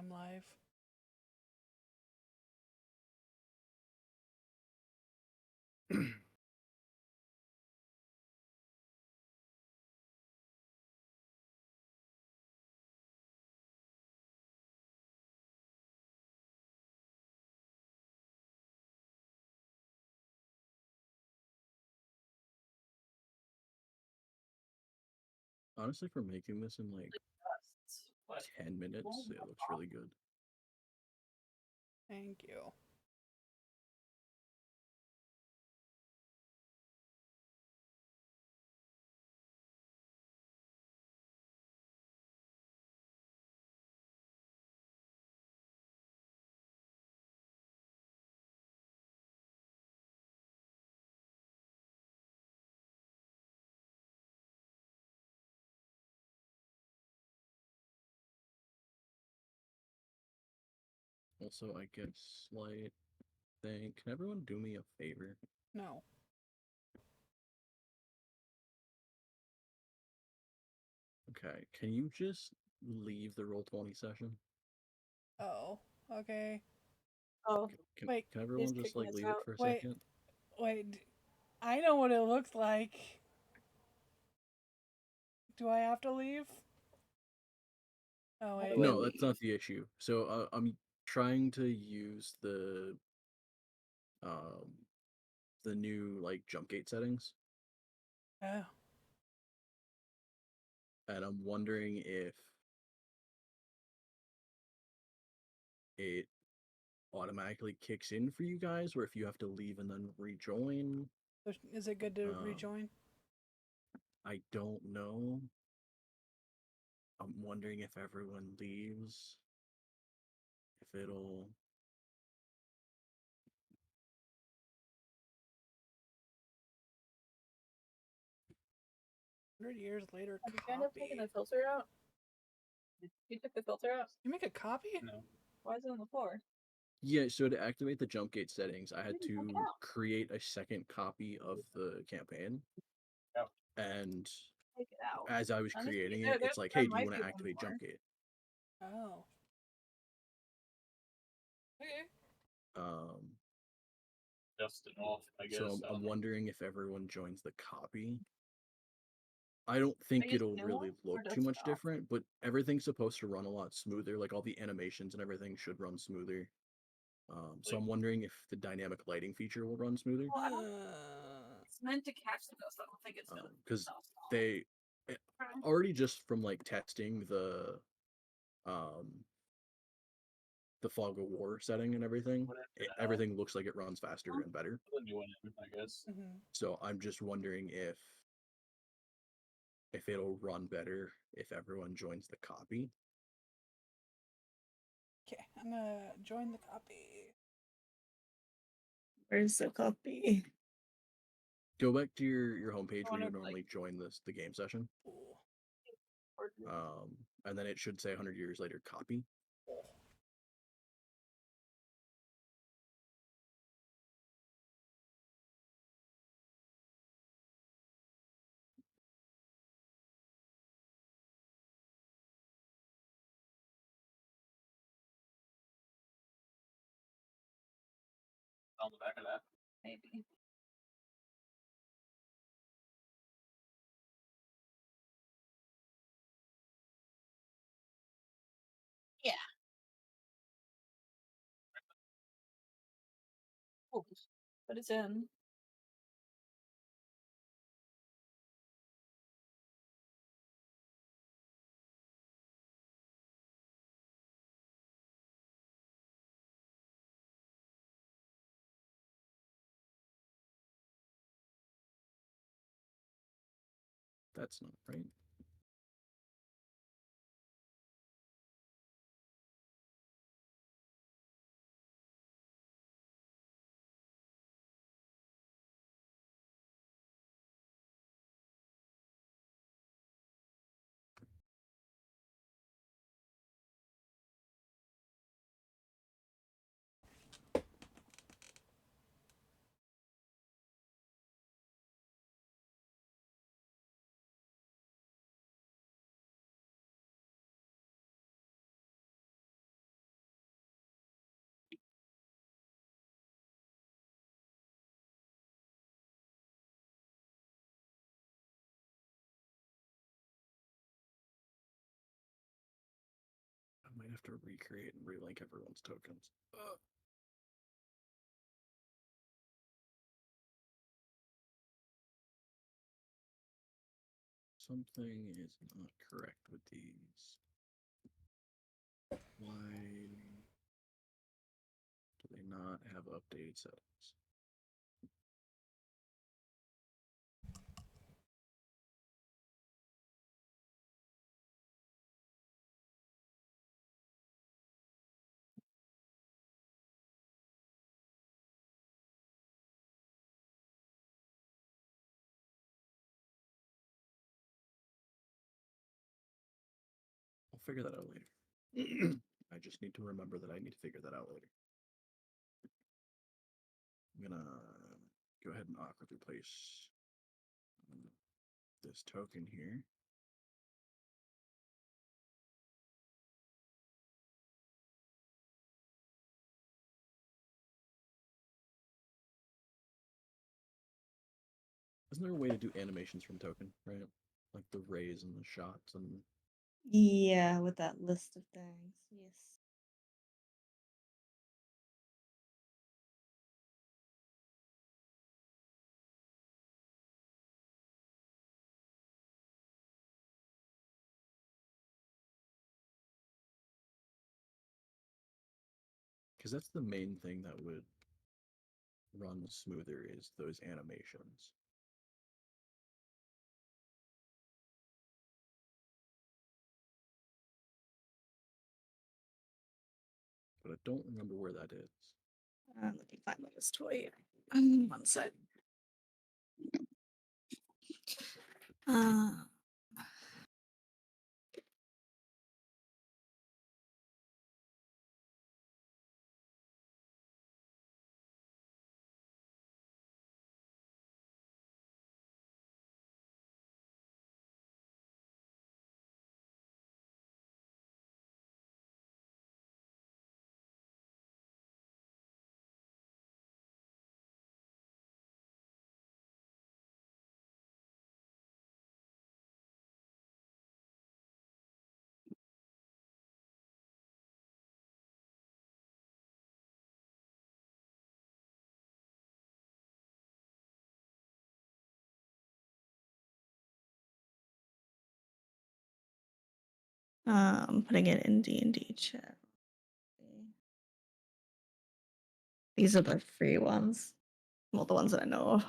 I'm live. Honestly, for making this in like What? 10 minutes, it looks really good. Thank you. Also, I guess, slight thing. Can everyone do me a favor? No. Okay, can you just leave the Roll20 session? Oh, okay. Oh, Can, Wait, can he's everyone just kicking like us leave it out. for a wait, second? wait. I know what it looks like. Do I have to leave? Oh, How wait. do I No, that's not leave? the issue. So I'm trying to use um the new like jump gate settings, Oh. and I'm wondering if it automatically kicks in for you guys, or if you have to leave and then rejoin. Is it good to Um, rejoin? I don't know. I'm wondering if everyone leaves, if it'll. 100 years later, Have you kind of taken copy. the filter out? You took the filter out? You make a copy? No. Why is it on the floor? Yeah, so to activate the jump gate settings, I had didn't take it to out. create a second copy of the campaign. Oh. And Take it out. as I was Honestly, creating it, it's like, there hey, do you might want be to one activate more. jump gate? Oh. Okay. Um, Dust it off, I guess. so I'm wondering if everyone joins the copy. I don't Can I think use it'll the new really one, or look too dust much it off? different, but everything's supposed to run a lot smoother. Like all the animations and everything should run smoother. So I'm wondering if the dynamic lighting feature will run smoother. Well, I don't. It's meant to catch the dust. I don't think it's gonna Because dust off. they already just from like testing um the fog of war setting and everything, everything looks like it runs faster and better. The new one, I guess. Mm-hmm. So I'm just wondering if it'll run better if everyone joins the copy. Okay, I'm gonna join the copy. Where's the copy? Go back to your homepage I where you wanna, like, normally join the game session. And then it should say 100 years later copy. on the back of that. Maybe. Yeah. Oh, but it's in. That's not right. have to recreate and relink everyone's tokens. Something is not correct with these. Why do they not have updated settings? I'll figure that out later. I just need to remember that I need to figure that out later. I'm gonna go ahead and awkwardly place this token here. Isn't there a way to do animations from token, right? Like the rays and the shots and Yeah, with that list of things. Yes. because that's the main thing that would run smoother is those animations. But I don't remember where that is. Let me find this toy. One sec. Uh, I'm putting it in D&D chat. These are the free ones. Well, the ones that I know of.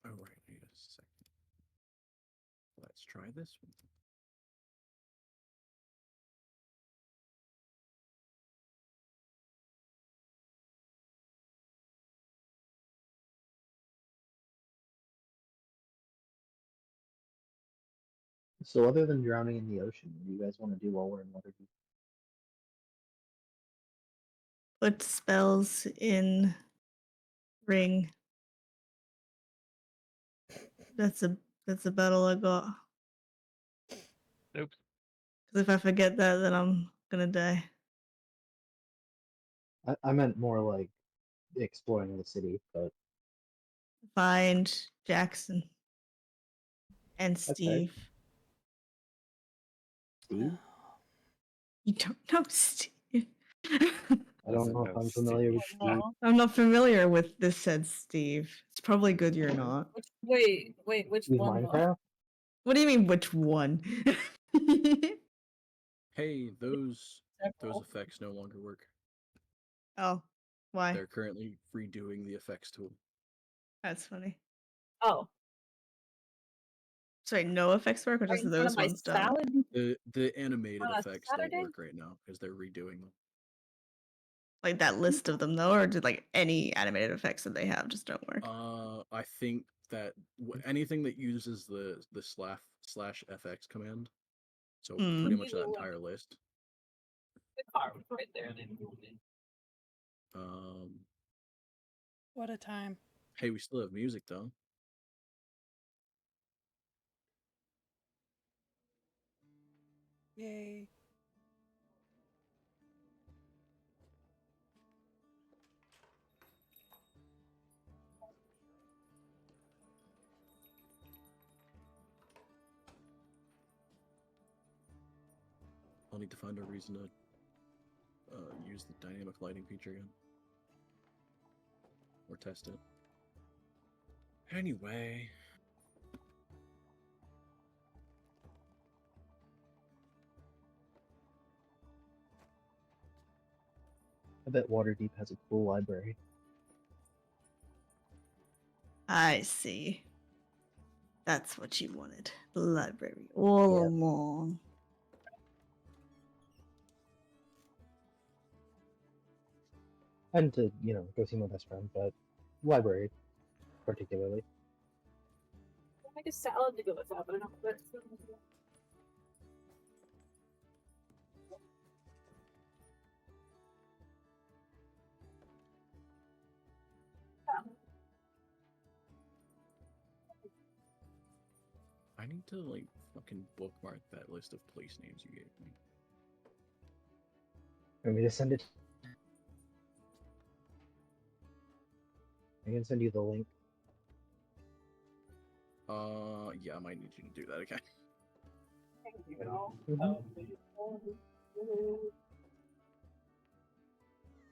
Oh, right, wait a second. Let's try this one. So other than drowning in the ocean, what do you guys want to do while we're in Waterdeep? Put spells in ring. That's about all I got. Nope. Because if I forget that, then I'm gonna die. I meant more like exploring the city, but Find Jackson and fair. Steve. Steve? You don't know Steve. I don't Doesn't know if know I'm familiar with Steve. Steve. I'm not familiar with this said Steve. It's probably good you're not. Wait, which Steve one? Minecraft? What do you mean, which one? Hey, those Several. effects no longer work. Oh, why? They're currently redoing the effects tool. That's funny. Oh. Sorry, no effects work, or Right just in front those of my ones don't? salad. The animated On a effects don't Saturday? work right now because they're redoing them. Like that list of them though, or did like any animated effects that they have just don't work? I think that anything that uses the slash FX command, so pretty Hmm. much that entire list. The car was right there and they moved it. What a time. Hey, we still have music though. Yay. I'll need to find a reason to use the dynamic lighting feature again. Or test it. Anyway. I bet Waterdeep has a cool library. I see. That's what you wanted. The library all Yeah. along. And to, go see my best friend, but library particularly. I'll make a salad to go with that, but I don't put I need to like fucking bookmark that list of place names you gave me. Want me to send it? I can send you the link. Yeah, I might need you to do that again.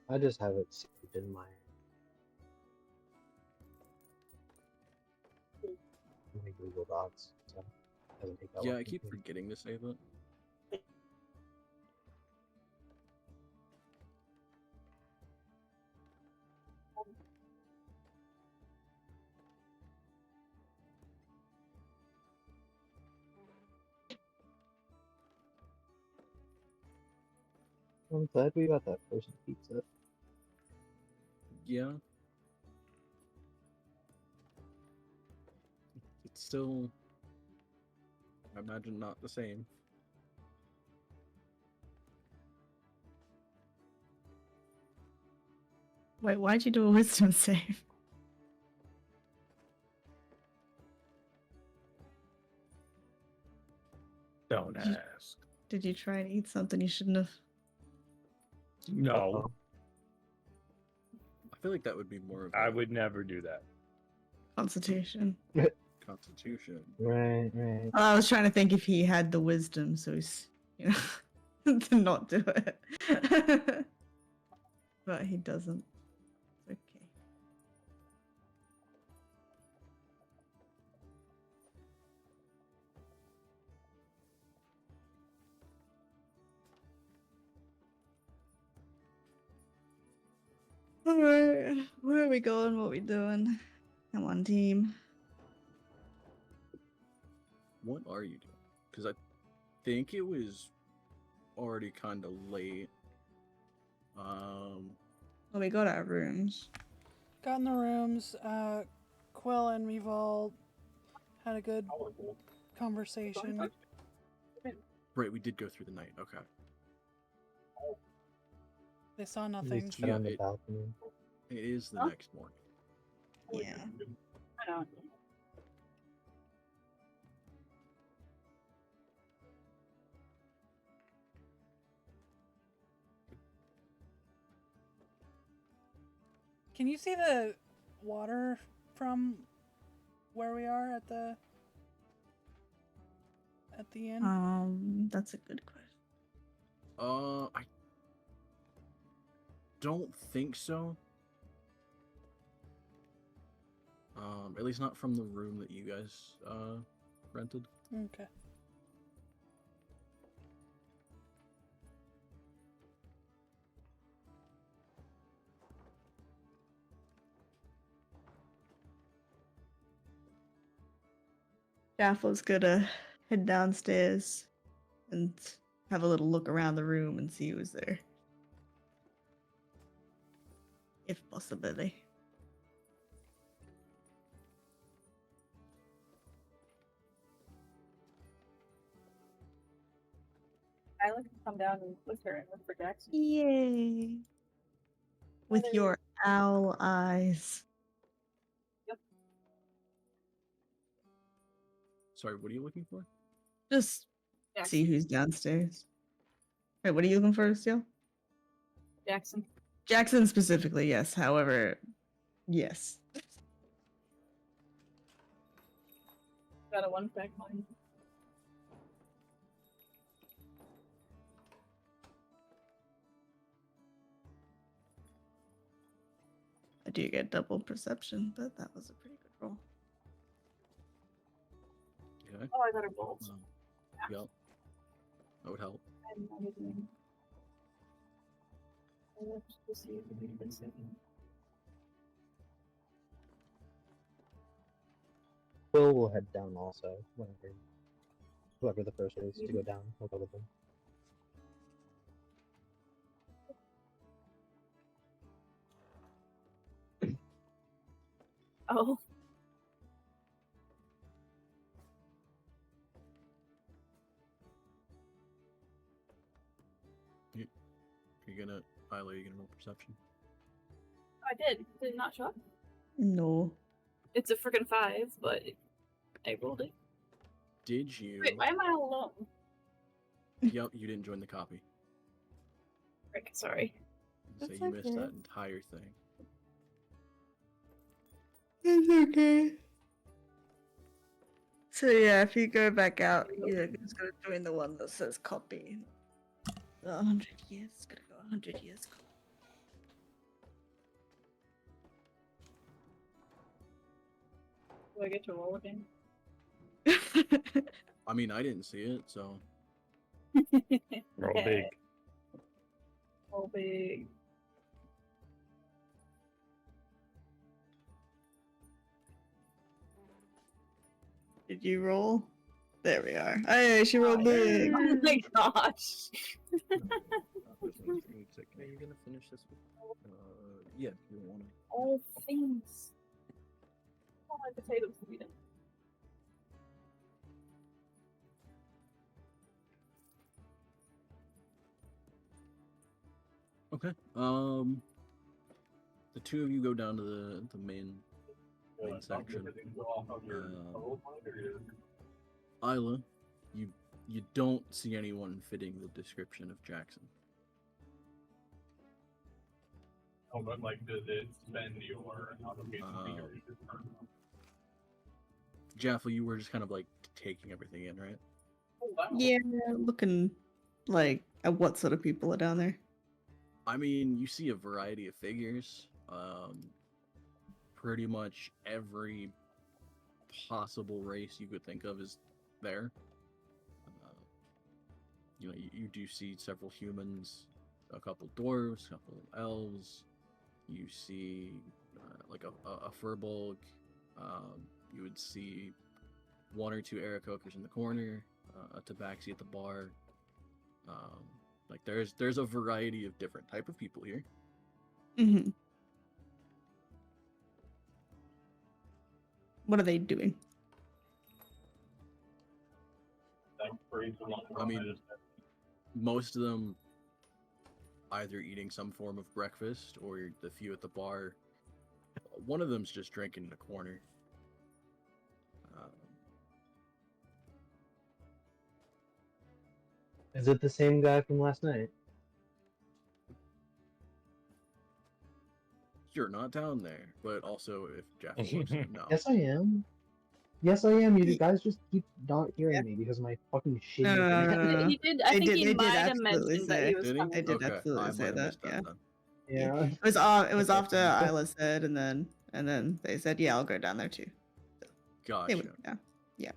I just have it saved in my Google Docs, so it doesn't take that Yeah, long. I keep forgetting to save it. I'm glad we got that frozen pizza. Yeah. It's still, I imagine, not the same. Wait, why'd you do a wisdom save? Don't You- ask. Did you try and eat something you shouldn't have? No, Uh-oh. I feel like that would be more of I a would never do that. Constitution. constitution. Right. Well, I was trying to think if he had the wisdom, so he's, to not do it. But he doesn't. It's okay. Alright, where are we going? What are we doing? Come on, team. What are you doing? Because I think it was already kind of late. Well, we got our rooms. Got in the rooms. Quill and we've all had a good conversation. Right, we did go through the night. Okay. They saw They nothing. sit Yeah, on the it- balcony. It is the Huh? next morning. Yeah. I don't. Can you see the water from where we are at the inn? That's a good question. I don't think so. At least not from the room that you guys rented. Okay. Jaffle's gonna head downstairs and have a little look around the room and see who's there. If possibility. I like to come down and with her and look for Jackson. Yay! With there your owl eyes. Sorry, what are you looking for? Just see who's downstairs. Wait, what are you looking for, Steel? Jackson. Jackson specifically, yes. However, yes. Got a 1-pack mine. I do get double perception, but that was a pretty good roll. Okay. Oh, I got her bolt. Yep. That would help. I'm not even- Let's just see if we can see. Will will head down also whenever whoever the first is to go down. We'll go with them. Oh. Isla, you gonna roll perception? I did. Did it not show up? No. It's a freaking 5, but I rolled it. Did you? Wait, why am I all alone? Yep, you didn't join the copy. Frick, sorry. So That's you missed okay. that entire thing. It's okay. So yeah, if you go back out, you're just gonna join the one that says copy. 100 years, gonna go 100 years. Do I get to roll again? I mean, I didn't see it, so Roll Okay. big. Roll big. Did you roll? There we are. Hey, she rolled big. Oh my gosh. Are you gonna finish this? Yeah, you want to. All things. Oh, my potatoes eaten. Okay. The two of you go down to the main section. Isla, you don't see anyone fitting the description of Jackson. Oh, but like, does it spend your obligation Jaffa, you were just kind of like taking everything in, right? Oh, wow. Yeah, looking like at what sort of people are down there. I mean, you see a variety of figures. Pretty much every possible race you could think of is there. You know, you do see several humans, a couple dwarves, a couple elves. You see like a furbolg. You would see one or two Aarakocras in the corner, a tabaxi at the bar. Like there's a variety of different type of people here. Mm-hmm. What are they doing? I mean, most of them either eating some form of breakfast or the few at the bar. One of them's just drinking in a corner. Is it the same guy from last night? You're not down there, but also if Jaffa looks, no. Yes, I am. Yes, I am. You guys just keep not hearing me because of my fucking shitty. No. He did. I They think did- he they did might have absolutely mentioned that say. he was Did he? coming. I did Okay, absolutely I say might have that, missed yeah. then. Yeah. It was after Isla said, and then they said, "Yeah, I'll go down there too." They Gotcha. went down. Yeah.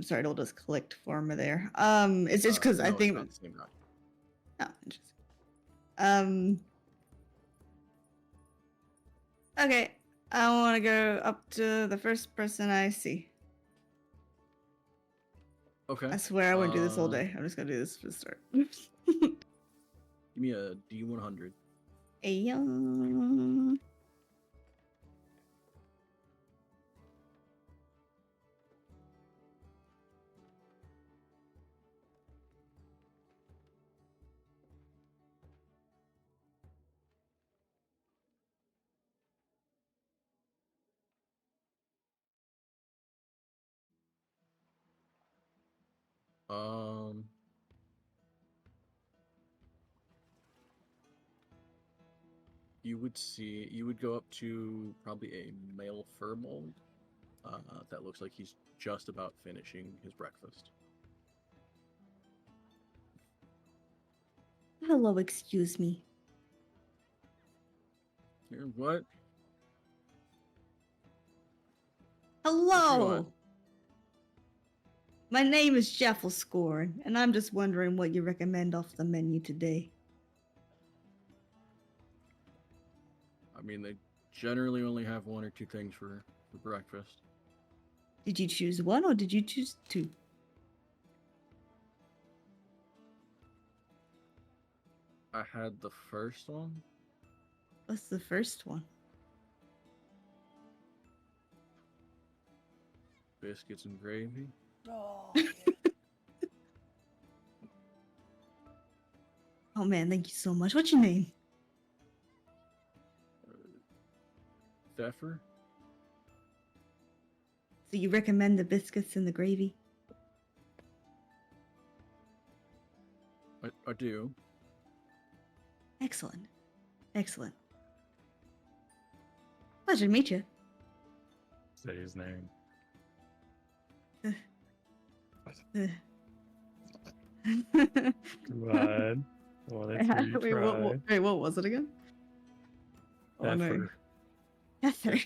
Sorry, it'll just collect form there. It's just because I No, it's think. not the same guy. Oh, interesting. Okay. I want to go up to the first person I see. Okay. I swear I wouldn't do this all Uh, day. I'm just gonna do this for the start. Give me a D100. Ayy. Um, you would go up to probably a male furbolg. That looks like he's just about finishing his breakfast. Hello, excuse me. Here, what? Hello. My name is Jeffelscorn, and I'm just wondering what you recommend off the menu today. I mean, they generally only have one or two things for breakfast. Did you choose one or did you choose two? I had the first one. What's the first one? Biscuits and gravy. Oh, yeah. Oh man, thank you so much. What's your name? Zephyr? So you recommend the biscuits and the gravy? I do. Excellent. Excellent. Pleasure to meet you. Say his name. Come on. One or two, wait, try. what was it again? Oh no. Zephyr.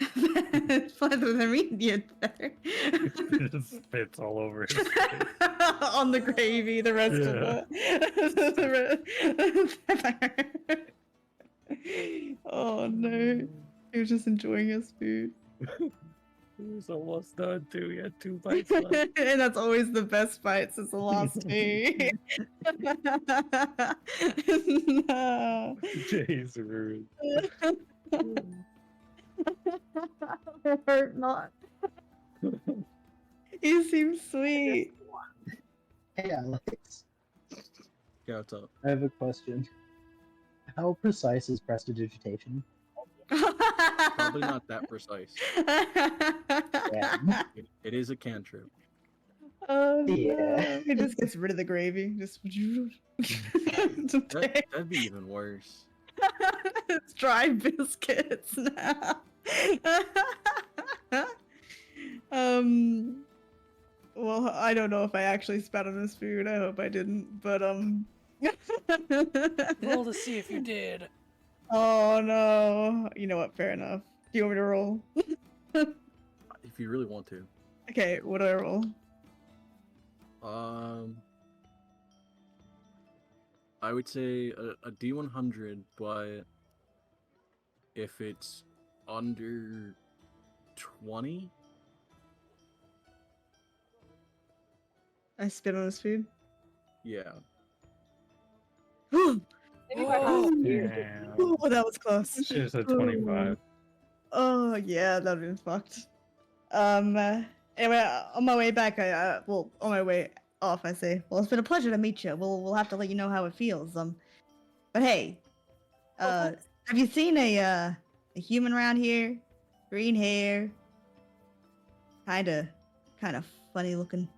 Heather. Pleasure to meet you, Heather. Just spits all over his face. On the gravy, the rest of it. Oh no. He was just enjoying his food. He was almost done too. He had 2 bites left. And that's always the best bites, is the last two. No. Jay's rude. I hope not. You seem sweet. Hey, Alex. Yeah, what's up? I have a question. How precise is prestidigitation? Probably not that precise. Yeah. It is a cantrip. Oh no. Yeah. He just gets rid of the gravy. Just That'd be even worse. It's dry biscuits now. Well, I don't know if I actually spat on his food. I hope I didn't, but Roll to see if you did. Oh no. You know what? Fair enough. Do you want me to roll? If you really want to. Okay, what do I roll? I would say a D100, but if it's under 20, I spit on his food. yeah. Oh, Maybe by Oh. Damn. that was close. Should have said 25. Oh yeah, that'd been fucked. Anyway, on my way back, on my way off, I say, well, it's been a pleasure to meet you. We'll have to let you know how it feels. But hey, have you seen a human around here? Green hair, kind of funny looking.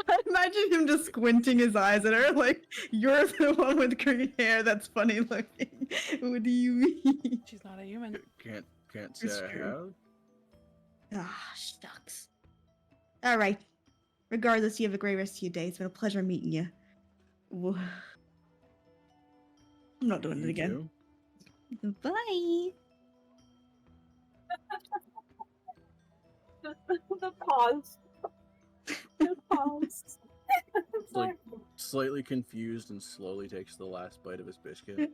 I imagine him just squinting his eyes at her, like, you're the one with green hair that's funny looking. What do you mean? She's not a human. Can't say It's I true. have. Ah, shucks. All right. Regardless, you have a great rest of your day. It's been a pleasure meeting you. I'm not doing it You again. too. Bye. the pause. The pause. Like, slightly confused and slowly takes the last bite of his biscuit.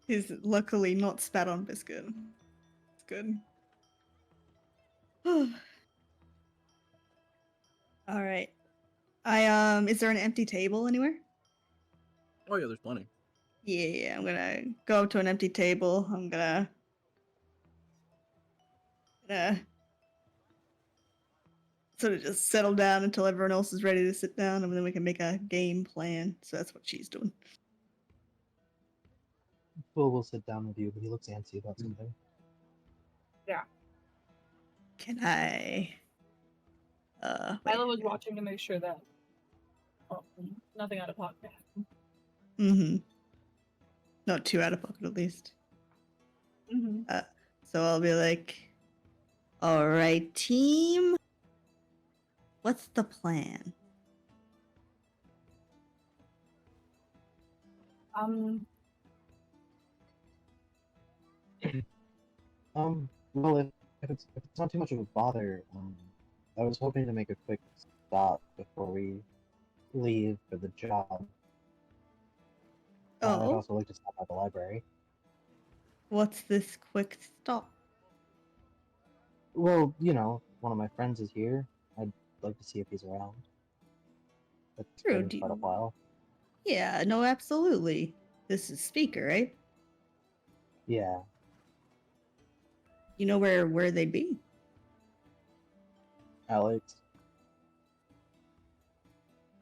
He's luckily not spat on biscuit. It's good. All right. Is there an empty table anywhere? Oh yeah, there's plenty. Yeah, I'm gonna go up to an empty table. I'm gonna sort of just settle down until everyone else is ready to sit down, and then we can make a game plan. So that's what she's doing. Quill will sit down with you, but he looks antsy about something. Can I? Milo was watching to make sure that nothing out of pocket. Mm-hmm. Not too out of pocket, at least. Mm-hmm. So I'll be like, all right, team. What's the plan? Well, if it's not too much of a bother, I was hoping to make a quick stop before we leave for the job. I'd Oh, also like to stop at the library. what's this quick stop? Well, you know, one of my friends is here. I'd like to see if he's around. It's True, been quite a while. Yeah, no, absolutely. This is Speaker, right? Yeah. You know where they'd be? Alex.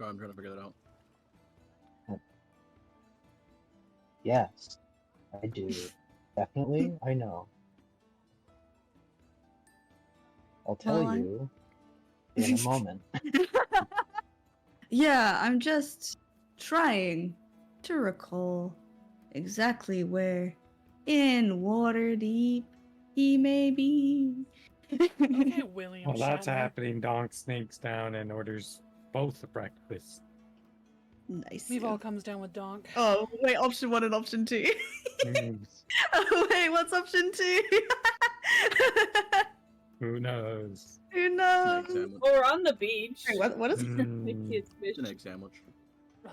Oh, I'm trying to figure that out. Yes, I do. Definitely, I know. I'll tell Well, you in a moment. Yeah, I'm just trying to recall exactly where in Waterdeep he may be. Okay, William. Well, that's Shatner. happening. Donk sneaks down and orders both the breakfast. Nice. Meeval comes down with Donk. Oh, wait, option 1 and option 2. Mm, Oh, wait, what's option 2? Who knows? Who An knows? egg sandwich. Well, we're on the beach. Wait, what is it? The Mm, kids' It's an fish. egg sandwich.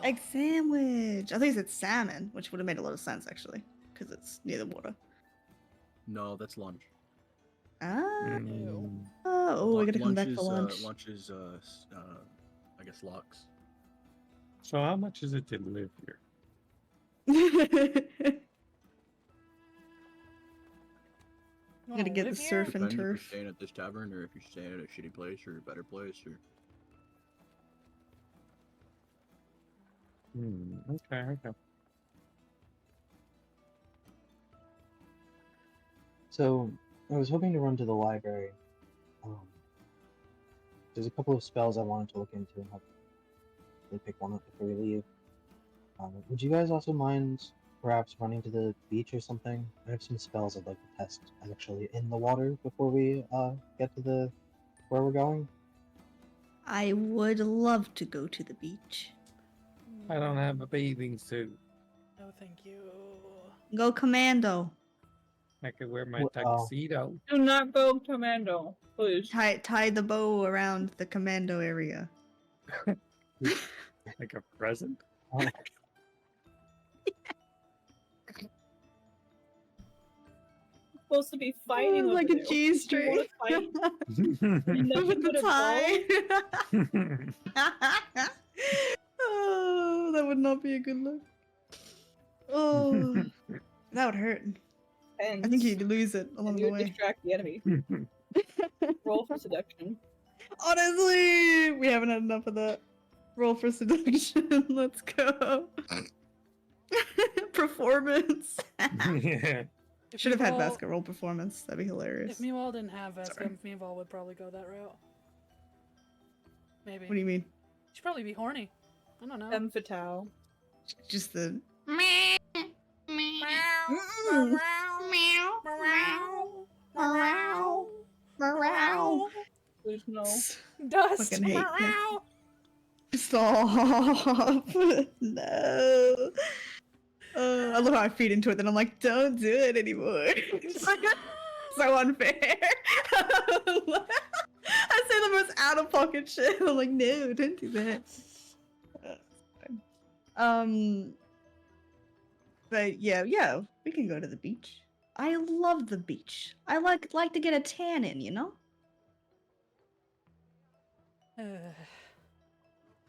Egg sandwich. I think it's salmon, which would have made a lot of sense, actually, because it's near the water. No, that's lunch. Ah. mm. Oh, we gotta come back Lunch for is, lunch. lunch is, I guess, lox. So how much is it to live here? You Gotta wanna get live the here? surf and Depending if you're turf. staying at this tavern or if you're staying at a shitty place or a better place or. Okay. So, I was hoping to run to the library. There's a couple of spells I wanted to look into and hopefully pick one up before we leave. Would you guys also mind perhaps running to the beach or something? I have some spells I'd like to test actually in the water before we get to where we're going. I would love to go to the beach. I don't have a bathing suit. No, thank you. Go commando. I could wear my Well, tuxedo. Do not go commando, please. Tie the bow around the commando area. Like a present. Oh, Supposed to be fighting like over a there. G Do you string. wanna fight? With the tie. Oh, that would not be a good look. Oh, that would hurt. I think you'd lose it along and the you way. distract the enemy. Roll for seduction. Honestly, we haven't had enough of that. Roll for seduction. Let's go. Performance. Yeah. If Should have had Meeval- Vasca roll performance. That'd be hilarious. If Meeval didn't have Vasca, Sorry. Meeval would probably go that route. Maybe. What do you mean? She'd probably be horny. I don't know. Femme fatale. Just the. There's no. Dust. Fucking hate that. Stop. No. I love how I feed into it, then I'm like, don't do it anymore. It's like, so unfair. I I say the most out of pocket shit. I'm like, no, don't do that. But yeah, we can go to the beach. I love the beach. I like to get a tan in, you know?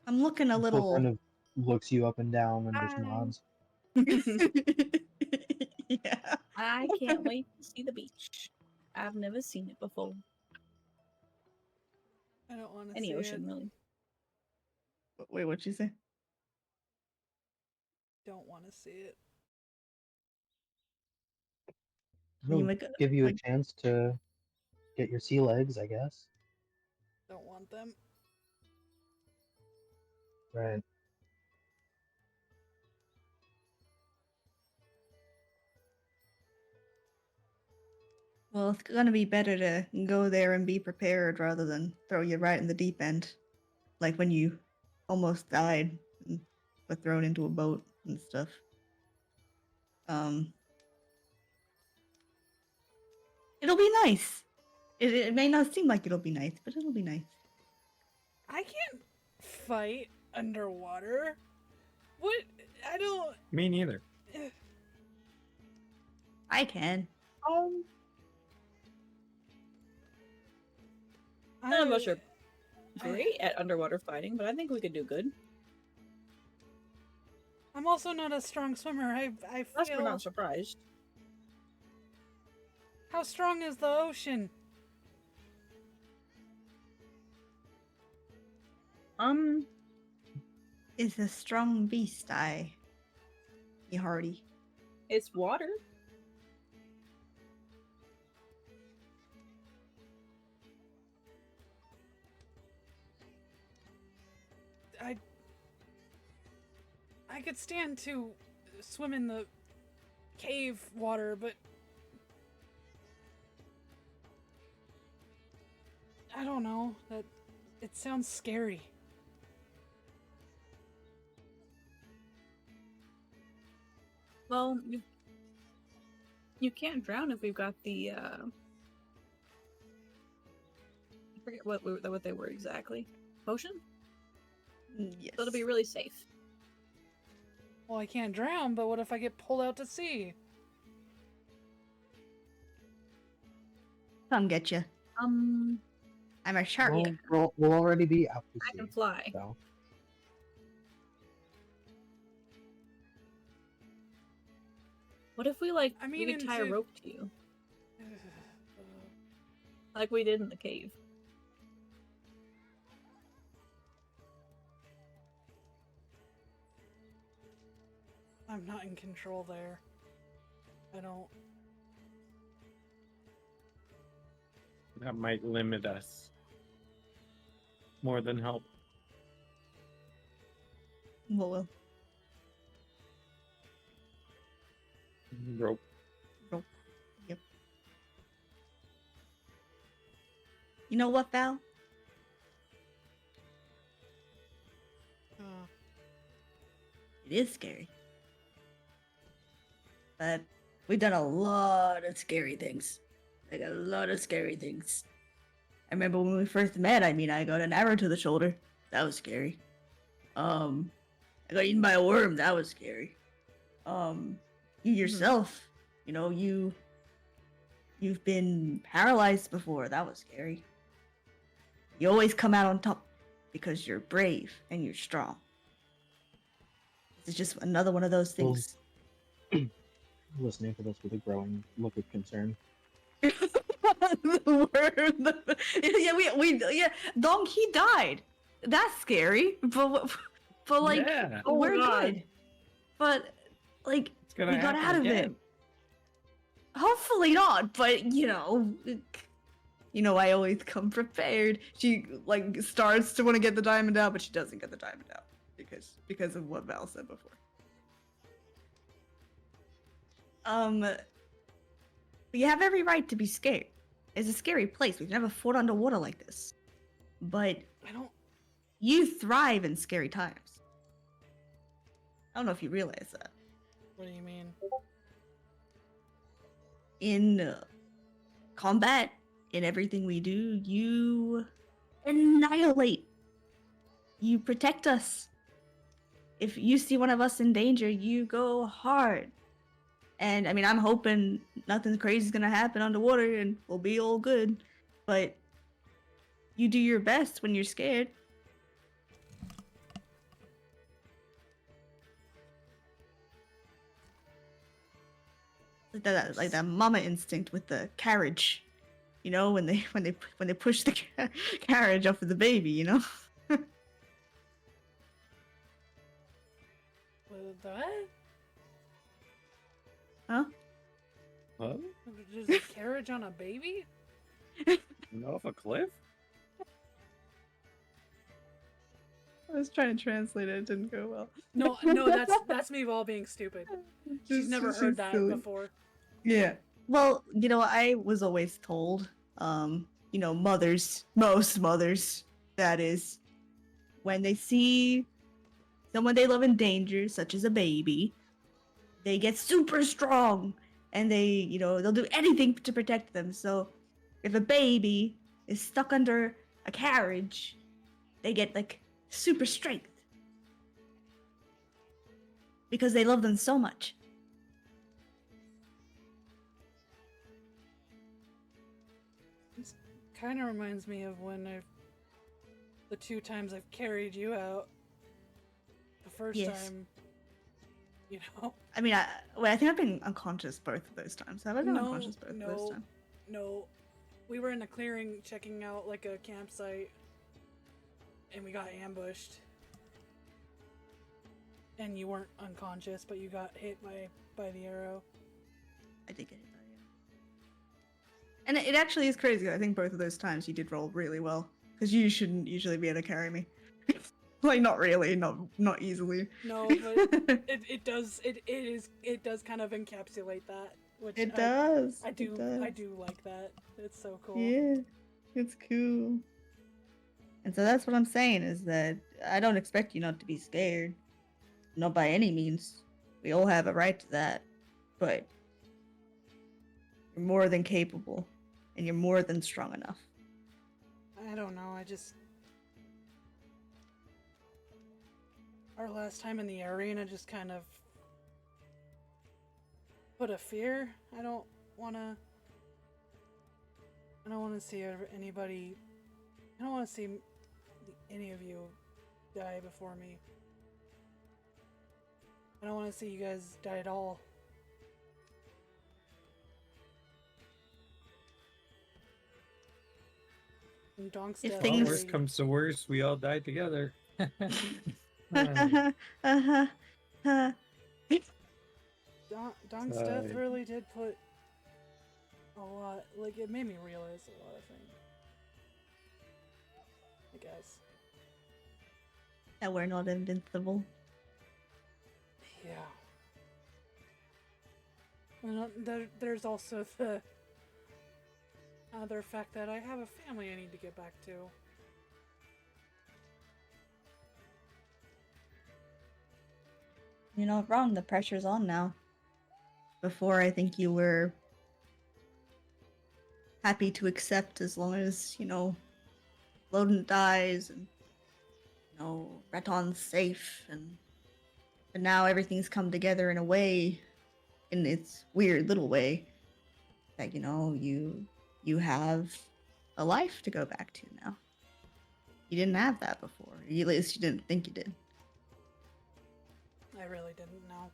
I'm looking a Quill little. kind of looks you up and down and just Hi. nods. Yeah. I can't wait to see the beach. I've never seen it before. I don't want to Any see ocean, it. really. Wait, what'd you say? Don't want to see it. You It'll make give you a like chance to get your sea legs, I guess. Don't want them. Right. well, it's gonna be better to go there and be prepared rather than throw you right in the deep end, like when you almost died and were thrown into a boat and stuff. Um, it'll be nice. It may not seem like it'll be nice, but it'll be nice. I can't fight underwater. What? I don't. Me neither. I can. None of us are great at underwater fighting, but I think we could do good. I'm also not a strong swimmer. I Plus, we're feel. not surprised. How strong is the ocean? It's a strong beast, be hardy. It's water. I could stand to swim in the cave water, but I don't know. That it sounds scary. Well, you can't drown if we've got the I forget what they were exactly. Potion? Yes. So it'll be really safe. Well, I can't drown, but what if I get pulled out to sea? Come get you. I'm a shark. We'll already be out to I sea. can fly. So. What if we like I mean, we could tie a into- rope to you, like we did in the cave? I'm not in control there. I don't. That might limit us more than help. Well, Rope. yep. You know what, Val? It is scary. But we've done a lot of scary things. Like a lot of scary things. I remember when we first met, I got an arrow to the shoulder. That was scary. I got eaten by a worm. That was scary. You yourself, you've been paralyzed before. That was scary. You always come out on top because you're brave and you're strong. It's just another one of those Well, things. Listening to this with a growing look of concern. The worm. Yeah. Dong, he died. That's scary. But like, Yeah. Oh, we're God. good. But like, It's gonna we got happen out of it. again. Hopefully not. But I always come prepared. She like starts to want to get the diamond out, but she doesn't get the diamond out because of what Val said before. But you have every right to be scared. It's a scary place. We've never fought underwater like this. But I don't. you thrive in scary times. I don't know if you realize that. What do you mean? In combat, in everything we do, annihilate. You protect us. If you see one of us in danger, you go hard. And I mean, I'm hoping nothing crazy is gonna happen underwater and we'll be all good. But you do your best when you're scared. Like that mama instinct with the carriage, you know, when they push the carriage off of the baby, you know. What? Huh? Huh? There's a carriage on a baby? Off a cliff? I was trying to translate it. It didn't go well. No, that's me all being stupid. She's never heard that before. Yeah. Well, you know, I was always told, you know, mothers, most mothers, that is, when they see someone they love in danger, such as a baby, they get super strong and they, you know, they'll do anything to protect them. So if a baby is stuck under a carriage, they get like super strength because they love them so much. This kind of reminds me of when the 2 times I've carried you out. The first Yes. time, you know. I mean, I think I've been unconscious both of those times. Have I been unconscious both of those times? No. We were in a clearing checking out like a campsite and we got ambushed. And you weren't unconscious, but you got hit by the arrow. I did get hit by it. And it actually is crazy. I think both of those times you did roll really well. Because you shouldn't usually be able to carry me. Like, not really, not easily. No, but it does kind of encapsulate that. Which It does. I do It does. I do like that. It's so cool. Yeah, it's cool. And so that's what I'm saying, is that I don't expect you not to be scared. Not by any means. We all have a right to that. But you're more than capable. And you're more than strong enough. I don't know, our last time in the arena just kind of put a fear. I don't want to see anybody. I don't want to see any of you die before me. I don't want to see you guys die at all. And Donk's If death things- Well, really- worst comes to worst, we all die together. Donk's death Sorry. really did put a lot, like, it made me realize a lot of things. I guess. That we're not invincible. Yeah. And there's also the other fact that I have a family I need to get back to. You're not wrong, the pressure's on now. Before, I think you were happy to accept as long as, you know, Loden dies and, you know, Raton's safe, but now everything's come together in a way, in its weird little way, that, you know, you have a life to go back to now. You didn't have that before. At least you didn't think you did. I really didn't know.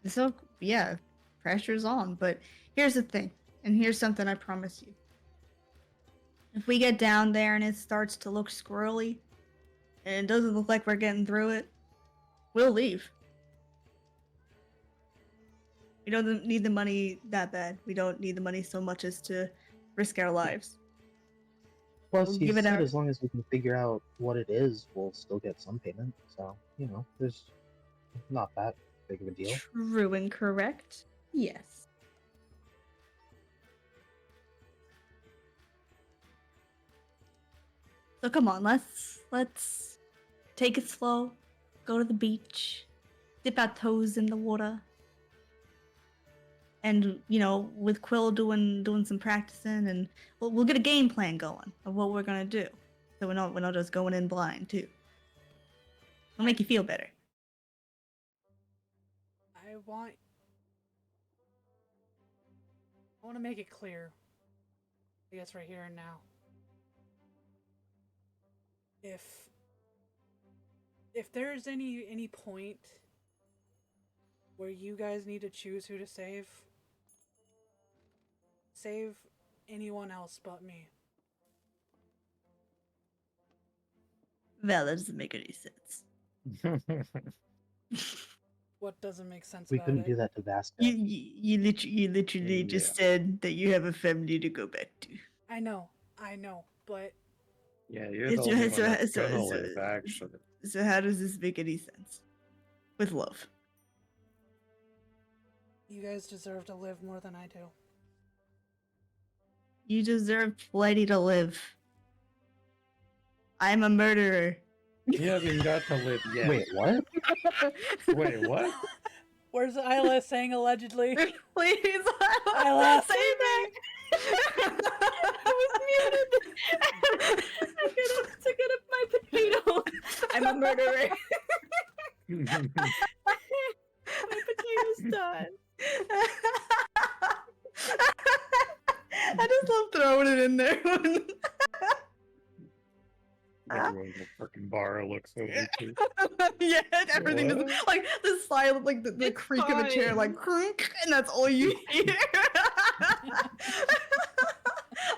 So, yeah, pressure's on. But here's the thing, and here's something I promise you. If we get down there and it starts to look squirrely, and it doesn't look like we're getting through it, we'll leave. We don't need the money that bad. We don't need the money so much as to risk our lives. Plus, We'll you give it said our- as long as we can figure out what it is, we'll still get some payment. So, you know, there's not that big of a deal. True and correct. Yes. So come on, let's take it slow. Go to the beach. Dip our toes in the water. and with Quill doing some practicing, and we'll get a game plan going of what we're gonna do, so we're not just going in blind too. It'll make you feel better. I want to make it clear. I guess right here and now. If there's any point where you guys need to choose who to save anyone else but me. Well, that doesn't make any sense. What doesn't make sense We about couldn't it? do that to Vasco. You literally just said that you have a family to go back to. I know, but Yeah, you're the only one that's gonna live, actually. So how does this make any sense? With love. you guys deserve to live more than I do. You deserve plenty to live. I'm a murderer. You haven't got to live yet. Wait, what? Wait, what? Where's Isla saying allegedly? Please, Isla, say that. I was muted. I got up my potato. I'm a murderer. My potato's done. I just love throwing it in there. Everyone in the fucking bar looks over too. Yeah, everything What? just like the silent, like the It's creak of the chair, fine. like crunk, and that's all you hear.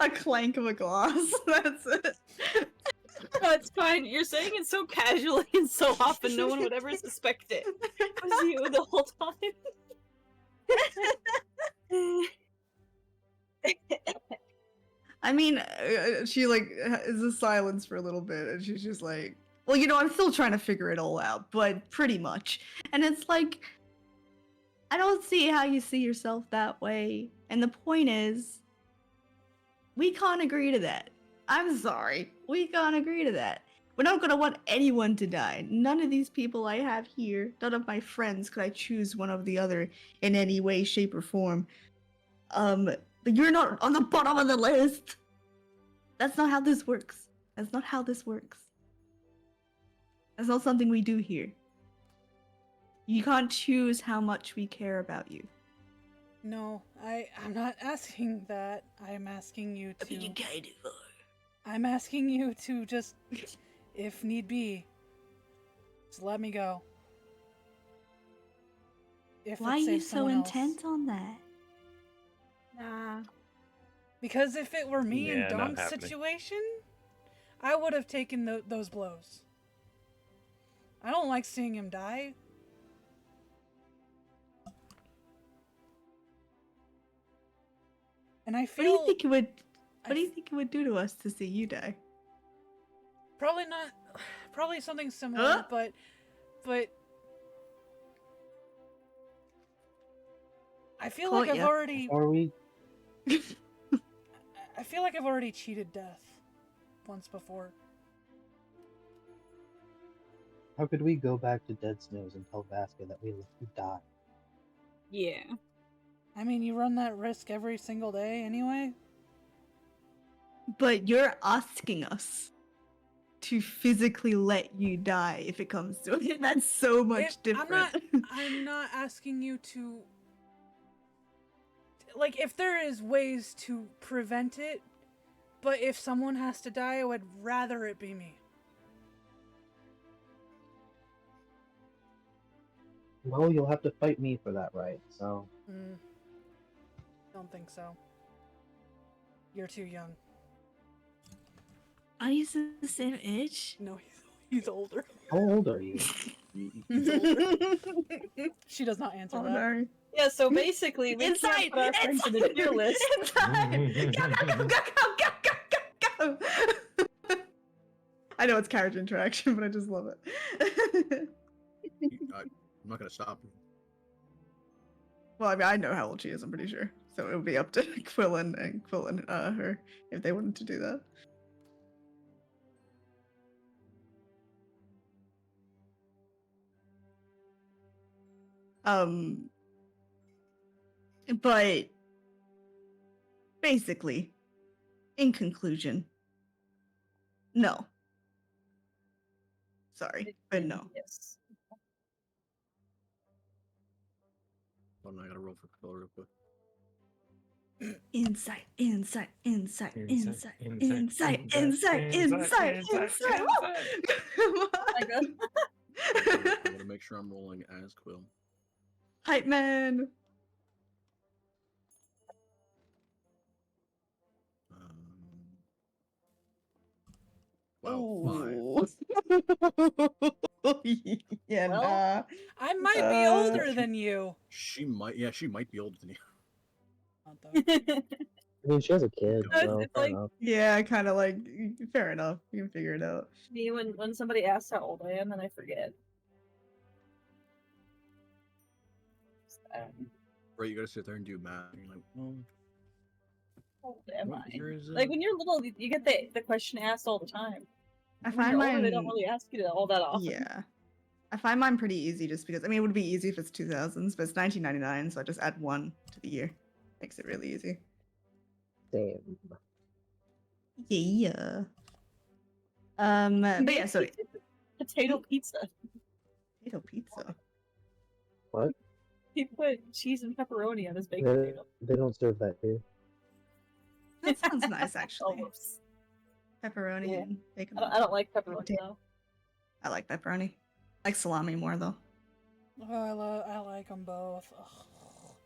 A clank of a glass. That's it. No, it's fine. You're saying it so casually and so often, no one would ever suspect it. It was you the whole time. I mean, she like is a silence for a little bit, and she's just like, "Well, I'm still trying to figure it all out, but pretty much." And it's like, I don't see how you see yourself that way. And the point is, we can't agree to that. I'm sorry, we can't agree to that. We're not gonna want anyone to die. None of these people I have here, none of my friends, could I choose one over the other in any way, shape, or form. But you're not on the bottom of the list. That's not how this works. That's not how this works. That's not something we do here. You can't choose how much we care about you. No, I'm not asking that. I'm asking you to. kind of are. I'm asking you to just, if need be, just let me go. If Why it are you saves so someone else. intent on that? Nah. Because if it were me in Yeah, not Dom's happening. situation, I would have taken those blows. I don't like seeing him die. And I What do feel you think it would? I What do you think it would do to us to see you die? probably not. Probably something similar, Huh? but I feel like Caught I've ya. already. Are we? I feel like I've already cheated death once before. How could we go back to Dead Snows and tell Vasco that we died? Yeah. I mean, you run that risk every single day anyway. But you're asking us to physically let you die if it comes to it. That's so much different. I'm not asking you to. Like, if there is ways to prevent it, but if someone has to die, I would rather it be me. Well, you'll have to fight me for that, right? So Don't think so. You're too young. Are you the same age? No, he's older. how old are you? He's older. She does not answer Oh that. no. Yeah, so basically, we Inside! can't put our friends in the tier list. Inside! Go! I know it's carriage interaction, but I just love it. I'm not gonna stop you. Well, I mean, I know how old she is, I'm pretty sure. So it would be up to Quill and her if they wanted to do that. But basically, in conclusion, no. Sorry, but no. Yes. Oh, no, I gotta roll for Quill real quick. Insight, insight, insight, Insight, insight, insight, insight, insight, insight, insight. Come I go. on. I'm gonna make sure I'm rolling as Quill. Hype man. Wow, 5. Yeah, Well, nah. I might be older Uh, than you. She might be older than you. Not though. I mean, she has a kid, No, so it's fair like- enough. Yeah, kind of like fair enough. You can figure it out. Me, when somebody asks how old I am, then I forget. Right, you gotta sit there and do math. And you're like, well, How old am what I? year is it? Like when you're little, you get the question asked all the time. I When find you're older, mine. they don't really ask you all that often. Yeah. I find mine pretty easy just because, I mean, it would be easy if it's 2000s, but it's 1999, so I just add 1 to the year. Makes it really easy. Same. Yeah. But yeah, so Potato pizza. potato pizza. What? He put cheese and pepperoni on his baked They, potato. they don't serve that here. That sounds nice, Oh, actually. whoops. Pepperoni Yeah. and bacon. I don't like pepperoni Potato. though. I like pepperoni. I like salami more though. Oh, I like them both. Ugh.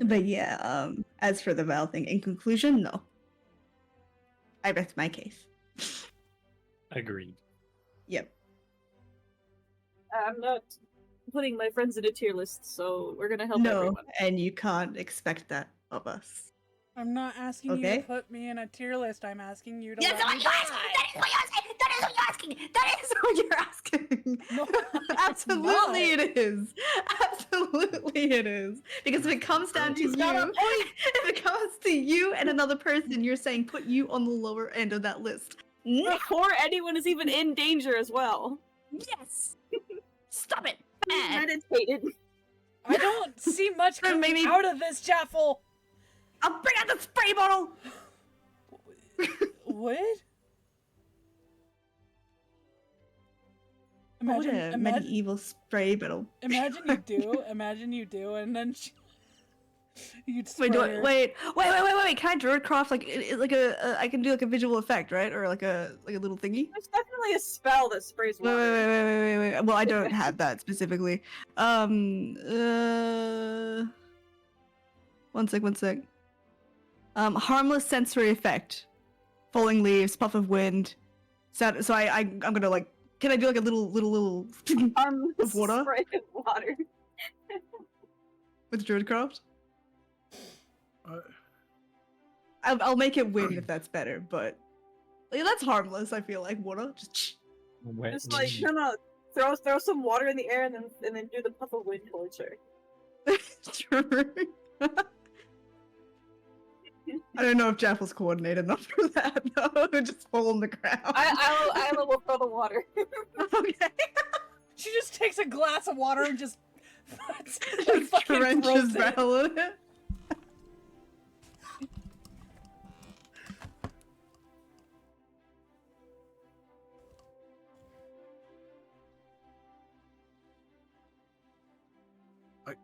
But yeah, as for the Val thing, in conclusion, no. I rest my case. Agreed. Yep. I'm not putting my friends in a tier list, so we're gonna help No, everyone. and you can't expect that of us. I'm not asking you Okay. to put me in a tier list. I'm asking you to Yes, let what me you're asking. That is what you're asking. That is what you're asking. No, Absolutely it is. Absolutely it is. Because if it comes down to He's got a you, if it comes to you and another person, you're saying put you on the lower end of that list. No. Before anyone is even in danger as well. Yes. Stop it. Meditated. I don't see much Then coming maybe- out of this, Jaffel. I'll bring out the spray bottle. What? What Imagine, a imagine, medieval spray bottle. imagine you do, and then you'd Wait, spray her. wait. Can I Druidcraft like a I can do like a visual effect, right? Or like a little thingy? There's definitely a spell that sprays Wait. water. Well, I don't have that specifically. One sec. Harmless sensory effect. Falling leaves, puff of wind. So I'm gonna like. Can I do like a little Harmless water? spray of water. with Druidcraft? Uh, I'll make it wind if that's better, but yeah, that's harmless. I feel like water. Just Wet Just like wind. no, throw some water in the air and then do the puff of wind towards her. True. I don't know if Jaffel's coordinated enough for that though. Just fall on the ground. I will throw the water. Okay. She just takes a glass of water and just, Just fucking trenches throws it. Val in it.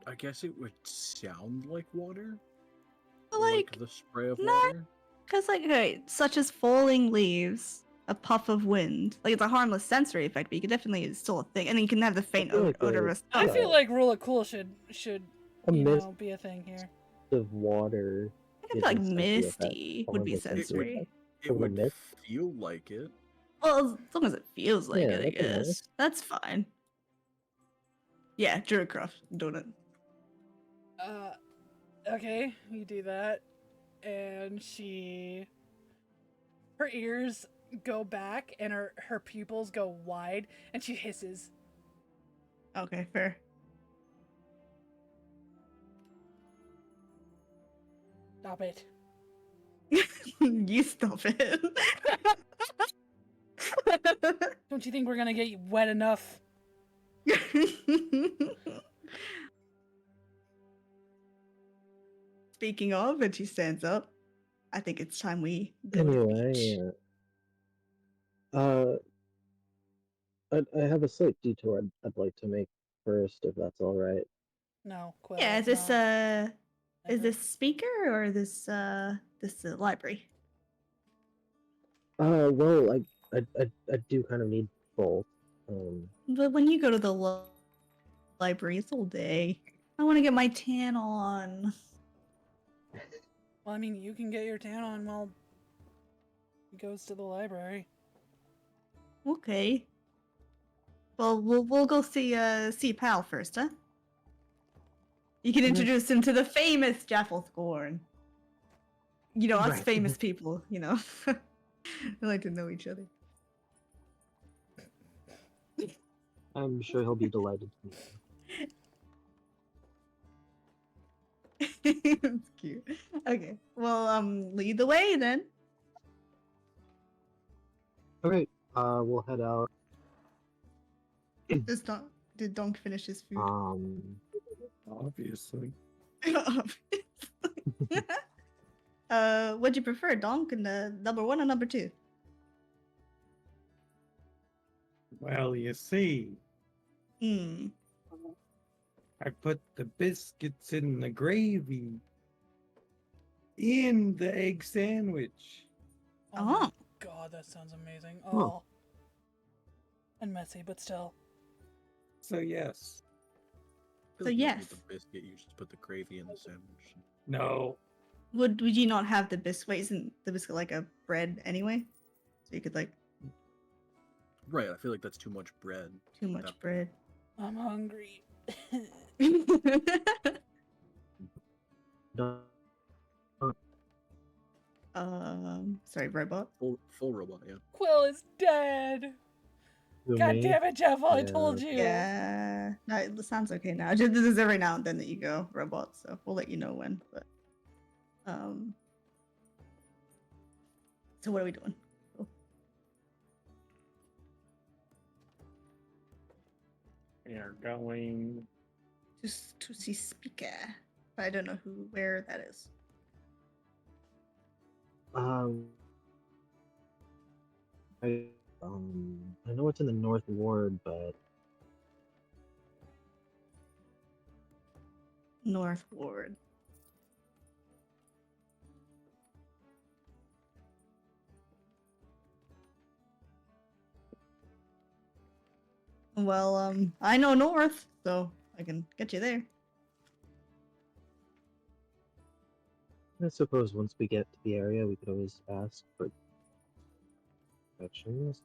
I guess it would sound like water. But, or like, the spray of not- water. Because, like, okay, such as falling leaves, a puff of wind. Like, it's a harmless sensory effect, but you can definitely, it's still a thing. And then you can have the faint feel like odor the- of I Yeah. feel like rule of cool should A you mist know be a thing here. of water. I feel like isn't sensory effect. misty would be Harmless sensory sensory. effect. It From the would mist? feel like it. Well, as long as it feels like Yeah, it, I that's nice. guess. That's fine. Yeah, Druidcraft, doing it. Okay, you do that, and her ears go back, and her pupils go wide, and she hisses. Okay, fair. Stop it. You stop it. Don't you think we're gonna get wet enough? Speaking of, and she stands up. I think it's time we go to the Anyway, beach. I have a slight detour I'd like to make first, if that's all right. No, Quill. Yeah, is this no, is never. this speaker or this library? Well, I do kind of need both. But when you go to the library, it's all day. I want to get my tan on. Well, I mean, you can get your tan on while he goes to the library. Okay. Well, we'll go see Pal first, huh? You can introduce him to the famous Jafflethorn. You know, us Right. famous people, you know. We like to know each other. I'm sure he'll be delighted to meet you. That's cute. Okay. Well, lead the way then. Okay, we'll head out. Did Donk finish his food? Obviously. What'd you prefer, Donk, and number 1 or number 2? Well, you see, Hmm. I put the biscuits in the gravy in the egg sandwich. Oh my Oh. god, that sounds amazing. Huh. Oh. And messy, but still. So yes. I feel So like yes. with the biscuit, you just put the gravy in the sandwich. No. Would you not have the biscuit? Wait, isn't the biscuit like a bread anyway? So you could like Right, I feel like that's too much bread. too at much that point. bread. I'm hungry. No, Sorry, robot. Full robot, yeah. Quill is dead. who, God me? damn it, Jeff! I Yeah. told you. Yeah, no, it sounds okay now. Just this is every now and then that you go robot, so we'll let you know when. But so what are we doing? Cool. We are going. Just to see speaker. But I don't know where that is. I know it's in the North Ward, but North Ward. Well, I know North, so I can get you there. I suppose once we get to the area, we could always ask for directions.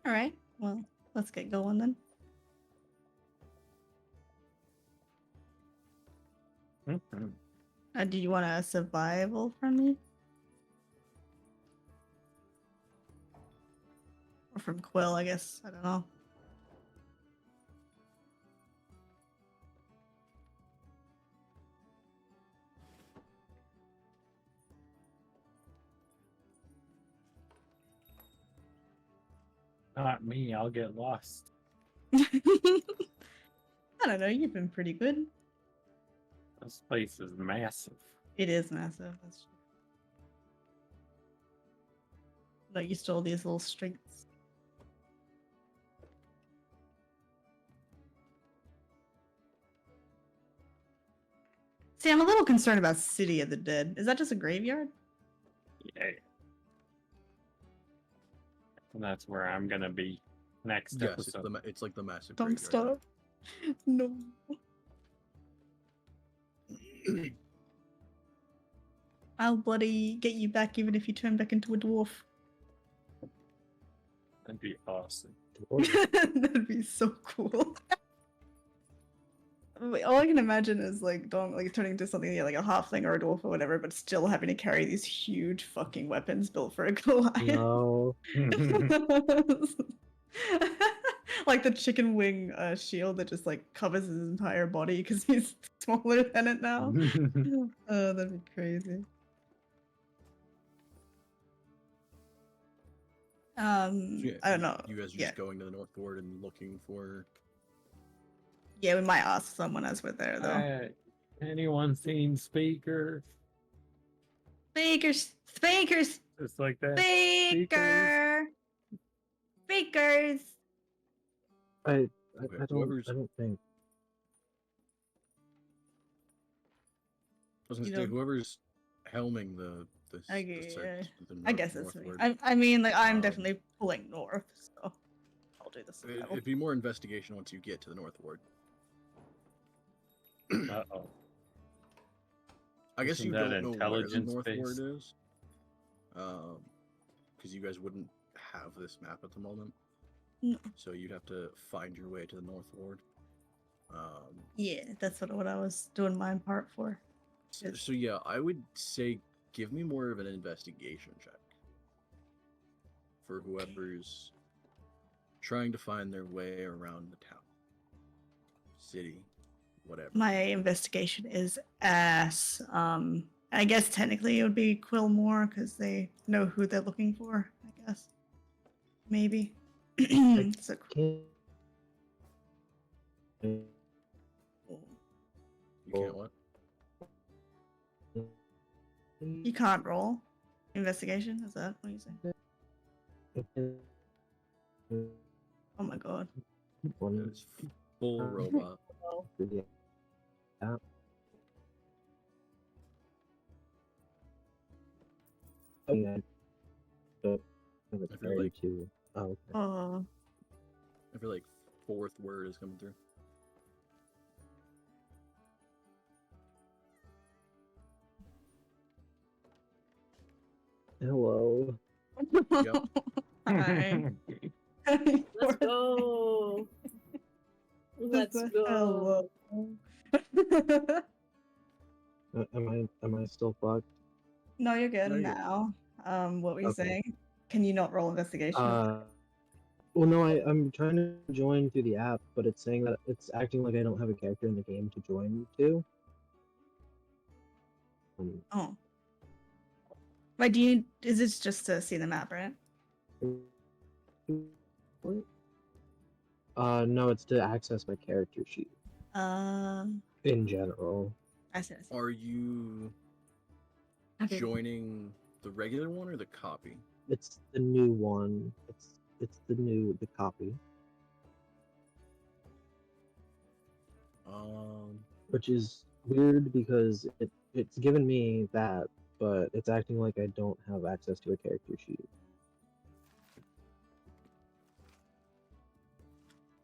All right. Well, let's get going then. Mhm. Do you want a survival from me? Or from Quill, I guess. I don't know. Not me, I'll get lost. I don't know. You've been pretty good. This place is massive. It is massive. That's true. Not used to all these little streets. See, I'm a little concerned about City of the Dead. Is that just a graveyard? Yeah. And that's where I'm gonna be next Yes, it's, episode. it's like the massive Don't graveyard. stop. No. I'll bloody get you back even if you turn back into a dwarf. That'd be awesome. That'd be so cool. Wait, all I can imagine is like Dom like turning into something like a halfling or a dwarf or whatever, but still having to carry these huge fucking weapons built for a Goliath. No. Like the chicken wing shield that just like covers his entire body because he's smaller than it now. Oh, that'd be crazy. So, yeah, I don't know. You guys are Yeah. just going to the North Ward and looking for. Yeah, we might ask someone as we're there though. Anyone seen Speaker? Speakers, speakers, Just like that. speaker, speakers. I Okay, don't whoever's- I don't think I was gonna You say don't- whoever's helming the Okay, search, the I guess that's me. northward. I mean, like I'm Um, definitely pulling north, so I'll do this. It'd be more investigation once you get to the northward. Uh-oh. I guess Isn't you that don't know where the intelligence northward based? is, because you guys wouldn't have this map at the moment. No. So you'd have to find your way to the northward. Yeah, that's what I was doing my part for. Yes. So yeah, I would say give me more of an investigation check for whoever's trying to find their way around the town, city, whatever. My investigation is ass. I guess technically it would be Quillmore because they know who they're looking for. I guess maybe. So, can't. You can't what? you can't roll investigation. Is that what you say? Oh my god. It's full robot. Yeah. Oh, yeah. So, I have a I feel like- too. Oh, okay. Oh, I feel like fourth word is coming through. Hello. Yep. hi. Let's go. Let's go. Am I still fucked? No, you're good No, you're- now. What were you Okay. saying? Can you not roll investigation? Well, no, I'm trying to join through the app, but it's saying that it's acting like I don't have a character in the game to join to. Oh. Wait, do you? Is this just to see the map, right? No, it's to access my character sheet Um, in general. I see. I see. Are you Okay. joining the regular one or the copy? It's the new one. It's the copy, which is weird because it's given me that, but it's acting like I don't have access to a character sheet.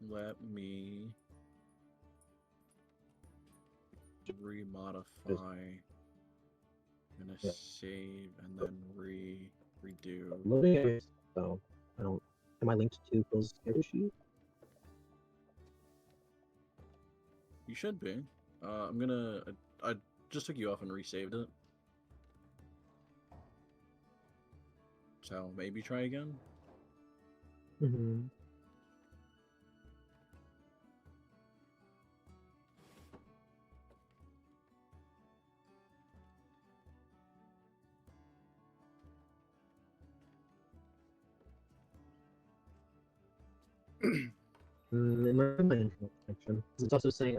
Let me remodify. I'm gonna Yeah. save and then redo. Loading it, so I don't. Am I linked to Phil's character sheet? You should be. I'm gonna. I just took you off and resaved it. So maybe try again. Mm-hmm. It might be my internet connection. It's also saying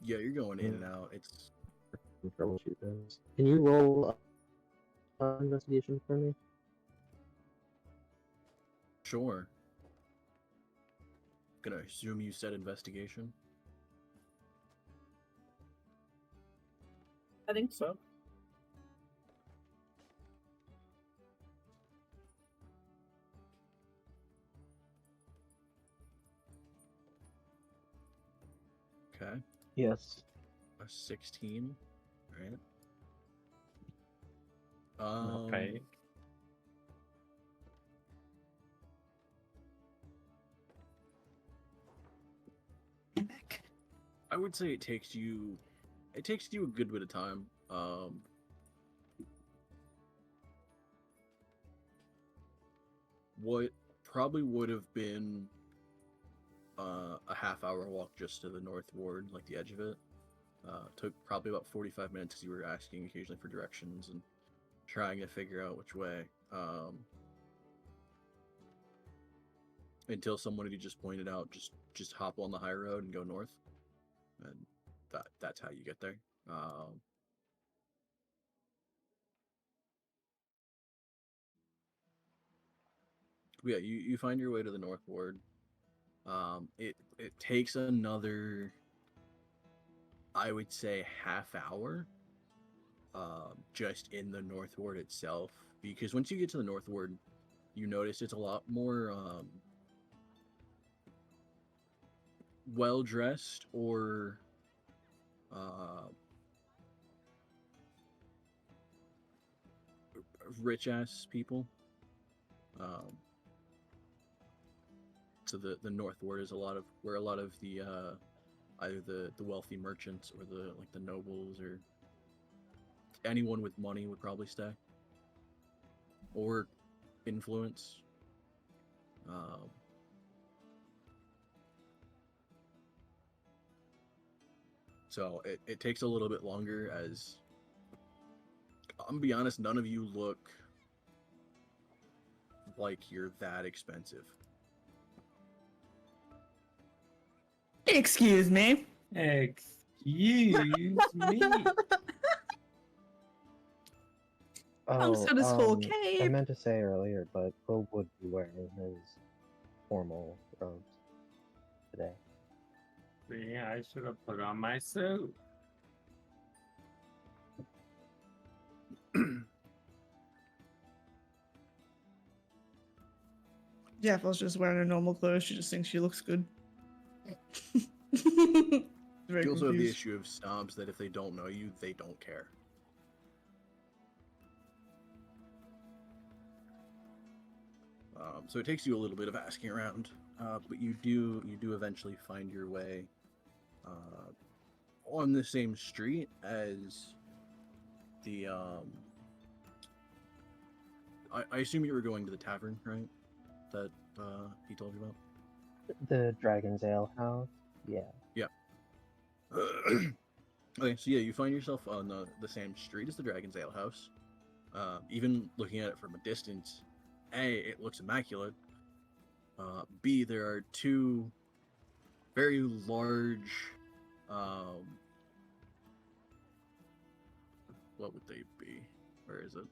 Yeah, you're going in and out. It's troubleshoot this. Can you roll investigation for me? sure. Gonna assume you said investigation. I think so. Okay. Yes. A 16. Right. Okay. I'm back. I would say it takes you a good bit of time. What probably would have been a half-hour walk just to the north ward, like the edge of it, took probably about 45 minutes because you were asking occasionally for directions and trying to figure out which way. until somebody just pointed out, just hop on the high road and go north, and that's how you get there. Yeah, you find your way to the North Ward. It takes another, I would say, half hour, just in the North Ward itself, because once you get to the North Ward, you notice it's a lot more well dressed or rich ass people. So the North Ward is where a lot of the either the wealthy merchants or the nobles or anyone with money would probably stay, or influence. So it takes a little bit longer, as I'm gonna be honest, none of you look like you're that expensive. Excuse me. Excuse me. Thanks for this full I cape. meant to say earlier, but Will would be wearing his formal robes today. Yeah, I should have put on my suit. Jaffel's just wearing her normal clothes. She just thinks she looks good. Very You also have the confused. issue of snobs that if they don't know you, they don't care. So it takes you a little bit of asking around, but you do eventually find your way on the same street as the. I assume you were going to the tavern, right? That he told you about. The Dragon's Ale House? Yeah. Okay, so yeah, you find yourself on the same street as the Dragon's Ale House. Even looking at it from a distance, A, it looks immaculate. B, there are two very large, what would they be? Where is it?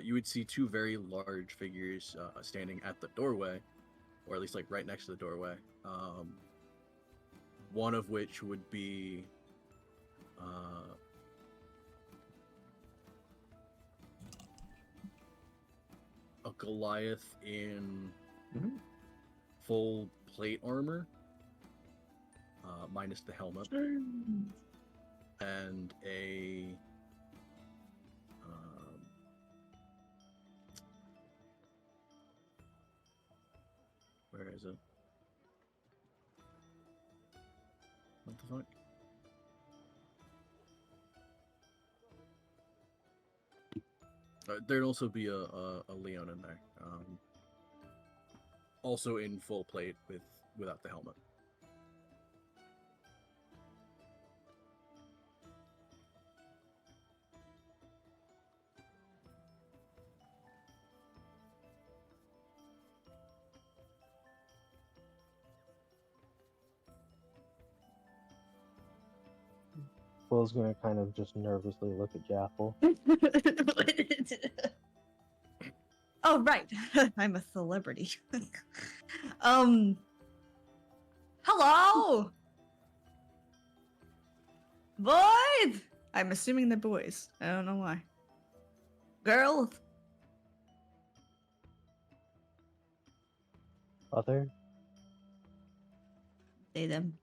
You would see two very large figures standing at the doorway, or at least like right next to the doorway. One of which would be a Goliath in full plate armor, minus the helmet, and a where is it? What the fuck? There'd also be a Leon in there, also in full plate without the helmet. Will's gonna kind of just nervously look at Jaffel. Oh, right. I'm a celebrity. Hello? Boys! I'm assuming they're boys. I don't know why. Girls? Other? They, them.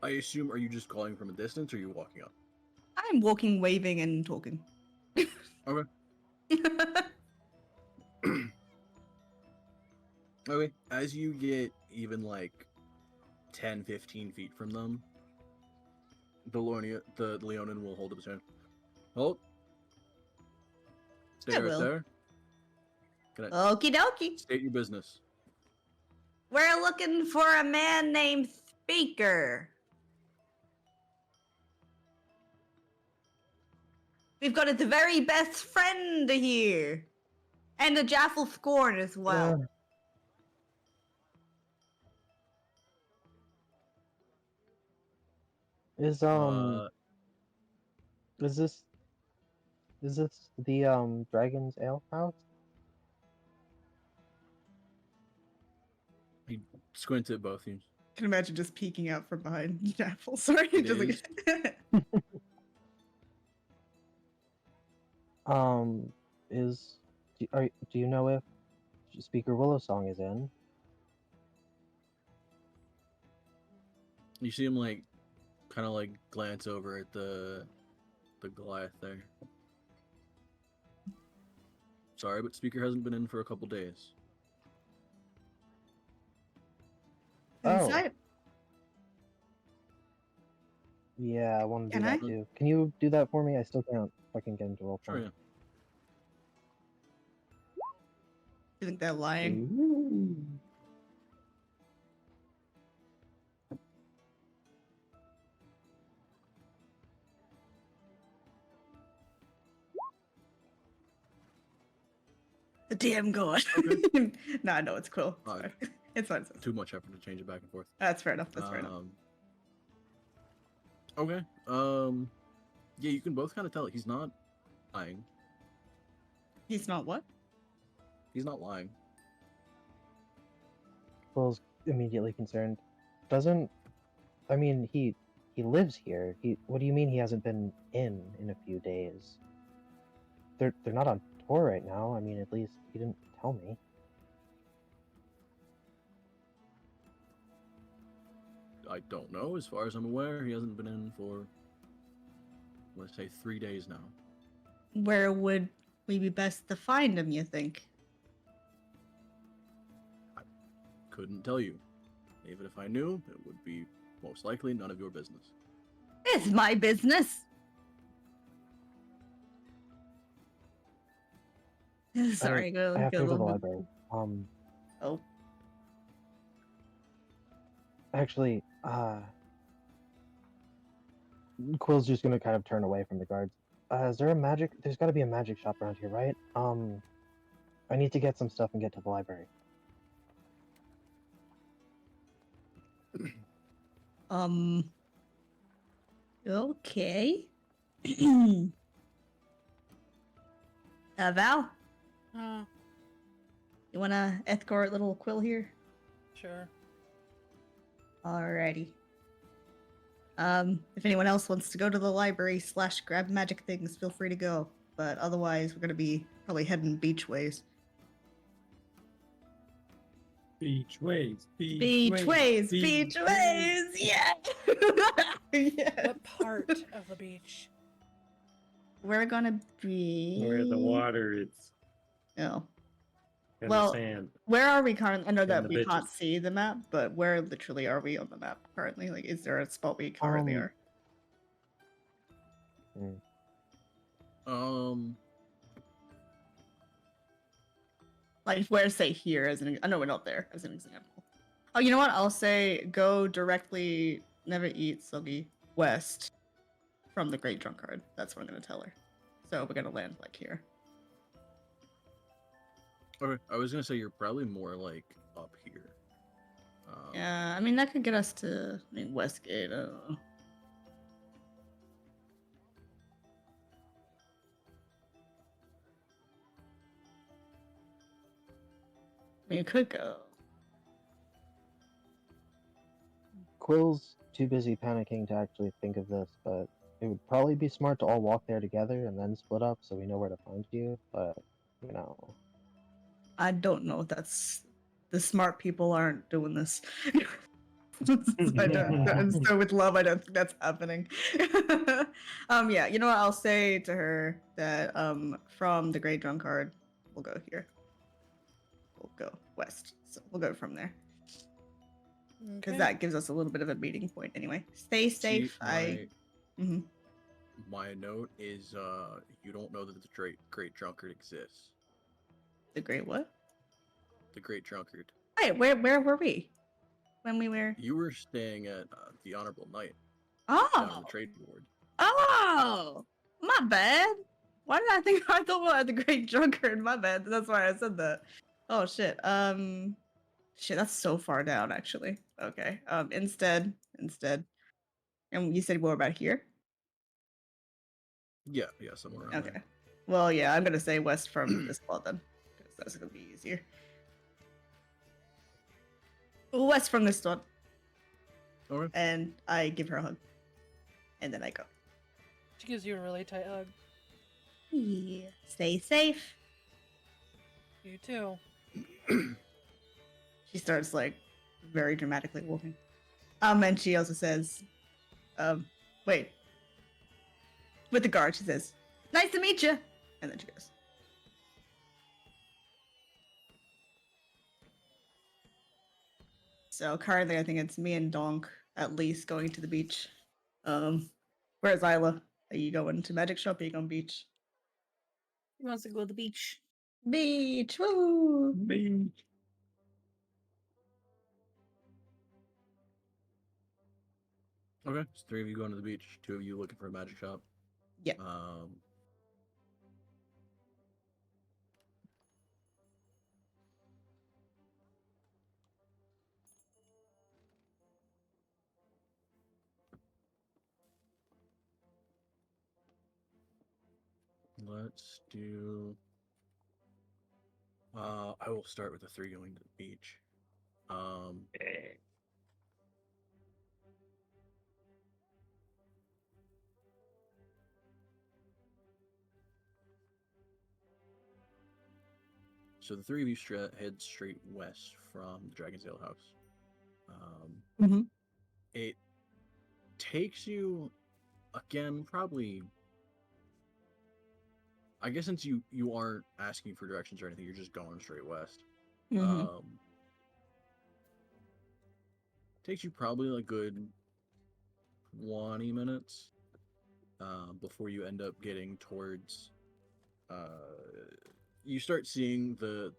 I assume, are you just calling from a distance, or are you walking up? I'm walking, waving, and talking. Okay. Okay, as you get even like 10, 15 feet from them, the Leonin will hold up his hand. Hold. Stay I right will. there. Can I Okie dokie. state your business? We're looking for a man named Speaker. We've got its very best friend here. And a Jaffle Scorn as well. Is is this the Dragon's Ale House? He squinted at both of you. I can imagine just peeking out from behind Jaffle. Sorry, It just is. Do you know if Speaker Willowsong is in? You see him like, kind of like glance over at the Goliath there. Sorry, but Speaker hasn't been in for a couple days. Oh. Inside. Yeah, I want to do Can that I? too. Can you do that for me? I still can't fucking get into roleplay. Sure, yeah. You think they're lying? Ooh. The DM god. Okay. Nah, no, it's cool. It's Alright. fine. It's fine. It's fine. Too much effort to change it back and forth. That's fair enough. That's fair enough. Okay. Yeah, you can both kind of tell he's not lying. He's not what? He's not lying. Will's immediately concerned. I mean, he lives here. What do you mean he hasn't been in a few days? They're not on tour right now. I mean, at least he didn't tell me. I don't know. As far as I'm aware, he hasn't been in for, let's say, 3 days now. Where would we be best to find him, you think? Couldn't tell you. Even if I knew, it would be most likely none of your business. It's my business. Sorry, go I have to go to the little bit- library. Oh, Actually, Quill's just gonna kind of turn away from the guards. Is there a magic? There's got to be a magic shop around here, right? I need to get some stuff and get to the library. Okay. Val, Oh, you wanna escort little Quill here? sure. Alrighty. If anyone else wants to go to the library / grab magic things, feel free to go. But otherwise, we're gonna be probably heading beach ways. Beach ways. Beach ways, beach ways, yeah. Yeah. What part of the beach? We're gonna be Where the water is Oh. and Well, the sand. Where are we currently? I know And that the we can't bitches. see the map, but where literally are we on the map currently? Like, is there a spot we currently Um, are? Like, where, say, here as an? I know we're not there as an example. Oh, you know what? I'll say go directly, never eat soggy west from the Great Drunkard. That's what I'm gonna tell her. So we're gonna land like here. Okay, I was gonna say you're probably more like up here. Yeah, I mean that could get us to Westgate. I don't know. I mean, it could go. Quill's too busy panicking to actually think of this, but it would probably be smart to all walk there together and then split up so we know where to find you. But you know, I don't know. That's the smart people aren't doing this. And so with love, I don't think that's happening. Yeah, you know what? I'll say to her that from the Great Drunkard, we'll go here. We'll go west. So we'll go from there. Because Okay. that gives us a little bit of a meeting point anyway. Stay safe. Mhm. My note is you don't know that the Great Drunkard exists. The Great what? The Great Drunkard. Wait, where were we? When we were? You were staying at the Honorable Knight down in Oh, the trade ward. oh, my bad. Why did I think I thought we had the Great Drunkard? My bad. That's why I said that. Oh shit. Shit. That's so far down, actually. Okay. Instead. And you said we're about here. Yeah, somewhere around Okay. there. Well, yeah. I'm gonna say west from this spot then, because that's gonna be easier. West from this one, Okay. and I give her a hug, and then I go. She gives you a really tight hug. Yeah. Stay safe. You too. She starts like very dramatically walking. And she also says, wait. With the guard, she says, "Nice to meet you," and then she goes. So currently, I think it's me and Donk at least going to the beach. Where's Isla? Are you going to magic shop? Or are you going beach? He wants to go to the beach. Beach, woo! Beach. Okay, so 3 of you going to the beach, 2 of you looking for a magic shop. Yeah. Let's do. I will start with the 3 going to the beach. So the 3 of you head straight west from the Dragon's Ale house. Mhm. It takes you, again, probably. I guess since you aren't asking for directions or anything, you're just going straight west. Takes you probably a good 20 minutes before you end up getting towards. You start seeing the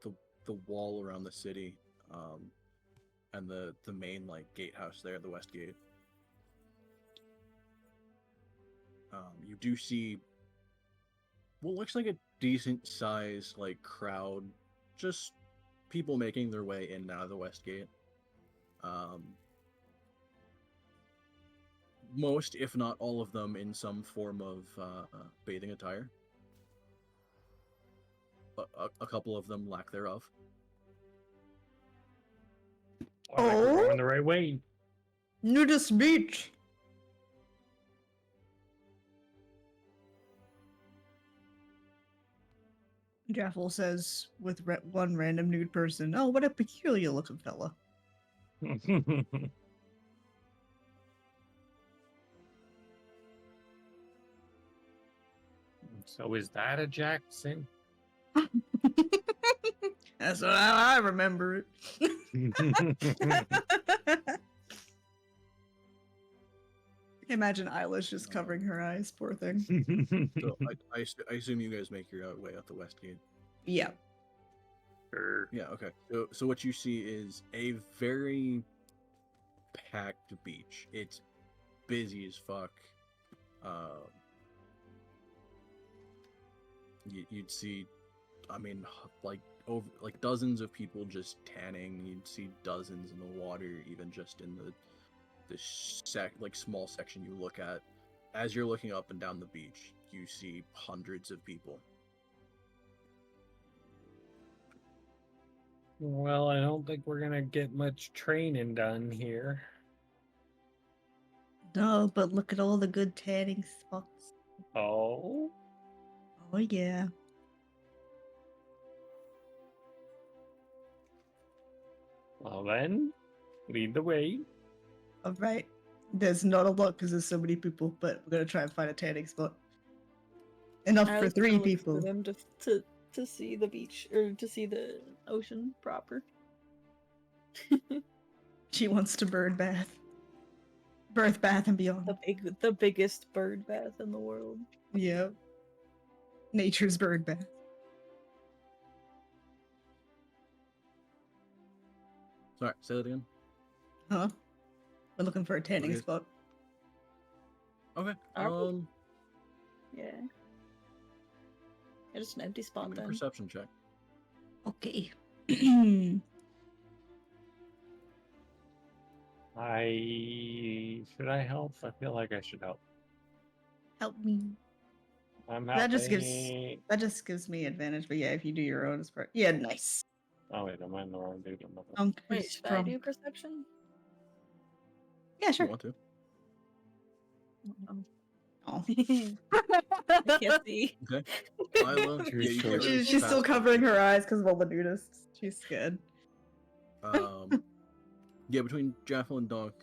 wall around the city, and the main like gatehouse there, the West Gate. You do see what looks like a decent size like crowd, just people making their way in and out of the West Gate. Most, if not all of them, in some form of bathing attire. A couple of them lack thereof. I think we're going the right way. Nudist beach. Jaffel says with one random nude person, "Oh, what a peculiar looking fella." So is that a Jackson? That's how I remember it. Imagine Isla's just covering her eyes, poor thing. So I assume you guys make your way out the West Gate. Yeah. Yeah, okay. So what you see is a very packed beach. It's busy as fuck. You'd see, I mean, like over like dozens of people just tanning. You'd see dozens in the water, even just in the small section you look at. As you're looking up and down the beach, you see hundreds of people. Well, I don't think we're gonna get much training done here. No, but look at all the good tanning spots. Oh, Oh yeah. well then, lead the way. All right. There's not a lot because there's so many people, but we're gonna try and find a tanning spot. Enough I for was 3 gonna look people. For them to see the beach or to see the ocean proper. She wants to bird bath. Birth bath and beyond. The biggest bird bath in the world. Yeah. Nature's bird bath. Sorry, say that again. Huh? We're looking for a tanning Okay. spot. Okay. Are we? Yeah. Just an empty Give spot me a then. perception check. Okay. Should I help? I feel like I should help. Help me. I'm That just helping. gives me advantage. But yeah, if you do your own, it's part. Yeah, nice. Oh wait, am I in the wrong dude? Wait, should I do perception? Yeah, You sure. want to? Oh. I can't see. Okay. Isla, Too yeah, you short. can't really She's still fast- covering her eyes because of all the nudists. She's scared. Yeah, between Jaffel and Dunk,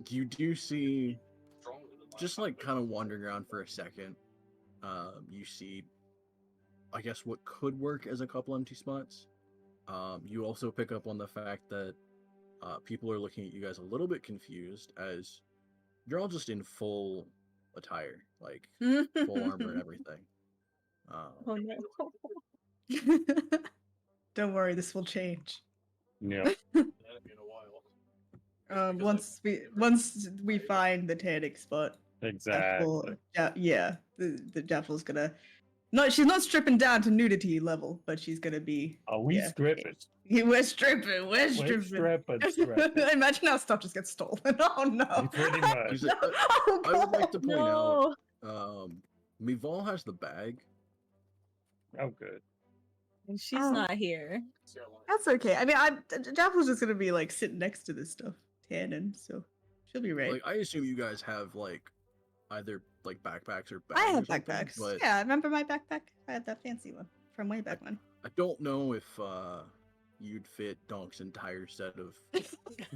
you do see, just like kind of wandering around for a second, you see, I guess, what could work as a couple empty spots. You also pick up on the fact that people are looking at you guys a little bit confused as you're all just in full attire, like full armor and everything. Oh no. Don't worry, this will change. Yeah. Once we find the tanning spot, Exactly. yeah, the Jaffel's gonna. No, she's not stripping down to nudity level, but she's gonna be. Are we yeah. stripping? We're stripping. We're We're stripping. stripping. Imagine how stuff just gets stolen. Oh no. Pretty much. He's like, Oh, I would like to God. point out, No. Mival has the bag. Oh, good. And she's Oh. not here. That's okay. I mean, Jaffel's just gonna be like sitting next to this stuff, tanning, so she'll be right. Like, I assume you guys have like either like backpacks or bags. I have or something, backpacks. but Yeah, I remember my backpack. I had that fancy one from way back when. I don't know if you'd fit Donk's entire set of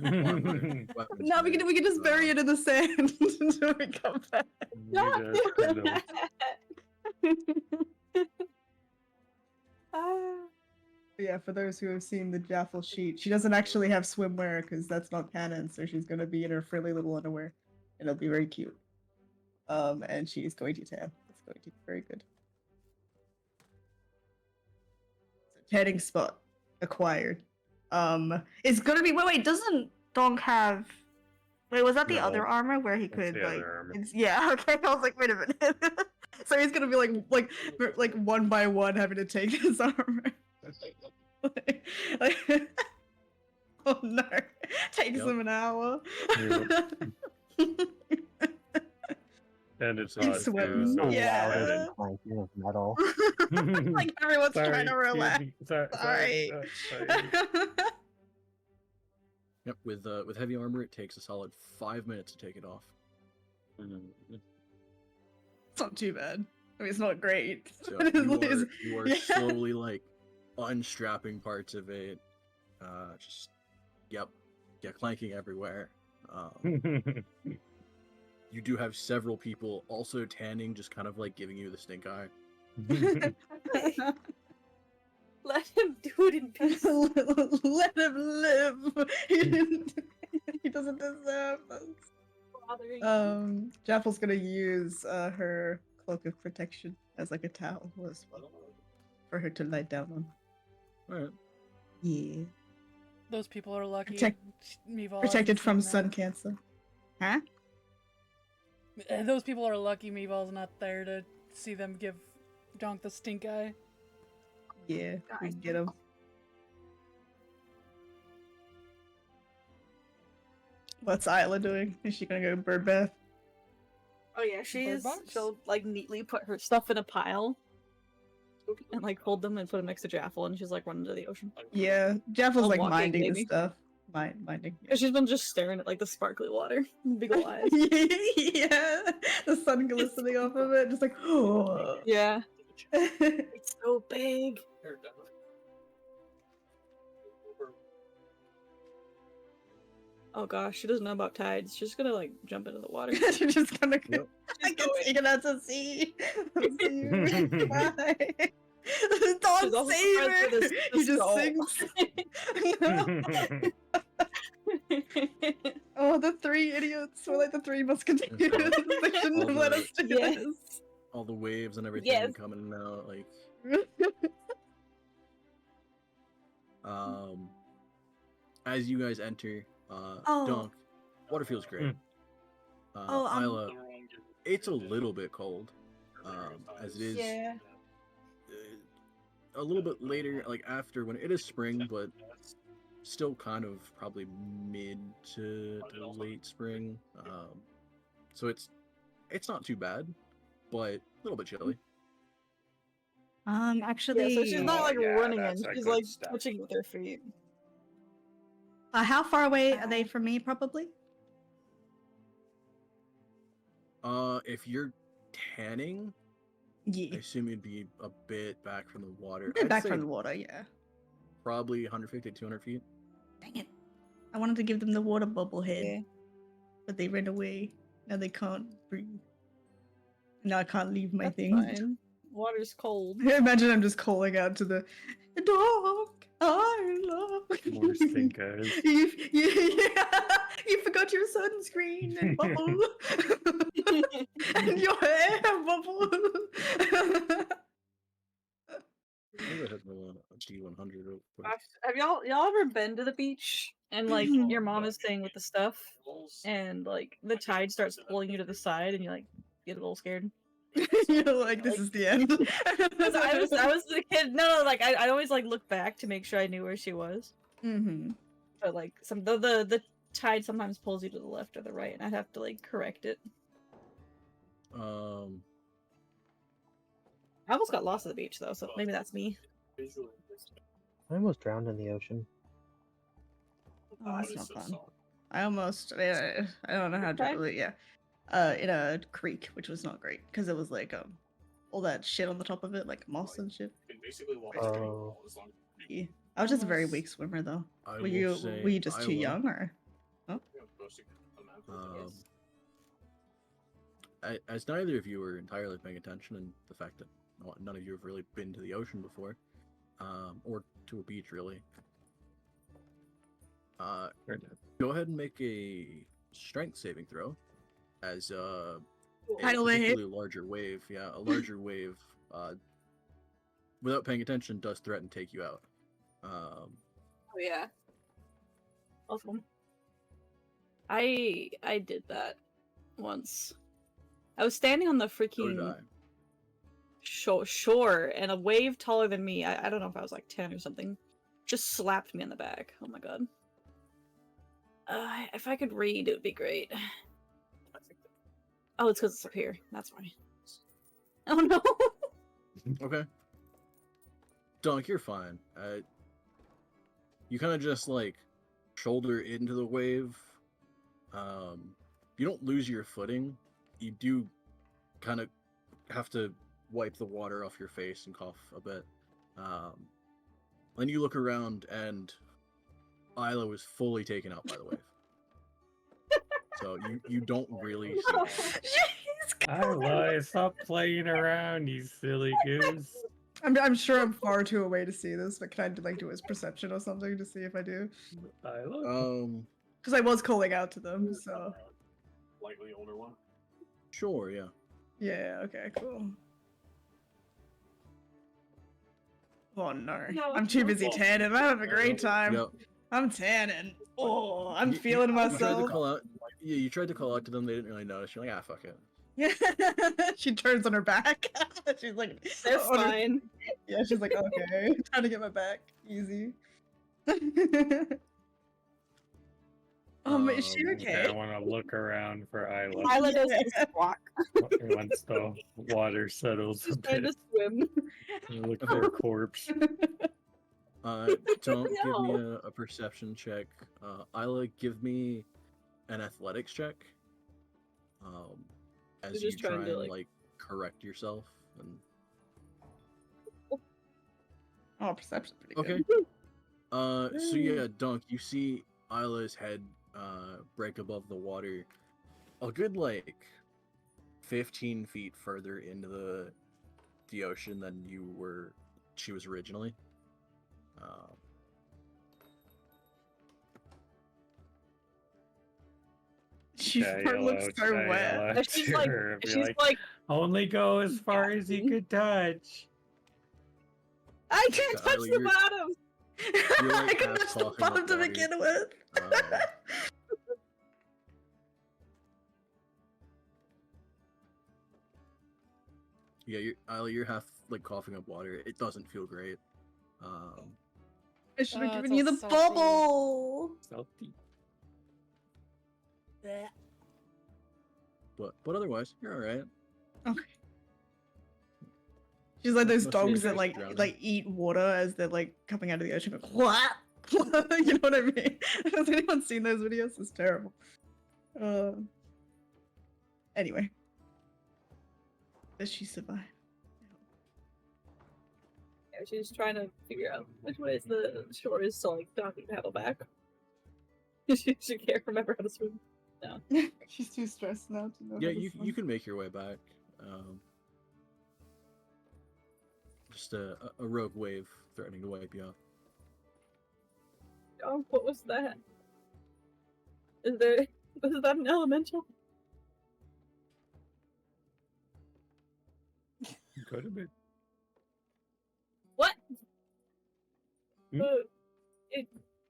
armor and weapons. No, we can just bury it in the sand until we come back. We just kind of- Yeah, for those who have seen the Jaffel sheet, she doesn't actually have swimwear because that's not canon, so she's gonna be in her frilly little underwear. And it'll be very cute. And she's going to tan. It's going to be very good. So, tanning spot acquired. It's gonna be wait, doesn't Donk have wait, was that the other No, armor where he that's could the like other armor. yeah, okay. I was like, wait a minute. So he's gonna be like one by one having to take this armor. like, oh no, takes Yep. him an hour. And it's He's hard sweating. too. So Yeah. loud Loud and clanking of metal. Like everyone's Sorry, trying to excuse relax. me. Sorry. Sorry. Yep, with heavy armor, it takes a solid 5 minutes to take it off. It's not too bad. I mean, it's not great. So But it's- you are yeah. slowly like unstrapping parts of it. Just yeah, clanking everywhere. You do have several people also tanning, just kind of like giving you the stink eye. Let him do it in peace. Let him live. He doesn't deserve this. Jaffel's gonna use her cloak of protection as like a towel as well for her to lie down on. All right. Yeah. Those people are lucky. Protect- Meeval Protected hasn't from seen sun that. cancer. Huh? Those people are lucky Meeval's not there to see them give Donk the stink eye. Yeah, we can get him. What's Isla doing? Is she gonna go bird bath? Oh yeah, she'll box? like neatly put her stuff in a pile and like hold them and put them next to Jaffel, and she's like running to the ocean. Yeah, Jaffel's I'm like walking, minding the maybe. stuff. Minding. Cause she's been just staring at like the sparkly water, big ol' eyes. Yeah, the sun glistening off of it, just like oh. Yeah, it's so big. Oh gosh, she doesn't know about tides. She's gonna like jump into the water. You're just gonna go. Yep. I can take it out to sea. Bye. Don't She's also save surprised her. with this- He this just doll. sings. Oh, the three idiots were like the three musketeers. They shouldn't have let us do Yes. this. All the waves and everything Yes. coming in and out, like as you guys enter, Oh. Dunk, water feels great. Mm. Oh, Isla, it's a little bit cold. As it is Yeah. a little bit later, like after when it is spring, but still kind of probably mid to late spring. So it's not too bad, but a little bit chilly. Actually, Yeah, so she's not like yeah, running in. that's a She's good like step. touching with her feet. how far away are they from me? Probably. If you're tanning, I Yeah. assume you'd be a bit back from the water. A bit I'd back say from the water. Yeah. probably 150 to 200 feet. Dang it! I wanted to give them the water bubble head, Yeah. but they ran away. Now they can't breathe. Now I can't leave my That's thing. fine. Water's cold. Imagine I'm just calling out to the dog. I love Worst thing goes. You forgot your sunscreen and bubble. And your hair bubble. I'll go ahead and roll a D100 real quick. Have y'all ever been to the beach and like your mom is staying with the stuff and like the tide starts pulling you to the side and you like get a little scared? You're like, this is the end. 'Cause I was the kid. No, like I always like look back to make sure I knew where she was. Mm-hmm. But like the tide sometimes pulls you to the left or the right, and I'd have to like correct it. Um, I almost got lost at the beach though, so maybe that's me. I almost drowned in the ocean. Oh, that's not fun. I almost, I don't know how to Okay. really, yeah. In a creek, which was not great because it was like all that shit on the top of it, like moss and shit. Oh. Yeah. I was just a very weak swimmer though. I Were will you say just too Isla, young or? As neither of you were entirely paying attention, and the fact that none of you have really been to the ocean before, or to a beach really, go ahead and make a strength saving throw, as a Tidal wave. particularly larger wave, a larger wave, without paying attention, does threaten to take you out. Oh yeah. Awesome. I did that once. I was standing on the So did freaking I. shore, and a wave taller than me, I don't know if I was like 10 or something, just slapped me in the back. Oh my god. If I could read, it would be great. Oh, it's because it's up here. That's why. Oh no! Okay. Dunk, you're fine. You kind of just like shoulder into the wave. You don't lose your footing. You do kind of have to wipe the water off your face and cough a bit. Then you look around and Isla was fully taken out by the wave. So you don't really see it. Isla, stop playing around, you silly goose. I'm sure I'm far too away to see this, but can I like do his perception or something to see if I do? Isla? Because I was calling out to them, so Likely older one. Sure, yeah. yeah. Okay, cool. Oh no, No, I'm too no busy fault. tanning. I'm having a great time. Yep. I'm tanning. Oh, I'm feeling You tried to myself. call out. Yeah, you tried to call out to them. They didn't really notice. You're like, fuck it. She turns on her back. She's like, They're on her- fine. Yeah, she's like, okay, trying to get my back easy. Is she Okay, I okay? want to look around for Isla Isla does this squawk. once the water settles a She's trying to bit. swim. Look for a corpse. Don't give me No. a perception check. Isla, give me an athletics check. As You're you just try trying to, and like- correct yourself. And Oh, perception's pretty okay. good. So yeah, Dunk, you see Isla's head break above the water, a good like 15 feet further into the ocean than she was originally. She Say looks so hello, say wet. hello And she's to like, her, be she's like, only go as far as you could touch. I can't Isla, touch the you're- bottom. You're, like, I can half touch the coughing up bottom to water. begin with. Yeah, you're half like coughing up water. It doesn't feel great. I should have Oh, it's given all you the salty. bubble. Salty. Blech. But otherwise, you're all right. Okay. She's like those Must be dogs that just like drowning. eat water as they're like coming out of the ocean. Like, what? You know what I mean? Has anyone seen those videos? It's terrible. Anyway, does she survive? Yeah, she's trying to figure out which way is the shortest so like don't have to paddle back. she can't remember how to swim. She's too stressed now to know. Yeah, how to you swim. can make your way back. Just a rogue wave threatening to wipe you off. Oh, what was that? Was that an elemental? Could have been. What? Hmm?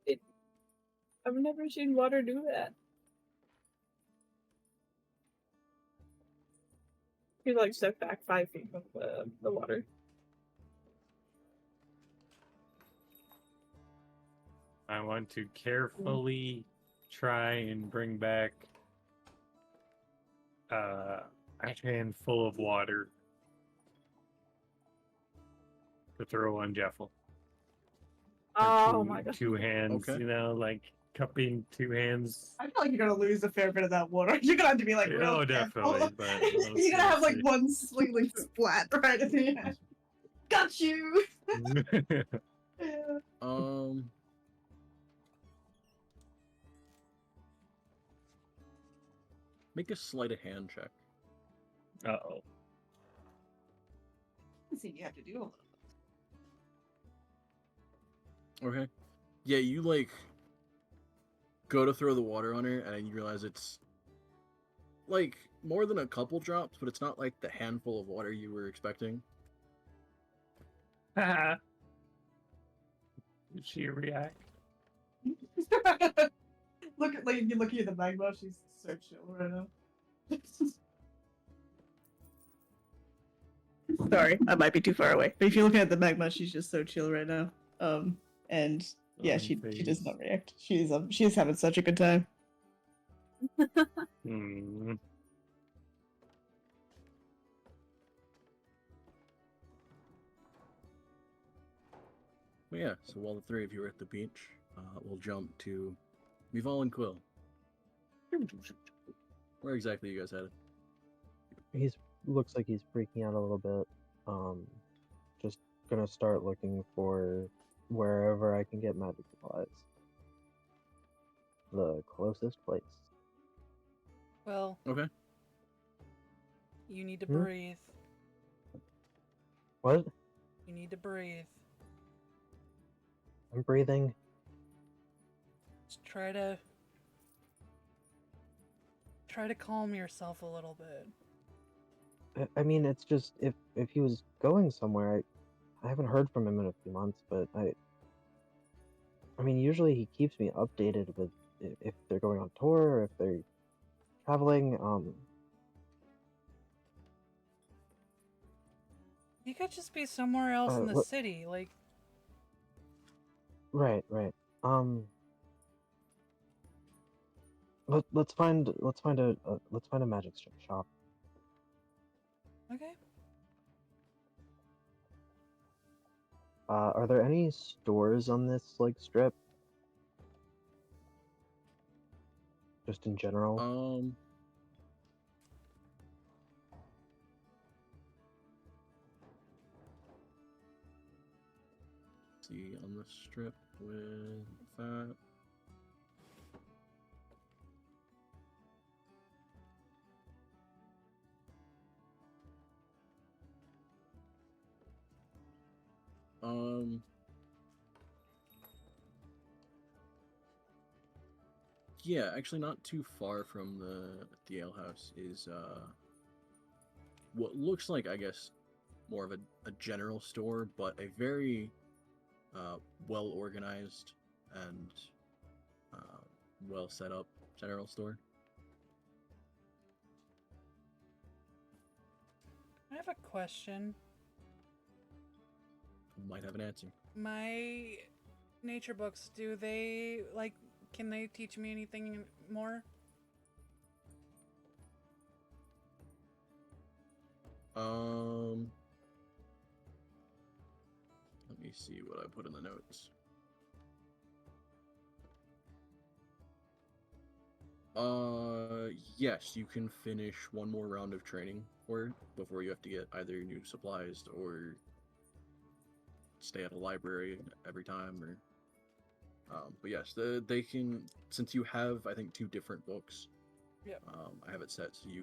It I've never seen water do that. He like stepped back 5 feet from the water. I want to carefully try and bring back a handful of water to throw on Jeffel. Oh my god. Two hands, Okay. you know, like cupping two hands. I feel like you're gonna lose a fair bit of that water. You're gonna have to be like, real Oh, careful. definitely, but we'll You're gonna have like see. one slightly splat right at the end. Got you. Yeah. Make a sleight of hand check. Uh-oh. See, you have to do a little. Okay. Yeah, you like go to throw the water on her, and then you realize it's like more than a couple drops, but it's not like the handful of water you were expecting. Did she react? Look at you're looking at the magma. She's so chill right now. Sorry, I might be too far away. But if you're looking at the magma, she's just so chill right now. And yeah, she does not react. She's having such a good time. Hmm. But yeah, so while the three of you are at the beach, we'll jump to Mival and Quill. Where exactly are you guys headed? He's looks like he's freaking out a little bit. Just gonna start looking for wherever I can get magic supplies. The closest place. Well, Okay. you need to Hmm? breathe. What? You need to breathe. I'm breathing. Just try to calm yourself a little bit. I mean, it's just if he was going somewhere, I haven't heard from him in a few months, but I mean, usually he keeps me updated with if they're going on tour or if they're traveling. You could just be somewhere else in the what- city, like Right. Let's find a magic shop. okay. Are there any stores on this like strip? Just in general. See on the strip with that. Yeah, actually not too far from the ale house is what looks like, I guess, more of a general store, but a very well organized and well set up general store. I have a question. Might have an answer. My nature books, do they, like, can they teach me anything more? Let me see what I put in the notes. Yes, you can finish one more round of training for it before you have to get either new supplies or stay at a library every time, or but yes, they can, since you have, I think, 2 different books. Yep. I have it set so you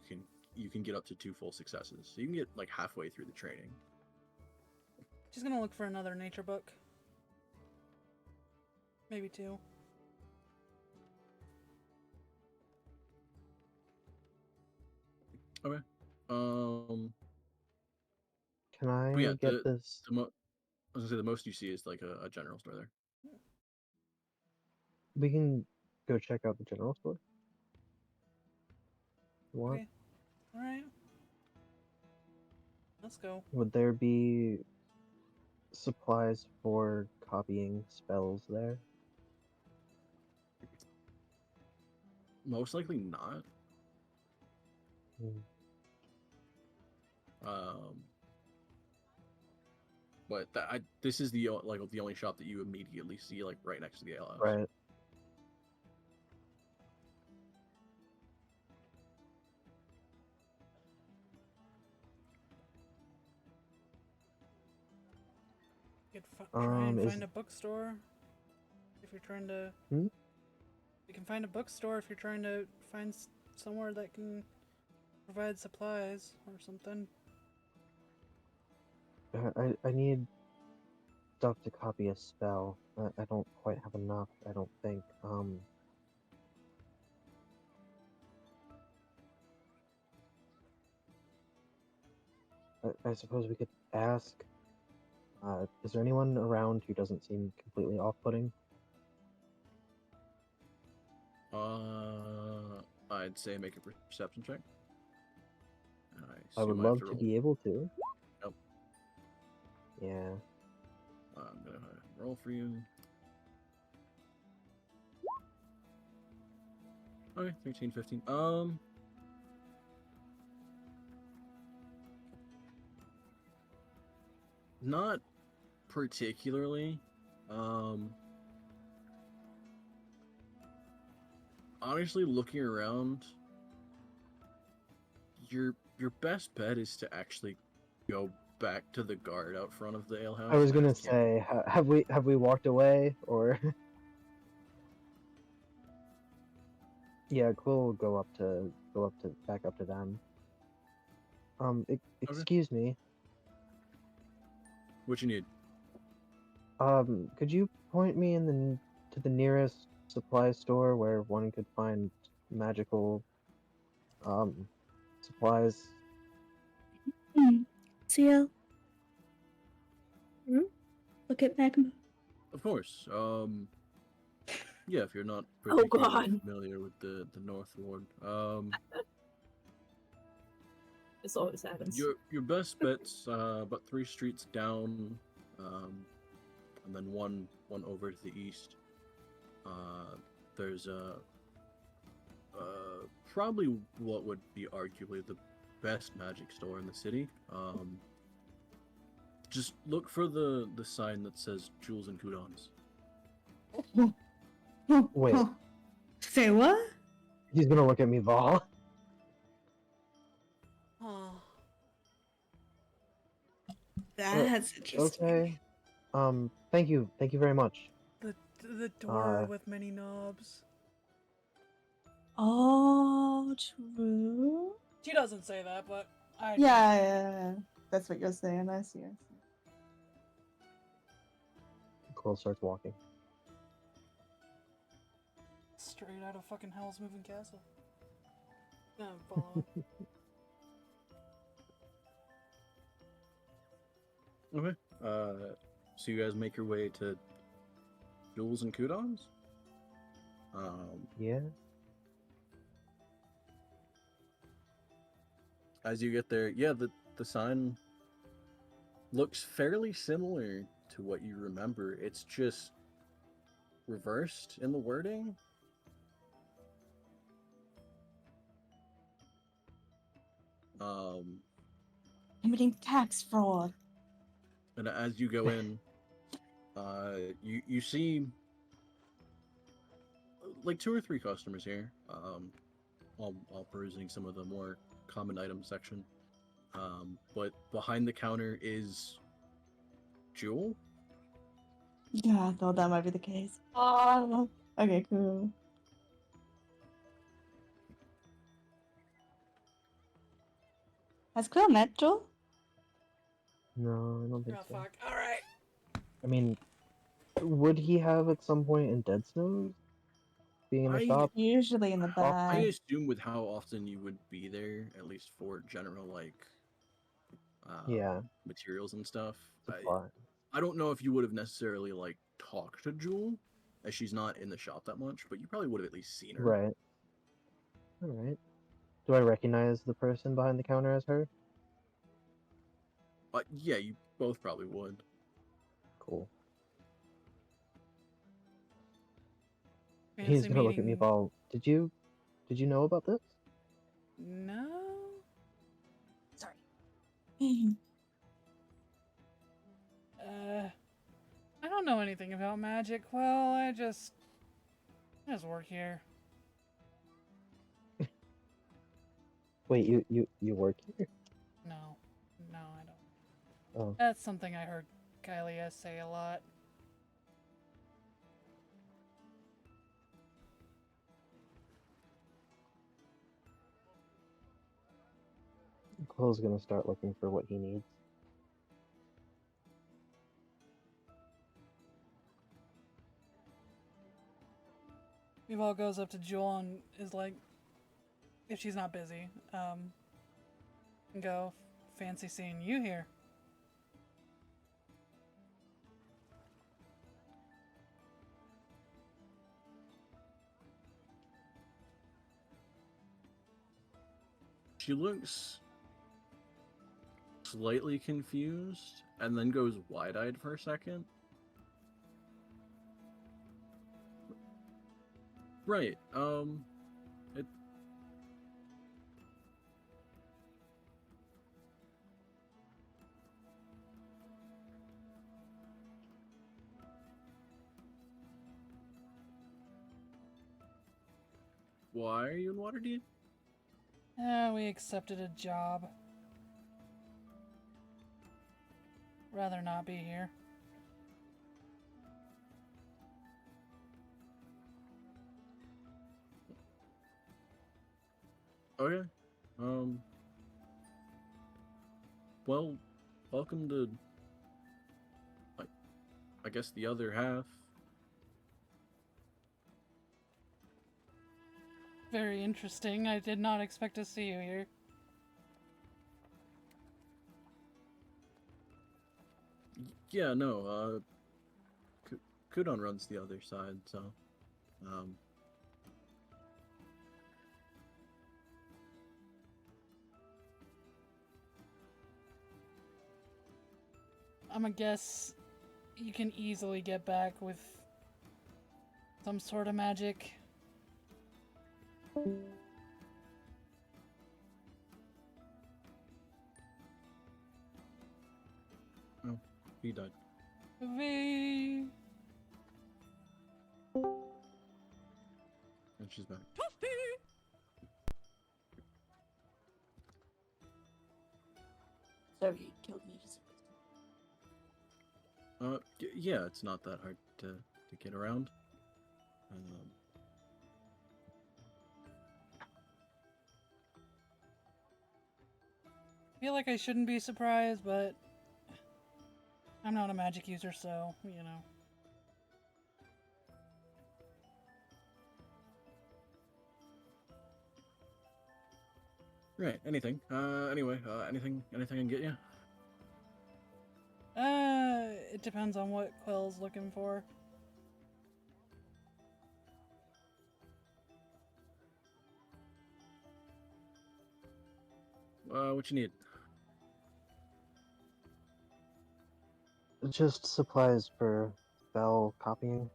can get up to 2 full successes. So you can get like halfway through the training. Just gonna look for another nature book. Maybe 2. Okay. Can But yeah, I get this? I was gonna say the most you see is like a general store there. We can go check out the general store. What? Okay. Alright. Let's go. Would there be supplies for copying spells there? Most likely not. Hmm. But this is the the only shop that you immediately see, like right next to the alehouse. Right. You could try and Is- find a bookstore if you're trying to. Hmm? You can find a bookstore if you're trying to find somewhere that can provide supplies or something. I need stuff to copy a spell. I don't quite have enough, I don't think. I suppose we could ask. Is there anyone around who doesn't seem completely off-putting? I'd say make a perception check. I would assume have love to roll. be able to. Nope. Yeah. I'm gonna roll for you. Okay, 13, 15. Not particularly. Honestly, looking around, your best bet is to actually go back to the guard out front of the alehouse. I was and gonna ask him. say, have we walked away or? Yeah, Quill will go up to back up to them. Excuse me. What you need? Could you point me to the nearest supply store where one could find magical supplies? CL. Look at Magma. Of course. Yeah, if you're not Oh, particularly God. familiar with the North Ward, This always happens. your best bet's about 3 streets down, and then one over to the east. There's probably what would be arguably the best magic store in the city. Just look for the sign that says Jewels and Coudons. Wait. Say what? He's gonna look at me, Val. Oh. That's interesting. Okay. Thank you very much. The door with many knobs. Oh, true. She doesn't say that, but I. Yeah. That's what you're saying. I see. Quill starts walking. Straight out of fucking Howl's Moving Castle. No, follow. Okay. So you guys make your way to Jewels and Coudons? Yeah. As you get there, yeah, the the sign looks fairly similar to what you remember. It's just reversed in the wording. Committing tax fraud. And as you go in, you see like 2 or 3 customers here. All perusing some of the more common item section. But behind the counter is Jewel. Yeah, I thought that might be the case. Oh, okay, cool. Has Quill met Joel? No, I don't think Oh so. fuck! All right. I mean, would he have at some point in Dead Snows? Being in the shop? Usually in the I back. assume with how often you would be there, at least for general like Yeah, materials and stuff. supply. I don't know if you would have necessarily like talked to Jewel, as she's not in the shop that much, but you probably would have at least seen her. Right. Alright. Do I recognize the person behind the counter as her? Yeah, you both probably would. Cool. Fancy He's gonna look at me meeting- all. Did you know about this? No. Sorry. I don't know anything about magic. Well, I just work here. Wait, you work here? No, I don't. Oh. That's something I heard Kylie say a lot. Quill's gonna start looking for what he needs. Yuval goes up to Jewel and is like, if she's not busy, go, fancy seeing you here. She looks slightly confused and then goes wide-eyed for a second. Right, it... Why are you in Waterdeep? We accepted a job. Rather not be here. Okay. Well, welcome to, I guess, the other half. Very interesting. I did not expect to see you here. Yeah, no, Kudon runs the other side, so, I'm a guess you can easily get back with some sort of magic. oh, he died. V. And she's back. So he killed me. Yeah, it's not that hard to get around. I feel like I shouldn't be surprised, but I'm not a magic user, so, you know. Right, anything. Anyway, anything I can get you? It depends on what Quill's looking for. What you need? Just supplies for spell copying.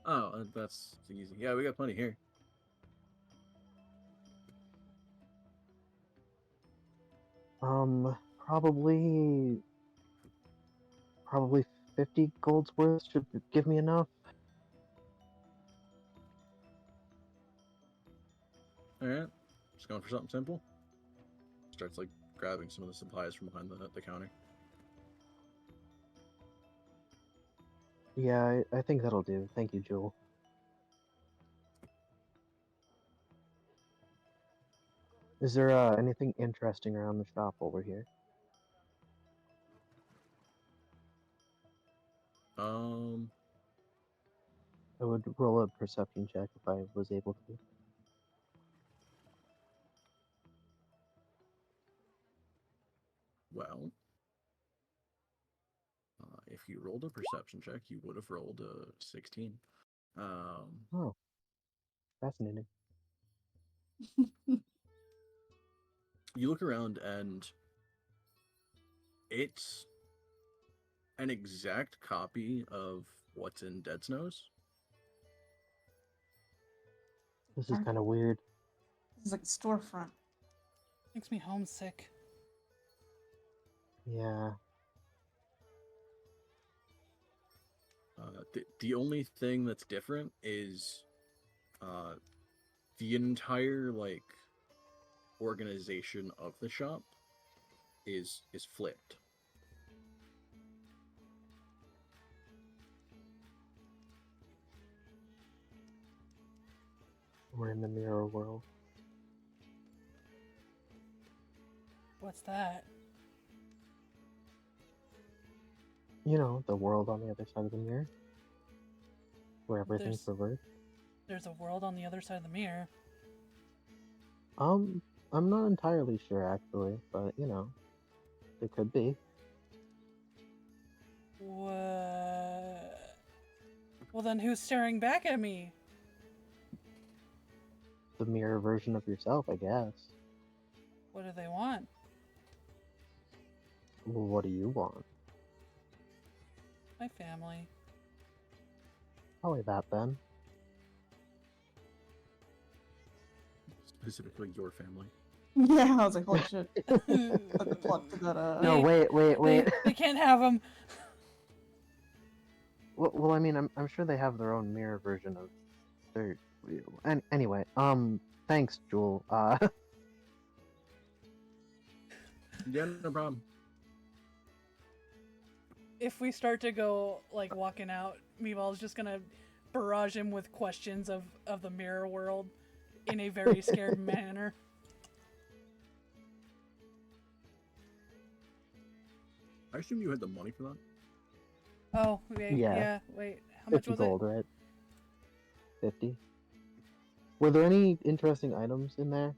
Oh, that's easy. Yeah, we got plenty here. Probably 50 gold's worth should give me enough. All right, just going for something simple. Starts like grabbing some of the supplies from behind the counter. Yeah, I think that'll do. Thank you, Jewel. Is there anything interesting around the shop over here? I would roll a perception check if I was able to. Well, if you rolled a perception check, you would have rolled a 16. Oh, fascinating. You look around and it's an exact copy of what's in Dead Snows. This is kind of weird. This is like a storefront. Makes me homesick. Yeah. The only thing that's different is the entire like organization of the shop is flipped. We're in the mirror world. What's that? You know, the world on the other side of the mirror. Where everything's reversed. There's a world on the other side of the mirror. I'm not entirely sure actually, but you know, it could be. What? Well, then who's staring back at me? The mirror version of yourself, I guess. What do they want? Well, what do you want? My family. Probably that then. Specifically your family. Yeah, I was like, holy shit. Put the plug to that, No, Hey, wait. They can't have them. Well, I mean, I'm sure they have their own mirror version of their. And anyway, thanks, Jewel. Yeah, no problem. If we start to go like walking out, Meeball's just gonna barrage him with questions of the mirror world in a very scared manner. I assume you had the money for that. Oh, wait, Yeah. yeah, wait. How much 50 was gold, right? 50. Were there any interesting items in there?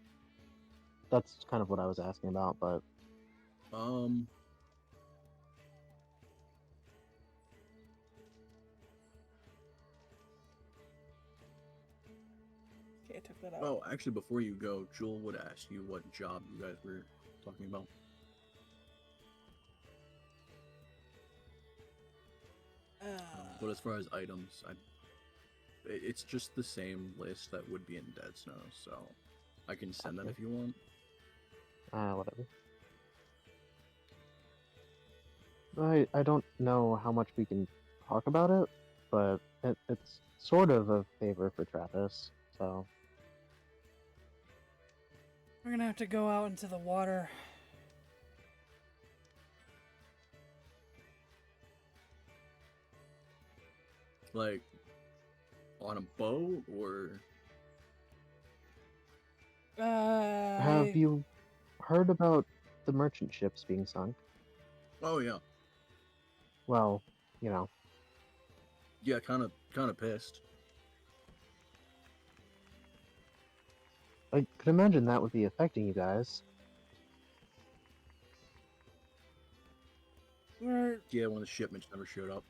That's kind of what I was asking about, but Okay, I took that out. Oh, actually, before you go, Jewel would ask you what job you guys were talking about. But as far as items, it's just the same list that would be in Dead Snow, so I can send that Okay. if you want. whatever. I don't know how much we can talk about it, but it's sort of a favor for Travis, so We're gonna have to go out into the water. Like, on a boat, or... have you heard about the merchant ships being sunk? Oh, yeah. Well, you know, Yeah, kind of pissed. I could imagine that would be affecting you guys. We're Yeah, when the shipments never showed up.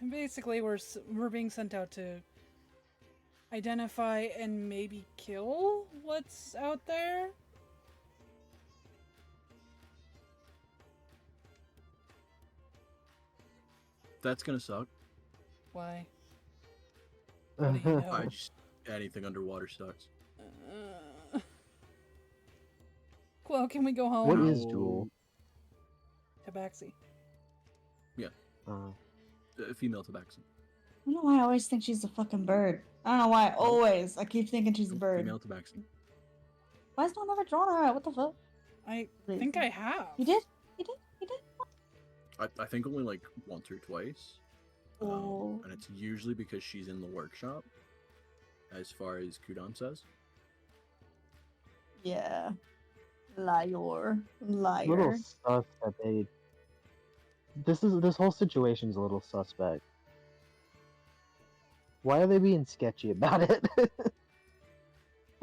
basically we're being sent out to identify and maybe kill what's out there. That's gonna suck. Why? What do you know? I just anything underwater sucks. Well, can we go home? What How- is Jewel? Tabaxi. Female tabaxi. I don't know why I always think she's a fucking bird. I don't know why. Always, I keep thinking she's a bird. Female tabaxi. Why is no one ever drawn her out? What the fuck? I think I have. You did? You did? You did? I think only like once or twice. Oh. And it's usually because she's in the workshop, as far as Kudan says. Yeah. Liar. A little Liar. sus that they. This whole situation's a little suspect. Why are they being sketchy about it?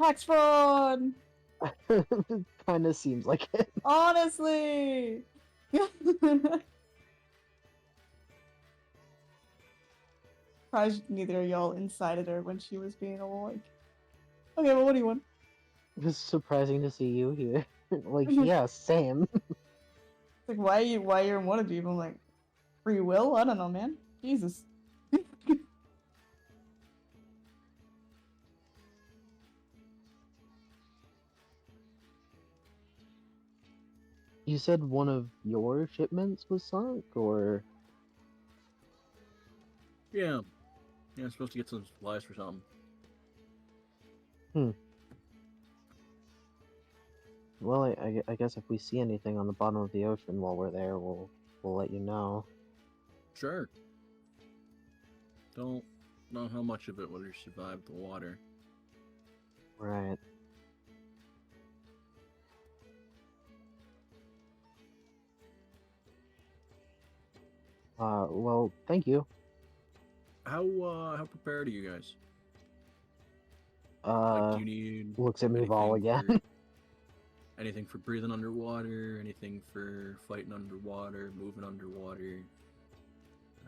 Tax fraud! It kind of seems like it. Honestly! Surprised neither of y'all incited her when she was being all like, okay, well, what do you want? It's surprising to see you here. Like, yeah, same. It's like, why you're in one of you? I'm like, free will? I don't know, man. Jesus. You said one of your shipments was sunk, or Yeah. Yeah, I'm supposed to get some supplies for something. well, I guess if we see anything on the bottom of the ocean while we're there, we'll let you know. Sure. Don't know how much of it would have survived the water. Right. Well, thank you. How prepared are you guys? Like, do you need Looks at me all anything again. for- anything for breathing underwater? Anything for fighting underwater? Moving underwater?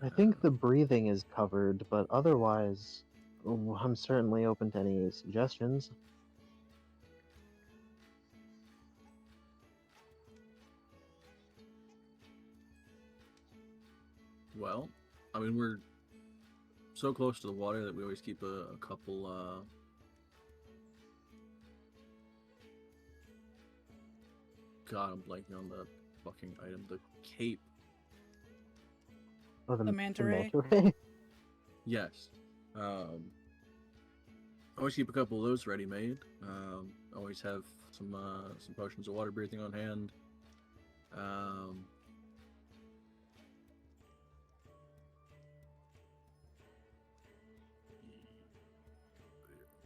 I think the breathing is covered, but otherwise, I'm certainly open to any suggestions. Well, I mean, we're so close to the water that we always keep a couple, God, I'm blanking on the fucking item. The cape. Oh, The manta ray? ray? Yes. Always keep a couple of those ready made. Always have some potions of water breathing on hand.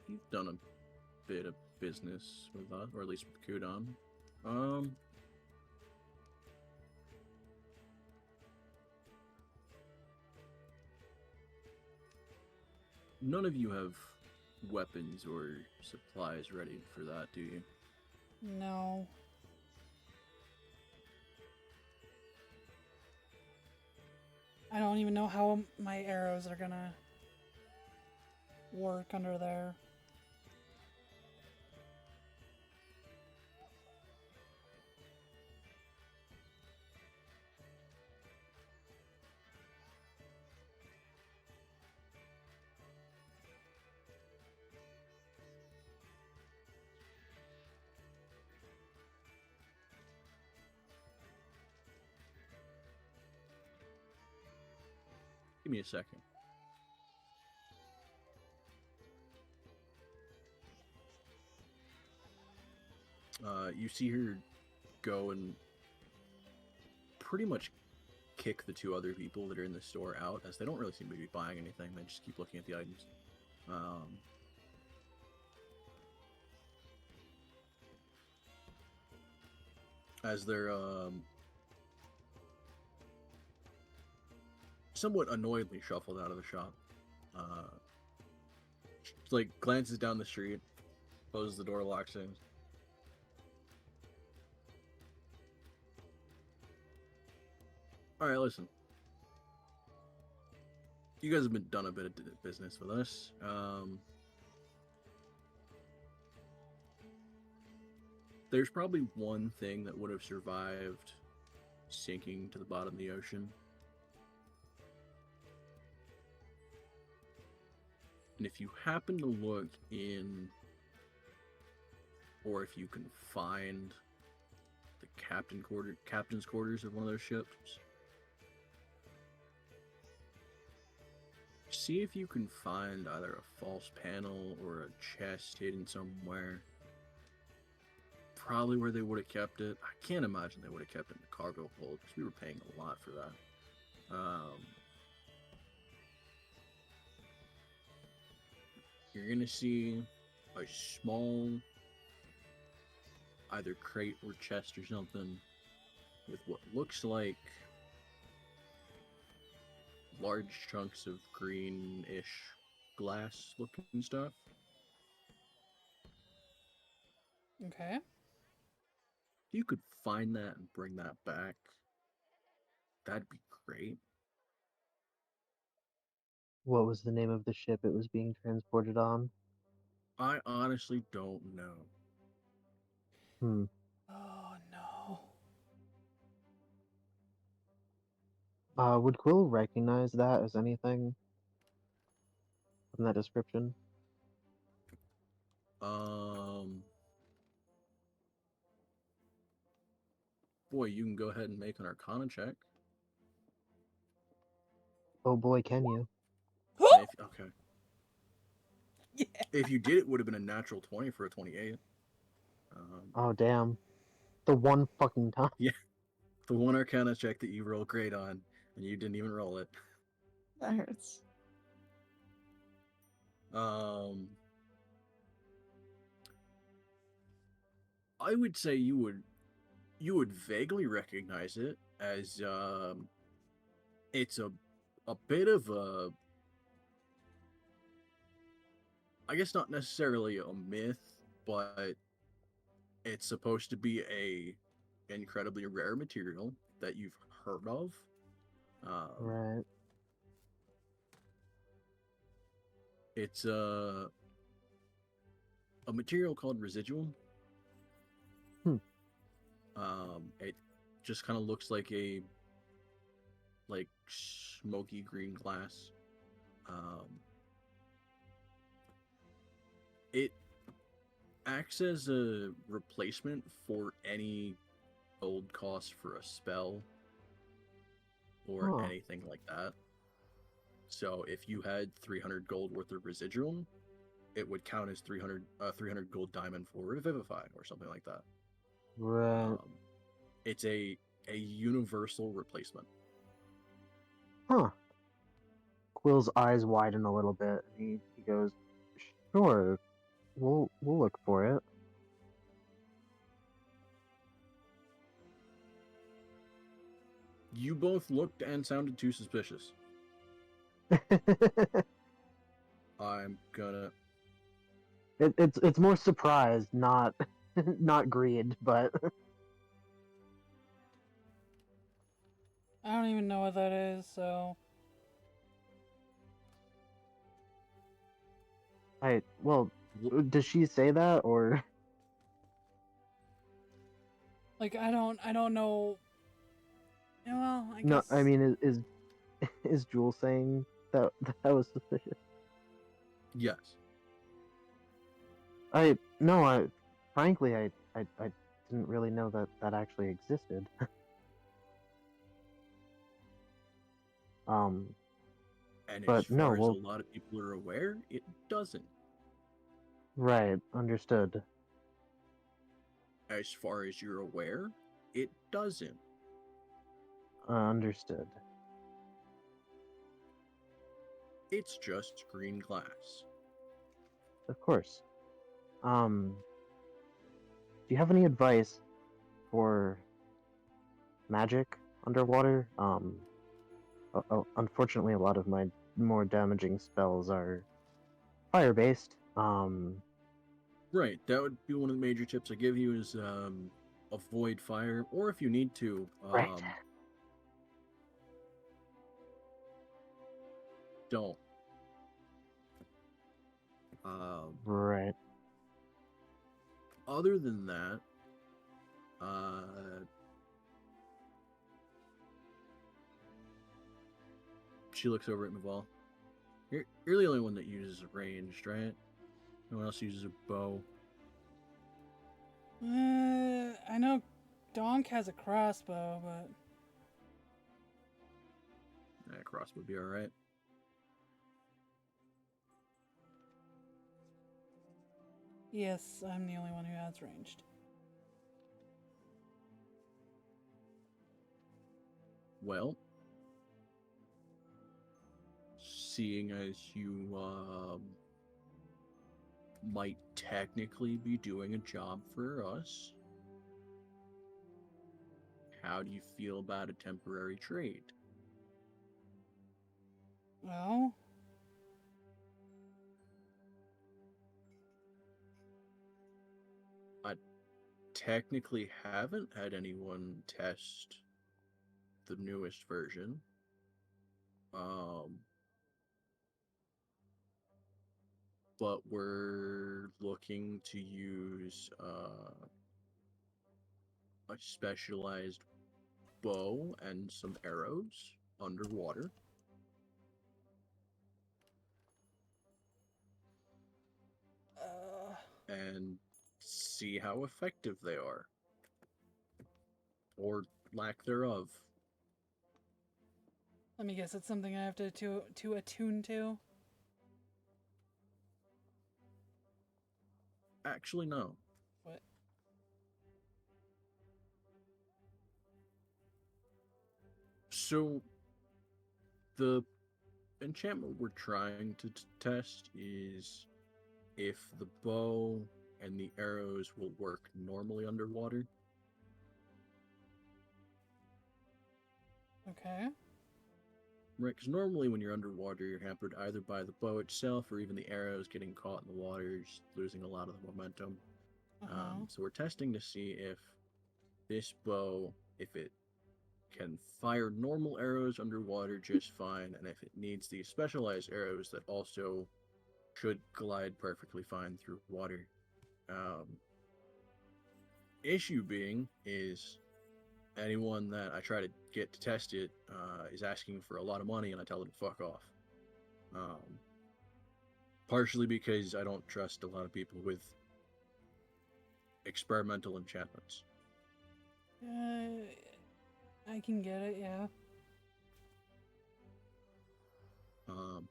You've done a bit of business with us, or at least with Kudan. None of you have weapons or supplies ready for that, do you? No. I don't even know how my arrows are gonna work under there. Give me a second. You see her go and pretty much kick the two other people that are in the store out, as they don't really seem to be buying anything. They just keep looking at the items. As they're somewhat annoyedly shuffled out of the shop. Just, like, glances down the street, closes the door, locks in. Alright, listen. You guys have done a bit of business with us. There's probably one thing that would have survived sinking to the bottom of the ocean. And if you happen to look in, or if you can find the captain's quarters of one of those ships, see if you can find either a false panel or a chest hidden somewhere. Probably where they would have kept it. I can't imagine they would have kept it in the cargo hold because we were paying a lot for that. You're gonna see a small, either crate or chest or something, with what looks like large chunks of greenish glass-looking stuff. Okay. If you could find that and bring that back, that'd be great. What was the name of the ship it was being transported on? I honestly don't know. Hmm. Oh no. Would Quill recognize that as anything from that description? Boy, you can go ahead and make an Arcana check. Oh boy, can you? And okay. Yeah. If you did, it would have been a natural 20 for a 28. Oh damn. The one fucking time. Yeah. The one Arcana check that you rolled great on, and you didn't even roll it. That hurts. I would say you would vaguely recognize it as it's a bit of a, I guess not necessarily a myth, but it's supposed to be a incredibly rare material that you've heard of. Right. It's a material called residual. It just kind of looks like a smoky green glass. It acts as a replacement for any gold cost for a spell or anything like that. So if you had 300 gold worth of residual, it would count as 300 gold diamond for Revivify or something like that. Right. It's a universal replacement. Huh. Quill's eyes widen a little bit. He goes, "Sure, we'll look for it." You both looked and sounded too suspicious. I'm gonna. It's more surprised, not not greed, but I don't even know what that is, so well, does she say that or like I don't know. Yeah, well, I no? guess I mean, is Jewel saying that was suspicious? Yes. Frankly, I didn't really know that actually existed. And But as far as a lot of people are aware, it doesn't. Right, understood. As far as you're aware, it doesn't. Understood. It's just green glass. Of course. Do you have any advice for magic underwater? Unfortunately, a lot of my more damaging spells are fire-based. Right, that would be one of the major tips I give you is avoid fire, or if you need to, Right. Don't. Right. Other than that, she looks over at Naval. You're the only one that uses a ranged, right? No one else uses a bow. I know Donk has a crossbow, but That crossbow would be alright. yes, I'm the only one who has ranged. Well, seeing as you might technically be doing a job for us, how do you feel about a temporary trade? Well, I technically haven't had anyone test the newest version. But we're looking to use a specialized bow and some arrows underwater. And see how effective they are. Or lack thereof. let me guess, it's something I have to attune to. Actually, no. What? So, the enchantment we're trying to test is if the bow and the arrows will work normally underwater. Okay. Right, because normally when you're underwater, you're hampered either by the bow itself or even the arrows getting caught in the water, just losing a lot of the momentum. So we're testing to see if this bow, if it can fire normal arrows underwater just fine, and if it needs these specialized arrows that also should glide perfectly fine through water. Issue being is anyone that I try to get to test it is asking for a lot of money, and I tell them to fuck off. Partially because I don't trust a lot of people with experimental enchantments. I can get it, yeah.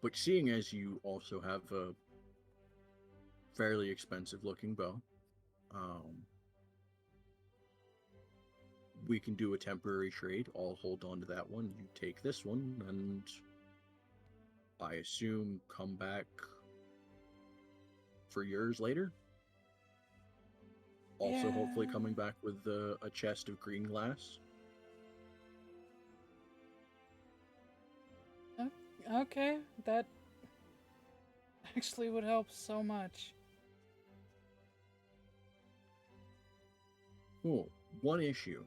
But seeing as you also have a fairly expensive looking bow, we can do a temporary trade. I'll hold on to that one. You take this one, and I assume come back for yours later. Also, hopefully coming back with a chest of green glass. Okay, that actually would help so much. Cool. One issue.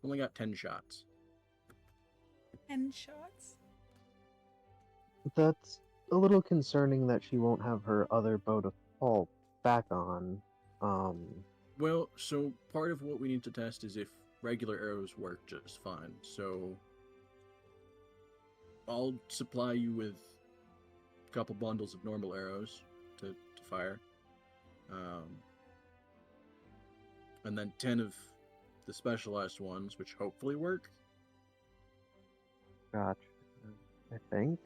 Only got 10 shots. 10 shots? That's a little concerning that she won't have her other bow to fall back on. Well, so part of what we need to test is if regular arrows work just fine. So I'll supply you with a couple bundles of normal arrows to fire. And then 10 of the specialized ones, which hopefully work. Gotcha. I think.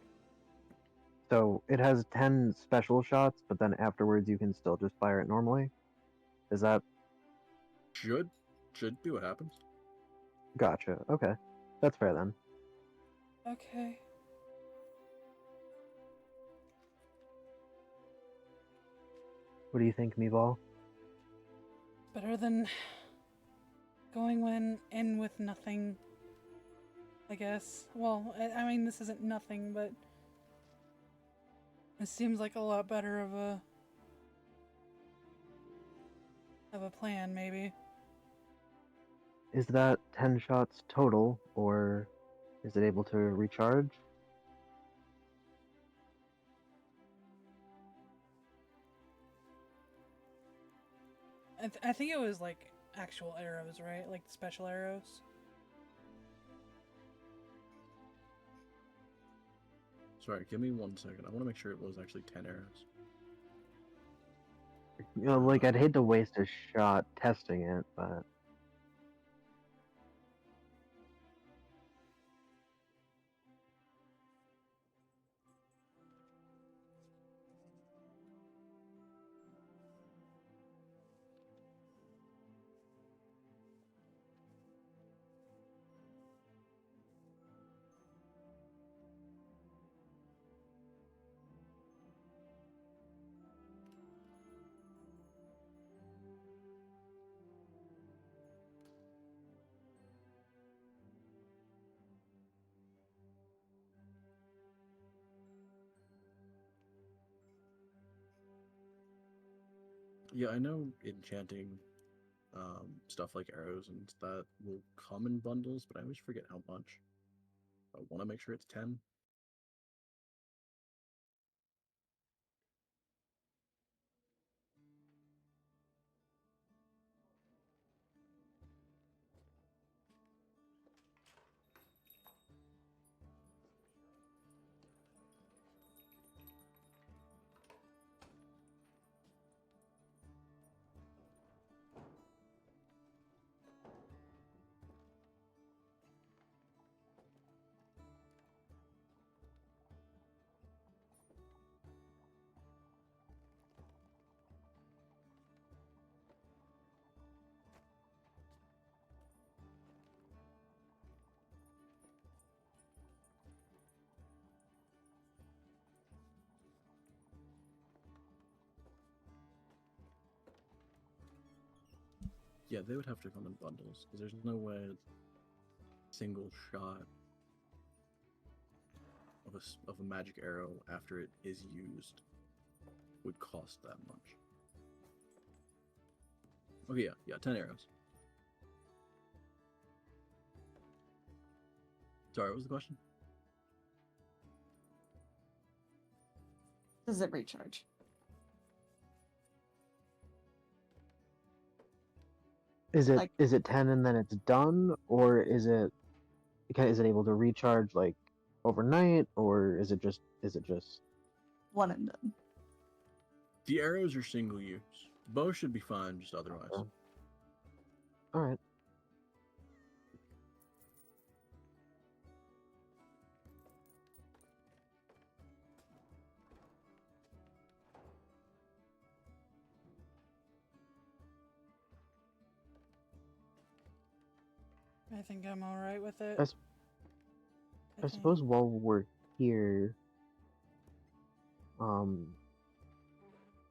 So it has 10 special shots, but then afterwards you can still just fire it normally? Is that... Should be what happens. Gotcha. Okay. That's fair then. Okay. What do you think, Meeball? Better than going in with nothing, I guess. Well, I mean, this isn't nothing, but it seems like a lot better of a plan, maybe. Is that 10 shots total, or is it able to recharge? I think it was like actual arrows, right? Like special arrows. Sorry, give me 1 second. I want to make sure it was actually 10 arrows. You know, like I'd hate to waste a shot testing it, but Yeah, I know enchanting stuff like arrows and that will come in bundles, but I always forget how much. I want to make sure it's 10. Yeah, they would have to come in bundles because there's no way single shot of a magic arrow after it is used would cost that much. Okay, yeah, 10 arrows. Sorry, what was the question? Does it recharge? is Like- it 10 and then it's done, or is it able to recharge like overnight, or is it just One and done. The arrows are single use. Bow should be fine, just otherwise. Okay. All right? I think I'm all right with it. I suppose while we're here, do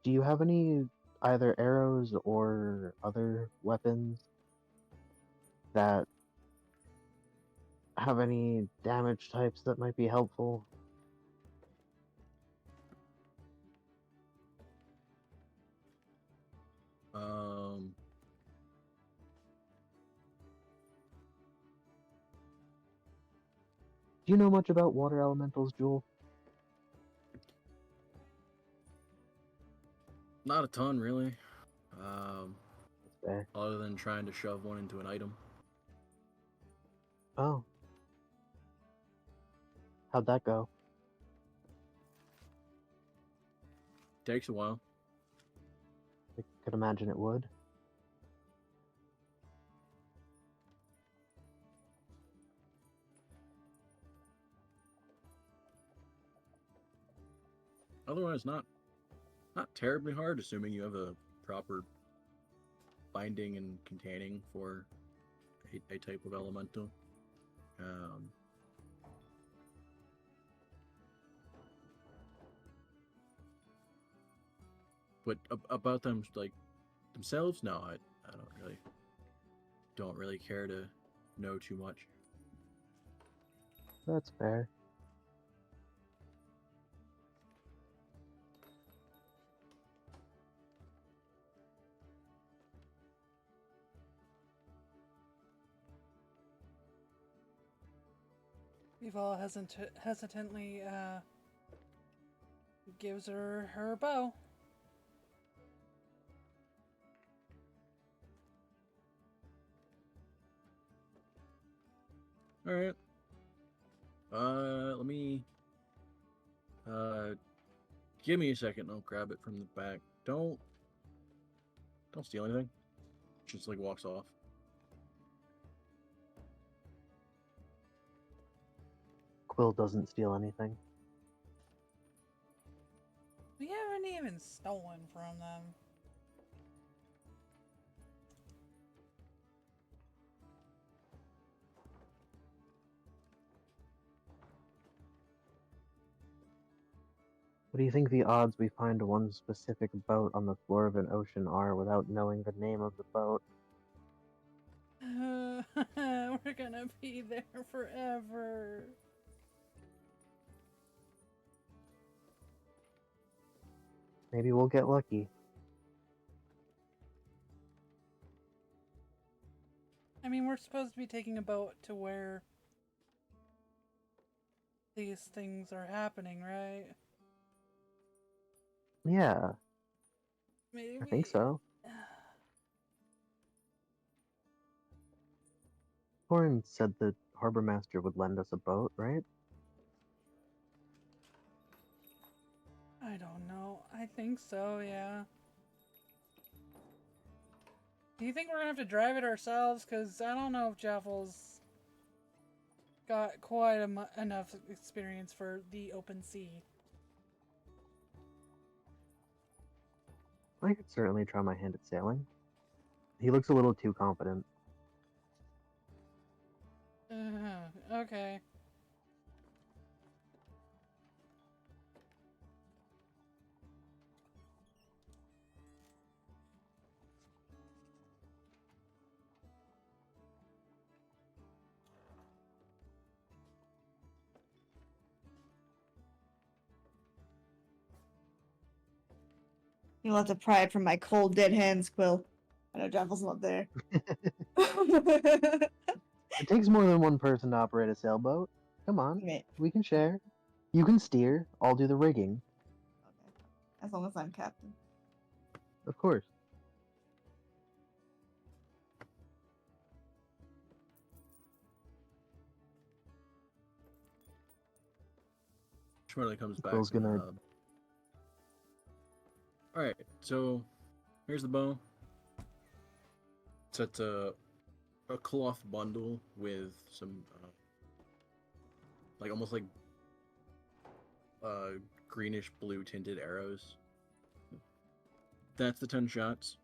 you have any either arrows or other weapons that have any damage types that might be helpful? Do you know much about water elementals, Jewel? Not a ton, really. Fair. Other than trying to shove one into an item. Oh. How'd that go? Takes a while. I could imagine it would. Otherwise, not terribly hard, assuming you have a proper binding and containing for a type of elemental. But about them, like themselves, no, I don't really care to know too much. That's fair. Yuval hesitantly gives her bow. All right. Let me Give me a second. I'll grab it from the back. Don't steal anything. Just like walks off. Quill doesn't steal anything. We haven't even stolen from them. What do you think the odds we find one specific boat on the floor of an ocean are without knowing the name of the boat? We're gonna be there forever. Maybe we'll get lucky. I mean, we're supposed to be taking a boat to where these things are happening, right? Yeah, Maybe. I think so. Thorin said the harbor master would lend us a boat, right? I don't know. I think so, yeah. Do you think we're gonna have to drive it ourselves? Because I don't know if Jaffel's got quite enough experience for the open sea. I could certainly try my hand at sailing. He looks a little too confident. Okay. You'll have to pry it from my cold, dead hands, Quill. I know Jaffel's not there. It takes more than one person to operate a sailboat. Come on, Mate. we can share. You can steer, I'll do the rigging. Okay. As long as I'm captain. Of course. Shmurley comes back. Quill's gonna... Alright, so here's the bow. It's a cloth bundle with some like almost like greenish blue tinted arrows. That's the 10 shots.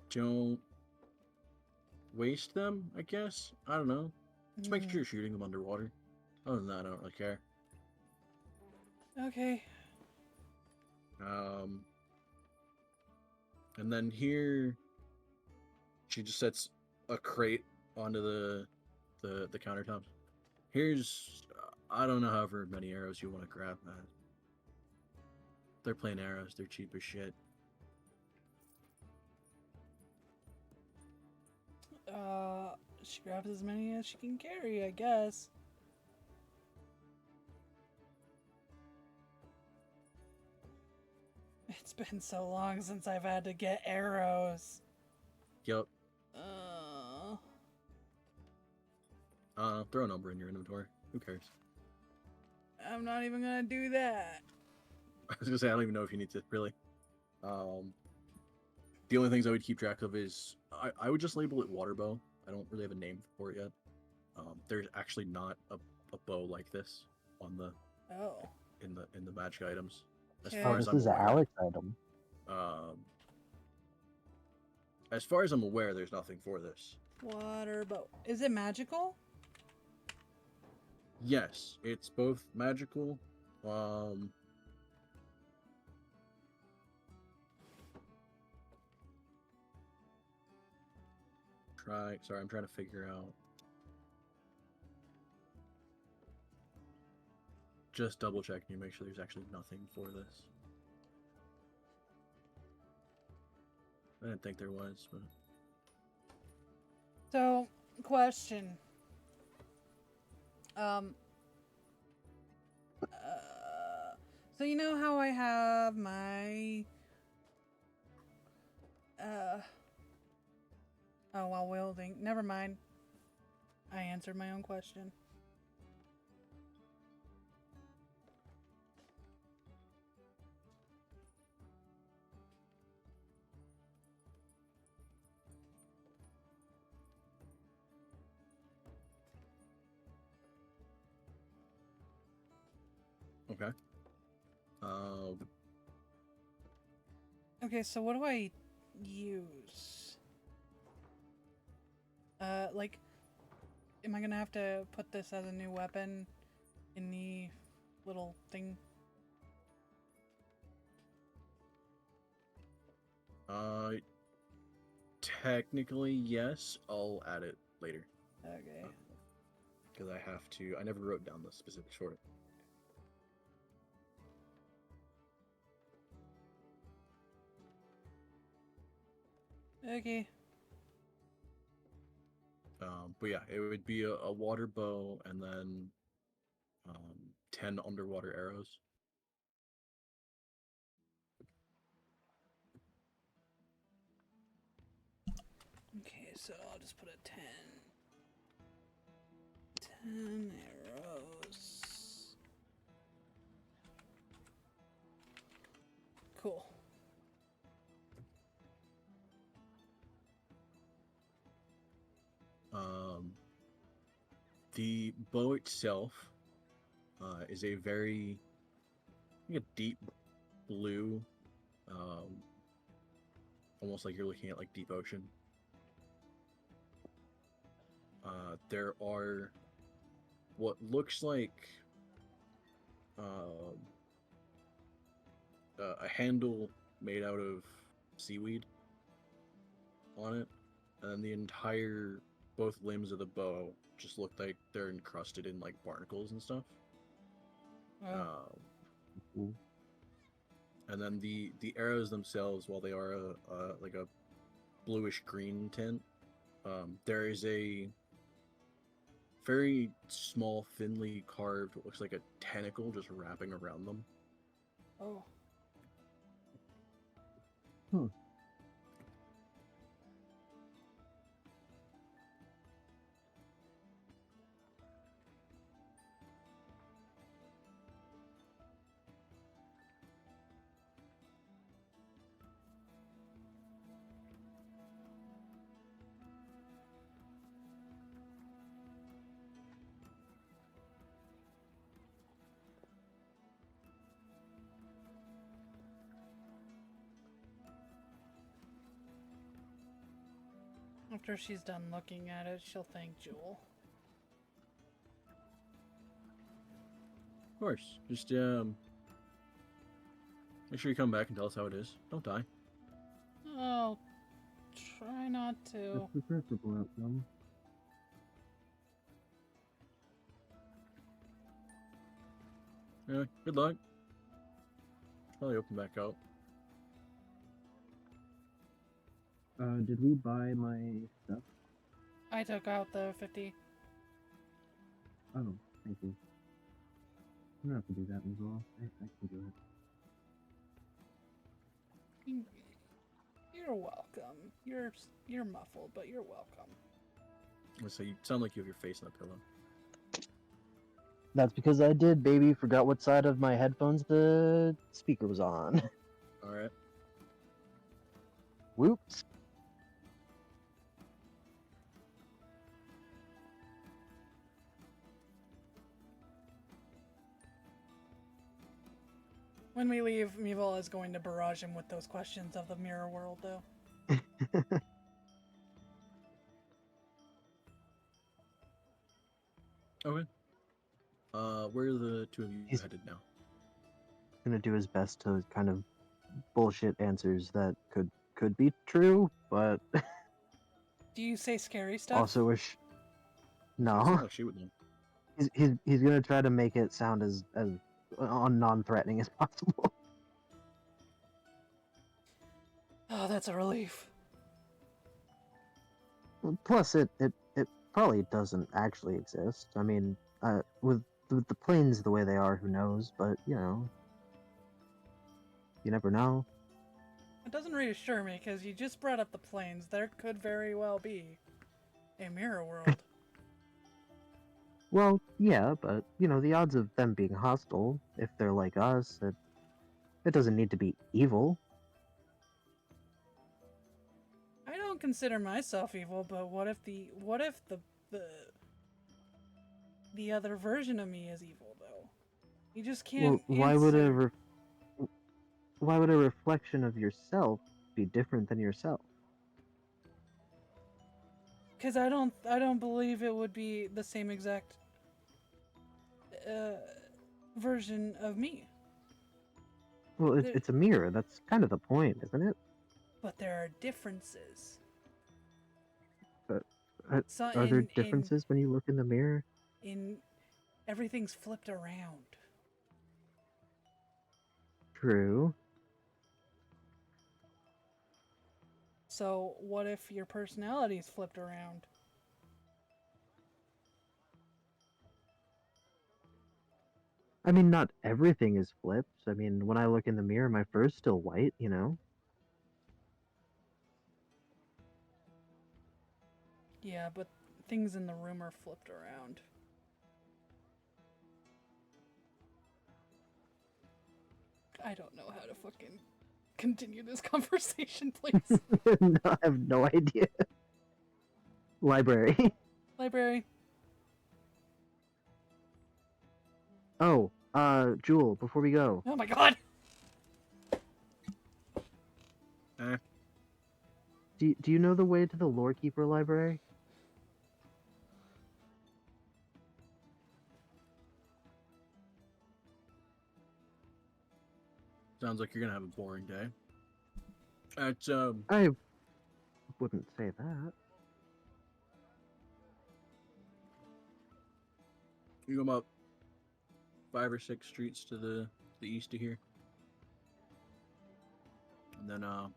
Don't waste them, I guess. I don't know. Just make sure you're shooting them underwater. Other than that, I don't really care. Okay. And then here, she just sets a crate onto the countertops. Here's, I don't know however many arrows you want to grab, man. They're plain arrows. They're cheap as shit. She grabs as many as she can carry, I guess. It's been so long since I've had to get arrows. Yup. Throw a number in your inventory. Who cares? I'm not even gonna do that. I was gonna say I don't even know if you need to really. The only things I would keep track of is I would just label it water bow. I don't really have a name for it yet. There's actually not a bow like this on the in the magic items. As far as this I'm is an aware. Alex item. As far as I'm aware, there's nothing for this. Water bow. Is it magical? Yes, it's both magical. Sorry, I'm trying to figure out. Just double checking you, make sure there's actually nothing for this. I didn't think there was, but. So, question. So you know how I have my oh, while wielding. Never mind. I answered my own question. Okay. Okay, so what do I use? Like, am I gonna have to put this as a new weapon in the little thing? Technically, yes. I'll add it later. Okay. Because I have to. I never wrote down the specifics for it. Okay. But yeah, it would be a water bow and then 10 underwater arrows. Okay, so I'll just put a 10. 10 arrows. Cool. The bow itself is a very, like a deep blue, almost like you're looking at like deep ocean. There are what looks like a handle made out of seaweed on it, and then the entire both limbs of the bow just look like they're encrusted in like barnacles and stuff. Oh. And then the arrows themselves, while they are like a bluish green tint, there is a very small, thinly carved, what looks like a tentacle just wrapping around them. Oh. After she's done looking at it, she'll thank Jewel. Of course, just make sure you come back and tell us how it is. Don't die. I'll try not to. That's the principal outcome. Yeah, good luck. Probably open back out. Did we buy my stuff? I took out the 50. Oh, thank you. You don't have to do that as well. I can do it. You're welcome. You're muffled, but you're welcome. So you sound like you have your face in a pillow. That's because I did, baby. Forgot what side of my headphones the speaker was on. Alright. Whoops. When we leave, Meeval is going to barrage him with those questions of the mirror world, though. Okay. Where are the two of you He's- headed now? Gonna do his best to kind of bullshit answers that could be true, but Do you say scary stuff? also wish. Sounds No, like she would know. he's gonna try to make it sound as non-threatening as possible. Oh, that's a relief. Plus, it probably doesn't actually exist. I mean, with the planes the way they are, who knows? But you know, you never know. It doesn't reassure me, because you just brought up the planes. There could very well be a mirror world. Well, yeah, but you know, the odds of them being hostile, if they're like us, it doesn't need to be evil. I don't consider myself evil, but what if the other version of me is evil, though? You just can't Well, why would answer. why would a reflection of yourself be different than yourself? Because I don't believe it would be the same exact version of me. Well, There- it's a mirror. That's kind of the point, isn't it? But there are differences. Are, So are there in differences when you look in the mirror? in everything's flipped around. True. So what if your personality is flipped around? I mean, not everything is flipped. I mean, when I look in the mirror, my fur's still white, you know? Yeah, but things in the room are flipped around. I don't know how to fucking continue this conversation, please. No, I have no idea. Library. Library. Oh, Jewel, before we go, Oh my god! do you know the way to the Lorekeeper Library? Sounds like you're gonna have a boring day. At I wouldn't say that. you go about 5 or 6 streets to the east of here, and then I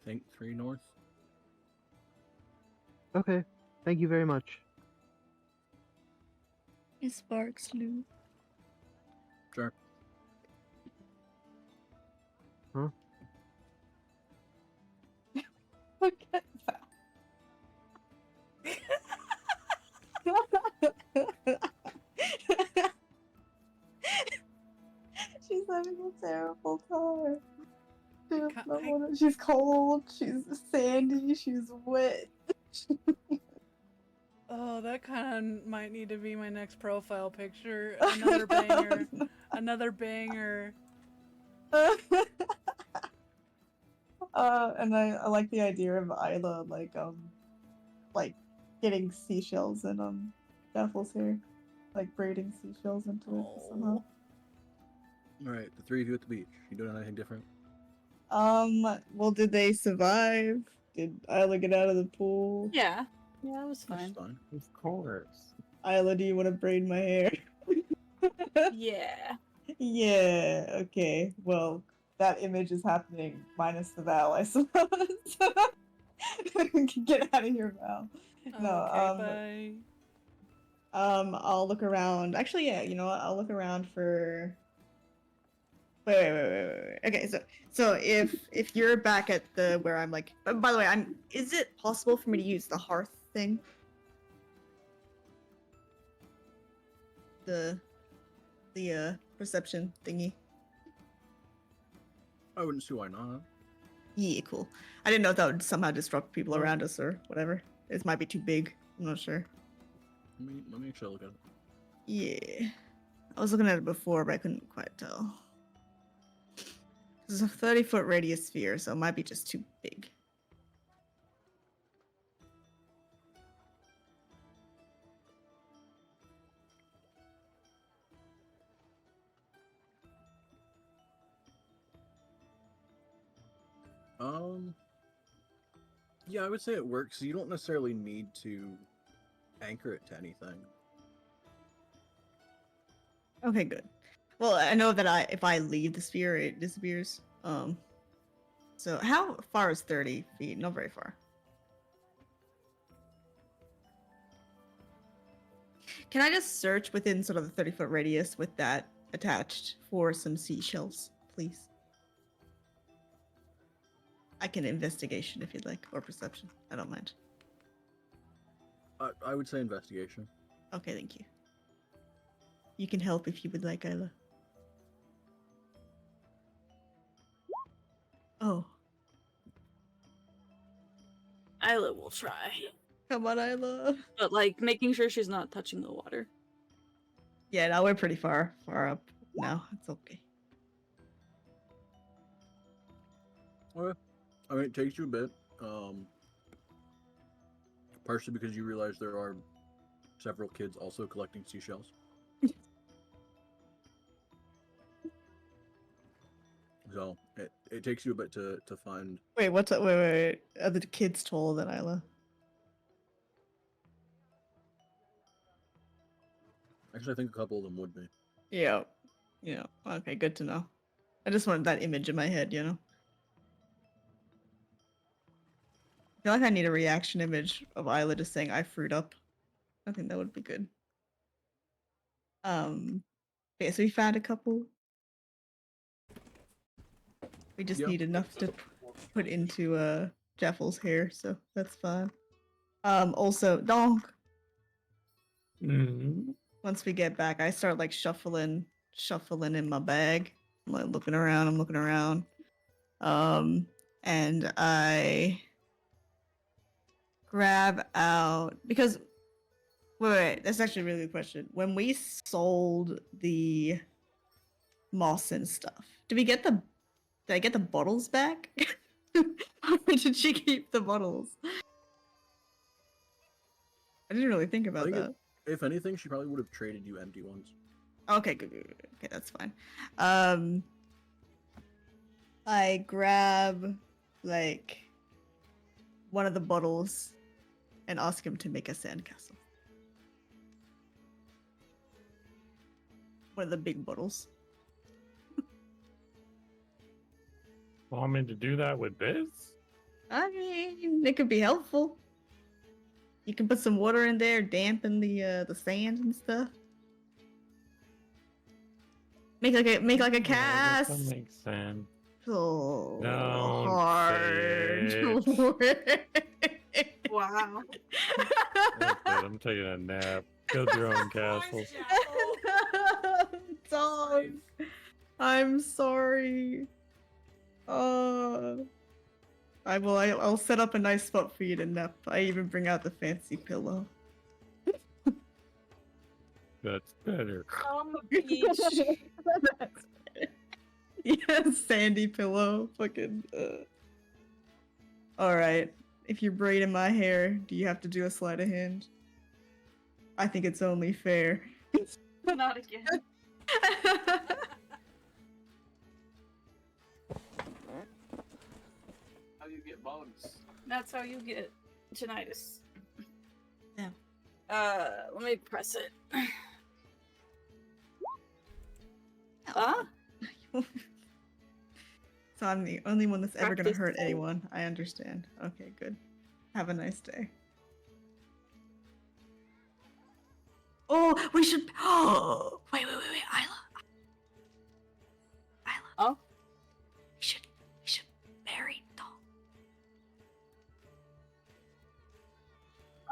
think 3 north. Okay, thank you very much. It sparks, Lou. Sure. Huh? Look at that. She's having a terrible time. She's cold, she's sandy, she's wet. Oh, that kind of might need to be my next profile picture. Another banger. Another banger. And I like the idea of Isla like getting seashells in Bethel's hair, like braiding seashells into it somehow. All right, the 3 of you at the beach. You doing anything different? Well, did they survive? Did Isla get out of the pool? Yeah. Yeah, it was That's fine. fine. Of course. Isla, do you want to braid my hair? Yeah. Yeah, okay. Well, that image is happening minus the Val, I suppose. Get out of here, Val. No, Okay, bye. I'll look around. Actually, yeah, you know what? I'll look around for. Wait. Okay, so if you're back at the where I'm like, by the way, is it possible for me to use the hearth thing? The perception thingy. I wouldn't see why not. Yeah, cool. I didn't know if that would somehow disrupt people around us or whatever. It might be too big. I'm not sure. Let me actually look at it. Yeah. I was looking at it before, but I couldn't quite tell. It's a 30-foot radius sphere, so it might be just too big. Yeah, I would say it works. You don't necessarily need to anchor it to anything. Okay, good. Well, I know that if I leave the sphere, it disappears. So how far is 30 feet? Not very far. Can I just search within sort of the 30-foot radius with that attached for some seashells, please? I can investigation if you'd like, or perception. I don't mind. I would say investigation. Okay, thank you. You can help if you would like, Isla. Oh. Isla will try. Come on, Isla. But, like, making sure she's not touching the water. Yeah, no, we're pretty far up now. It's okay. Okay. I mean, it takes you a bit. Partially because you realize there are several kids also collecting seashells. So it takes you a bit to find. Wait, wait. Are the kids taller than Isla? Actually, I think a couple of them would be. Yeah. Yeah. Okay, good to know. I just wanted that image in my head, you know? I feel like I need a reaction image of Isla just saying I fruit up. I think that would be good. Okay, so we found a couple. We just Yep. need enough to put into Jeffel's hair, so that's fine. Also, Donk. Mm. Once we get back, I start like shuffling in my bag. I'm like looking around. And I grab out because wait, that's actually a really good question. When we sold the moss and stuff, did I get the bottles back? Or did she keep the bottles? I didn't really think about think that. If anything, she probably would have traded you empty ones. Okay, good. Okay, that's fine. I grab like one of the bottles and ask him to make a sandcastle. One of the big bottles. Want me to do that with this? I mean, it could be helpful. You can put some water in there, dampen the sand and stuff. Make like a Yeah, that cast. makes sense. So Don't hard. say Wow. That's it, I'm taking a nap. Build your own castle. Dog. I'm sorry. I'll set up a nice spot for you to nap. I even bring out the fancy pillow. That's better. On the beach. Yeah, sandy pillow. Fucking. All right. If you're braiding my hair, do you have to do a sleight of hand? I think it's only fair. Not again. How do you get bugs? That's how you get tinnitus. Yeah. Let me press it. Huh? So I'm the only one that's ever gonna Practice hurt time. anyone. I understand. Okay, good. Have a nice day. Oh, we should. Oh, wait, Isla. Oh? We should marry Dom.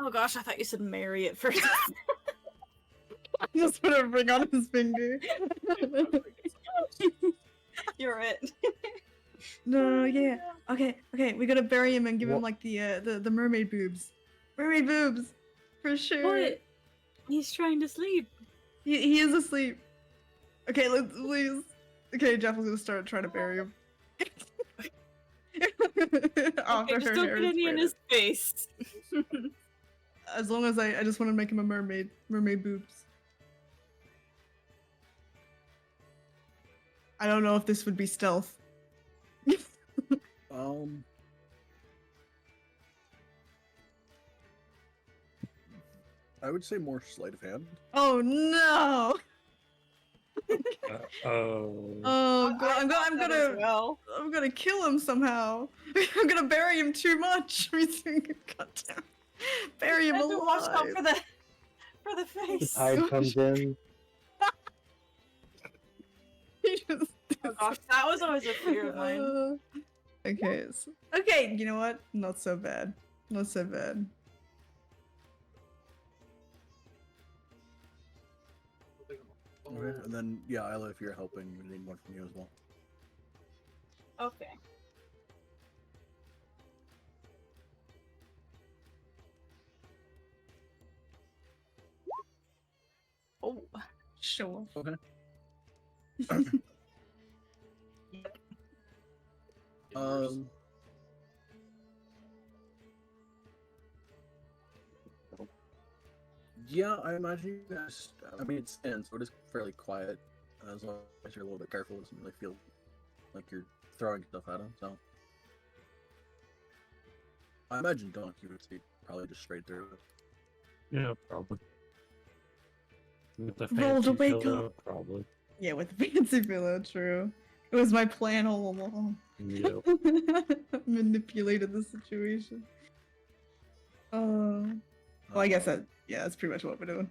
Oh gosh, I thought you said marry at first. Just put a ring on his finger. You're it. No, yeah. Okay, we gotta bury him and give him like the mermaid boobs. Mermaid boobs, for sure. What? He's trying to sleep. He is asleep. Okay, let's please. Okay, Jeff was gonna start trying to bury him. Okay, just don't hair put is any in braided. his face. As long as I just want to make him a mermaid boobs. I don't know if this would be stealth. I would say more sleight of hand. Oh no! Oh. Oh god, Well. I'm gonna kill him somehow. I'm gonna bury him too much. Goddamn. Bury him I have to watch out alive. for the The face. tide comes in. He just- Oh gosh, that was always a fear of mine. Okay, okay, you know what? Not so bad. Not so bad. Okay. And then, yeah, Isla, if you're helping, we need one from you as well. Okay. Oh. Show off. Okay. Um. Yeah, I imagine you guys. I mean, it stands, so it is fairly quiet. As long as you're a little bit careful, it doesn't really feel like you're throwing stuff at him. So, I imagine Donkey would see probably just straight through it. Yeah, probably. With the Roll to fancy wake pillow, up. probably. Yeah, with the fancy pillow, true. It was my plan all along. Yep. Manipulated the situation. Well, I guess that, yeah, that's pretty much what we're doing.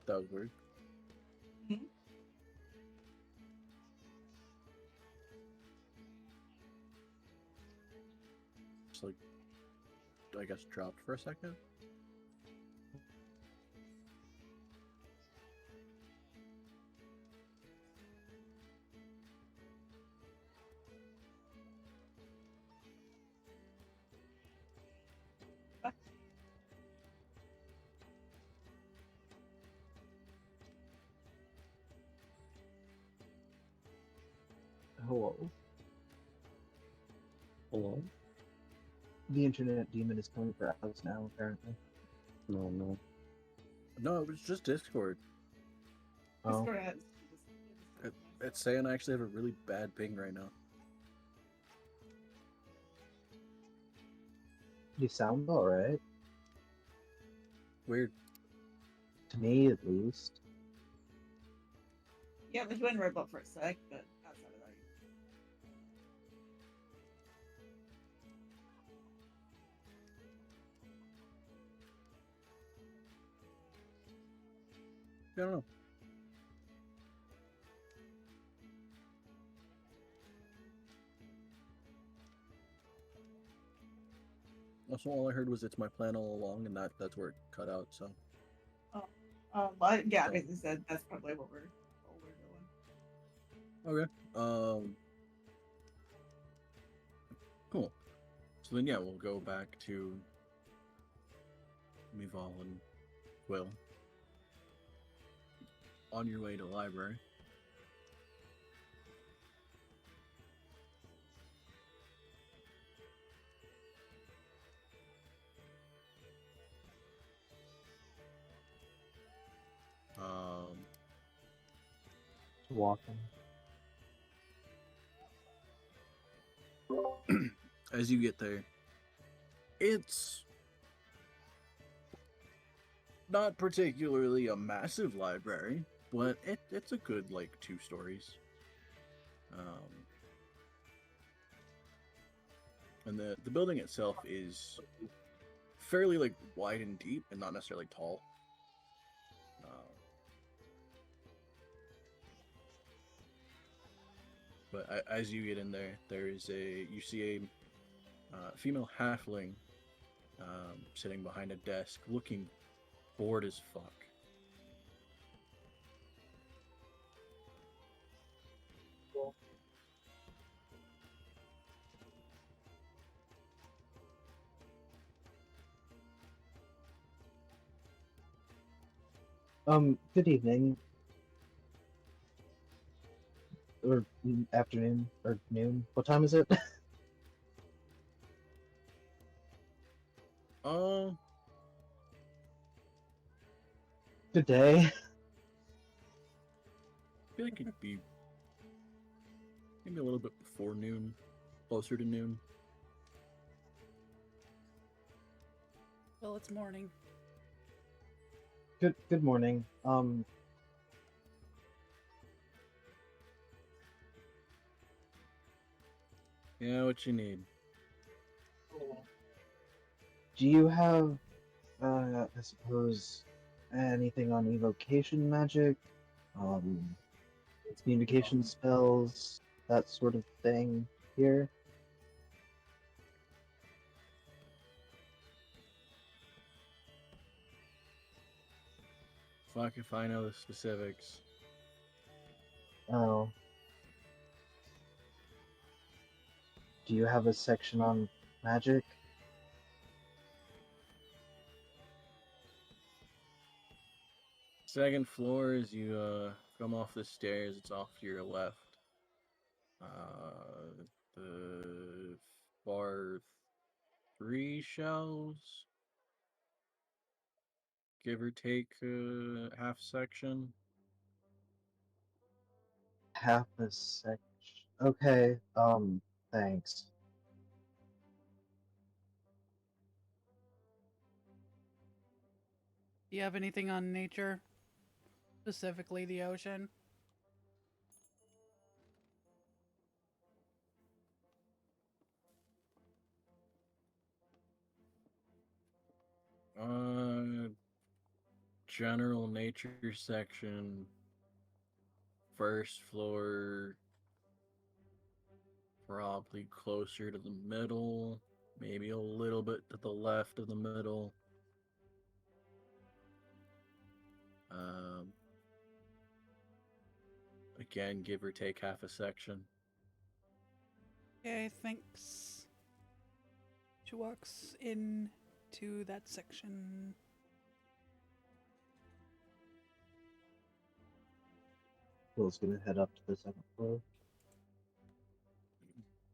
That was weird. Just like, I guess, dropped for a second. Hello. Hello? The internet demon is coming for Alex now, apparently. No, no. No, it was just Discord. Oh, Discord has- It's saying I actually have a really bad ping right now. you sound alright. Weird. To me, at least. Yeah, but he went robot for a sec, but outside of that. I don't know. Also, all I heard was it's my plan all along, and that's where it cut out. So, Yeah, I basically said that's probably what we're doing. okay. Cool. So then, yeah, we'll go back to Mival and Will. On your way to the library. Walking. As you get there, it's not particularly a massive library, but it's a good, like, 2 stories. And the building itself is fairly, like, wide and deep and not necessarily tall. But as you get in there, you see a female halfling sitting behind a desk, looking bored as fuck. Good evening. Or afternoon, or noon. What time is it? Good day. I feel like it'd be maybe a little bit before noon, closer to noon. Well, it's morning. Good morning. Yeah, what you need? Do you have, I suppose, anything on evocation magic? Um, communication spells, that sort of thing here? Fuck if I know the specifics. Oh. Do you have a section on magic? Second floor, as you come off the stairs, it's off to your left. The far 3 shelves, give or take half section. Half a section. Okay, thanks. Do you have anything on nature? Specifically the ocean? General nature section, first floor, probably closer to the middle, maybe a little bit to the left of the middle. Again, give or take half a section. Okay, thanks. She walks into that section. Will's gonna head up to the second floor.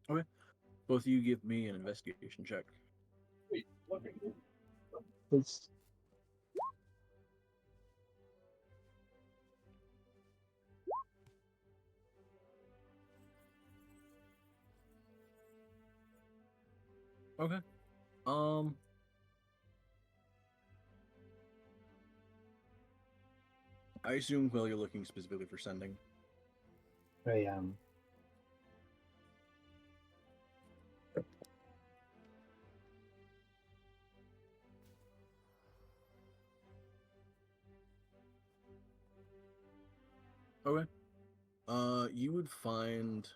Okay. Both of you give me an investigation check. Please. Okay. I assume, Will, you're looking specifically for sending. I am. Okay. You would find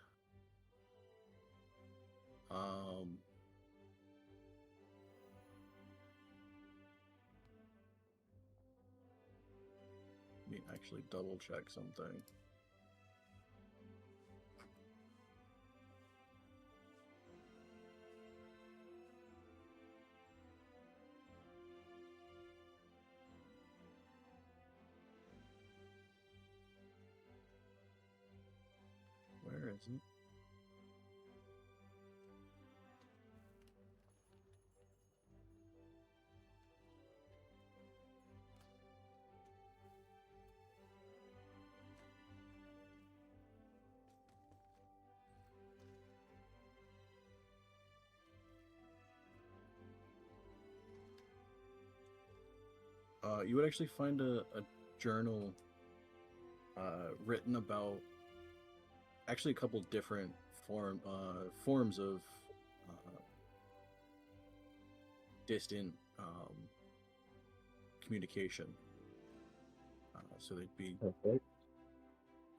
let me actually double check something. Where is it? You would actually find a journal written about actually a couple different forms of distant communication. So they'd be Perfect.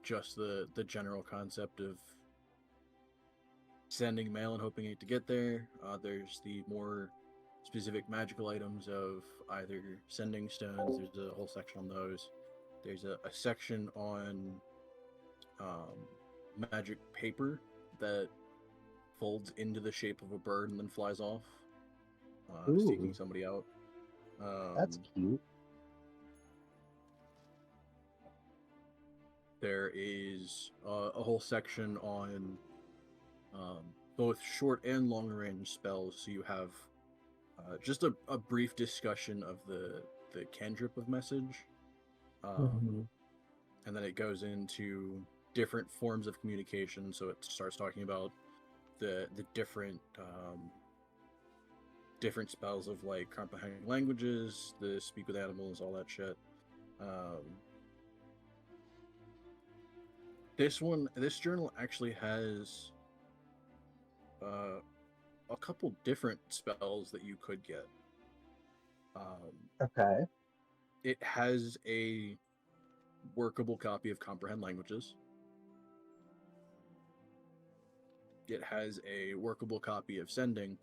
just the general concept of sending mail and hoping it to get there. There's the more specific magical items of either sending stones. There's a whole section on those. There's a section on magic paper that folds into the shape of a bird and then flies off, seeking Ooh. somebody out. That's cute. There is a whole section on both short and long range spells, so you have just a brief discussion of the cantrip of message, and then it goes into different forms of communication. So it starts talking about the different different spells of like comprehending languages, the speak with animals, all that shit. This journal actually has a couple different spells that you could get. Okay. It has a workable copy of Comprehend Languages. It has a workable copy of Sending.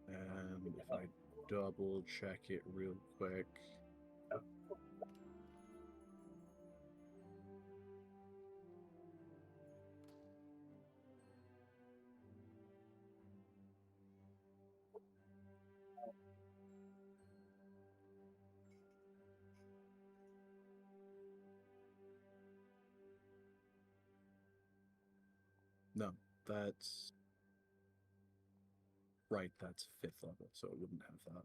And if I double check it real quick. No, that's right. That's 5th level, so it wouldn't have that.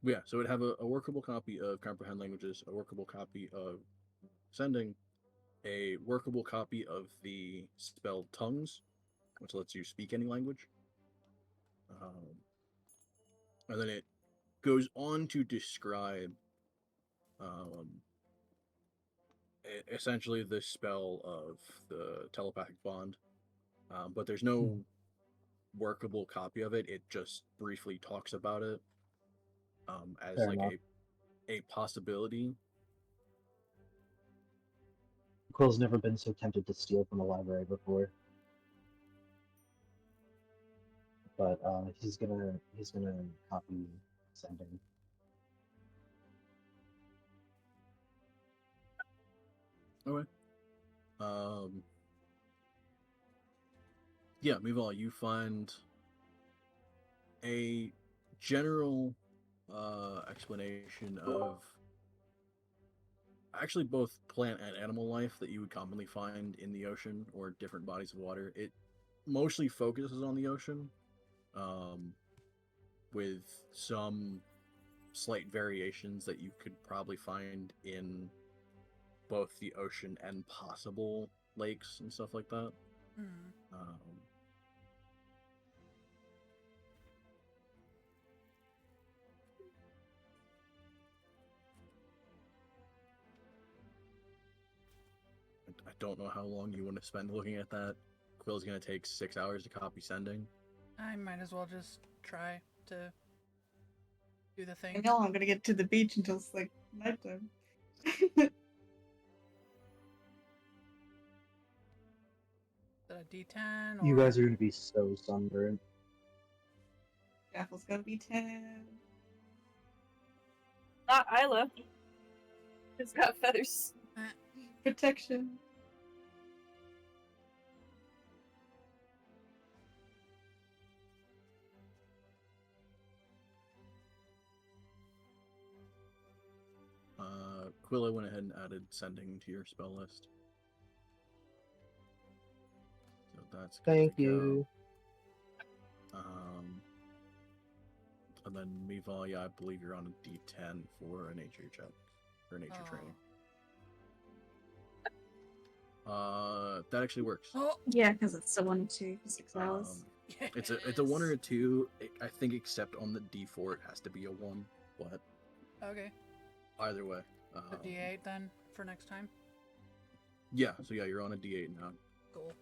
Yeah, so it'd have a workable copy of Comprehend Languages, a workable copy of Sending, a workable copy of the spell Tongues, which lets you speak any language. And then it goes on to describe essentially the spell of the telepathic bond, but there's no workable copy of it. It just briefly talks about it as Fair like enough. a possibility. Quill's never been so tempted to steal from a library before. But he's gonna copy Sending. Okay. Yeah, Mival, you find a general explanation of actually both plant and animal life that you would commonly find in the ocean or different bodies of water. It mostly focuses on the ocean, with some slight variations that you could probably find in both the ocean and possible lakes and stuff like that. I don't know how long you want to spend looking at that. Quill's going to take 6 hours to copy Sending. I might as well just try to do the I thing. know I'm gonna get to the beach until it's like nighttime. Is that a D10 or... You guys are gonna be so sunburned. Raffle's gonna be 10. Not Isla. It's got feathers. Protection. Quilla went ahead and added Sending to your spell list. So that's good Thank to go. you. And then Mival, yeah, I believe you're on a D10 for a nature check or nature training. That actually works. Oh, Yeah, because it's a 1 and 2 for 6 hours. It's a 1 or a 2. I think except on the D4 it has to be a 1. But okay. either way. A D8 then for next time. Yeah, so yeah, you're on a D8 now. Cool.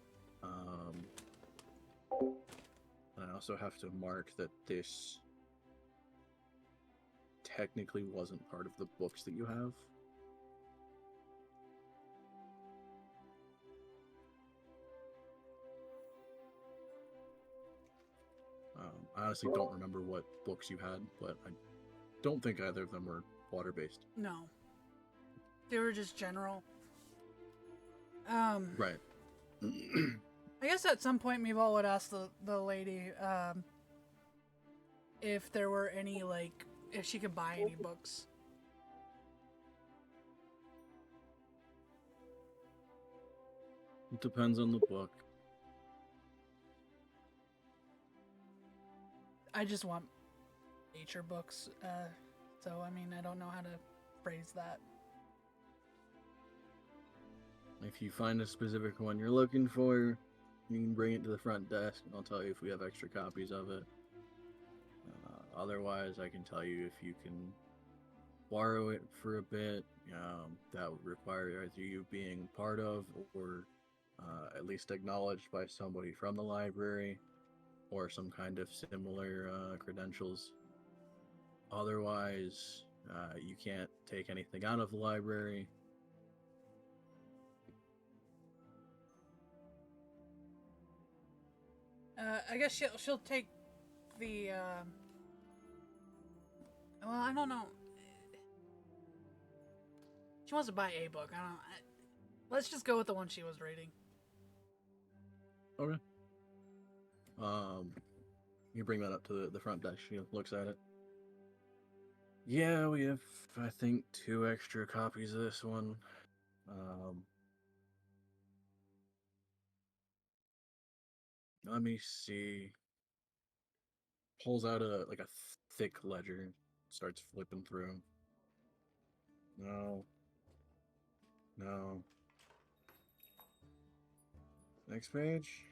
And I also have to mark that this technically wasn't part of the books that you have. I honestly don't remember what books you had, but I don't think either of them were water-based. No. They were just general. Right. I guess at some point Mival would ask the lady if there were any, like, if she could buy any books. It depends on the book. I just want nature books, so I mean, I don't know how to phrase that. If you find a specific one you're looking for, you can bring it to the front desk and I'll tell you if we have extra copies of it. Otherwise, I can tell you if you can borrow it for a bit, that would require either you being part of or at least acknowledged by somebody from the library or some kind of similar credentials. Otherwise, you can't take anything out of the library. I guess she'll take the. Well, I don't know. She wants to buy a book. I don't. Let's just go with the one she was reading. Okay. You bring that up to the front desk. She looks at it. Yeah, we have, I think, 2 extra copies of this one. Let me see. Pulls out a thick ledger, starts flipping through. No. Next page.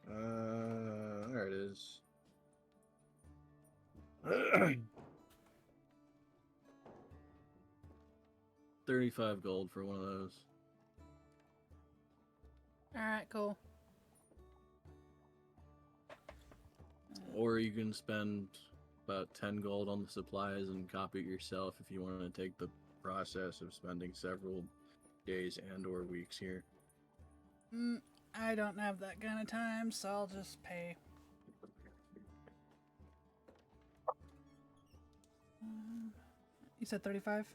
There it is. 35 gold for one of those. Alright, cool. Or you can spend about 10 gold on the supplies and copy it yourself if you want to take the process of spending several days and or weeks here. I don't have that kind of time, so I'll just pay. You said 35?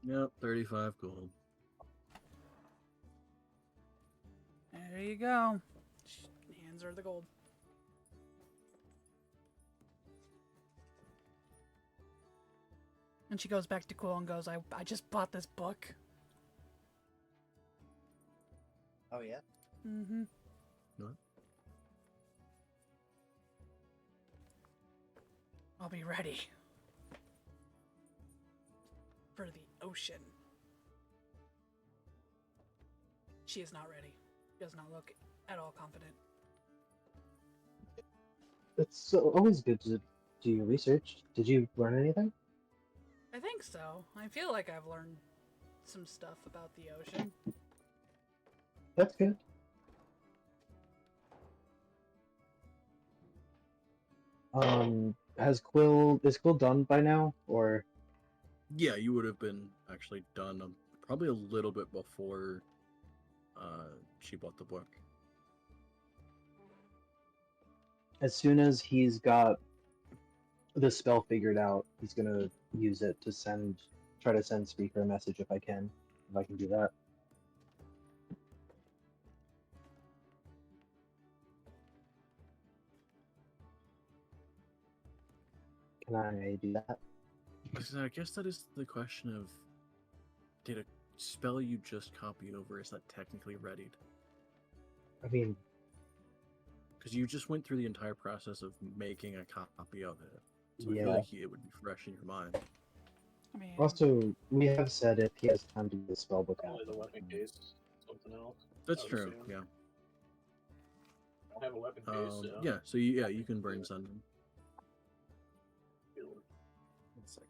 Yep, 35 gold. There you go. Hands her the gold. And she goes back to Quill and goes, I just bought this book. Oh, yeah? Mm-hmm. What? I'll be ready. For the ocean. She is not ready. She does not look at all confident. It's always good to do your research. Did you learn anything? I think so. I feel like I've learned some stuff about the ocean. That's good. Is Quill done by now, or? Yeah, you would have been actually done probably a little bit before she bought the book. As soon as he's got the spell figured out, he's gonna use it to try to send Speaker a message if I can do that. Can I do that? I guess that is the question of, did a spell you just copied over, is that technically readied? I mean, because you just went through the entire process of making a copy of it. So yeah. I feel like it would be fresh in your mind. I mean, also, we have said if he has time to get the spell book out. Only the weapon case, something else. That's I would true, assume. yeah. I don't have a weapon case, so. Yeah, so you can burn send him. One second.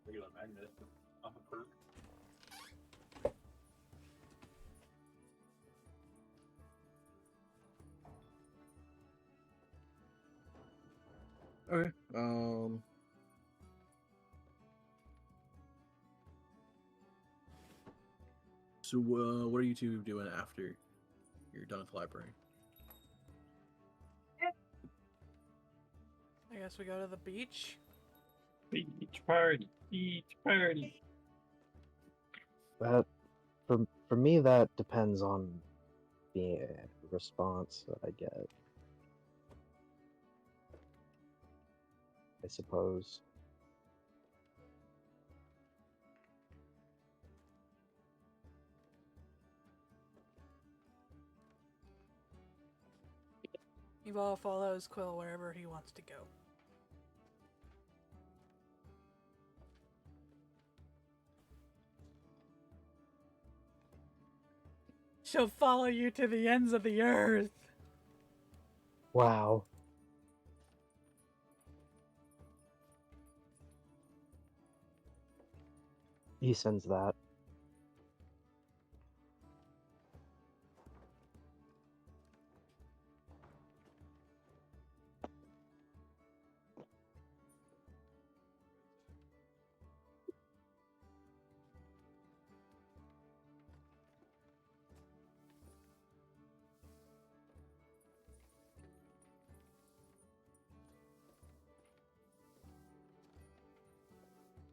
Regular magnet. Off a perk. Okay. So what are you two doing after you're done at the library? I guess we go to the beach. Beach party. Beach party. That for me, that depends on the response that I get, I suppose. Eval follows Quill wherever he wants to go. shall follow you to the ends of the earth. Wow. He sends that.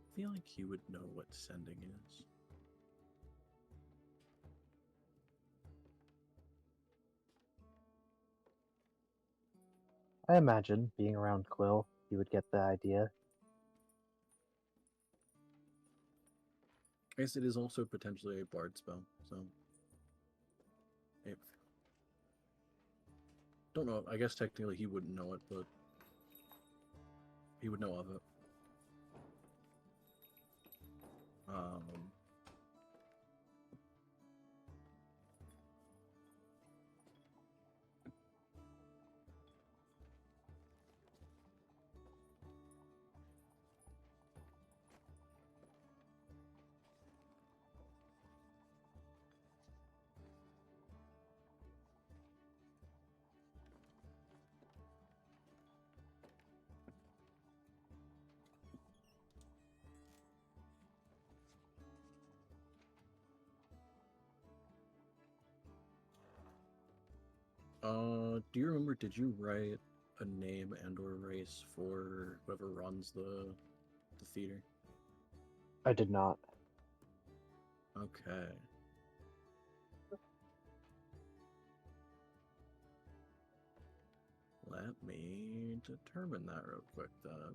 I feel like he would know what sending is. I imagine, being around Quill, he would get the idea. I guess it is also potentially a bard spell, so if don't know. I guess technically he wouldn't know it, but he would know of it. Do you remember? Did you write a name and/or race for whoever runs the theater? I did not. Okay. Let me determine that real quick then.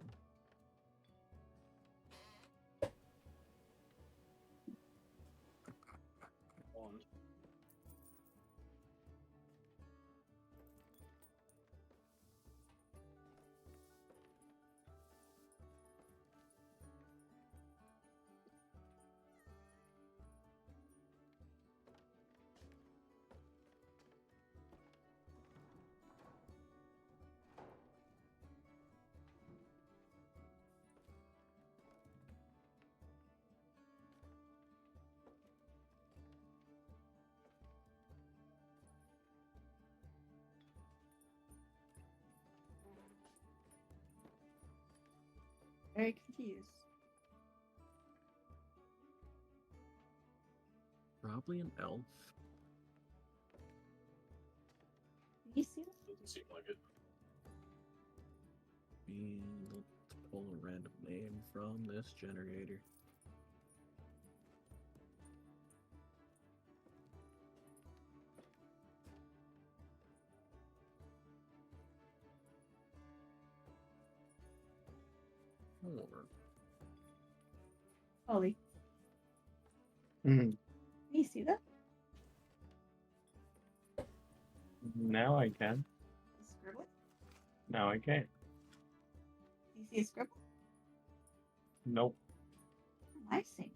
Very confused. Probably an elf. You see it? Doesn't seem like it. Let's pull a random name from this generator. Ollie, Mhm. can you see that? Now I can. The scribble? Now I can't. Do you see a scribble? Nope. I see.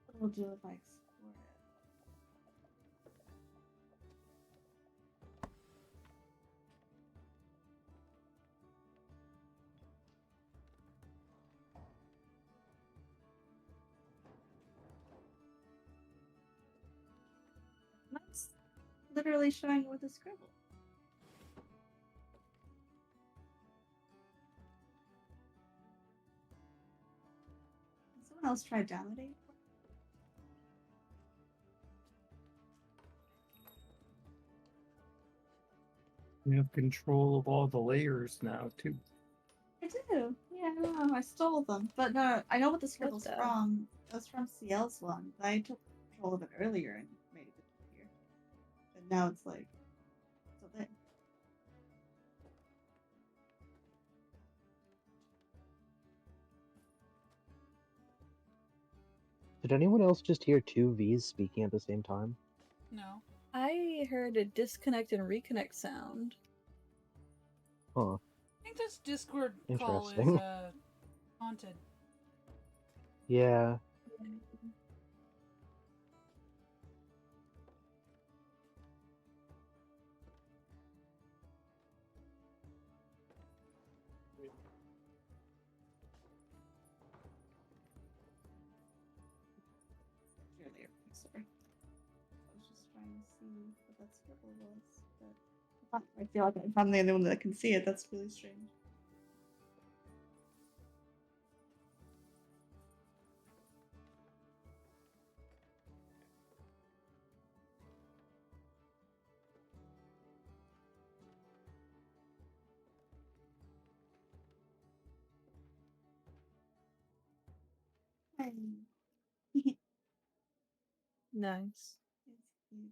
What will do if I explore it? That's literally showing with a scribble. Can someone else try downloading it? We have control of all the layers now, too. I do. Yeah, I know. I stole them. But no, I know what the scribble's the- from. It was from CL's one. But I took control of it earlier and made it disappear. And now it's like so there. Did anyone else just hear two V's speaking at the same time? No. I heard a disconnect and reconnect sound. Huh. I think this Discord call is Interesting. haunted. Yeah. Earlier, sorry. I was just trying to see what that scribble was, but I feel like if I'm the only one that can see it, that's really strange. Nice. It's cute.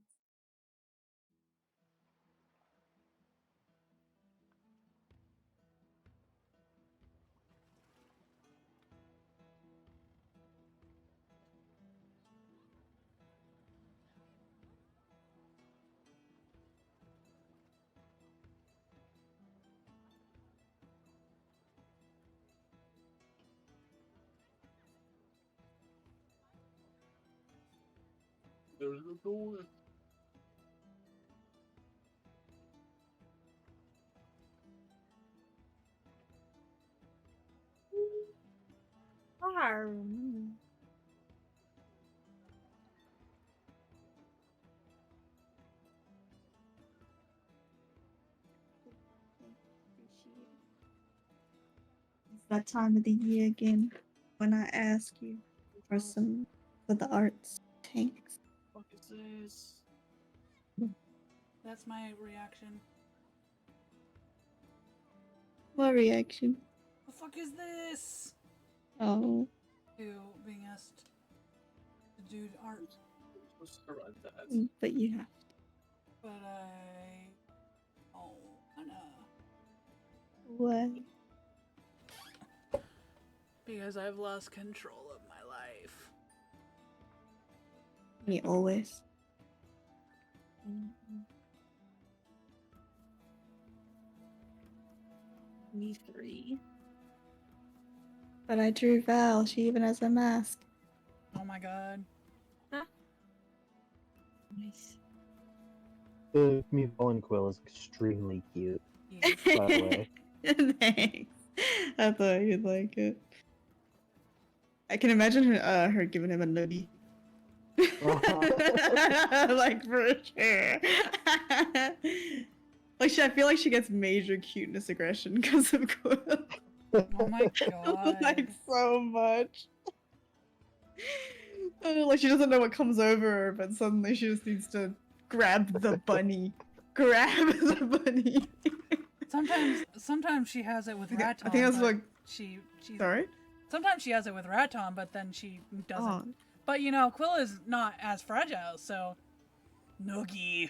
There's the door. Appreciate it. It's that time of the year again when I ask you for the arts tanks. What is this? That's my reaction. What reaction? The fuck is this? Oh. To being asked to do art. I'm supposed to run that. But you have to. But What? because I've lost control of my life. Me always. Me 3. But I drew Val. She even has a mask. Oh my god. Nice. The Meatball Quill is extremely cute, Yes. by the way. Thanks. I thought you'd like it. I can imagine her giving him a noogie. Like for sure. Like I feel like she gets major cuteness aggression because of Quill. Oh my god. Like so much. Like she doesn't know what comes over her, but suddenly she just needs to grab the bunny. Grab the bunny. Sometimes she has it with Raton. I think that's but what. she. Sorry. Sometimes she has it with Raton, but then she doesn't. Oh. But you know, Quill is not as fragile, so Noogie.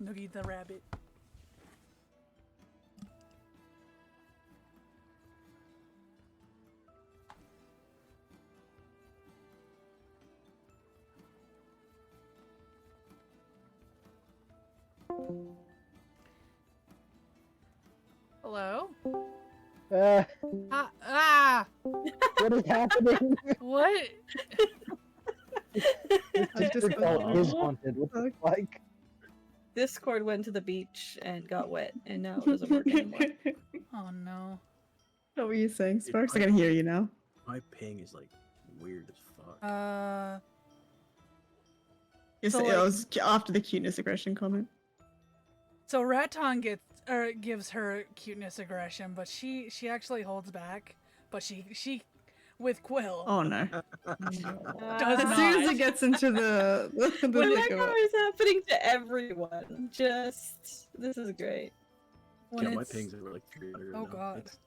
Noogie the rabbit. Hello? Ah! What is happening? What? This call is haunted. What the fuck? Discord went to the beach and got wet, and now it doesn't work anymore. Oh no. What were you saying, Sparks? I can hear you now. My ping is like weird as fuck. Yes, So, it like- was after the cuteness aggression comment. So Raton gives her cuteness aggression, but she actually holds back. But she with Quill Oh no. does As not. soon as it gets into the Well, that thick of it. is happening to everyone. Just this is great. When Yeah, my it's- pings are like 300. Oh now. god. It's-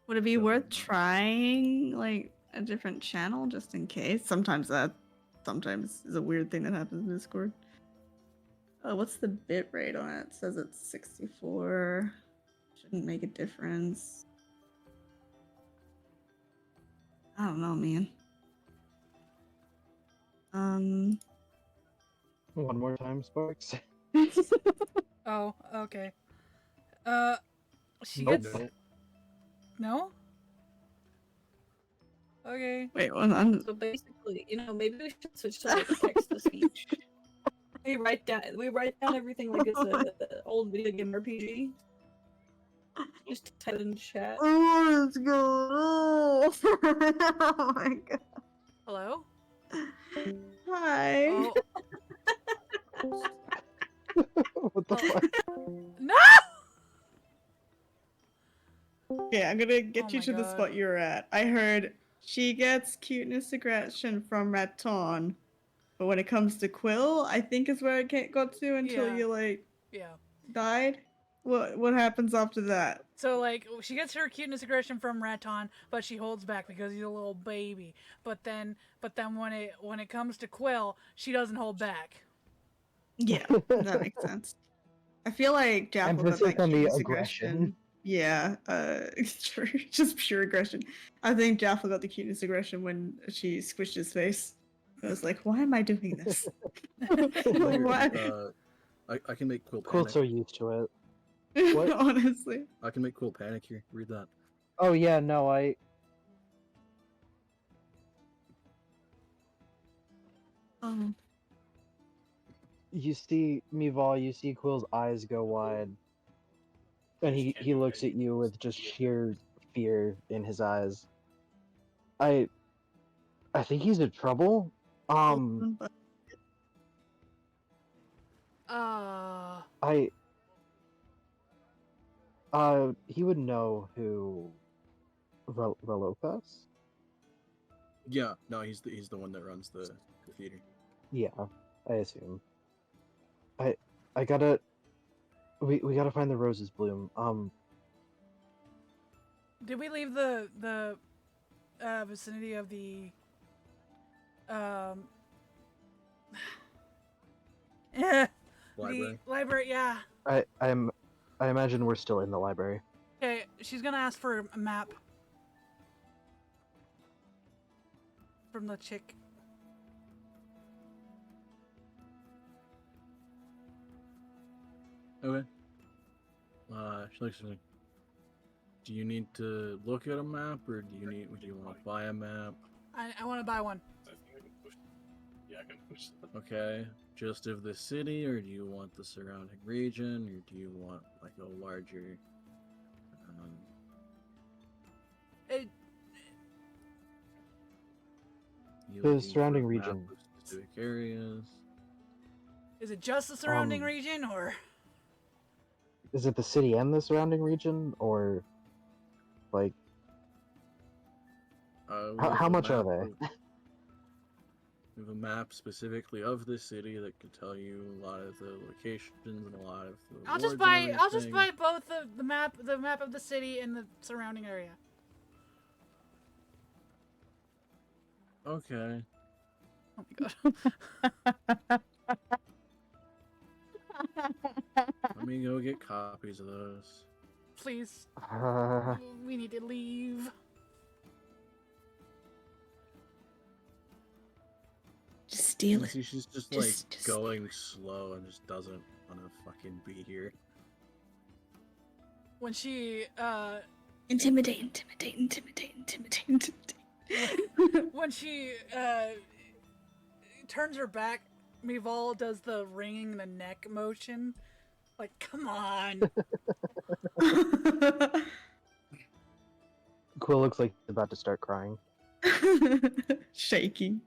Would it be worth trying like a different channel just in case? Sometimes is a weird thing that happens in Discord. Oh, what's the bit rate on it? It says it's 64. Shouldn't make a difference. I don't know, man. One more time, Sparks. Oh, okay. She Nope. gets No? Okay. Wait, I'm So basically, maybe we should switch to like text to speech. We write down everything like it's a old video game RPG. Just type it in chat. Oh, let's go. Oh my god. Hello? Hi. Oh. What the Oh. fuck? No! Okay, I'm gonna get Oh you my to the God. spot you're at. I heard she gets cuteness aggression from Raton, but when it comes to Quill, I think is where it got to until Yeah. you like Yeah. died. What happens after that? So like she gets her cuteness aggression from Raton, but she holds back because he's a little baby. But then when it comes to Quill, she doesn't hold back. Yeah, that makes sense. I feel like Jaffel got Emphasis that on the cuteness aggression. aggression. Yeah, just pure aggression. I think Jaffel got the cuteness aggression when she squished his face. I was like, why am I doing this? Why? I can make Quill Quill's panic. so used to it. What? Honestly. I can make Quill panic here. Read that. Oh yeah, no, you see Mival, you see Quill's eyes go wide. And he looks at you with just sheer fear in his eyes. I think he's in trouble. He would know who Relokas? Yeah, no, he's the one that runs the theater. Yeah, I assume. I gotta we gotta find the roses bloom. Did we leave the vicinity of the Library. the library? Yeah. I imagine we're still in the library. Okay, she's gonna ask for a map from the chick. Okay. She looks like, do you need to look at a map, or would you want to buy a map? I want to buy one. I think I can push. Yeah, I can push. Okay, just of the city, or do you want the surrounding region, or do you want like a larger? It, you The looking surrounding for a map region. of specific areas. is it just the surrounding Um, region, or Is it the city and the surrounding region, or like We how have a much are map they? of- We have a map specifically of the city that could tell you a lot of the locations and a lot of the. I'll just rewards and buy. I'll just everything. buy both the map of the city and the surrounding area. Okay. Oh my god. Let me go get copies of those. Please, Uh, we need to leave. Just steal You it. see, she's just Just- going slow and just doesn't want to fucking be here. When she Intimidate. when she turns her back, Mival does the wringing the neck motion. Like, come on. Quill looks like he's about to start crying. Shaking.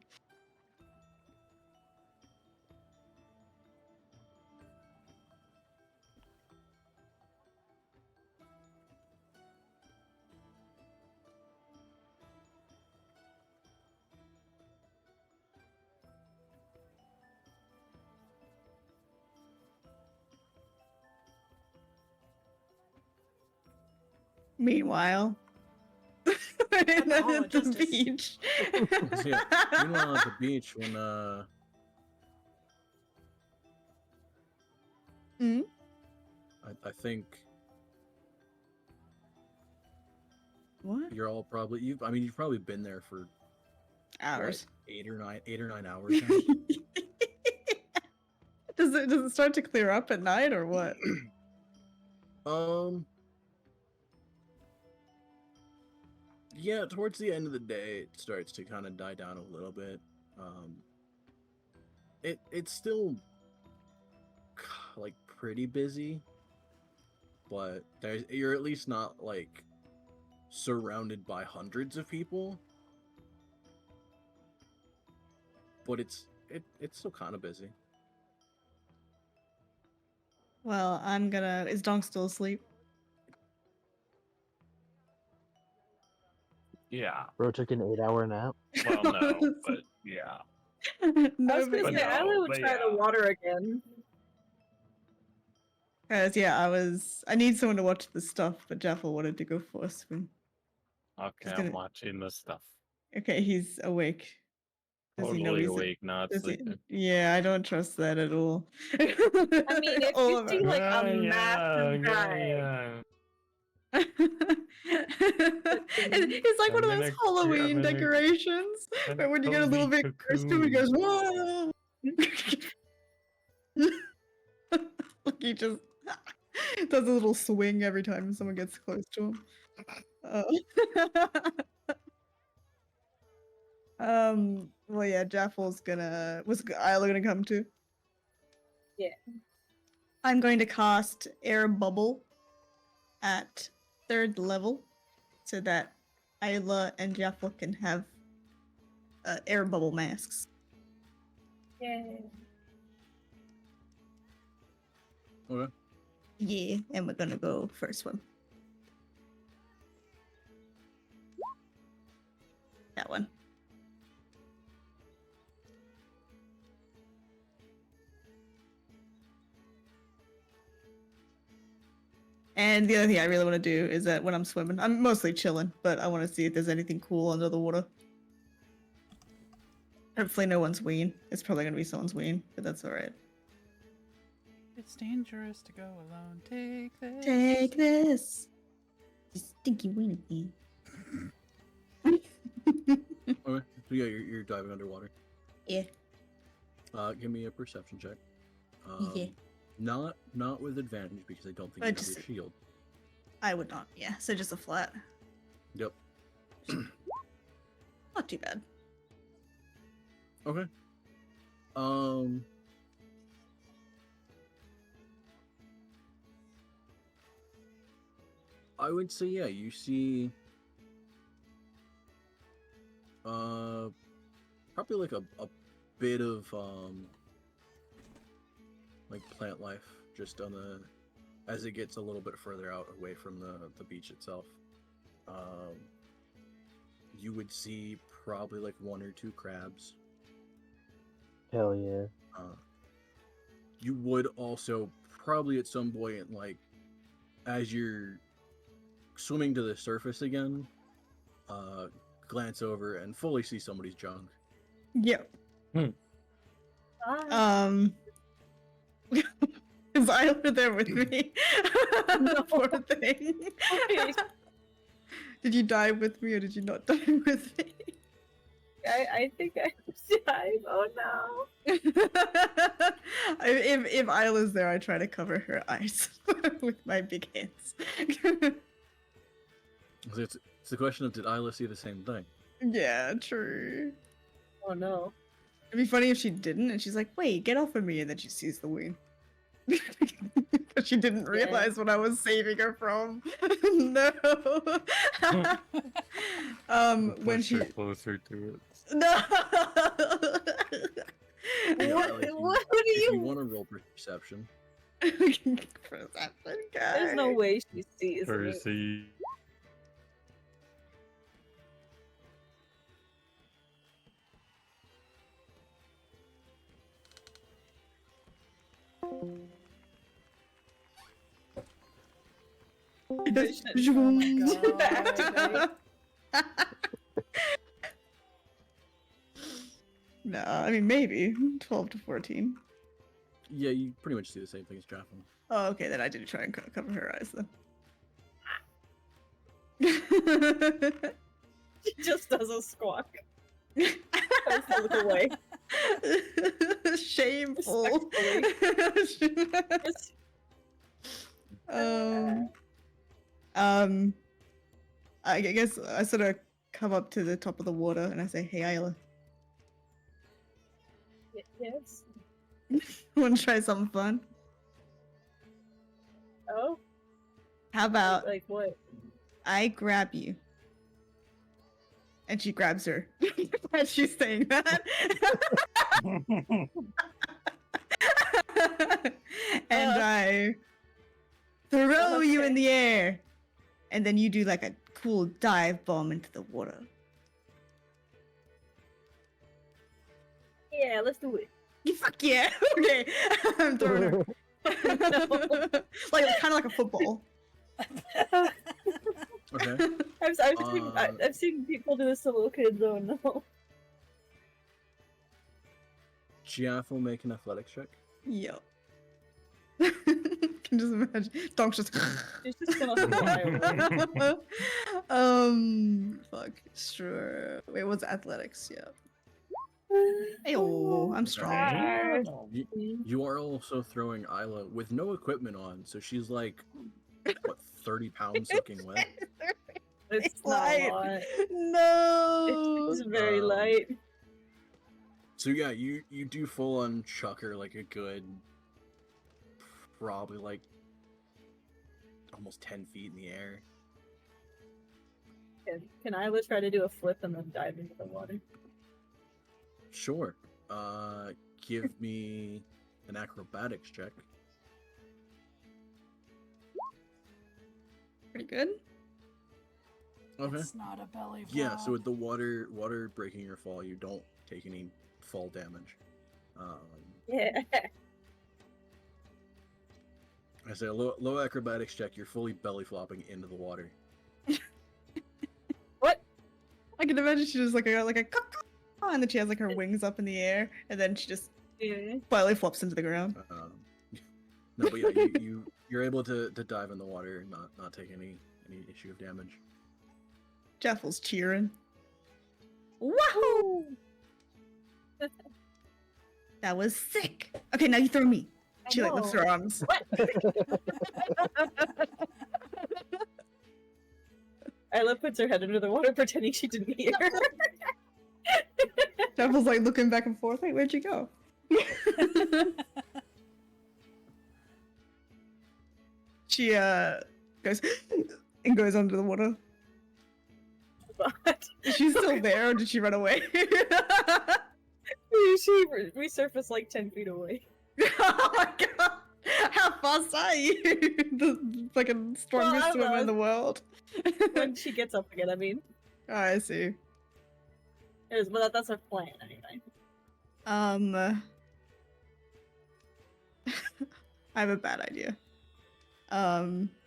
Meanwhile, at Alcohol the justice. beach. So, yeah, meanwhile, at the beach, when Hmm? I think What? you're all probably you've probably been there for Hours. what, 8 or 9 hours now. Does it start to clear up at night or what? Yeah, towards the end of the day, it starts to kind of die down a little bit. It's still like pretty busy, but you're at least not like surrounded by hundreds of people. But it's still kind of busy. Well, Is Donk still asleep? Yeah. Bro took an 8-hour nap. Well, no, but yeah. I No, was gonna but say, I no, would but try the yeah. water again. Cause I need someone to watch the stuff, but Jaffel wanted to go first. Okay, He's I'm gonna- watching the stuff. Okay, he's awake. Does he know Totally he's awake, not does he- sleeping. Yeah, I don't trust that at all. I mean, if All you of see it. like Ah, a massive guy, yeah. It's like one of I'm in those a- Halloween I'm in a- decorations, in where when you get a little cozy bit close to him, he goes, cocoon. whoa! Like he just does a little swing every time someone gets close to him. Well, yeah, Jaffel's was Isla gonna come too? Yeah. I'm going to cast Air Bubble at 3rd level so that Isla and Jaffel can have air bubble masks. Yay. Okay. Yeah, and we're gonna go for a swim. That one. And the other thing I really want to do is that when I'm swimming, I'm mostly chilling, but I want to see if there's anything cool under the water. Hopefully no one's weeing. It's probably gonna be someone's weeing, but that's alright. It's dangerous to go alone. Take this. Take this! You stinky weenie. Okay. So yeah, you're diving underwater. Yeah. Give me a perception check. Yeah. Not with advantage because I don't think But you have just- your shield. I would not, yeah. So just a flat. Yep. Not too bad. Okay. I would say yeah, you see probably like a bit of like plant life just on the as it gets a little bit further out away from the beach itself. You would see probably like 1 or 2 crabs. Hell yeah. You would also probably at some point, like, as you're swimming to the surface again, glance over and fully see somebody's junk. Yep. Ah, Is Isla there with me? Poor thing. okay. Did you dive with me or did you not dive with me? I think I died. Oh no. if Isla's there, I try to cover her eyes with my big hands. It's the question of did Isla see the same thing? Yeah, true. Oh no. It'd be funny if she didn't, and she's like, "Wait, get off of me!" and then she sees the wing. Because she didn't realize what I was saving her from. No. When Push she her closer to it. no. Yeah, What? like, What do If you you? want to roll perception, Perception, There's no guys. way she sees me. Percy. Oh my God. No, I mean maybe 12 to 14. yeah, you pretty much see the same thing as Jaffel. Oh, okay, then I did try and cover her eyes then. She just does a squawk. Tries to look away. Shameful. I guess I sort of come up to the top of the water and I say, "Hey, Isla, Yes. want to try something fun? Oh, How about like what? I grab you?" And she grabs her. As she's saying that. And I throw you in Okay. the air. And then you do like a cool dive bomb into the water. Yeah, let's do it. Fuck yeah. Okay. I'm throwing her. Like kind of like a football. Okay. I've seen people do this to little kids. Oh no. Giaff will make an athletics check. Yo. Can just imagine. Donk's just. It's just gonna fly away. Fuck. Sure. Wait, what's athletics? Yeah. Hey, I'm strong. You are also throwing Isla with no equipment on, so she's like, what, 30 pounds soaking wet? It's not light. a lot. No. It's very light. So yeah, you do full on chuck her like a good, probably like almost 10 feet in the air. Can Isla try to do a flip and then dive into the water? Sure. Give me an acrobatics check. Pretty good. Okay. It's not a belly flop. Yeah, so with the water breaking your fall, you don't take any fall damage. Yeah. I say a low acrobatics check, you're fully belly flopping into the water. What? I can imagine she just like a and then she has like her wings up in the air, and then she just belly flops into the ground. No, but yeah, you're able to dive in the water and not take any issue of damage. Jaffel's cheering. Wahoo! That was sick. Okay, now you throw me. She like lifts her arms. Isla puts her head under the water, pretending she didn't hear. Jaffel's like looking back and forth. Wait, where'd you go? She goes and goes under the water. But Is she still there, or did she run away? she resurfaced like 10 feet away. Oh my god! How fast are you? The fucking strongest Well, I don't swimmer know. in the world. When she gets up again, I mean. Oh, I see. But that's her plan, anyway. I have a bad idea.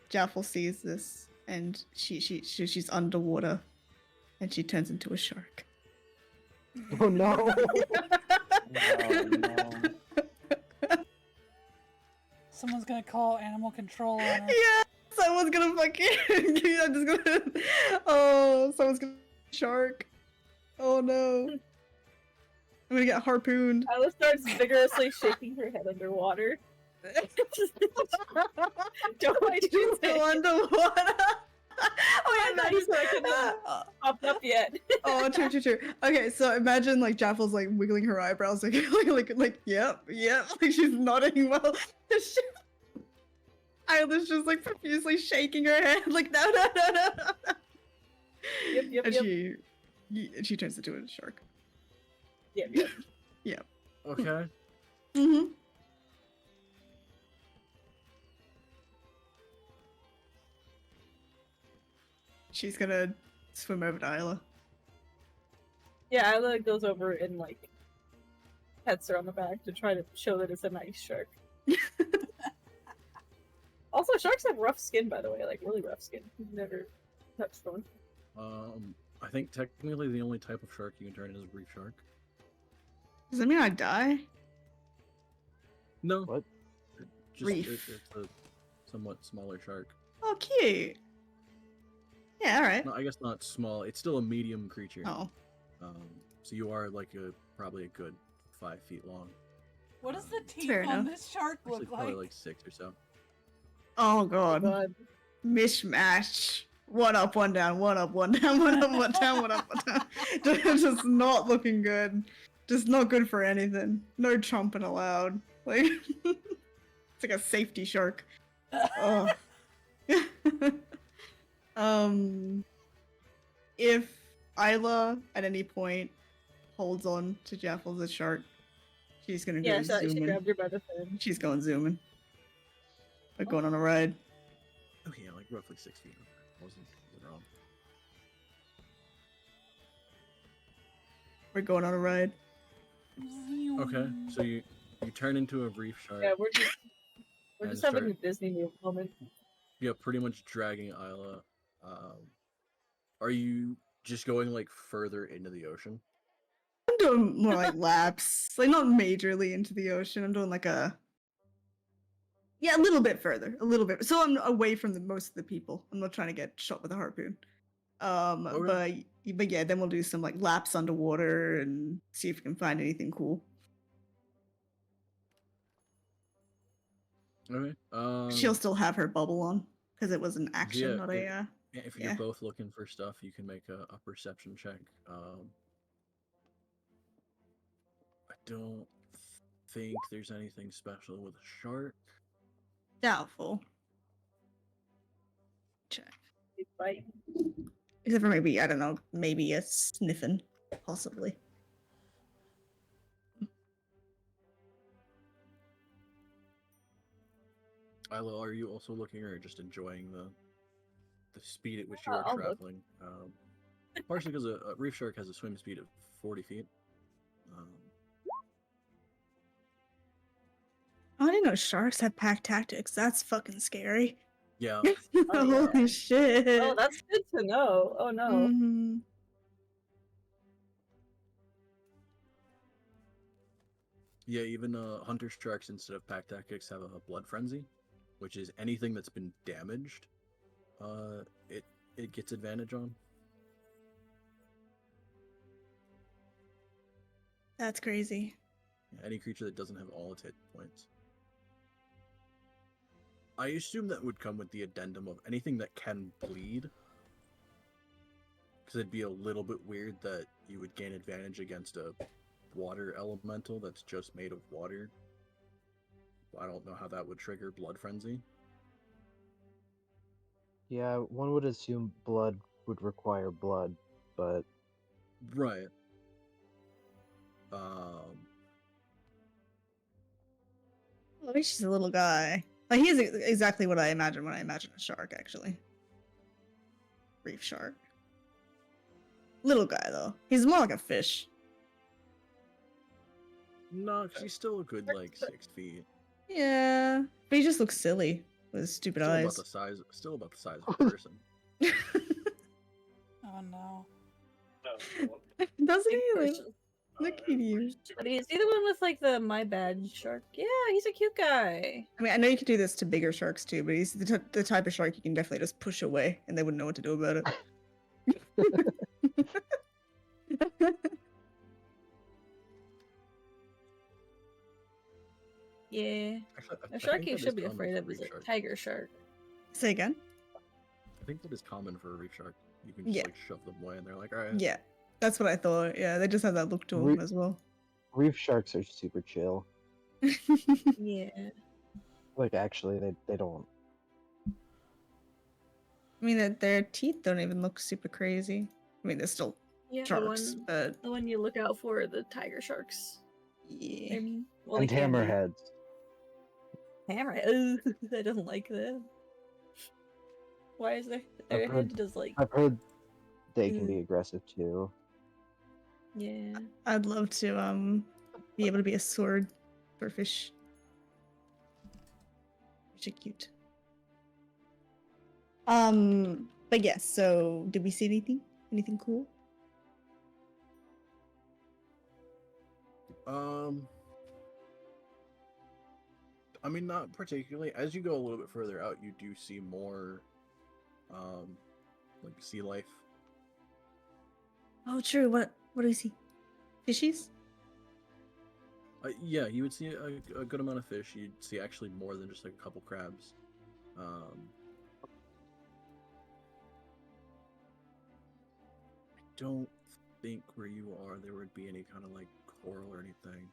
Jaffel sees this, and she's underwater, and she turns into a shark. Oh no! Someone's gonna call animal control on her. Yeah, someone's gonna fucking. I'm just gonna. Oh, someone's gonna shark. Oh no! I'm gonna get harpooned. Isla starts vigorously shaking her head underwater. Don't do that. Go underwater. Oh, yeah, nice. I couldn't popped up yet. Oh, true. Okay, so imagine like Jaffel's like wiggling her eyebrows, like yep, like she's nodding well. Isla's just like profusely shaking her head, like no. Yep. And she turns into a shark. Yep. Okay. Mm-hmm. She's gonna swim over to Isla. Yeah, Isla goes over and like pets her on the back to try to show that it's a nice shark. Also, sharks have rough skin, by the way, like really rough skin. You've never touched one. I think technically the only type of shark you can turn is a reef shark. Does that mean I die? No. What? Reef. It's a somewhat smaller shark. Oh, cute. Yeah, alright. No, I guess not small. It's still a medium creature. Oh. So you are like probably a good 5 feet long. What does the teeth Fair on enough. this shark Actually, look probably like? like 6 or so. Oh god. God. Mishmash. one up, one down, one up, one down, one up, one down, one up, one down. Just not looking good. Just not good for anything. No chomping allowed. Like it's like a safety shark. Oh. If Isla at any point holds on to Jaffles the shark, she's gonna go Yeah, so she zooming. grabbed her by the fin. She's going zooming. We're going on a ride. Oh yeah, like roughly 6 feet. Wasn't wrong. We're going on a ride. Okay, so you turn into a reef shark. Yeah, we're And just having a start- Disney movie moment. Yeah, pretty much dragging Isla. Are you just going like further into the ocean? I'm doing more like laps. Like not majorly into the ocean. I'm doing like a a little bit further. A little bit. So I'm away from most of the people. I'm not trying to get shot with a harpoon. But yeah, then we'll do some like laps underwater and see if we can find anything cool. Okay. She'll still have her bubble on because it was an action, yeah, not a. If yeah. you're both looking for stuff, you can make a perception check. I don't think there's anything special with a shark. Doubtful. Check. Big bite. Except for maybe, I don't know, maybe a sniffing, possibly. Isla, are you also looking or just enjoying the speed at which you I'll are look. traveling? Partially because a reef shark has a swim speed of 40 feet. I didn't know sharks had pack tactics. That's fucking scary. Yeah. Oh, yeah. Holy shit. Oh, that's good to know. Oh no. Mhm. Yeah, even hunter sharks instead of pack tactics have a blood frenzy, which is anything that's been damaged. It gets advantage on. That's crazy. Any creature that doesn't have all its hit points. I assume that would come with the addendum of anything that can bleed. Because it'd be a little bit weird that you would gain advantage against a water elemental that's just made of water. I don't know how that would trigger blood frenzy. Yeah, one would assume blood would require blood, but Right. Well, he's just a little guy. Like he's exactly what I imagine when I imagine a shark, actually. Reef shark. Little guy though. He's more like a fish. No, 'cause he's still a good like 6 feet. Yeah, but he just looks silly with his stupid Still eyes. about the size of a person. Oh no. Doesn't Big he? Like, person. look at you. But is he the one with like the my bad shark? Yeah, he's a cute guy. I mean, I know you could do this to bigger sharks too, but he's the type of shark you can definitely just push away, and they wouldn't know what to do about it. Yeah. Actually, A I shark think you that is should be common afraid for of is reef a shark. tiger shark. Say again? I think that is common for a reef shark. You can just Yeah. like shove them away, and they're like, all right. Yeah, that's what I thought. Yeah, they just have that look to them as well. reef sharks are super chill. Yeah. Like actually, they don't. I mean, their teeth don't even look super crazy. I mean, they're still Yeah, sharks, but the one you look out for are the tiger sharks. yeah. I mean, well, And they can be. hammerheads. Hammerhead. Ooh, I don't like that. Why is their I've heard- head just like I've heard they can be aggressive too. yeah. I'd love to be able to be a sword for fish. Which are cute. But yes, so did we see anything? Anything cool? I mean, not particularly. As you go a little bit further out, you do see more, like sea life. Oh, true. What do we see? Fishies? Yeah, you would see a good amount of fish. You'd see actually more than just like a couple crabs. don't think where you are there would be any kind of like coral or anything.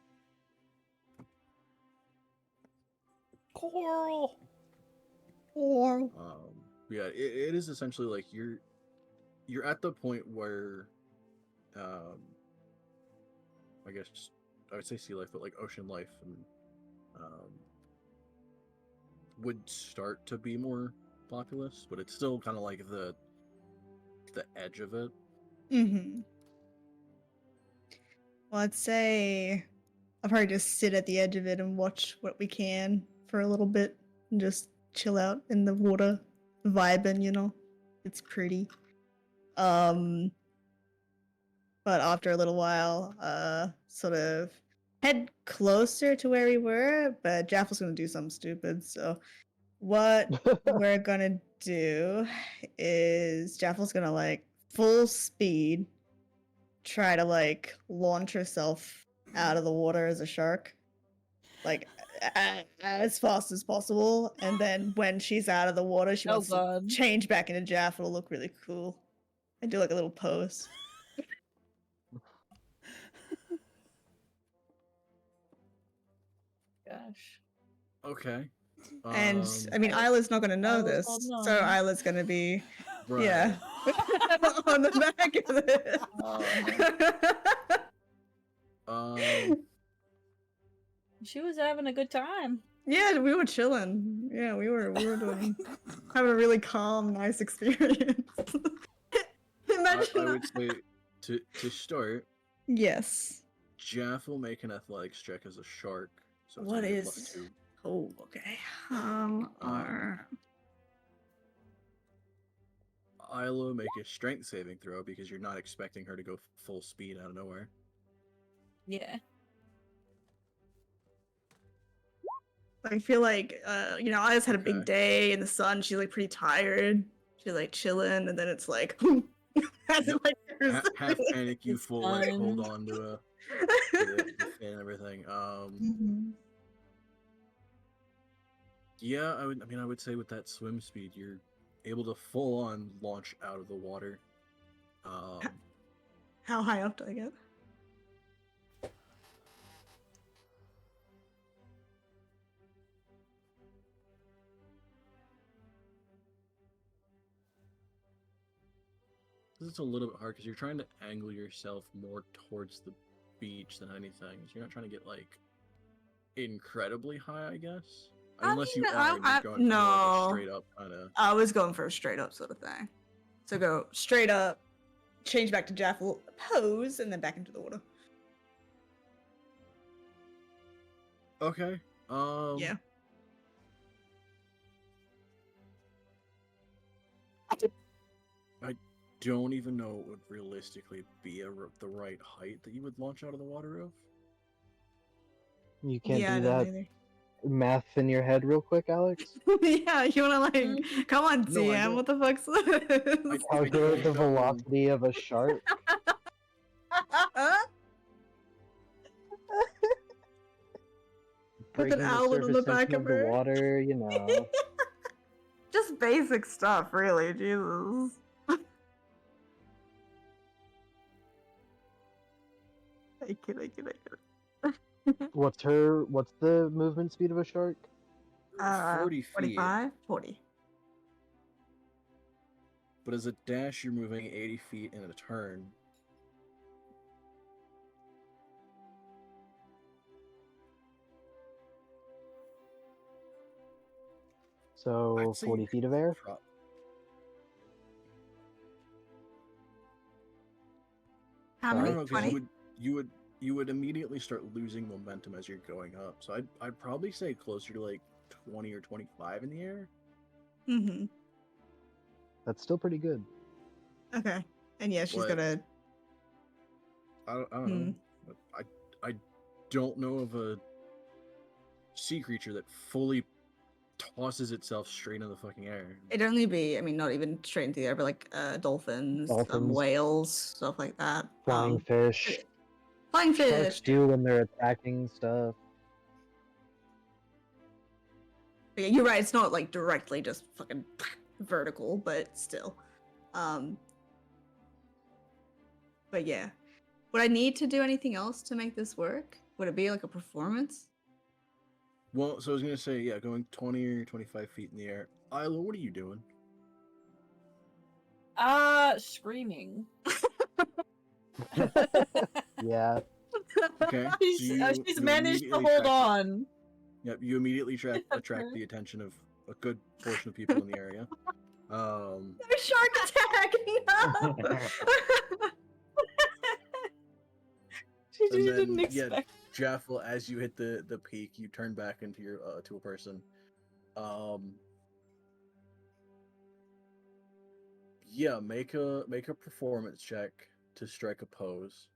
Coral. Or Yeah, it is essentially like you're at the point where, I guess I would say sea life, but like ocean life and would start to be more populous, but it's still kind of like the edge of it. mm-hmm. Well, I'd say I'll probably just sit at the edge of it and watch what we can for a little bit and just chill out in the water, vibing, you know. It's pretty. But after a little while, sort of head closer to where we were, but Jaffel's gonna do something stupid, so what we're gonna do is Jaffel's gonna like full speed try to like launch herself out of the water as a shark, like as fast as possible, and then when she's out of the water, she Oh, wants God. to change back into Jaffel to look really cool and do like a little pose. Gosh. Okay. And I mean, Isla's not gonna know Isla's this, holding so on. Isla's gonna be Right. yeah on the back of it. She was having a good time. Yeah, we were chilling. Yeah, we were doing having a really calm, nice experience. Imagine I would say to start, yes. Jeff will make an athletics check as a shark. So it's What gonna be is? +2. Oh, okay. Isla make a strength saving throw because you're not expecting her to go full speed out of nowhere. Yeah. I feel like you know, I just had a big Okay. day in the sun. She's like pretty tired. She's like chilling, and then it's like, as it, like, Half panic, you It's full like hold fun. on to the fin and everything. Mhm. Yeah, I would say with that swim speed, you're able to full on launch out of the water. How high up do I get? It's a little bit hard because you're trying to angle yourself more towards the beach than anything. So you're not trying to get like incredibly high, I guess. Unless you mean, are, and you're going for more, like, a no. straight up kind of. I was going for a straight up sort of thing. So go straight up, change back to Jaffel, pose, and then back into the water. Okay. Yeah. I don't even know what would realistically be the right height that you would launch out of the water of. You can't Yeah, I do don't that either. math in your head real quick, Alex? Yeah, you wanna like, come on, No, I DM, don't. what the fuck's this? Calculate the don't- velocity of a shark? With Breaking an the owlet on the surface back tension of the her. water, you know. Just basic stuff, really, Jesus. I kid. What's the movement speed of a shark? 40 feet. 45? 40. But as a dash, you're moving 80 feet in a turn. So I'd say 40 feet of air? How I many? don't know, 'cause 20? you would immediately start losing momentum as you're going up. So I'd probably say closer to like 20 or 25 in the air. Mm-hmm. That's still pretty good. Okay. And yeah, she's What? gonna. I don't know. I don't know of a sea creature that fully tosses itself straight in the fucking air. It'd only be, I mean, not even straight into the air, but like dolphins, Dolphins. whales, stuff like that. Flying fish. Flying Sharks fish. do when they're attacking stuff. Yeah, you're right. It's not like directly just fucking vertical, but still. But yeah. Would I need to do anything else to make this work? Would it be like a performance? Well, so I was gonna say, yeah, going 20 or 25 feet in the air. Isla, what are you doing? Screaming. Yeah. Okay. so She's you managed to immediately hold track- on. Yep, you immediately attract the attention of a good portion of people in the area. There's shark attack! No! She And then, didn't yeah, expect. Jaffel, as you hit the peak, you turn back into your to a person. Yeah, make a performance check to strike a pose.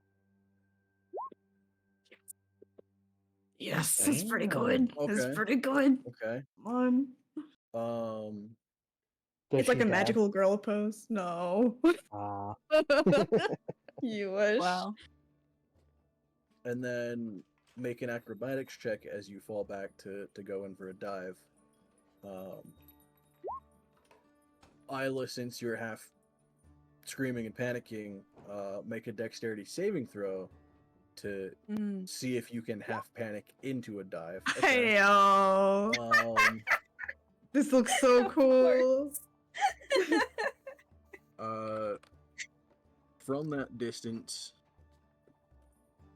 Yes, that's pretty good. That's Okay. pretty good. Okay. Come on. Does It's like she a dash? magical girl pose. No. Ah. You wish. Wow. And then make an acrobatics check as you fall back to go in for a dive. Isla, since you're half screaming and panicking, make a dexterity saving throw to see if you can half panic into a dive. Okay. Hey, yo. This looks so cool. From that distance,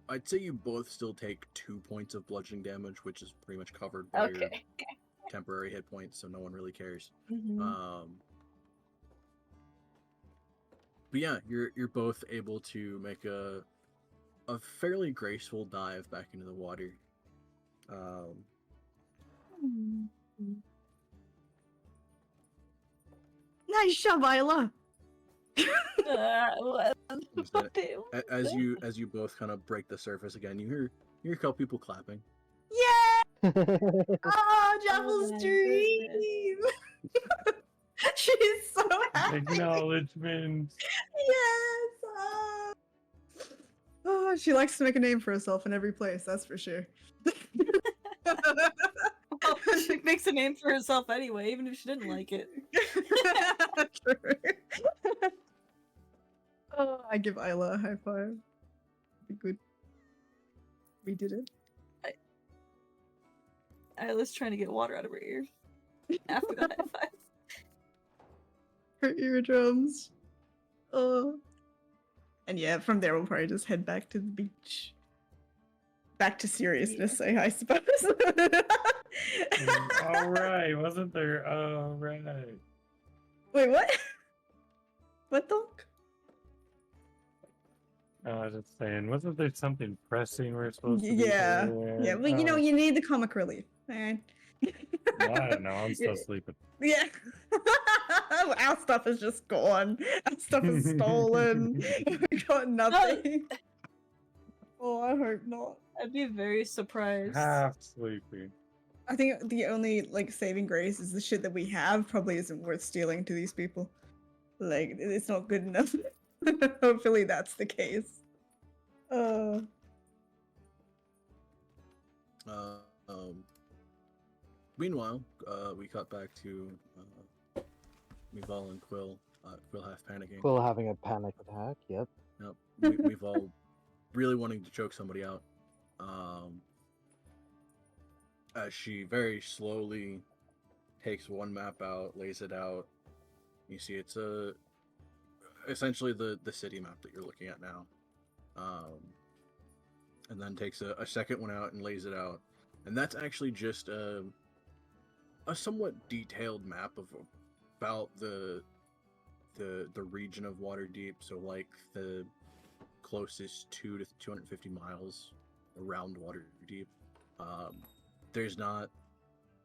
I'd say you both still take 2 points of bludgeoning damage, which is pretty much covered by your Okay. temporary hit points, so no one really cares. Mhm. But yeah, you're both able to make a fairly graceful dive back into the water. Nice shove, Isla. As you both kind of break the surface again, you hear a couple people clapping. Yeah! Oh, Jaffel's my dream! She's so happy. Acknowledgement. Yes! Oh, she likes to make a name for herself in every place, that's for sure. Well, she makes a name for herself anyway, even if she didn't like it. True. Oh, I give Isla a high five. Good. We did it. Isla's trying to get water out of her ears. After the high five. Her eardrums. Oh. And yeah, from there we'll probably just head back to the beach. Back to seriousness, I suppose. All right, wasn't there? All right. Wait, what? What the? I was just saying, wasn't there something pressing we're supposed to Yeah. do? Yeah, well, you know, you need the comic relief. Alright. Well, I don't know. I'm still sleeping. Yeah. Our stuff is just gone. Our stuff is stolen. We got nothing. Oh, I hope not. I'd be very surprised. Half sleeping. I think the only like saving grace is the shit that we have probably isn't worth stealing to these people. Like it's not good enough. Hopefully that's the case. Meanwhile, we cut back to Mival and Quill. Quill half panicking. Quill having a panic attack. Yep. Yep. Mival really wanting to choke somebody out. As she very slowly takes one map out, lays it out. You see, it's essentially the city map that you're looking at now. And then takes a second one out and lays it out. And that's actually just a somewhat detailed map of about the region of Waterdeep. So like the closest 2 to 250 miles around Waterdeep. There's not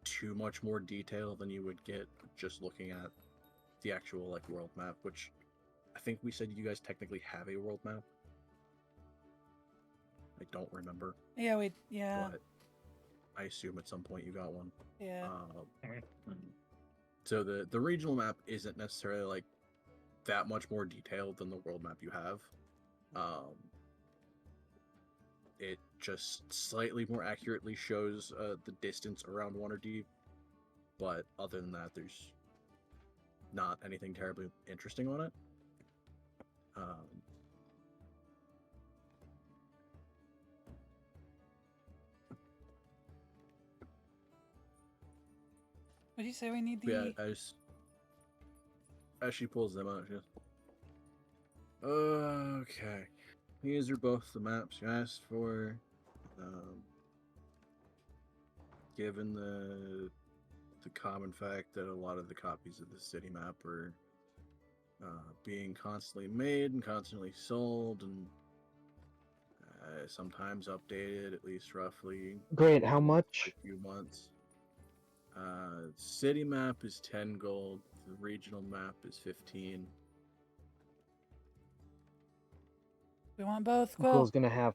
too much more detail than you would get just looking at the actual like world map, which I think we said you guys technically have a world map. I don't remember. Yeah, But I assume at some point you got one. Yeah. So the regional map isn't necessarily like that much more detailed than the world map you have. It just slightly more accurately shows the distance around Waterdeep, but other than that, there's not anything terribly interesting on it. What do you say we need the? Yeah, as she pulls them out, she goes, okay. These are both the maps you asked for. Given the common fact that a lot of the copies of the city map are being constantly made and constantly sold and sometimes updated, at least roughly. Great, how much? A few months. City map is 10 gold. The regional map is 15. We want both. Quill's Quill. gonna have.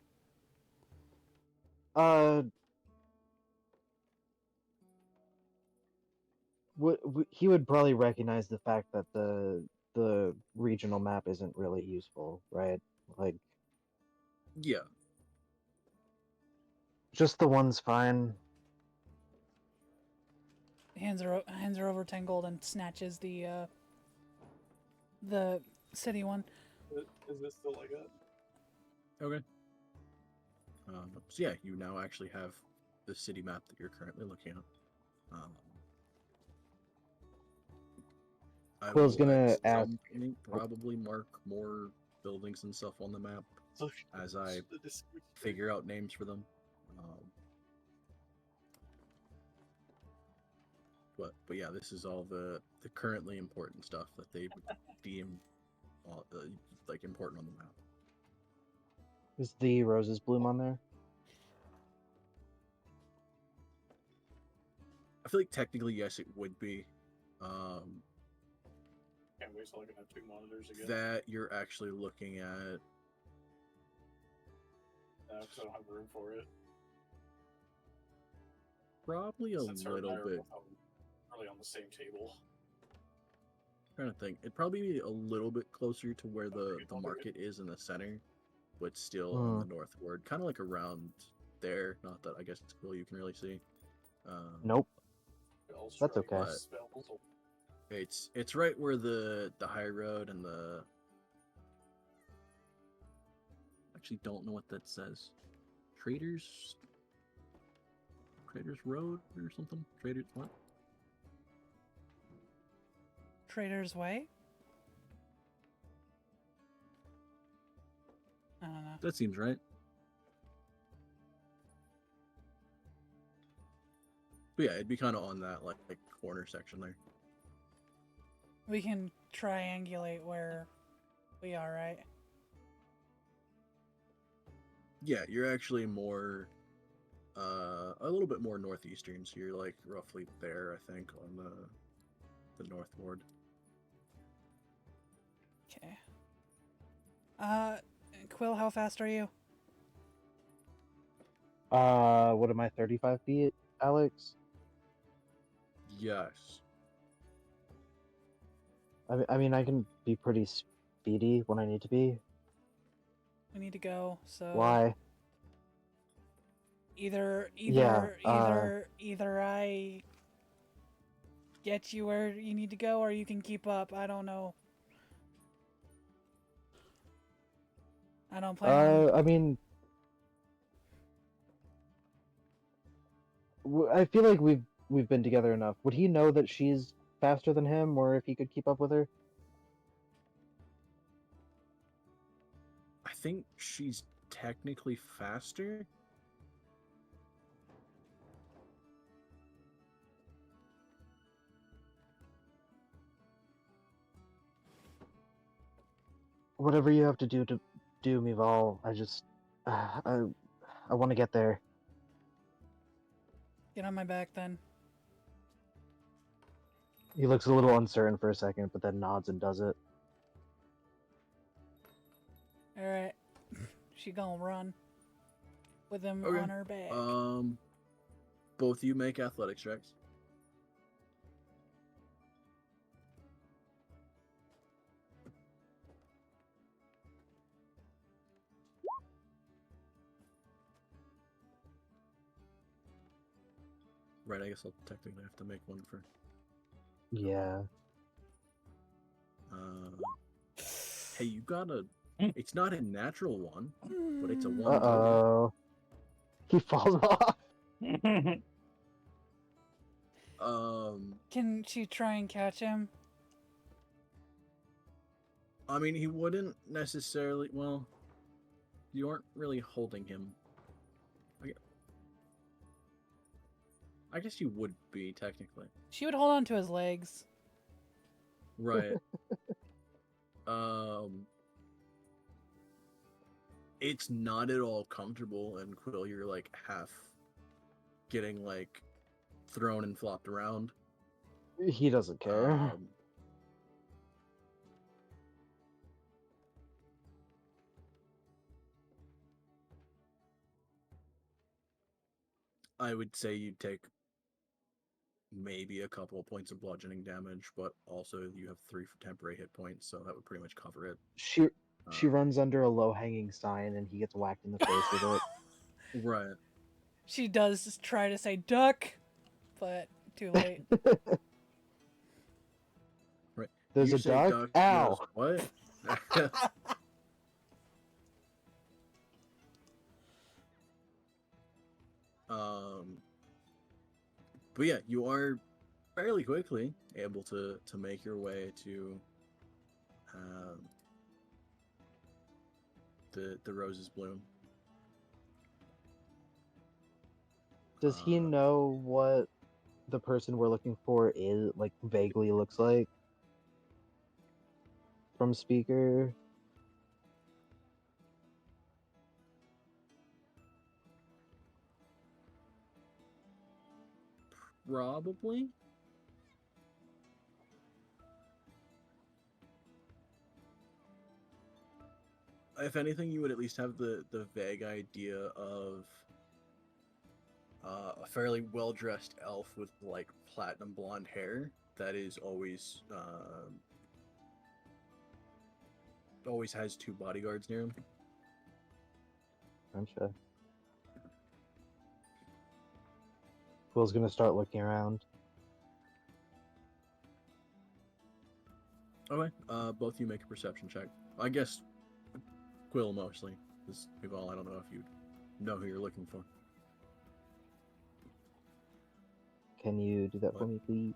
He would probably recognize the fact that the regional map isn't really useful, right? Like, Yeah. just the one's fine. Hands her over 10 gold and snatches the city one. Is this still like that? Okay. So yeah, you now actually have the city map that you're currently looking at. I Quill's will gonna at ask. some point probably mark more buildings and stuff on the map as I figure out names for them. But yeah, this is all the currently important stuff that they deem like important on the map. Is the roses bloom on there? I feel like technically yes, it would be. Can't wait till I can have 2 monitors again. That you're actually looking at. Because I don't have room for it. Probably a Since her and I little are bit. both really on the same table. Trying to think. It'd probably be a little bit closer to where the market is in the center, but still on the northward, kind of like around there. Not that I guess it's cool you can really see. Nope. That's okay. It's right where the high road and the. Actually, don't know what that says. Traders Road or something. Traders what? Trader's Way? I don't know. That seems right. But yeah, it'd be kind of on that like corner section there. We can triangulate where we are, right? Yeah, you're actually more, a little bit more northeastern, so you're like roughly there, I think, on the north ward. Okay. Quill, how fast are you? What am I, 35 feet, Alex? Yes. I mean, I can be pretty speedy when I need to be. We need to go, so... Why? Either I get you where you need to go, or you can keep up. I don't know. I don't plan. I mean, I feel like we've been together enough. Would he know that she's faster than him, or if he could keep up with her? I think she's technically faster. Whatever you have to do Mival, I just, I want to get there. Get on my back, then. He looks a little uncertain for a second, but then nods and does it. Alright. She gonna run. With him Okay. on her back. Both of you make athletics checks. Right, I guess I'll technically have to make one for. Yeah. Hey, you got a. It's not a natural one, but it's a one. Uh-oh. He falls off. Can she try and catch him? I mean, he wouldn't necessarily. Well, you aren't really holding him. I guess you would be technically. She would hold on to his legs. Right. It's not at all comfortable, and Quill, you're like half getting like thrown and flopped around. He doesn't care. I would say you'd take maybe a couple of points of bludgeoning damage, but also you have 3 temporary hit points, so that would pretty much cover it. She runs under a low-hanging sign, and he gets whacked in the face with it. Right. She does try to say duck, but too late. Right. There's You a say duck? Ow! Yes, what? But yeah, you are fairly quickly able to make your way to the Rose's Bloom. Does he know what the person we're looking for is, like, vaguely looks like? From Speaker? Probably. If anything, you would at least have the vague idea of a fairly well-dressed elf with like platinum blonde hair that is always always has 2 bodyguards near him. Gotcha. Quill's gonna start looking around. Okay, both of you make a perception check. I guess Quill mostly, because Vival, I don't know if you know who you're looking for. Can you do that for me, please?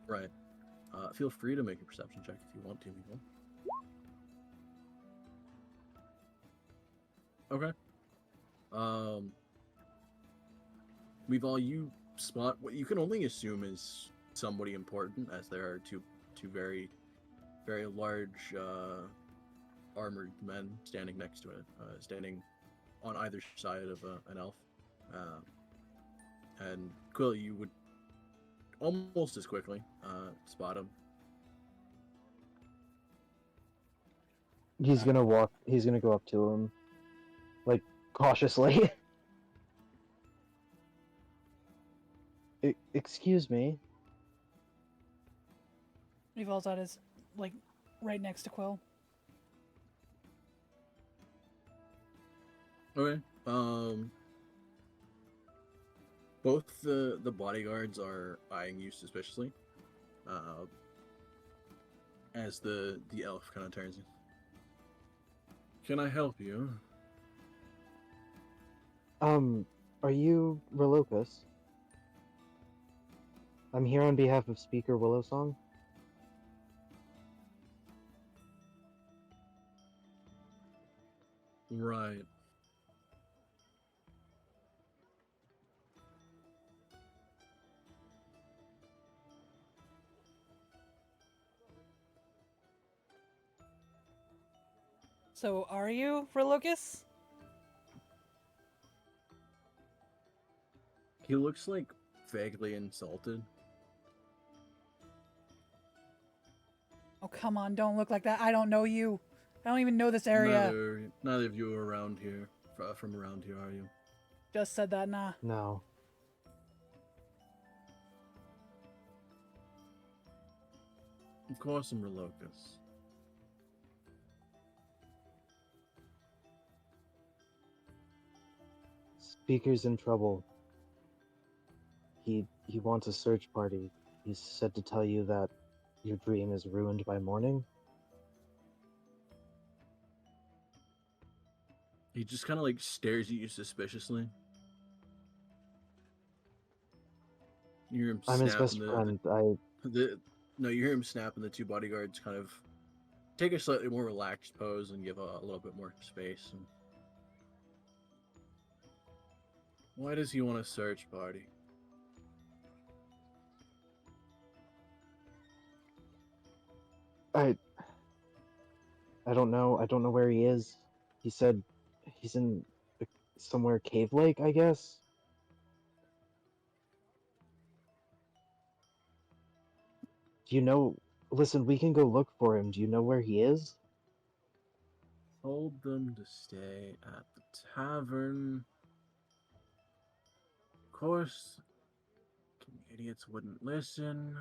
Right. Feel free to make a perception check if you want to, Vival. Okay. Vival, you spot what you can only assume is somebody important, as there are two very, very large armored men standing next to it, standing on either side of an elf. And Quill, you would almost as quickly spot him. He's gonna walk. He's gonna go up to him, like, cautiously. Excuse me. Evolzad is like right next to Quill. Okay. Both the bodyguards are eyeing you suspiciously. As the elf kind of turns. Can I help you? Are you Relocus? I'm here on behalf of Speaker Willowsong. Right. So, are you Relocus? He looks like vaguely insulted. Oh, come on, don't look like that. I don't know you. I don't even know this area. Neither of you are around here. From around here, are you? Just said that, nah. No. Of course I'm Relocus. Speaker's in trouble. He wants a search party. He said to tell you that your dream is ruined by morning. He just kind of like stares at you suspiciously. You hear him I'm his snap, best and friend. no, you hear him snap, and the two bodyguards kind of take a slightly more relaxed pose and give a little bit more space. And why does he want a search party? I don't know. I don't know where he is. He said he's in somewhere Cave Lake, I guess. Do you know? Listen, we can go look for him. Do you know where he is? Told them to stay at the tavern. Of course, idiots wouldn't listen.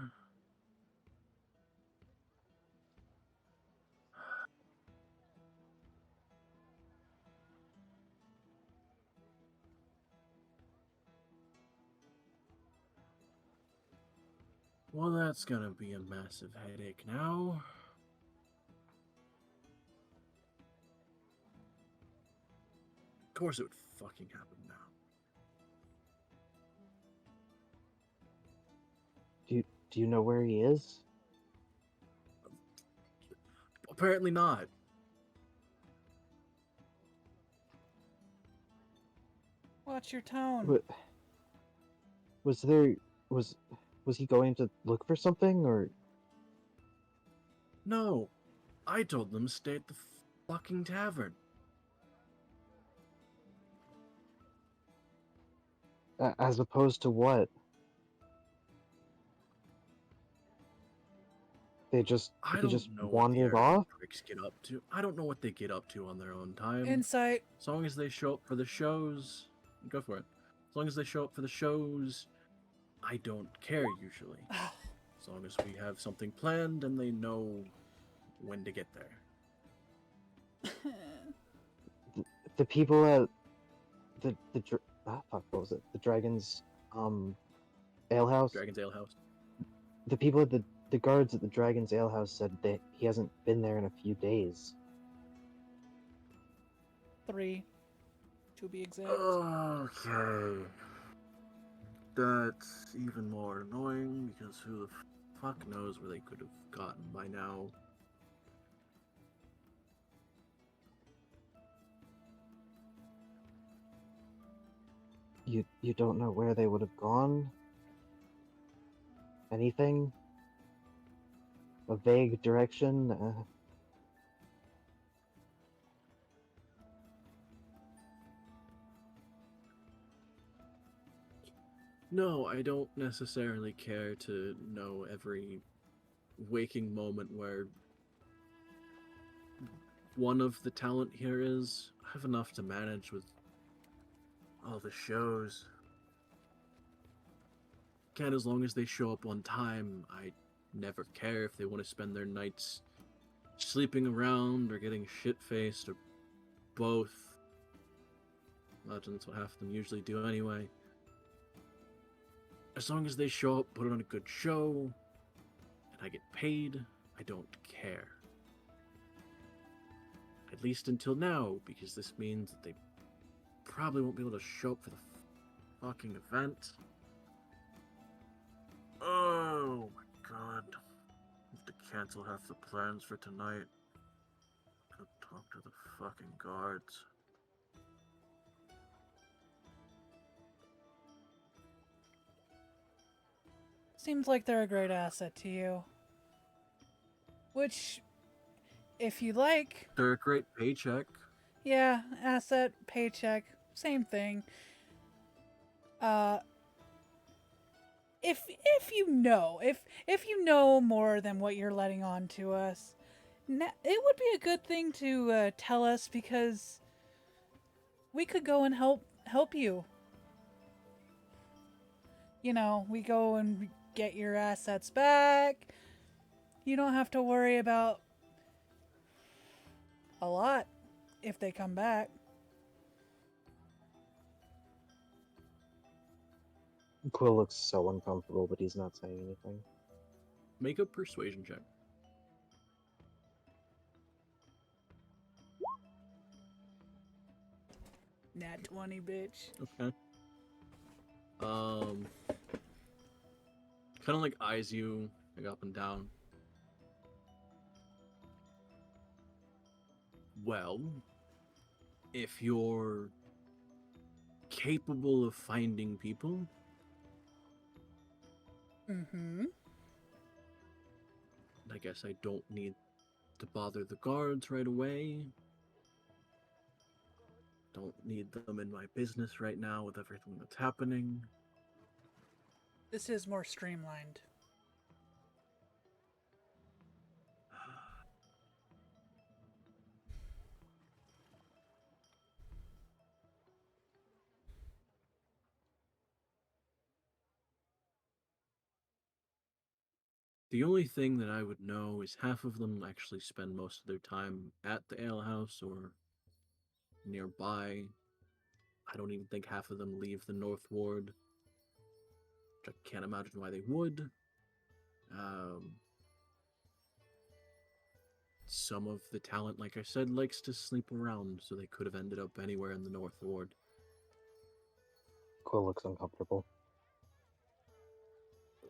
Well, that's gonna be a massive headache now. Of course it would fucking happen now. Do you know where he is? Apparently not. Watch your tone. But was he going to look for something, or No, I told them to stay at the fucking tavern. as opposed to what? He I just don't know what the wandered area off? pricks get up to. I don't know what they get up to on their own time. Insight. As long as they show up for the shows, go for it. As long as they show up for the shows, I don't care usually. As long as we have something planned and they know when to get there. The people at what was it? The Dragon's alehouse. Dragon's Ale House. The people at the guards at the Dragon's alehouse said that he hasn't been there in a few days. 3, to be exact. Okay. That's even more annoying because who the fuck knows where they could have gotten by now. You don't know where they would have gone? Anything? A vague direction? No, I don't necessarily care to know every waking moment where one of the talent here is. I have enough to manage with all the shows. Again, as long as they show up on time, I never care if they want to spend their nights sleeping around or getting shit-faced or both. That's what half of them usually do anyway. As long as they show up, put on a good show, and I get paid, I don't care. At least until now, because this means that they probably won't be able to show up for the fucking event. Oh my god. I have to cancel half the plans for tonight. Go talk to the fucking guards. Seems like they're a great asset to you. Which, if you like, They're a great paycheck. yeah, asset, paycheck, same thing. If you know more than what you're letting on to us, it would be a good thing to tell us, because we could go and help you. You know, we go and get your assets back. You don't have to worry about a lot if they come back. Quill looks so uncomfortable, but he's not saying anything. Make a persuasion check. Nat 20, bitch. Okay. kind of like eyes you like up and down. Well, if you're capable of finding people, Mm-hmm. I guess I don't need to bother the guards right away. Don't need them in my business right now with everything that's happening. This is more streamlined. The only thing that I would know is half of them actually spend most of their time at the alehouse or nearby. I don't even think half of them leave the North Ward, which I can't imagine why they would. Some of the talent, like I said, likes to sleep around, so they could have ended up anywhere in the North Ward. Quill looks uncomfortable.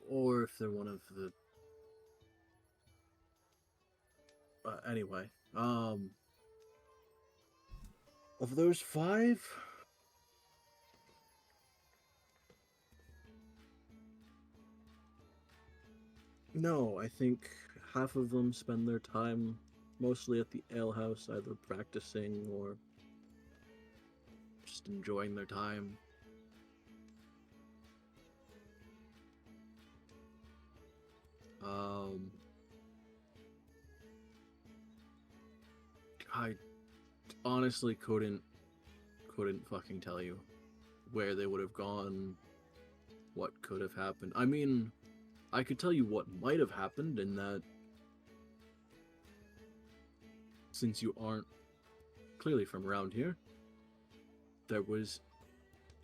Or if they're one of the... anyway, of those 5... No, I think half of them spend their time mostly at the alehouse, either practicing or just enjoying their time. I honestly couldn't fucking tell you where they would have gone, what could have happened. I mean, I could tell you what might have happened in that since you aren't clearly from around here, there was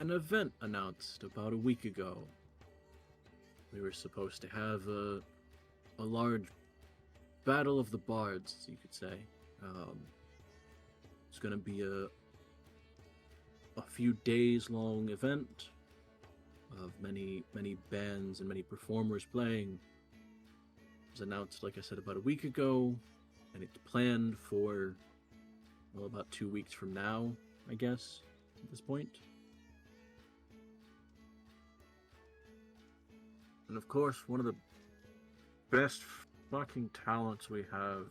an event announced about a week ago. We were supposed to have a large battle of the bards, you could say. It's going to be a few days long event of many bands and many performers playing. It was announced, like I said, about a week ago, and it's planned for, well, about 2 weeks from now, I guess, at this point. And of course, one of the best fucking talents we have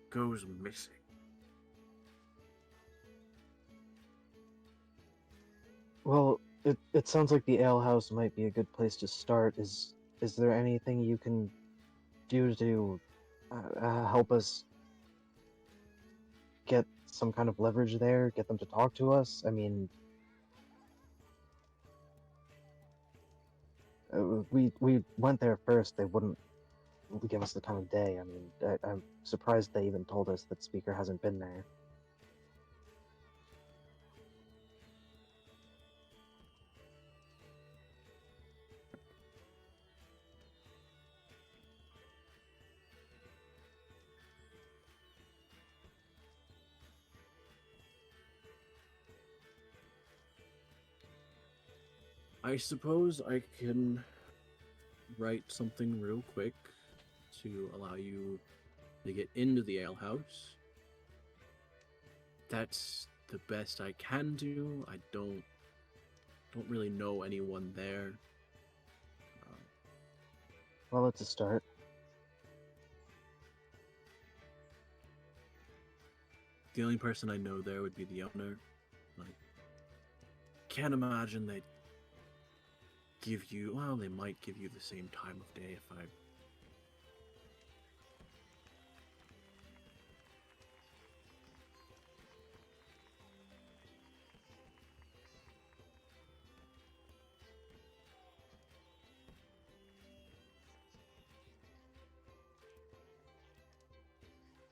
goes missing. Well, it sounds like the alehouse might be a good place to start. Is there anything you can do to help us get some kind of leverage there? Get them to talk to us? I mean, we went there first. They wouldn't give us the time of day. I mean, I'm surprised they even told us that Speaker hasn't been there. I suppose I can write something real quick to allow you to get into the alehouse. That's the best I can do. I don't really know anyone there. Well, it's a start. The only person I know there would be the owner. Like, can't imagine they'd give you, well, they might give you the same time of day if I...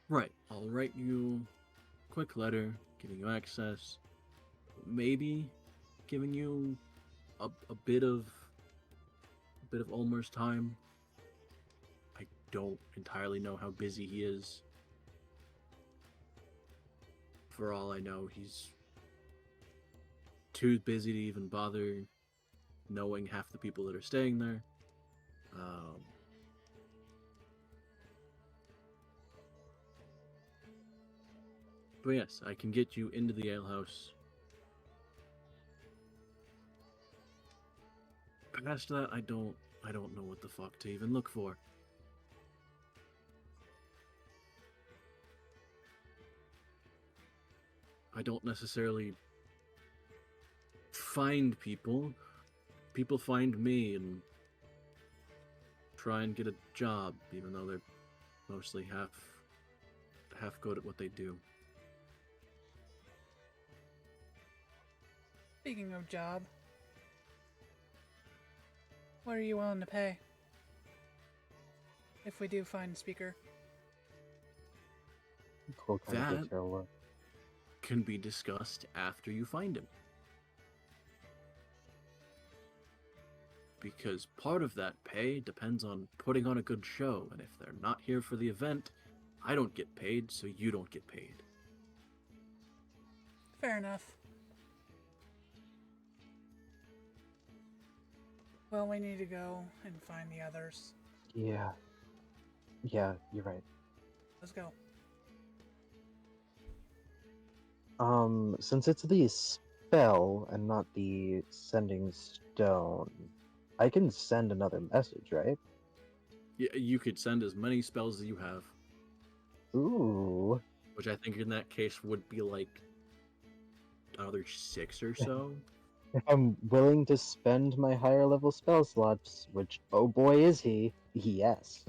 Right, I'll write you a quick letter, giving you access, maybe giving you a bit of Ulmer's time. I don't entirely know how busy he is. For all I know, he's too busy to even bother knowing half the people that are staying there. But yes, I can get you into the alehouse. Past that, I don't know what the fuck to even look for. I don't necessarily find people. People find me and try and get a job, even though they're mostly half good at what they do. Speaking of job, what are you willing to pay? If we do find Speaker. Cool kind of gives That- her a look. Can be discussed after you find him. Because part of that pay depends on putting on a good show, and if they're not here for the event, I don't get paid, so you don't get paid. Fair enough. Well, we need to go and find the others. Yeah. Yeah, you're right. Let's go. Since it's the spell and not the sending stone, I can send another message, right? Yeah, you could send as many spells as you have, Ooh. which I think in that case would be like another 6 or so. If I'm willing to spend my higher level spell slots, which, oh boy, is he, yes.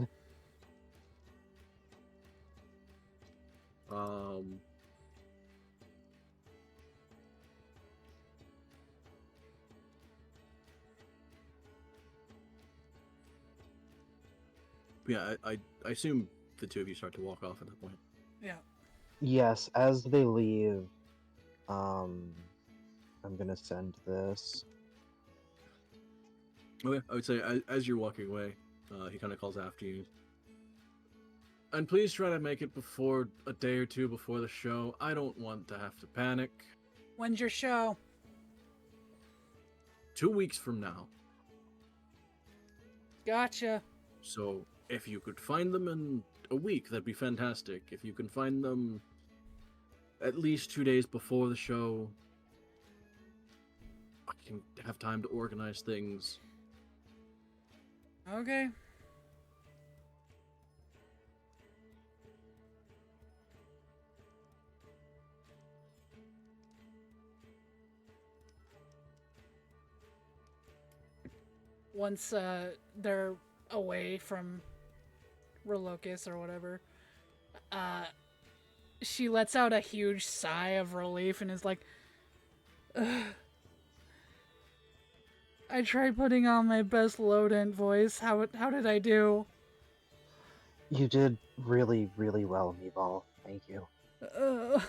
Yeah, I assume the two of you start to walk off at that point. Yeah. Yes, as they leave, I'm gonna send this. Okay, I would say as you're walking away, he kind of calls after you. And please try to make it before a day or two before the show. I don't want to have to panic. When's your show? 2 weeks from now. Gotcha. So if you could find them in a week, that'd be fantastic. If you can find them at least 2 days before the show, I can have time to organize things. Okay. Once they're away from Relocus or whatever, she lets out a huge sigh of relief and is like, "Ugh. I tried putting on my best Lodent voice. How did I do?" You did really, really well, Meeval. Thank you. I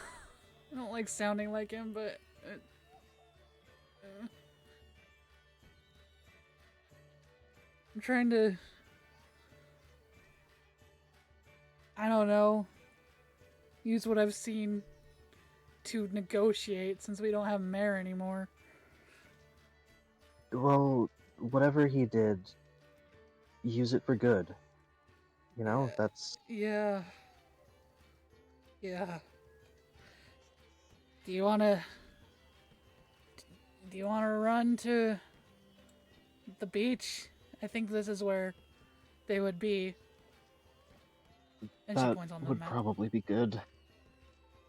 don't like sounding like him, but I'm trying to, I don't know, use what I've seen to negotiate since we don't have Mare anymore. Well, whatever he did, use it for good. You know, that's... Yeah. Yeah. Do you wanna run to the beach? I think this is where they would be. And she that points on the would map. probably be good.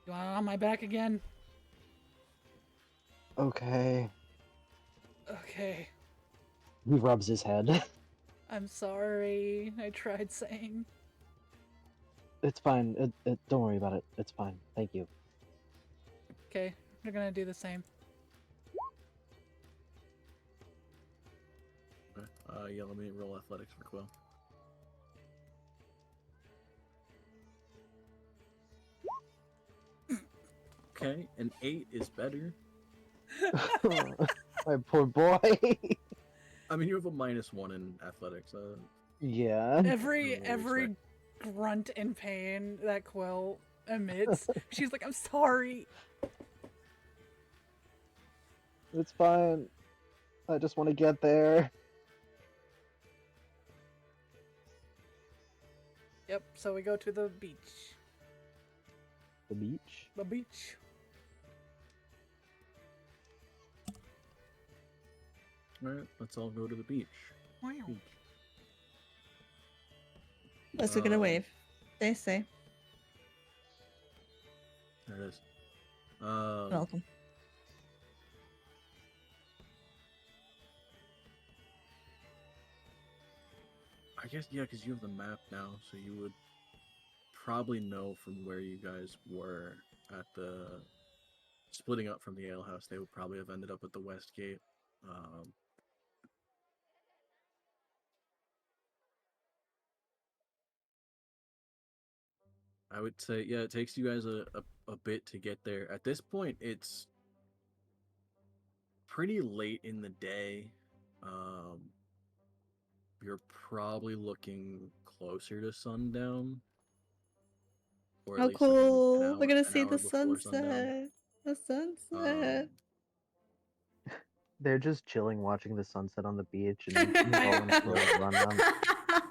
You want it on my back again? Okay. Okay. He rubs his head. I'm sorry. I tried saying. It's fine. Don't worry about it. It's fine. Thank you. Okay, they're gonna do the same. Okay. Yeah, let me roll athletics for Quill. Okay, an 8 is better. My poor boy. I mean, you have a -1 in athletics. Yeah. Every Really grunt in pain that Quill emits, she's like, "I'm sorry." It's fine. I just want to get there. Yep, so we go to the beach. The beach? The beach. Alright, let's all go to the beach. Wow. Let's look at a Um, wave. They say. There it is. Welcome. I guess, yeah, because you have the map now, so you would probably know from where you guys were at the splitting up from the ale house. They would probably have ended up at the west gate. I would say, yeah, it takes you guys a bit to get there. At this point, it's pretty late in the day. You're probably looking closer to sundown. Or at How least like cool! We're gonna an see hour the before sundown. sunset. The sunset. They're just chilling, watching the sunset on the beach, and Meval and Quill run down.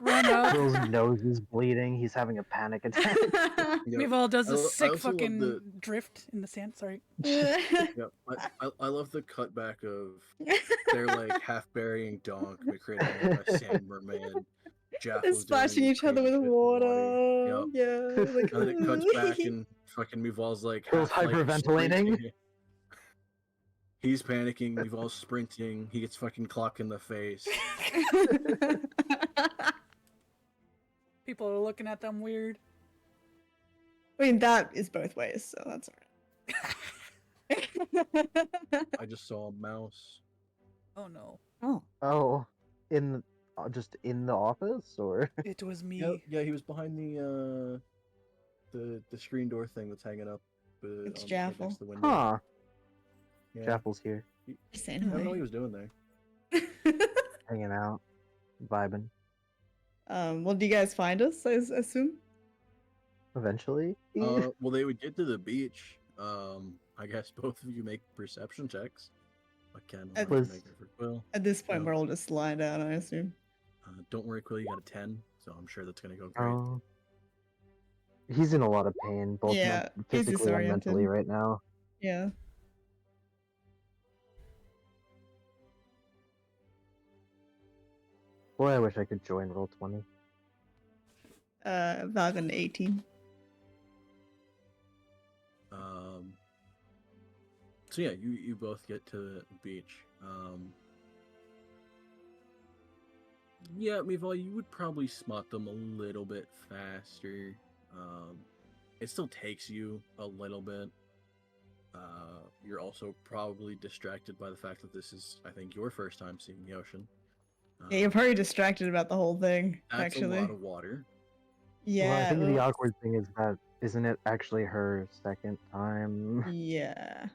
Run up. Quill's nose is bleeding. He's having a panic attack. Yep. Meval does I a lo- I sick also love fucking the- drift in the sand. Sorry. Yep. I love the cutback of they're like half burying Donk, but creating a sand mermaid. Jaff They're was splashing doing each other crazy with shit in water. Yep. Yeah. Like, And then it cuts back and fucking Meval's like Quill's half, like, hyperventilating. sprinting. He's panicking, Meval's sprinting, he gets fucking clocked in the face. People are looking at them weird. I mean, that is both ways, so that's alright. I just saw a mouse. Oh no. Oh. Oh, just in the office, or It was me. Yeah, he was behind the screen door thing that's hanging up. It's right Jaffel. next to the window. huh? Yeah. Jaffle's here, Saying I don't know hi. what he was doing there. hanging out, vibing. Well, do you guys find us? I assume. Eventually, Well, they would get to the beach. I guess both of you make perception checks. I can At- make it for Quill. At this point, Yeah. we're all just lying down. I assume. Don't worry, Quill. You got a 10, so I'm sure that's gonna go great. oh, he's in a lot of pain, both Yeah, he's physically and disoriented. mentally right now. Yeah. Boy, I wish I could join Roll20. Valgan 18. So yeah, you both get to the beach. Yeah, Meval, you would probably spot them a little bit faster. It still takes you a little bit. You're also probably distracted by the fact that this is, I think, your first time seeing the ocean. Yeah, you're probably distracted about the whole thing. That's Actually. a lot of water. Yeah. Well, I think the well, awkward thing is that isn't it actually her second time? Yeah.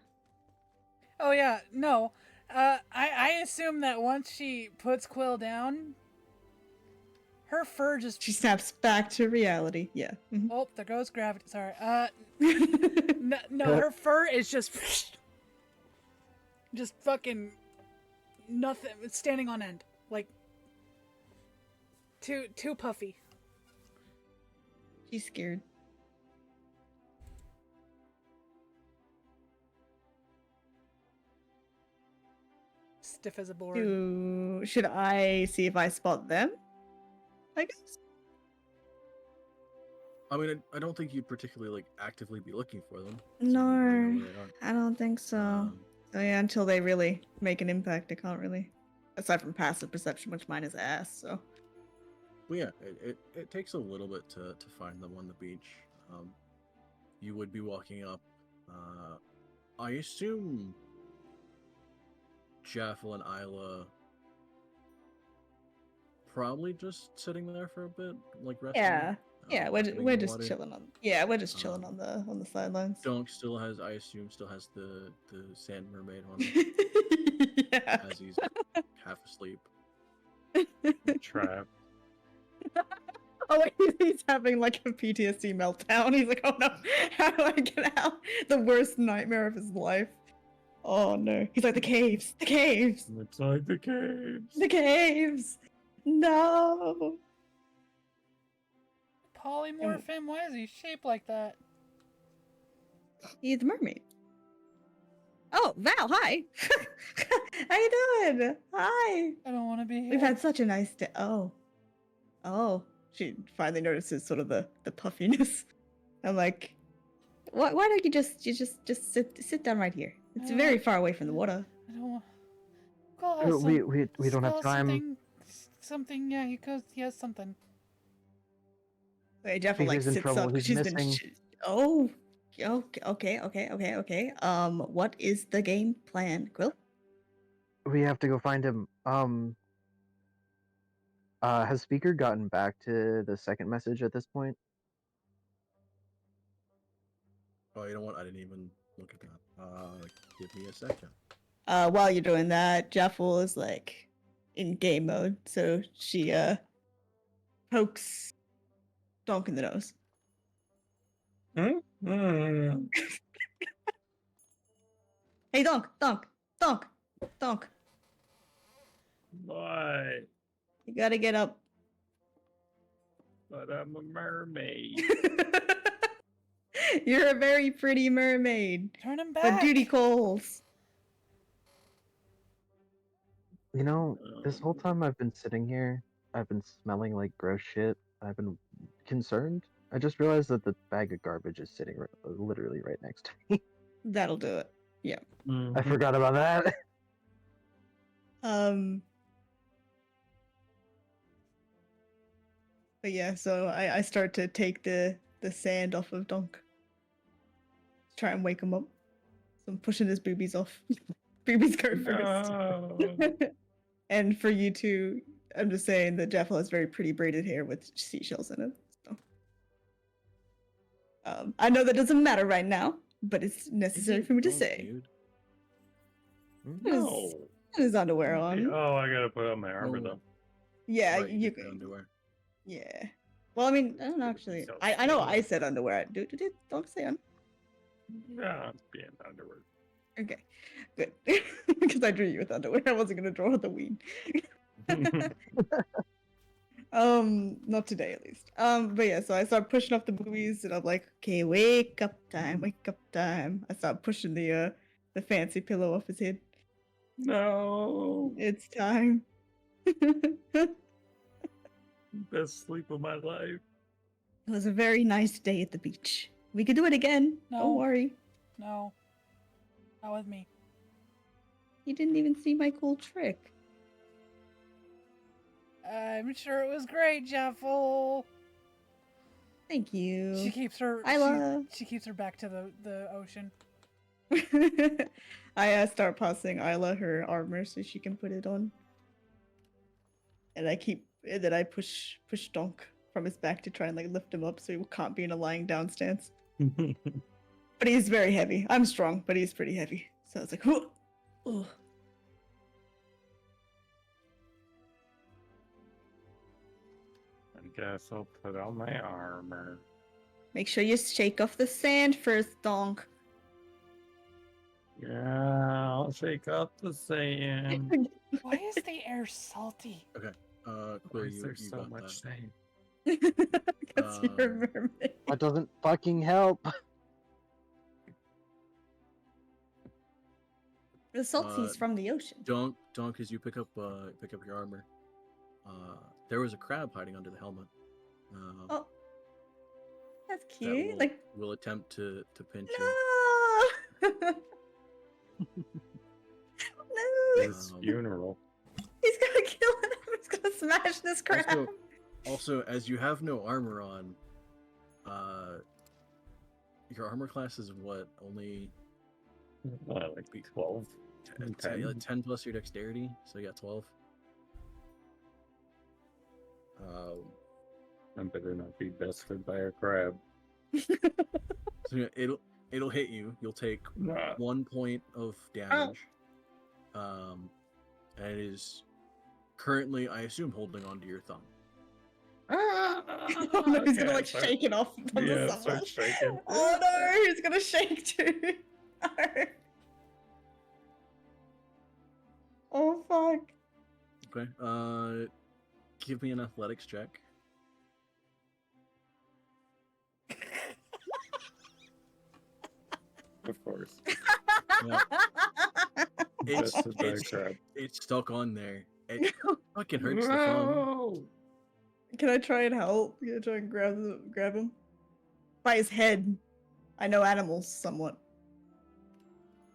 Oh yeah, no. I assume that once she puts Quill down, her fur just She snaps back to reality. Yeah. Mhm. Oh, there goes gravity. Sorry. No, her fur is just fucking nothing. It's standing on end, like too puffy. She's scared. Stiff as a board. Should I see if I spot them? I guess. I mean, I don't think you'd particularly like actively be looking for them. No, where they are. I don't think so. Um, So yeah, until they really make an impact, I can't really. Aside from passive perception, which mine is ass. So. But yeah, it takes a little bit to find them on the beach. You would be walking up. I assume Jaffel and Isla probably just sitting there for a bit, like resting. Yeah. Yeah, sitting in we're the just water. chilling on. Yeah, we're just chilling on the sidelines. Donk still has, I assume, the sand mermaid on him Yeah. as he's half asleep. Trap. Oh, wait, he's having like a PTSD meltdown. He's like, oh no, how do I get out? The worst nightmare of his life. Oh no. He's like, the caves! The caves! It's like the caves. The caves! No! Polymorph him? Why is he shaped like that? He's a mermaid. Oh, Val, hi! How you doing? Hi! I don't want to be here. We've had such a nice day. Oh. Oh. She finally notices sort of the puffiness. I'm like, why don't you just sit down right here? It's very far away from the water. I don't want. Call We don't have time. Something, yeah, he goes, he has something. Wait, Jeff like He's in sits trouble, up. he's She's been. missing. Okay. What is the game plan, Quill? We have to go find him. Has Speaker gotten back to the second message at this point? Oh, you know what? I didn't even look at that. Give me a second. While you're doing that, Jaffel is like in game mode, so she pokes Donk in the nose. Hey, Donk. What? You gotta get up. But I'm a mermaid. You're a very pretty mermaid. Turn him back. But duty calls. You know, this whole time I've been sitting here, I've been smelling like gross shit. I've been concerned. I just realized that the bag of garbage is sitting literally right next to me. That'll do it. Yeah. I forgot about that. But yeah, so I start to take the sand off of Donk. Try and wake him up. So I'm pushing his boobies off. Boobies go first. No. And for you two, I'm just saying that Jaffel has very pretty braided hair with seashells in it. So. I know that doesn't matter right now, but it's necessary for me to say. No. His underwear on. Oh, I gotta put on my armor though. Yeah, Right, you get the underwear. Yeah. Well, I mean, I don't know, actually. I know I said underwear. Don't say underwear. Yeah, it's being underwear. Okay, good. Because I drew you with underwear. I wasn't gonna draw the ween. Not today at least. But yeah, so I start pushing up the boobies, and I'm like, okay, wake up time. I start pushing the fancy pillow off his head. No. It's time. Best sleep of my life. It was a very nice day at the beach. We could do it again. No. Don't worry. No. Not with me. You didn't even see my cool trick. I'm sure it was great, Jaffel. Thank you. She keeps her. She keeps her back to the ocean. I start passing Isla her armor so she can put it on. And I push Donk from his back to try and like lift him up so he can't be in a lying down stance. But he's very heavy. I'm strong, but he's pretty heavy. So I was like, oh. I guess I'll put on my armor. Make sure you shake off the sand first, Donk. Yeah, I'll shake up the sand. Why is the air salty? Okay. Why Quill, is you there so got much that. sand? Because you're a mermaid. That doesn't fucking help. The salty's from the ocean. Donk, as you pick up your armor, there was a crab hiding under the helmet. Oh, that's That cute. will attempt to pinch No! No! His funeral. He's gonna kill him. He's gonna smash this crab. Also, as you have no armor on, your armor class is what? Only Like 12. 10 plus your dexterity, so you got 12. I better not be bested by a crab. So it'll hit you. You'll take Nah. 1 point of damage. And it is currently, I assume, holding onto your thumb. Oh no, he's gonna like shake it off from the start side. shaking. Oh no, he's gonna shake too. No. Oh fuck. Okay. Give me an athletics check. Of course. Yeah. It's That's the bad it's crab. it's stuck on there. It fucking hurts the thumb. No! Can I try and help? Can I try and grab him? By his head. I know animals somewhat.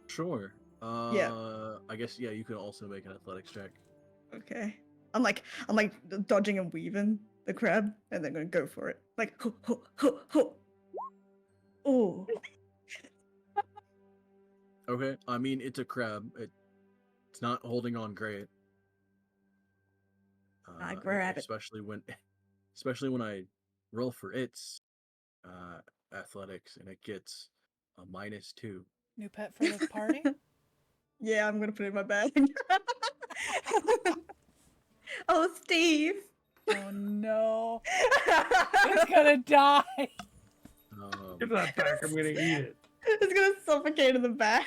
Sure. Yeah. I guess yeah. You can also make an athletics check. Okay. I'm like dodging and weaving the crab, and then gonna go for it. Like ho ho ho ho. Oh. Okay. I mean, it's a crab. It's not holding on great. I grab it. Especially when I roll for its athletics and it gets a -2. New pet for the party? Yeah, I'm gonna put it in my bag. Oh, Steve. Oh no. It's gonna die. Give that back, I'm gonna eat it. It's gonna suffocate in the bag.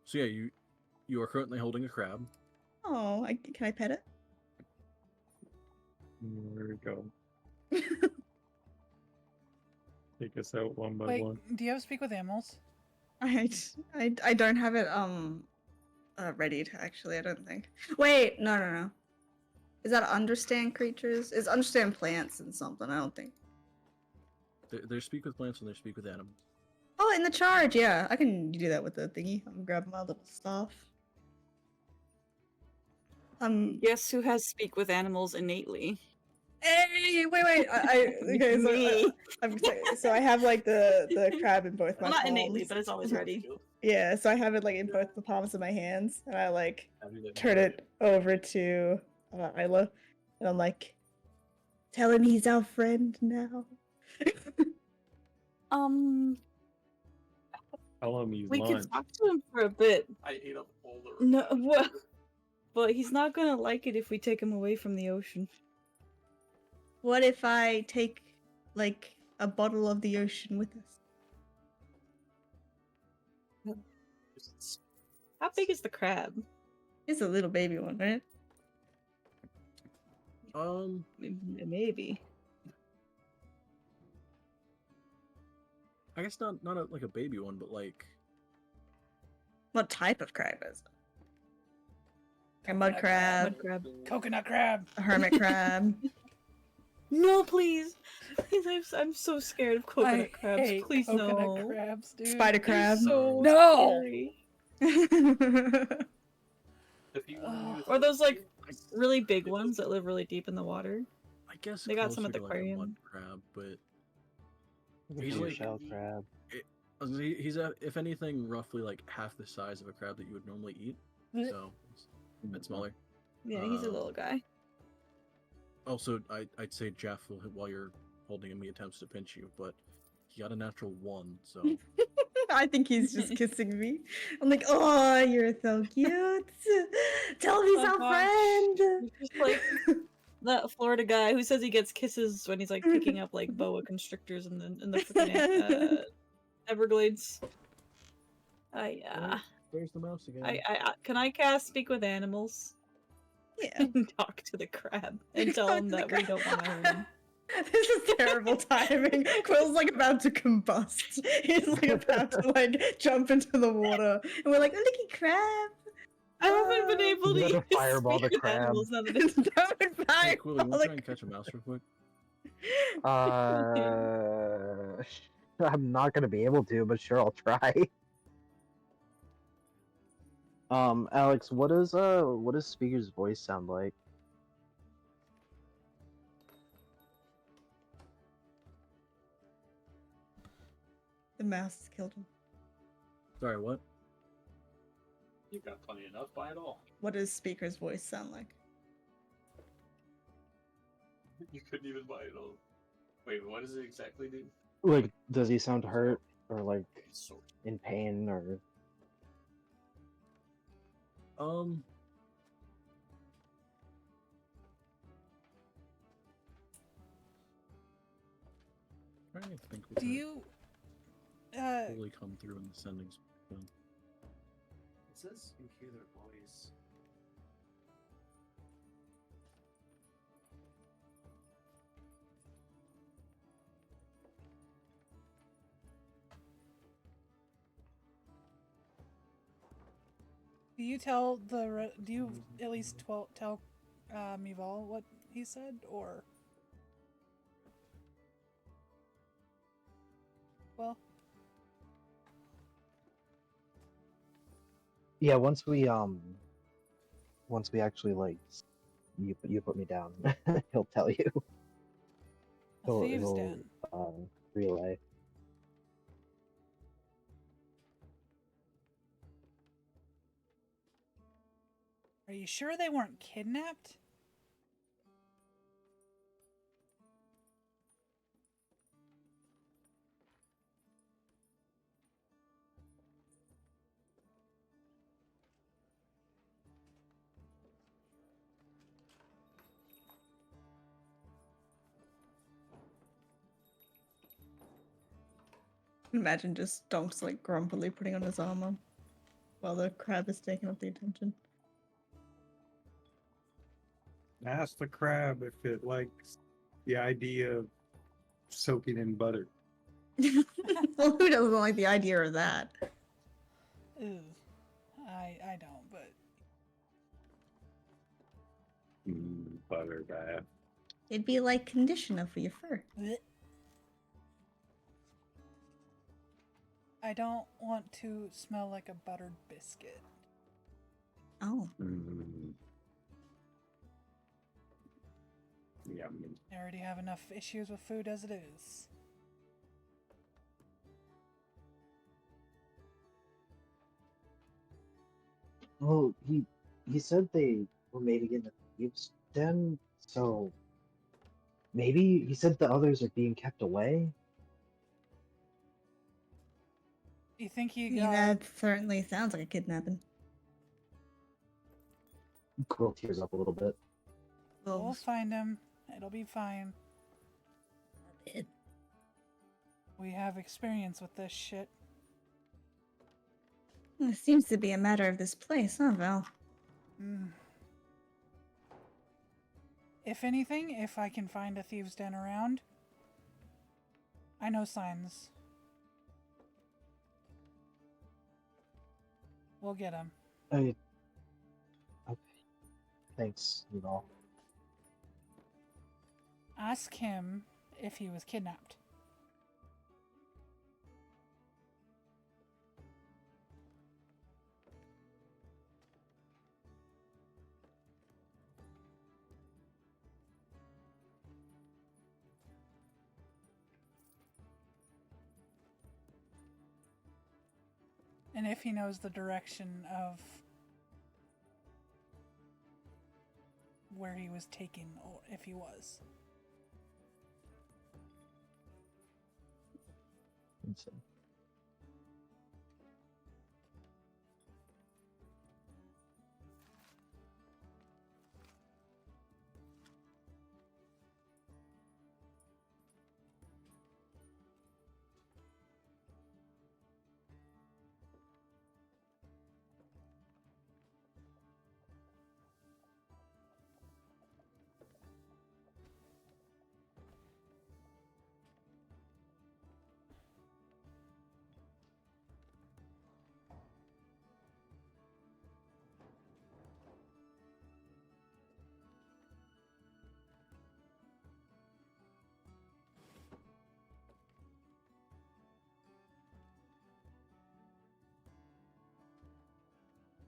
So yeah, you are currently holding a crab. Oh, can I pet it? There we go. Take us out one by Wait, one. do you have speak with animals? I don't have it readied actually. I don't think. Wait, no. Is that understand creatures? Is understand plants and something? I don't think. There's speak with plants and there's speak with animals. Oh, in the charge, yeah. I can do that with the thingy. I'm grabbing my little staff. Guess who has speak with animals innately? Hey, wait. Okay, Me. so I have like the crab in both my Well, not palms. innately, but it's always ready. Yeah, so I have it like in both the palms of my hands, and I like turn it over to Isla, and I'm like, tell him he's our friend now. Tell him he's We mine. can talk to him for a bit. I ate up all the. No, well, but he's not gonna like it if we take him away from the ocean. What if I take like a bottle of the ocean with us? How big is the crab? It's a little baby one, right? Maybe. I guess not like a baby one, but like. What type of crab is it? A mud crab, Mud crab. Coconut crab. a hermit crab. No, please. Please, I'm so scared of coconut I crabs. hate Please, coconut no. crabs, dude. Spider crab. So No! scary. If you want to Or those like really big ones that live really deep in the water. I guess They got some at closer the to, like, a aquarium. mud crab, but He's He's like- shell crab. he's if anything roughly like half the size of a crab that you would normally eat. So it's a bit smaller. Yeah, he's a Um, little guy. Also, I'd say Jeff will while you're holding him, he attempts to pinch you, but he got a natural 1, so I think he's just kissing me. I'm like, oh, you're so cute. Tell me Oh, our gosh. friend. He's just like that Florida guy who says he gets kisses when he's like picking up like boa constrictors in the freaking Everglades. Yeah. there's the mouse again. I can I cast speak with animals Yeah. and talk to the crab and tell Talk him to the that we crab. don't want to hurt him. This is terrible timing. Quill's like about to combust. He's like about to like jump into the water, and we're like, oh, look at crab. I haven't been able to You gotta use fireball the speak with crab. animals now that it's Don't Hey, fireball Quilly, you want to the try and catch a mouse real quick? I'm not gonna be able to, but sure, I'll try. Alex, what does Speaker's voice sound like? The mouse has killed him. Sorry, what? You got plenty enough by it all. What does Speaker's voice sound like? You couldn't even buy it all. Wait, what does it exactly do? Like, does he sound hurt or like So, in pain or? Trying to think. Do you fully come through in the sending zone. It says you hear their voice. do you tell do you at least tell Mival what he said, or? Well, Yeah, once we actually like you put me down, he'll tell you. a thieves' den. Relay. Are you sure they weren't kidnapped? Imagine just Donks like grumpily putting on his armor while the crab is taking up the attention. Ask the crab if it likes the idea of soaking in butter. Well, who doesn't like the idea of that? Ew. I don't, but Butter bath. It'd be like conditioner for your fur. bleh. I don't want to smell like a buttered biscuit. Oh. Yummy. I already have enough issues with food as it is. Well, he said they were made in the thieves' den, so maybe he said the others are being kept away. You think he I mean, got? that certainly sounds like a kidnapping. Quill tears up a little bit. We'll find him. It'll be fine. We have experience with this shit. It seems to be a matter of this place, huh, Val? Mm. If anything, if I can find a thieves' den around, I know signs. We'll get him. Okay. Thanks, Yuval. Ask him if he was kidnapped. And if he knows the direction of where he was taken, or if he was. Let's see.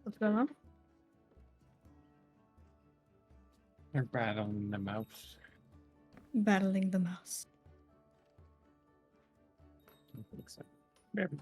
What's going on? They're battling the mouse. Battling the mouse. I think so. Maybe.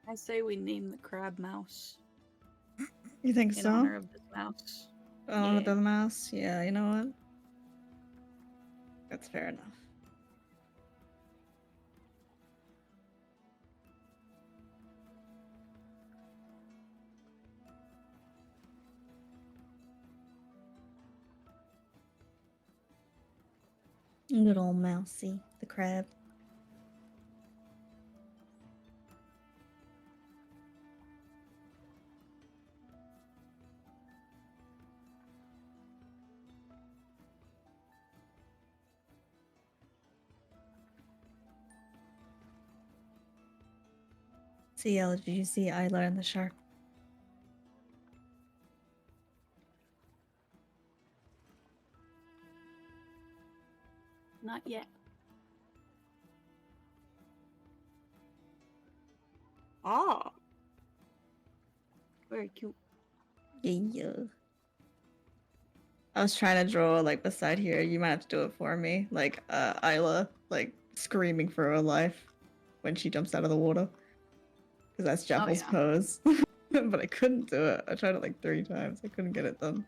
I say we name the crab mouse You think in so? honor of this mouse. Oh, Yeah. the mouse. Yeah, you know what? That's fair enough. Good old mousy, the crab. CL, did you see Isla and the shark? Not yet. Ah. Very cute. Yeah. I was trying to draw like beside here. You might have to do it for me. Like Isla, like screaming for her life when she jumps out of the water. Because that's Jaffle's yeah. pose. But I couldn't do it. I tried it like 3 times. I couldn't get it done.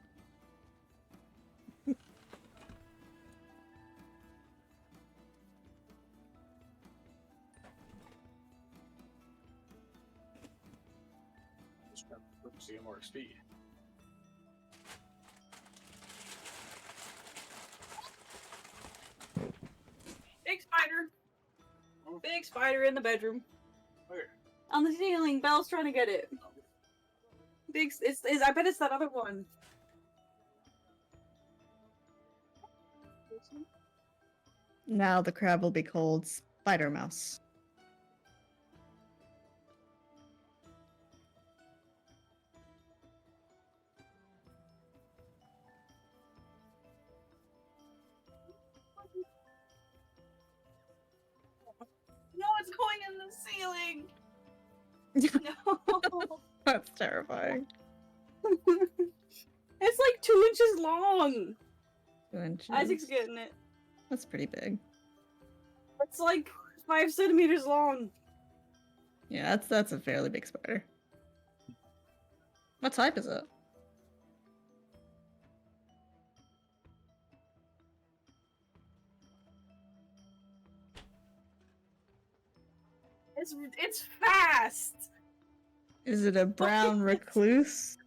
Just grab CMRXP. Big spider. Big spider in the bedroom. Where? On the ceiling. Belle's trying to get it. Big. It's. I bet it's that other one. Now the crab will be called Spider Mouse. No, it's going in the ceiling. No. That's terrifying. It's like 2 inches long. 2 inches. Isaac's getting it. That's pretty big. It's like 5 centimeters long. Yeah, that's a fairly big spider. What type is it? It's fast. Is it a brown recluse?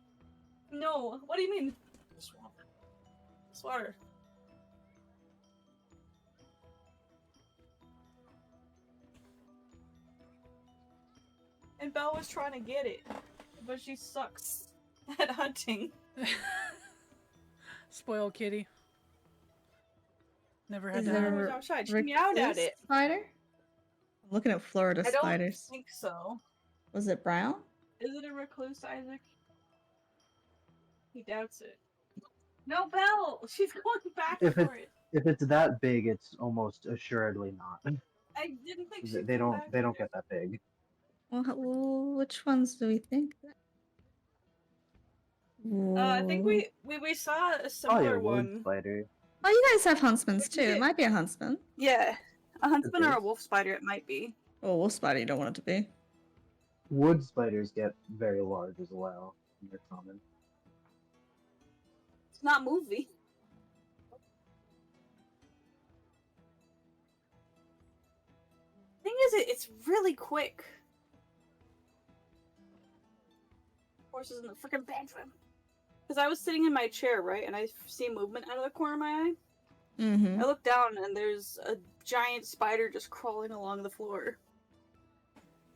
No, what do you mean? Swatter. And Belle was trying to get it, but she sucks at hunting. Spoiled kitty. Never had Is to there hunt. a was outside. She meowed at recluse it. spider? I'm looking at Florida I don't spiders. think so. Was it brown? Is it a recluse, Isaac? He doubts it. No, Belle! She's going back If for it. If it's that big, it's almost assuredly not. I didn't think They she'd they come don't back they for don't it. get that big. Well, which ones do we think? I think we saw a Probably similar a wood one. spider. Oh, you guys have huntsmans too. Yeah. It might be a huntsman. Yeah, a huntsman or a is. wolf spider. It might be. Oh, wolf spider. You don't want it to be. Wood spiders get very large as well. They're common. It's not movie. Thing is, it's really quick. Horses in the freaking bedroom. Because I was sitting in my chair, right, and I see movement out of the corner of my eye. Mm-hmm. I look down and there's a giant spider just crawling along the floor.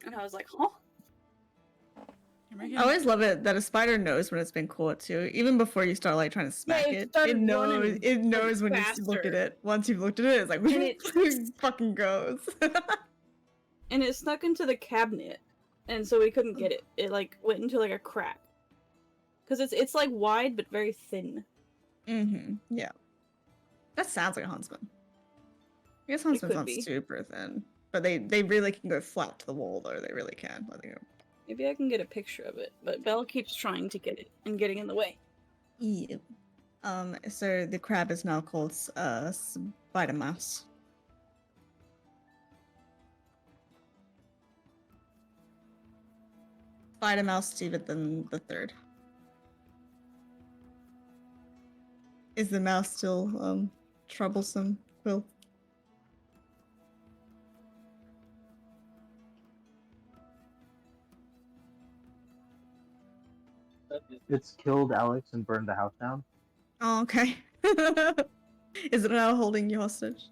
And I was like, huh? You're making I always love it that a spider knows when it's been caught too, even before you start like trying to smack it it. It started knows. running, It knows when you look faster. at it. Once you've looked at it, it's like And it- it fucking goes. And it snuck into the cabinet. And so we couldn't get it. It like went into like a crack. Because it's like wide but very thin. Mm-hmm. Yeah. That sounds like a huntsman. I guess huntsman's could not be. super thin, but they really can go flat to the wall though. They really can. I think. Maybe I can get a picture of it, but Belle keeps trying to get it and getting in the way. Yeah. So the crab is now called Spider Mouse. Spider Mouse Steven the third. Is the mouse still troublesome, Quill? It's killed Alex and burned the house down. Oh, okay. Is it now holding you hostage?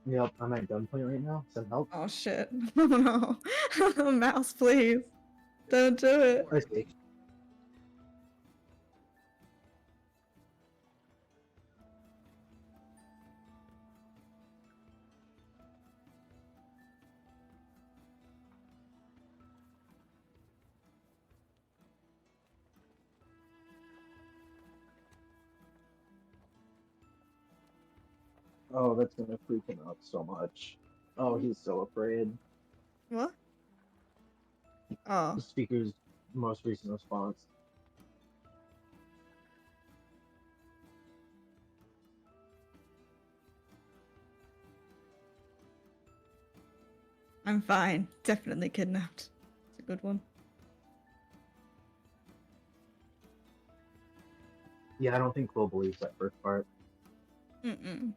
Yep, I'm at gunpoint right now. Send help. Oh shit. Oh no. Mouse, please. Don't do it. I see. Oh, that's gonna freak him out so much. Oh, he's so afraid. What? Oh. The speaker's most recent response. I'm fine. Definitely kidnapped. It's a good one. Yeah, I don't think Quill believes that first part. Mm-mm.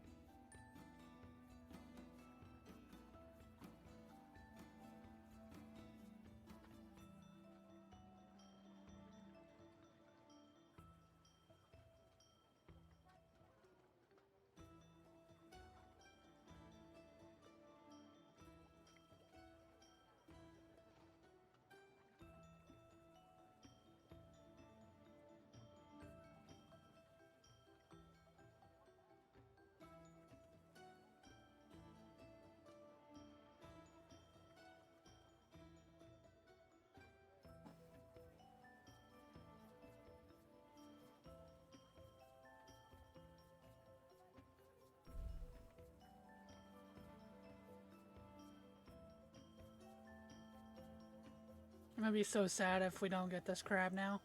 I'm gonna be so sad if we don't get this crab now.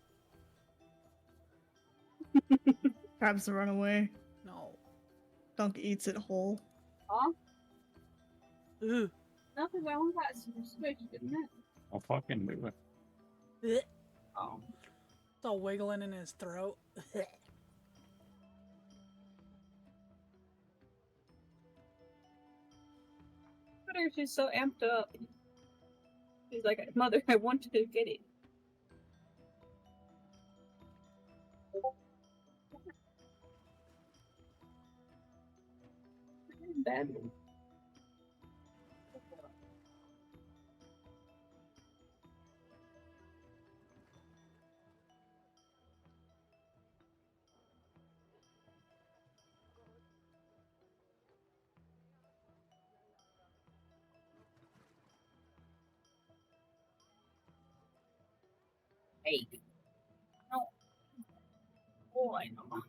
Crabs run away. No. Dunk eats it whole. Huh? Ooh. Nothing wrong with that switch, didn't it? I'll fucking do it. Blech. Oh. It's all wiggling in his throat. But she's so amped up. She's like, Mother, I want to get it. Bad. Hey. No. Oh, I know.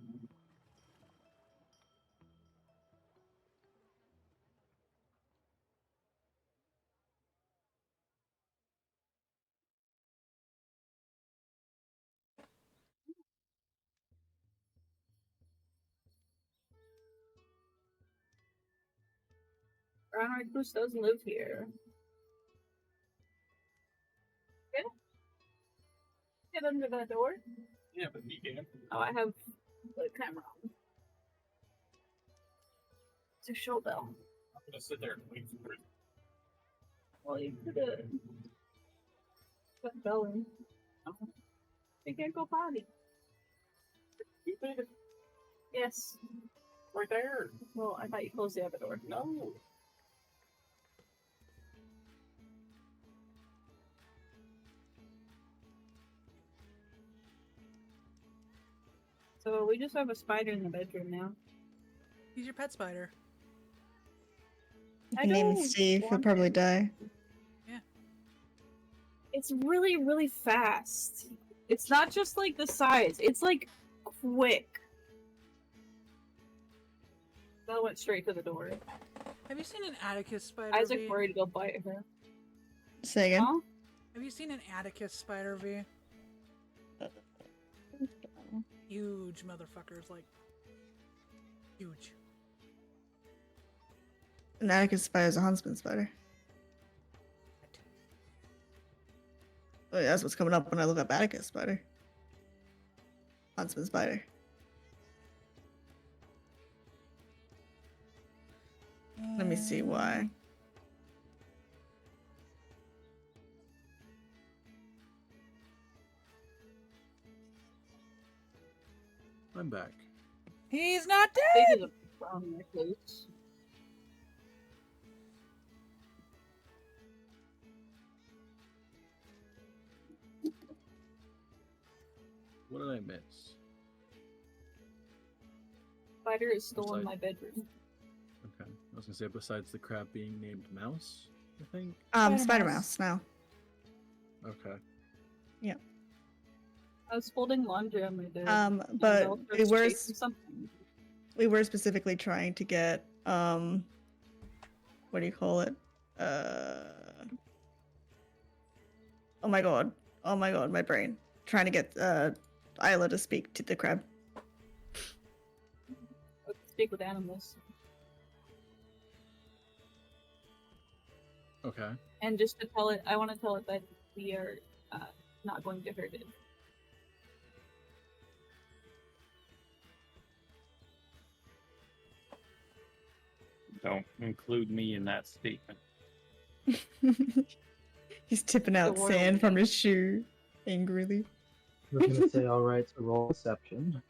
Ronald Cruz doesn't live here. Yeah. Get under that door. Yeah, but he can. Oh, I have the camera on. It's a show bell. I'm gonna sit there and wait for it. Well, you could have put bell in. You can't go potty. You did. Yes. Right there. Well, I thought you closed the other door. No. So we just have a spider in the bedroom now. He's your pet spider. You I can name him don't Steve. He'll want probably die. It's really, really fast. It's not just like the size, it's like quick. That went straight to the door. Have you seen an Atticus spider? Isaac V? worried he'll bite her. Say again. Huh? Have you seen an Atticus spider, V? Huge motherfuckers, like huge. An Atticus spider is a huntsman spider. Oh, yeah, that's what's coming up when I look up Atticus spider. Huntsman spider. Let me see why. I'm back. He's not They dead. did a brown necklace. What did I miss? Spider is still in Besides- my bedroom. Okay. I was gonna say besides the crab being named Mouse, I think. Spider Spider Mouse now. Okay. I was folding laundry on my bed. and But Belle we starts were chasing something. we were specifically trying to get what do you call it? Oh my god. Oh my god, my brain. Trying to get Isla to speak to the crab. Let's speak with animals. Okay. And just to tell it, I want to tell it that we are not going to hurt it. Don't include me in that statement. He's tipping out royal sand from we. his shoe angrily. I was gonna say, alright, so roll deception.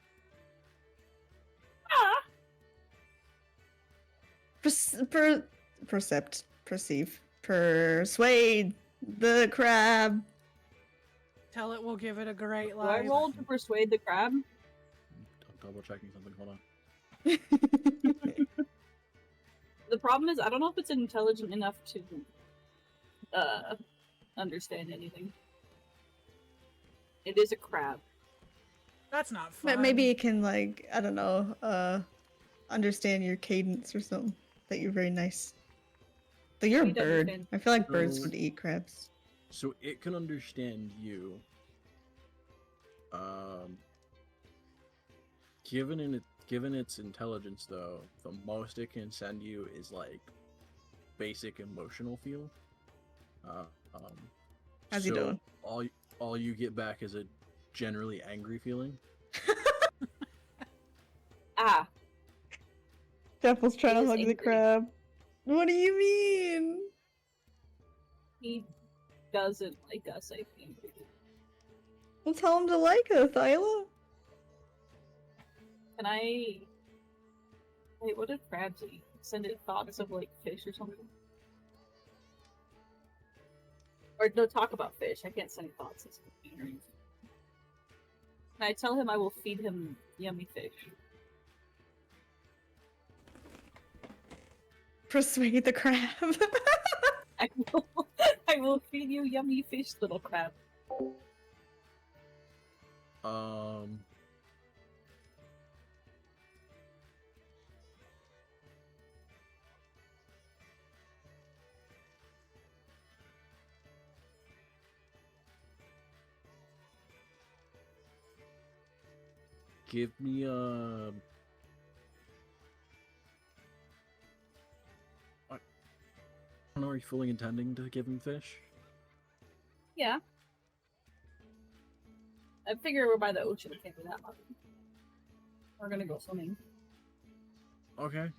Persuade the crab. Tell it we'll give it a great Do I life. roll to persuade the crab? I'm double checking something. Hold on. The problem is, I don't know if it's intelligent enough to understand anything. It is a crab. That's not But fun. maybe it can, like, I don't know, understand your cadence or something. That you're very nice. Though you're a He does bird. understand. I feel like birds So- would eat crabs. So it can understand you. Given its intelligence, though, the most it can send you is like basic emotional feel. How's he so doing? All you get back is a generally angry feeling. Ah, Devil's trying He to is hug the angry. crab. What do you mean? he doesn't like us, I think. Well, tell him to like us, Isla. Can I... Wait, what did crabs eat? Send it thoughts of, like, fish or something? Or no, talk about fish. I can't send thoughts. It's confusing. Can I tell him I will feed him yummy fish? Persuade the crab. I will feed you yummy fish, little crab. Give me a. I don't know, are you fully intending to give him fish? Yeah. I figure we're by the ocean. It can't be that much. We're gonna go swimming. Okay.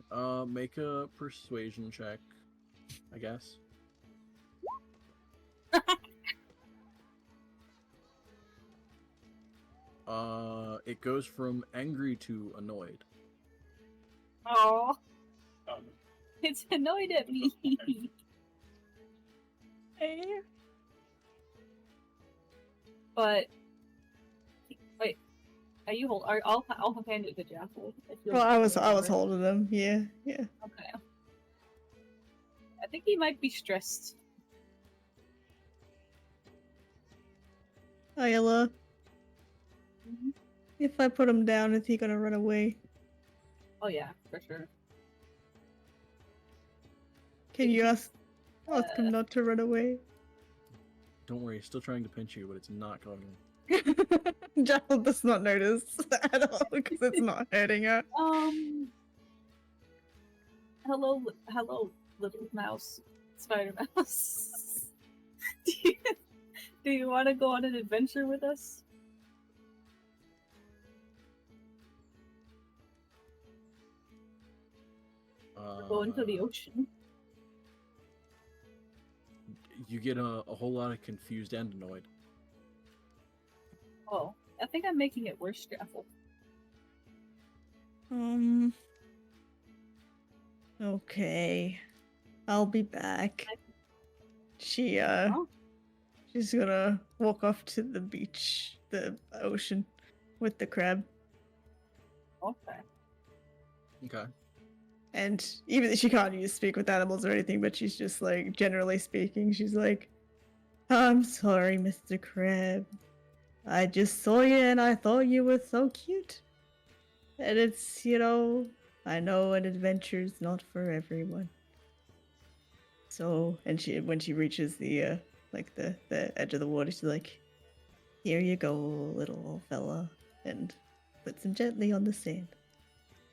Make a persuasion check, I guess. It goes from angry to annoyed. Oh, Um, it's annoyed at me. But wait, are you hold? I'll hand it to Jackal. Well, I was holding him. Yeah, yeah. Okay. I think he might be stressed. Isla, Mhm. if I put him down, is he gonna run away? Oh yeah, for sure. Can you ask him not to run away? Don't worry, he's still trying to pinch you, but it's not going. Jackal does not notice at all because it's not hurting her. Hello, little mouse, spider mouse. do Do you want to go on an adventure with us? Go into the ocean. You get a whole lot of confused and annoyed. Oh, I think I'm making it worse, Jaffel. Okay. I'll be back. She's gonna walk off to the beach, the ocean, with the crab. Okay. Okay. And even she can't speak with animals or anything, but she's just like, generally speaking, she's like, I'm sorry, Mr. Crab. I just saw you and I thought you were so cute. And it's, I know an adventure's not for everyone. So, and when she reaches the edge of the water, she's like, here you go, little fella, and puts him gently on the sand.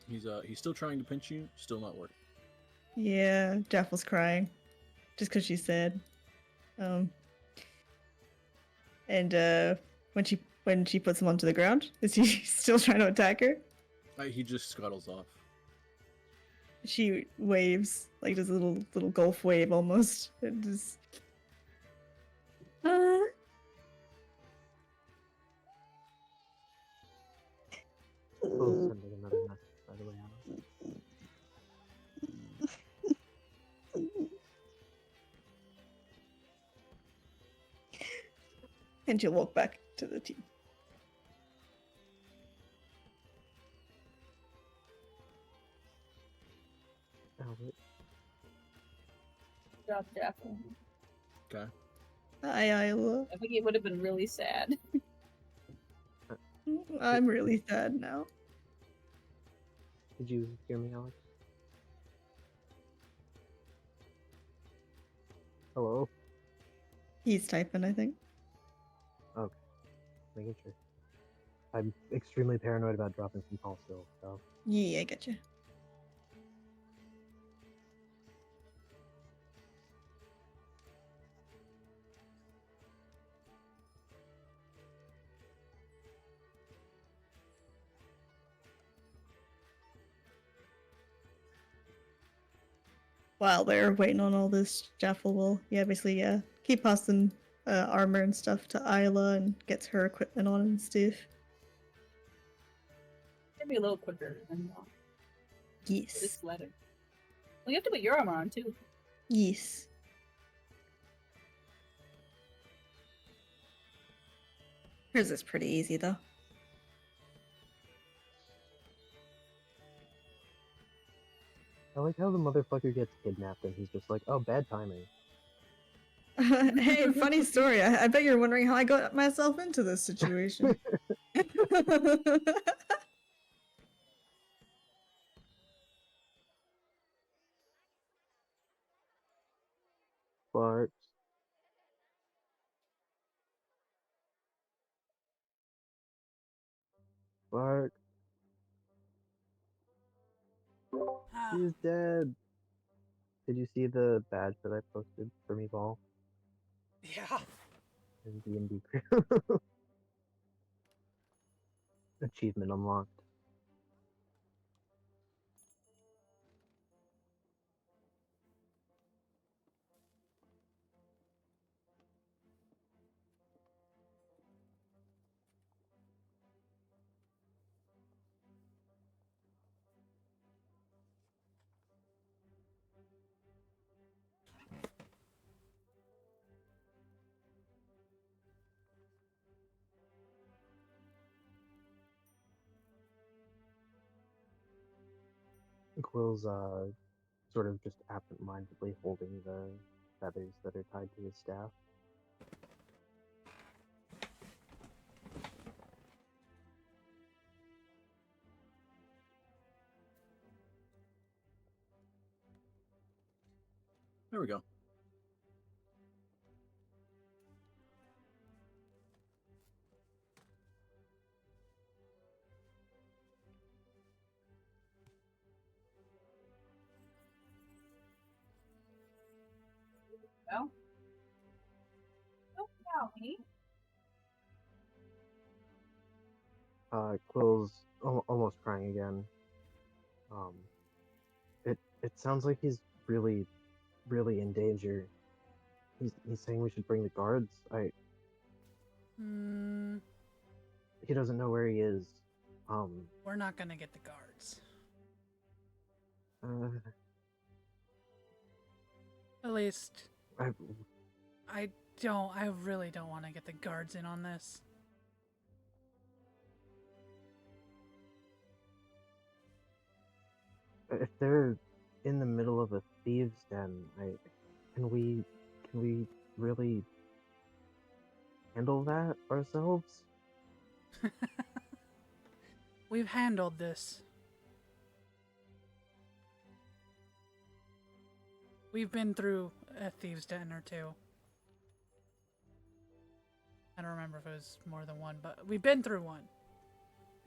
He's still trying to pinch you, still not working. Yeah, Jaffel's crying, just because she's sad. And when she puts him onto the ground, is he still trying to attack her? He just scuttles off. She waves, like does a little golf wave almost, and just. Quill's sending another message, by the way, Anna. And she'll walk back to the team. Albert. Drop Jaffel. Okay. Hi, Isla. I think it would have been really sad. I'm really sad now. Did you hear me, Alex? Hello? He's typing, I think. Okay. Making sure. I'm extremely paranoid about dropping some calls still, so. Yeah, I get you. While they're waiting on all this, Jaffel will, basically, keep passing armor and stuff to Isla and gets her equipment on and stuff. Maybe a little quicker than Yes. this letter. Well, you have to put your armor on too. Yes. Hers is pretty easy though. I like how the motherfucker gets kidnapped and he's just like, oh, bad timing. Hey, funny story. I bet you're wondering how I got myself into this situation. Bart. Bart. He's dead. Did you see the badge that I posted for me, Ball? Yeah. In D&D crew. Achievement unlocked. Quill's sort of just absent-mindedly holding the feathers that are tied to his staff. There we go. Well, don't tell me. Quill's almost crying again. Um, it sounds like he's really, really in danger. He's saying we should bring the guards. Hmm. He doesn't know where he is. We're not gonna get the guards. Uh, At least I I really don't want to get the guards in on this. if they're in the middle of a thieves' den, can we really handle that ourselves? We've handled this. We've been through a thieves' den or two. I don't remember if it was more than one, but we've been through one.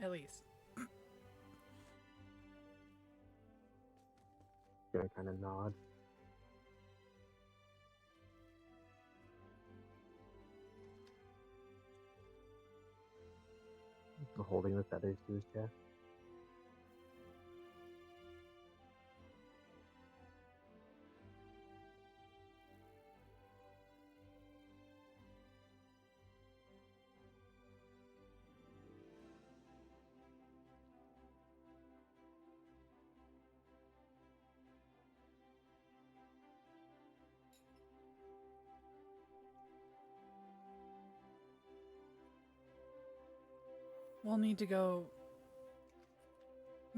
At least. Gonna kind of nod. Holding the feathers to his chest. We'll need to go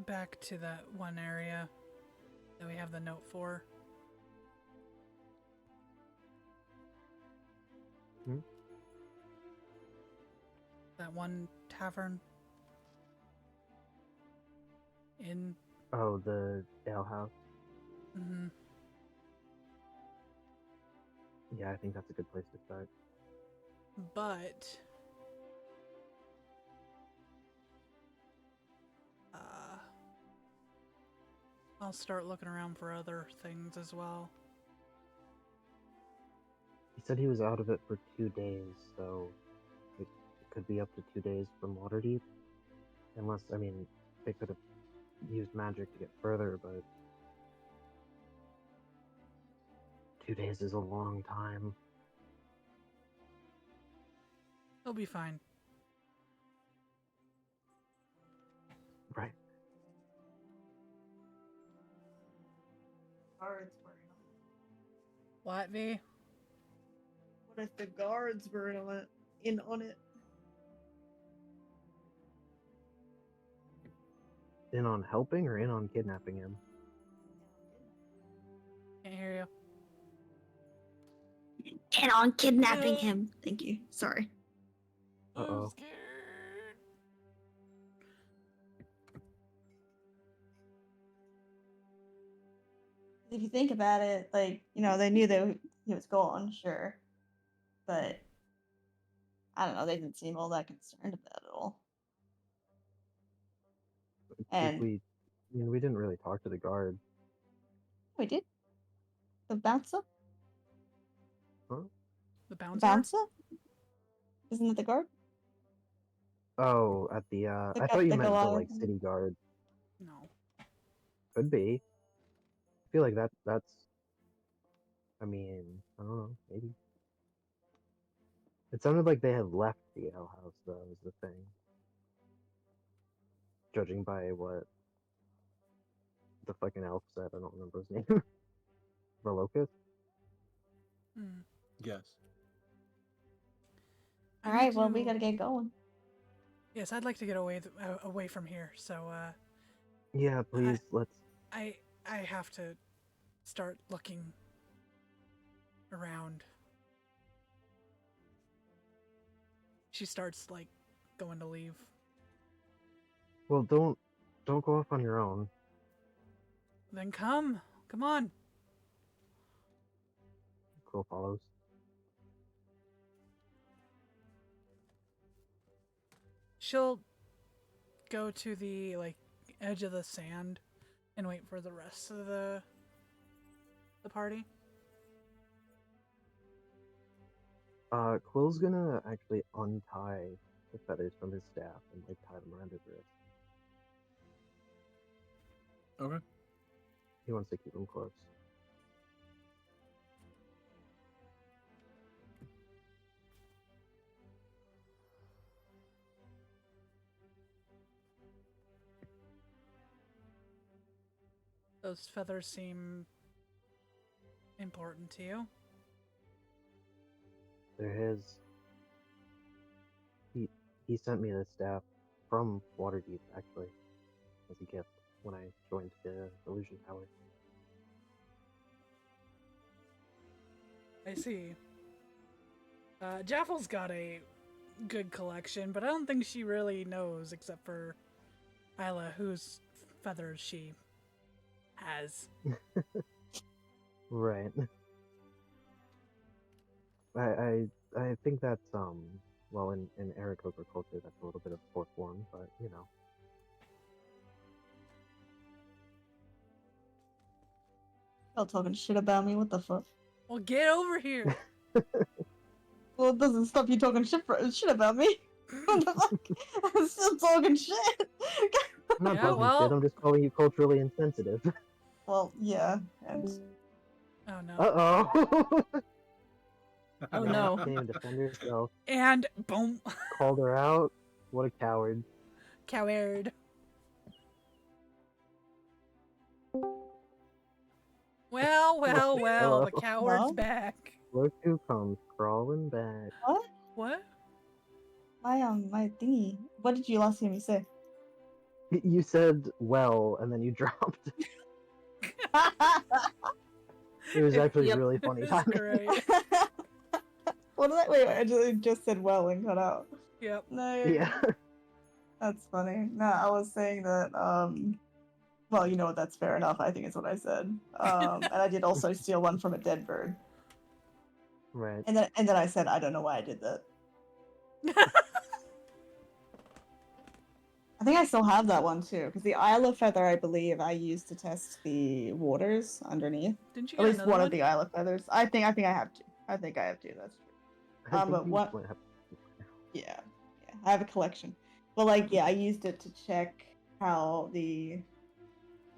back to that one area that we have the note for. Hmm? That one tavern. In. Oh, the ale house. Mm-hmm. Yeah, I think that's a good place to start. But I'll start looking around for other things as well. He said he was out of it for 2 days, so it could be up to 2 days from Waterdeep. Unless, I mean, they could have used magic to get further, but 2 days is a long time. He'll be fine. Right. Guards were What, V? What if the guards were in on it? In on helping or in on kidnapping him? Can't hear you. And on kidnapping him. Thank you. Sorry. Uh-oh. If you think about it, like, they knew that he was gone, sure. But I don't know, they didn't seem all that concerned about it all. And we didn't really talk to the guard. we did. The bouncer? Huh? The bouncer? Bouncer? Isn't it the guard? Oh, at the I thought you meant the like city guard. No. Could be. I feel like that's I mean, I don't know, maybe. It sounded like they had left the ale house though, is the thing. Judging by what the fucking elf said, I don't remember his name. Verlocus? Mm. Yes. All right, well, we gotta get going. Yes, I'd like to get away from here. So, yeah, please, let's. I have to start looking around. She starts like going to leave. Well, don't go off on your own. Then come on. Quill follows. She'll go to the like edge of the sand and wait for the rest of the party. Quill's gonna actually untie the feathers from his staff and like tie them around his wrist. Okay. He wants to keep them close. Those feathers seem important to you. They're his. He sent me this staff from Waterdeep, actually, as a gift when I joined the Illusion Tower. I see. Jaffel's got a good collection, but I don't think she really knows, except for Isla, whose feathers she has. Right. I think that's well in Aarakocra culture that's a little bit of form, but you know. Y'all talking shit about me? What the fuck? Well, get over here. Well, it doesn't stop you talking shit about me. What the fuck? I'm still talking shit. I'm not Yeah, talking well- shit, I'm just calling you culturally insensitive. Well, yeah, and Oh no. Uh-oh! Oh no. Can't even defend herself. And boom. Called her out. What a coward. Coward. Well, the coward's Huh? back. Look who comes crawling back. what? What? My thingy. What did you last hear me say? You said well, and then you dropped. It was actually Yep. really funny This is timing. great. What did I wait? I just said well and cut out. Yep. No, Yeah. that's funny. No, I was saying that. Well, you know what? That's fair enough. I think is what I said. And I did also steal one from a dead bird. Right. And then I said I don't know why I did that. I think I still have that one too, because the Isla feather I believe I used to test the waters underneath. Didn't you At get least another one one? of the Isla feathers. I think I have two. I think I have two. That's true. I think but you what- might have- Yeah, I have a collection. But like, yeah, I used it to check how the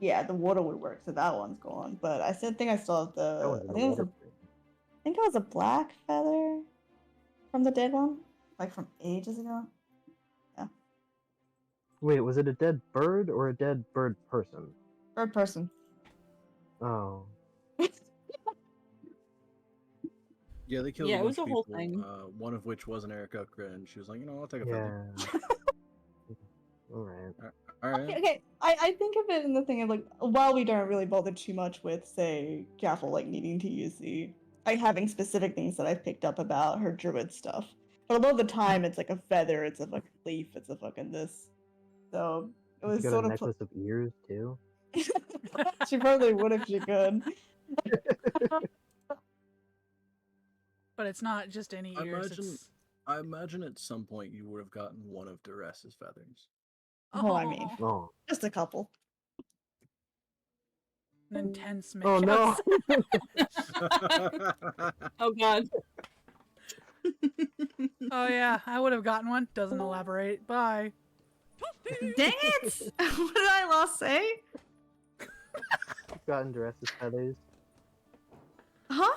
water would work. So that one's gone. But I still think I still have That the. one's in I the think it was water. I think it was a black feather from the dead one, like from ages ago. Wait, was it a dead bird or a dead bird person? Third person. Oh. Yeah, they killed Yeah, a it bunch was of a whole people. thing. One of which was an Aarakocra, and she was like, I'll take a feather. Yeah. Alright. All right. Okay. I think of it in the thing of like, while we don't really bother too much with, say, Gaffel like needing to use like having specific things that I've picked up about her druid stuff. But a lot of the time, it's like a feather, it's a fucking leaf, it's a fucking this. So it was She got sort a of. necklace of ears too. She probably would if she could. But it's not just any I ears. imagine- It's... I imagine at some point you would have gotten one of Duress's feathers. Well, I mean, Oh, Oh. just a couple. an intense Oh no! Oh god. Oh yeah, I would have gotten one. Doesn't elaborate. Bye. Dang it! What did I last say? Got Duress's feathers. Huh?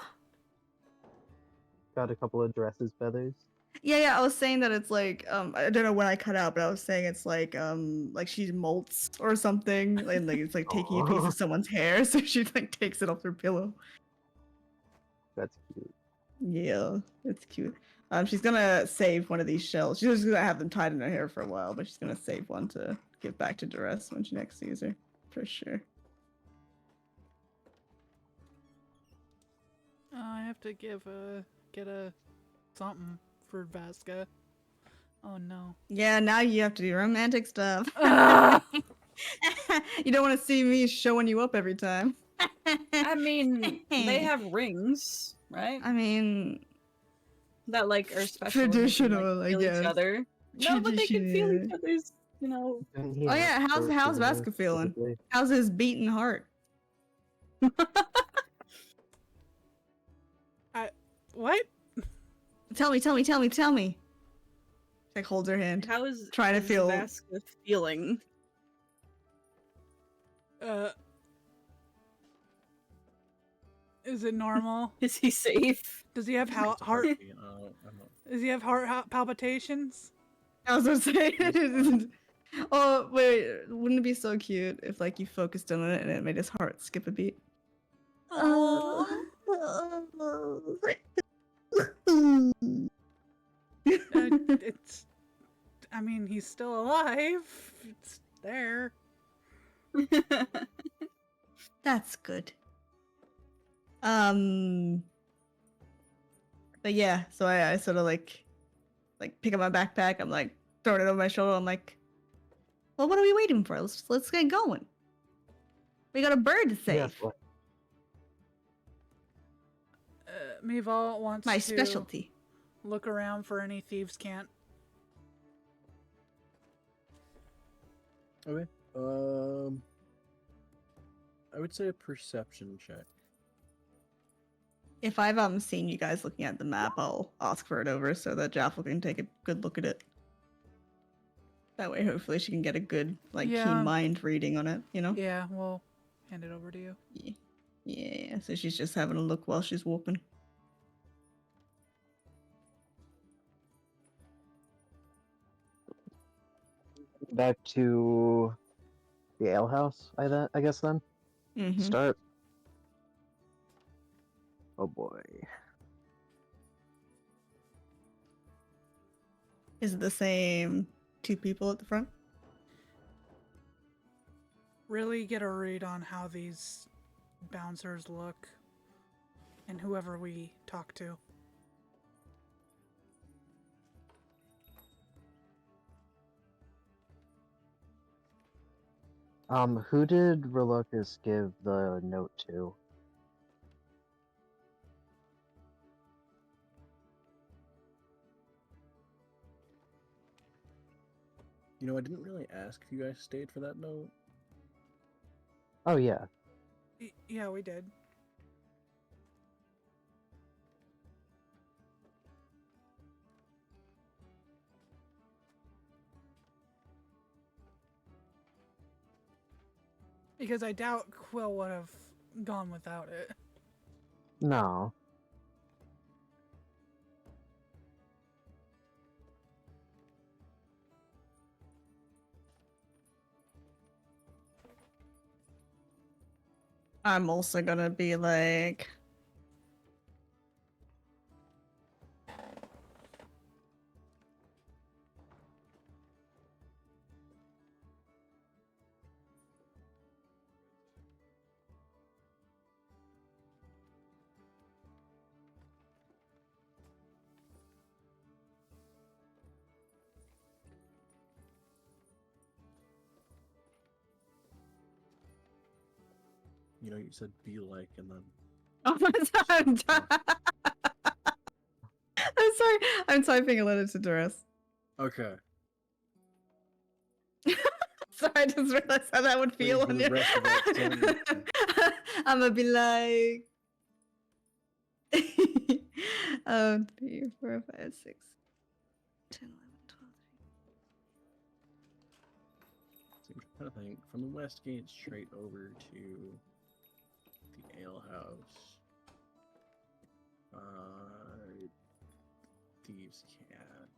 Got a couple of Duress's feathers. Yeah, I was saying that it's like, I don't know when I cut out, but I was saying it's like she molts or something, and like it's like taking a piece Aw. of someone's hair, so she like takes it off their pillow. That's cute. Yeah, it's cute. She's gonna save one of these shells. She's just gonna have them tied in her hair for a while, but she's gonna save one to give back to Duress when she next sees her, for sure. I have to get a something for Vasca. Oh no. Yeah, now you have to do romantic stuff. Ah! You don't want to see me showing you up every time. I mean, they have rings, right? I mean, That like are special. and they can, Traditional, like, I feel guess. each other. No, but they can feel each Traditional. other's, you know. Didn't he Oh, yeah, ask how's- for how's forgiveness Vasca feeling? specifically? how's his beating heart? What? Tell me. Like holds her hand. How is Trying to is feel- Vasquez feeling? Is it normal? Is he safe? Does he have It's heart? a heartbeat, I don't know. Does he have heart palpitations? I was gonna say. Oh wait, wouldn't it be so cute if like you focused on it and it made his heart skip a beat? It's. I mean, he's still alive. It's there. That's good. But yeah, so I sort of like pick up my backpack. I'm like throwing it over my shoulder. I'm like, well, what are we waiting for? Let's get going. We got a bird to save. Yes, what- Mival wants My to specialty. look around for any thieves' cant. Okay. I would say a perception check. If I've seen you guys looking at the map, I'll ask for it over so that Jaffel can take a good look at it. That way, hopefully, she can get a good Yeah. keen mind reading on it. You know? Yeah, we'll hand it over to you. Yeah. So she's just having a look while she's walking. Back to the ale house, I guess then. Mm-hmm. Start. Oh boy. Is it the same two people at the front? Really get a read on how these bouncers look and whoever we talk to. Who did Relucus give the note to? You know, I didn't really ask if you guys stayed for that note. Oh yeah. Yeah, we did. Because I doubt Quill would have gone without it. No. I'm also gonna be like, You know, you said be like, and then oh my god, I'm sorry. I'm typing a letter to Doris. okay. Sorry, I just realized how that would Wait, feel for on the you. rest of that sentence. I'm gonna be like, 3, 4, 5, 6, 10, 11, 12. So I'm trying to think. From the west gate straight over to the ale house. Thieves' cat.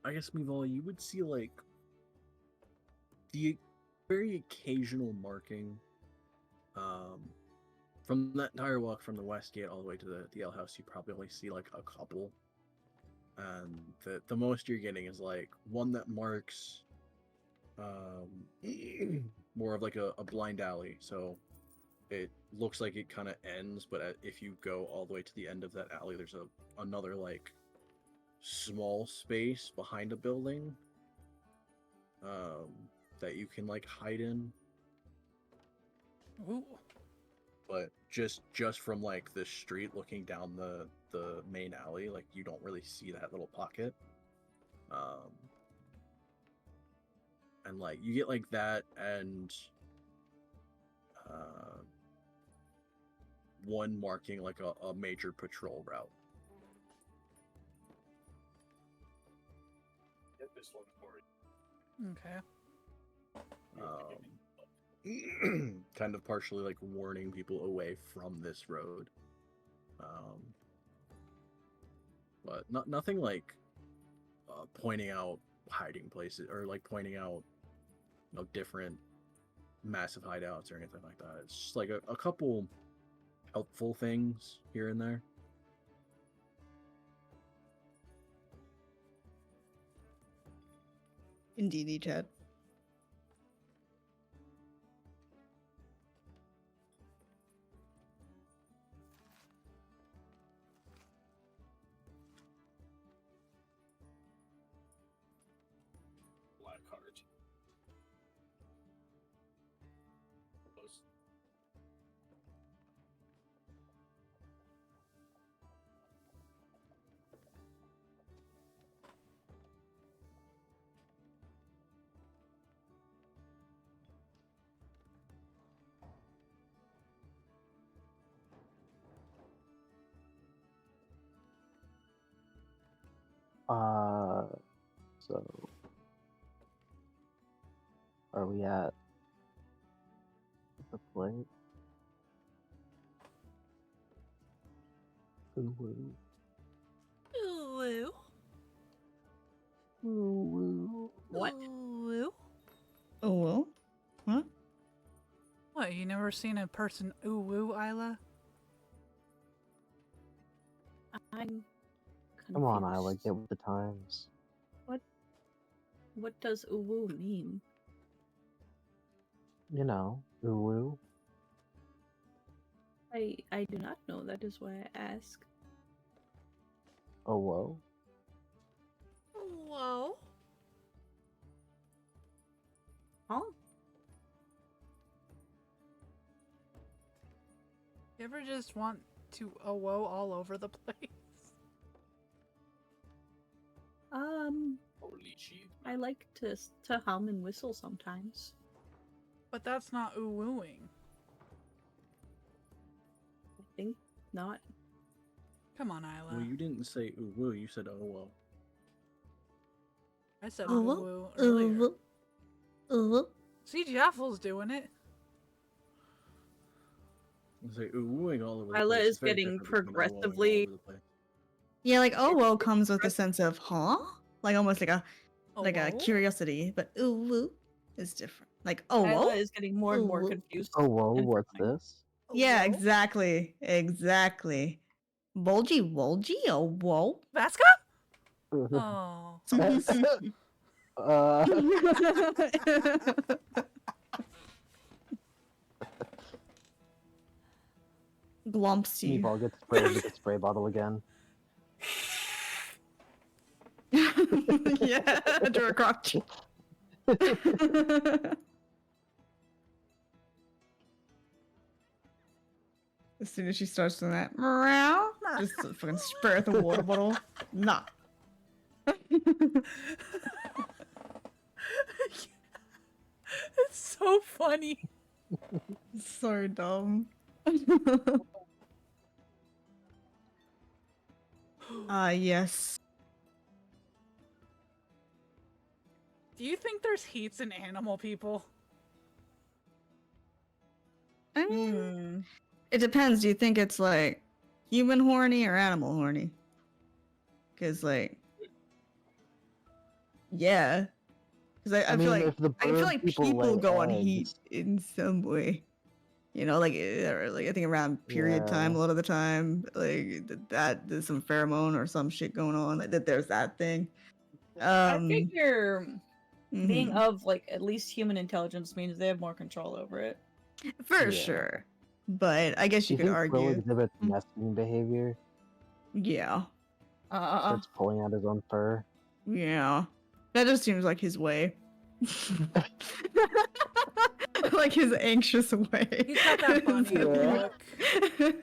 I guess Mival, you would see like the very occasional marking. From that entire walk from the west gate all the way to the ale house, you probably only see like a couple. And the most you're getting is like one that marks more of like a blind alley. So it looks like it kind of ends, but if you go all the way to the end of that alley, there's another like small space behind a building that you can like hide in. Ooh. But just from like the street looking down the main alley, like you don't really see that little pocket. And like you get like that and one marking like a major patrol route. Get this one for you. Okay. Kind of partially like warning people away from this road. But nothing like pointing out hiding places or like pointing out different massive hideouts or anything like that. It's just like a couple helpful things here and there. Indeedy, Chad. Black card. Close. So are we at the plate? Ooh, woo. Ooh. Ooh, woo. What? Ooh. Oh, well. What? What, you never seen a person ooh woo, Isla? I'm Come on, Isla, confused. get with the times. What does uwu mean? You know, ooh, woo. I do not know. That is why I ask. Oh, whoa. Whoa. Huh? You ever just want to whoa all over the place? Holy shit. I like to hum and whistle sometimes. But that's not ooh wooing. I think not. Come on, Isla. Well, you didn't say ooh woo, you said oh well. I said Oh, ooh well. woo earlier. Ooh. See, Jaffel's doing it. You say ooh wooing all over the Isla place. is It's very getting different between oh wowing all progressively- over the place. Yeah, like oh well comes with a sense of huh? Like almost like a Oh, like a whoa? curiosity, but ooh woo is different. Like oh Isla whoa? is getting more and more Ooh. confused. Oh, whoa, and what's fine. this? Yeah, Whoa? exactly. Bulgy Wolgy, oh whoa. Vasca? Oh. Glumpsy. Meatball gets sprayed with the spray bottle again. Yeah, to her crotch. As soon as she starts doing that, meow, just fucking spray with a water bottle. Nah. It's so funny. So dumb. Yes. Do you think there's heats in animal people? I mean, it depends. Do you think it's like human horny or animal horny? Because like, yeah. Because I mean, feel like if the I feel bird like people people lay go on eggs- heat in some way. You know, like, or like I think around period time Yeah. a lot of the time, like that there's some pheromone or some shit going on. Like that there's that thing. I figure being Mhm. of like at least human intelligence means they have more control over it. For Yeah. sure. but I guess Do you you could think Quill argue. exhibits nesting behavior? Yeah. Starts pulling out his own fur. Yeah. That just seems like his way. Like his anxious way. He's got that bunny Yeah. look.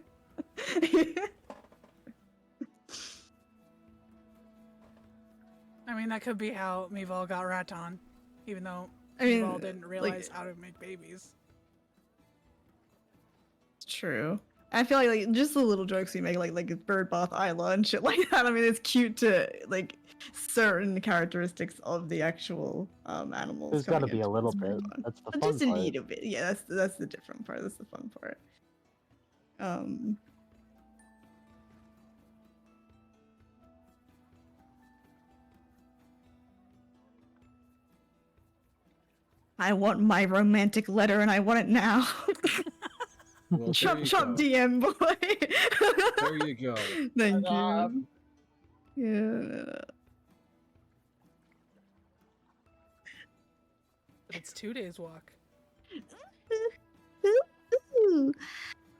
I mean, that could be how Meval got Raton, even though I mean, Meval didn't realize like, how to make babies. it's true. I feel like just the little jokes we make, like Bird Bath Isla and shit like that. I mean, it's cute to like certain characteristics of the actual animals. There's got to coming be a into little it's bit. pretty fun. That's the fun Just a part. little bit. Yeah, that's the different part. That's the fun part. I want my romantic letter and I want it now. Well, Chop there you chop go. DM boy. There you go. Thank Ta-da. you. Yeah. But it's 2 days walk.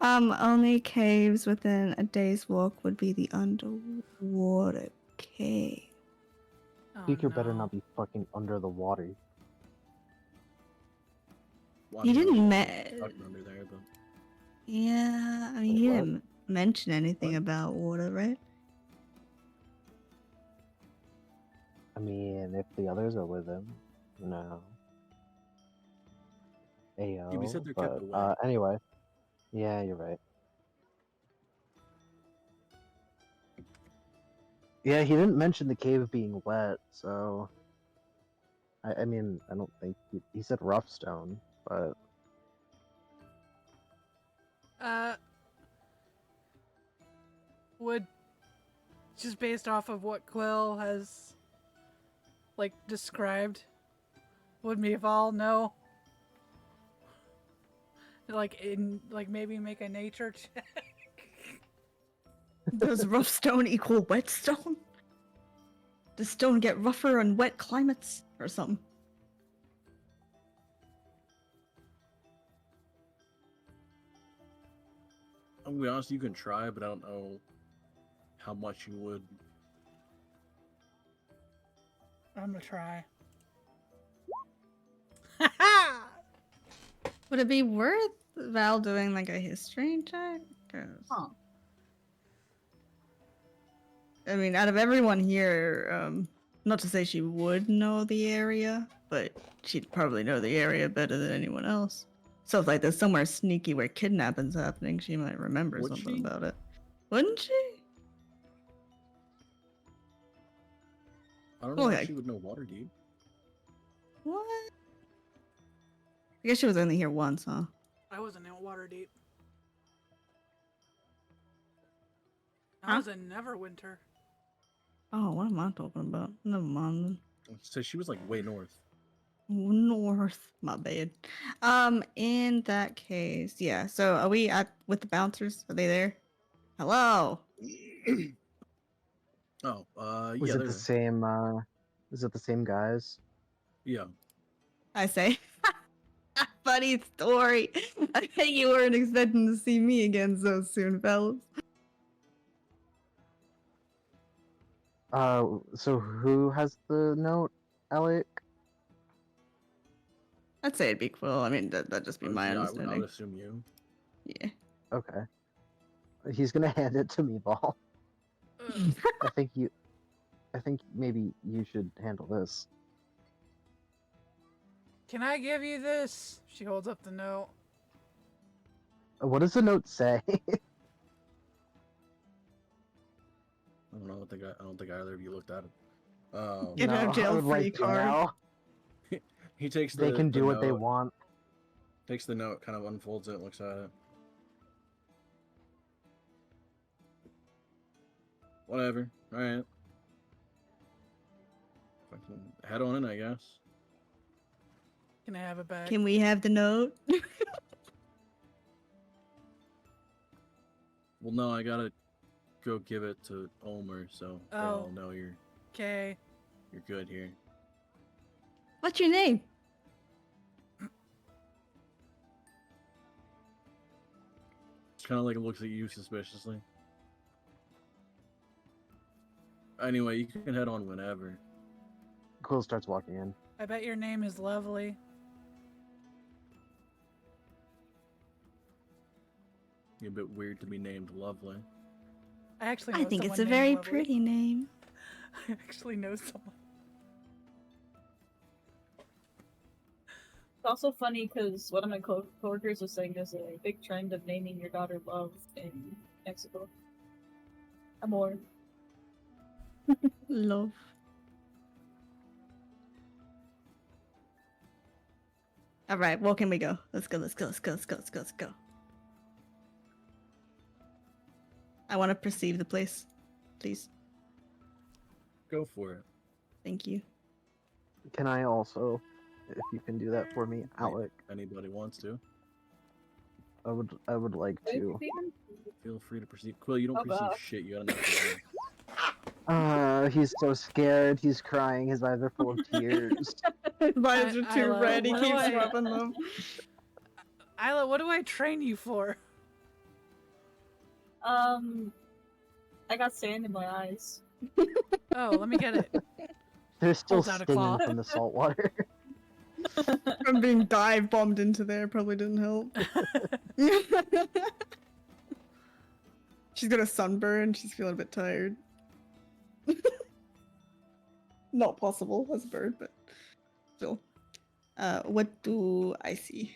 Only caves within a day's walk would be the underwater cave. Oh, Speaker better no. not be fucking under the water. He didn't Fucking under there, but Yeah, I mean, Wait, he what? didn't mention anything What? about water, right? I mean, if the others are with him, no. Ayo. Yeah, we said they're but, kept away. anyway. Yeah, you're right. Yeah, he didn't mention the cave being wet, so. I mean, I don't think he said rough stone, but Would, just based off of what Quill has, like, described, would Meval know? Like, maybe make a nature check? Does rough stone equal wet stone? Does stone get rougher in wet climates or something? I'm gonna be honest, you can try, but I don't know how much you would. I'm gonna try. Would it be worth Val doing like a history check? 'Cause- Huh. I mean, out of everyone here, not to say she would know the area, but she'd probably know the area better than anyone else. So if like there's somewhere sneaky where kidnapping's happening, she might remember Would something she? about it. Wouldn't she? I don't know Well, if yeah. she would know Waterdeep. What? I guess she was only here once, huh? I wasn't in Waterdeep. Huh? I was in Neverwinter. Oh, what am I talking about? Never mind. So she was like way north. North, my bad. In that case, yeah. So are we at with the bouncers? Are they there? Hello. Oh, was yeah, it they're the there. same? Is it the same guys? Yeah. I say. Funny story. I bet you weren't expecting to see me again so soon, fellas. So who has the note, Alec? I'd say it'd be Quill. I mean, that'd just be my Yeah, I understanding. would assume you. Yeah. Okay. He's gonna hand it to me, Ball. I think maybe you should handle this. Can I give you this? She holds up the note. What does the note say? I don't know. I don't think either of you looked at it. Get out of I jail would free like to card. now. He takes They can do what they note, want. Takes the note, kind of unfolds it, looks at it. Whatever. All right. Fucking head on in, I guess. Can I have it back? Can we have the note? Well, no, I gotta go give it to Omer, so they all know you're Okay. good here. What's your name? kind of like looks at you suspiciously. Anyway, you can head on whenever. Quill starts walking in. I bet your name is Lovely. You're a bit weird to be named Lovely. I actually know I think it's someone a named very Lovely. pretty name. I actually know someone. It's also funny because one of my coworkers was saying there's a big trend of naming your daughter Love in Mexico. Amor. Love. All right, where can we go? Let's go. Let's go. Let's go. Let's go. Let's go. Let's go. I want to perceive the place, please. Go for it. Thank you. Can I also, if you can do that for me, Alec? Anybody wants to? I would like to. Feel free to perceive. Quill, you don't Oh, perceive gosh. shit. You gotta know. He's so scared. He's crying. His eyes are full of tears. His eyes I- are too Isla, red. He what do keeps I- rubbing them. Isla, what do I train you for? I got sand in my eyes. Oh, let me get it. They're still Pulls out a stinging claw. from the salt water. From being dive bombed into there probably didn't help. She's got a sunburn. She's feeling a bit tired. Not possible as a bird, but still. What do I see?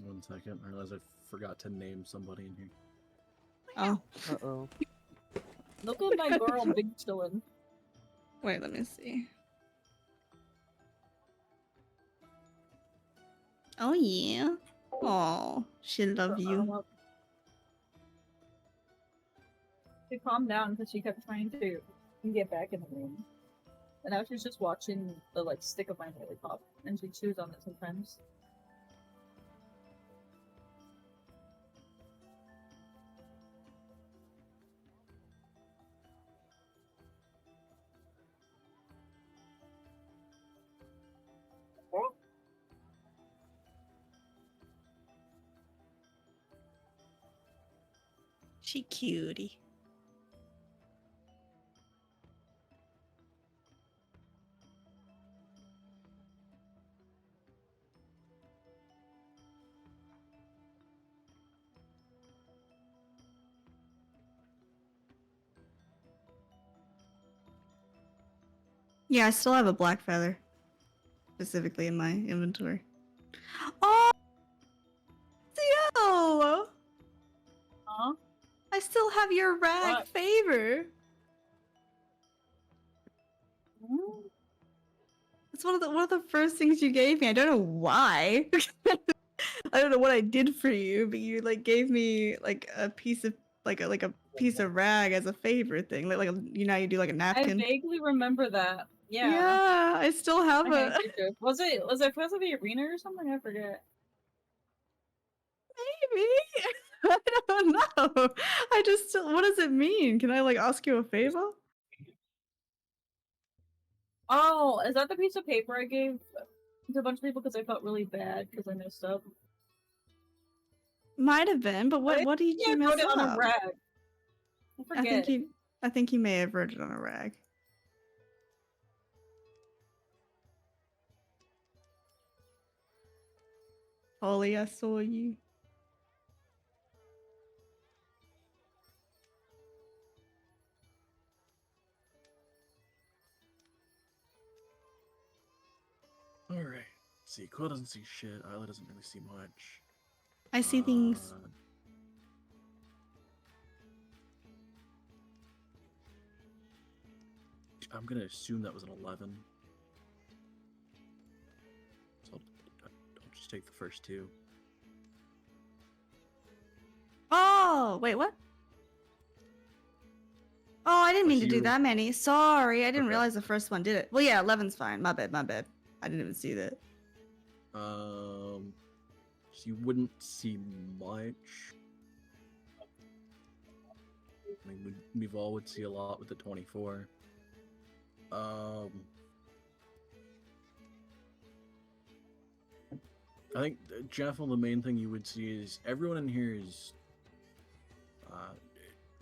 1 second. I realize I forgot to name somebody in here. Oh, Uh-oh. Look at my girl, Big Chillin'. wait, let me see. Oh yeah. Oh, she love you. She calmed down because she kept trying to get back in the room. And now she's just watching the stick of my lollipop, and she chews on it sometimes. She cutie. Yeah, I still have a black feather. Specifically in my inventory. Oh! Theo! Huh? I still have your rag What? favor. Hmm? It's one of the first things you gave me. I don't know why. I don't know what I did for you, but you gave me a piece of a piece of rag as a favor thing. You know how you do a I napkin. vaguely remember that. Yeah. Yeah, I still have I it. had to. Was it because of the arena or something? I forget. Maybe. I don't know. I just what does it mean? Can I ask you a favor? Oh, is that the piece of paper I gave to a bunch of people because I felt really bad because I messed up? Might have been, but what did Yeah, you I mess wrote it up? on a rag. I forget. I think you may have wrote it on a rag. Holly, I saw you. Alright. See, Quill doesn't see shit. Isla doesn't really see much. I see things. I'm gonna assume that was an 11. So I'll just take the first two. Oh, wait, what? Oh, I didn't mean to do you- that many. Sorry, I didn't Okay. realize the first one did it. Well, yeah, 11's fine. My bad, my bad. I didn't even see that. So you wouldn't see much. I mean, Mival would see a lot with the 24. I think Jeff, the main thing you would see is everyone in here is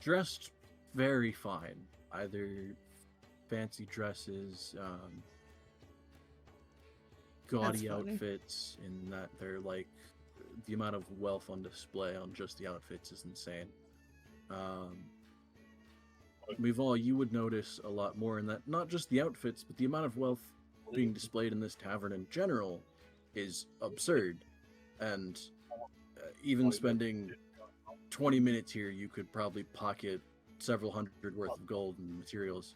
dressed very fine, either fancy dresses, gaudy funny. outfits, in that they're like the amount of wealth on display on just the outfits is insane. Mivall, you would notice a lot more in that not just the outfits, but the amount of wealth being displayed in this tavern in general is absurd. And even spending 20 minutes here, you could probably pocket several hundred worth of gold and materials.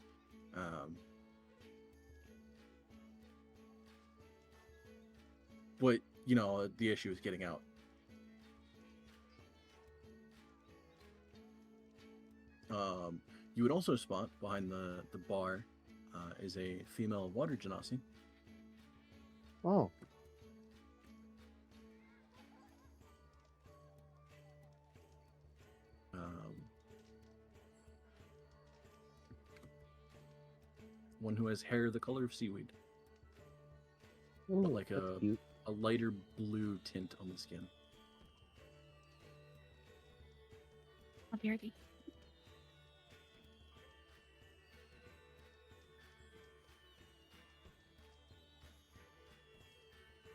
But, you know, the issue is getting out. You would also spot behind the bar is a female water genasi. Oh, One who has hair the color of seaweed, ooh, but like that's a cute. lighter blue tint on the skin. I'll be ready.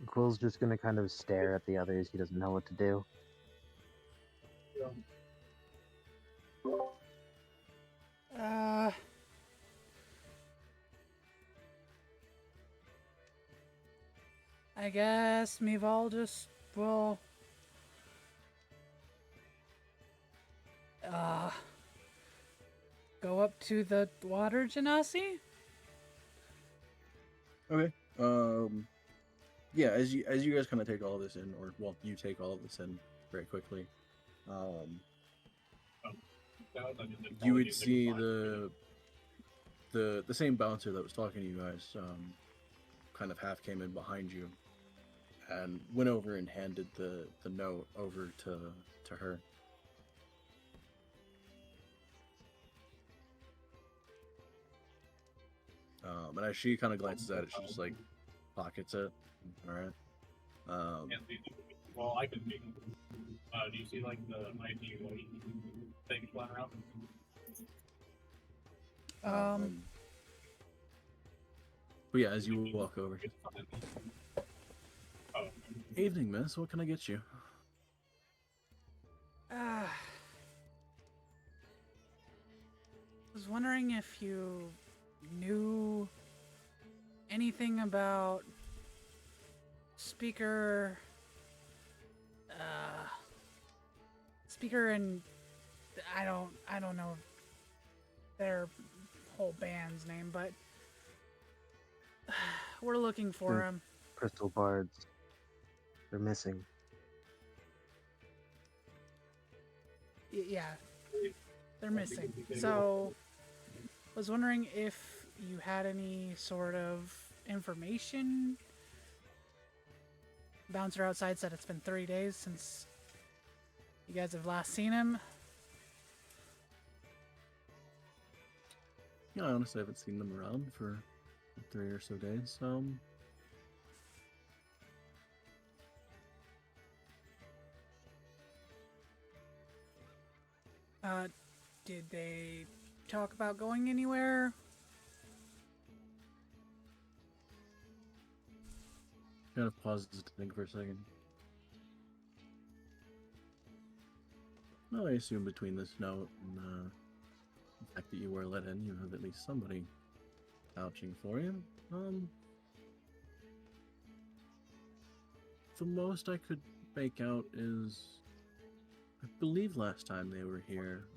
Quill's just gonna kind of stare at the others. He doesn't know what to do. I guess Mivall just will go up to the water genasi. Okay. Yeah, as you guys kind of take all this in, or well, you take all of this in very quickly. You would see the same bouncer that was talking to you guys, kind of half came in behind you, and went over and handed the note over to her. And as she kind of glances at it, she just like pockets it. All right. Well, I can see. Do you see like the ID white thing flying around? But yeah, as you walk over. Evening, miss. What can I get you? Was wondering if you knew anything about Speaker and I don't know their whole band's name, but we're looking for him. Crystal Bards. They're missing. Yeah, they're missing. So, was wondering if you had any sort of information. Bouncer outside said it's been 3 days since you guys have last seen him. Yeah, I honestly haven't seen them around for 3 or so days. Did they talk about going anywhere? Kind of pauses to think for a second. Well, I assume between this note and the fact that you were let in, you have at least somebody vouching for you. The most I could make out is, I believe last time they were here,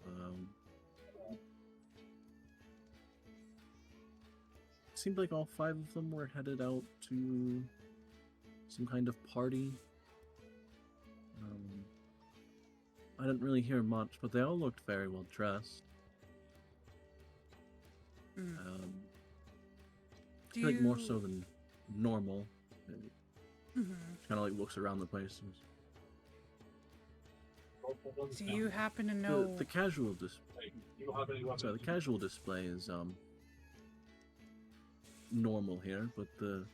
seemed like all 5 of them were headed out to some kind of party. I didn't really hear much, but they all looked very well dressed. I feel like more so than normal. Mm-hmm. Kind of like looks around the place. Do you happen to know The casual display? Sorry, the casual display is normal here, but the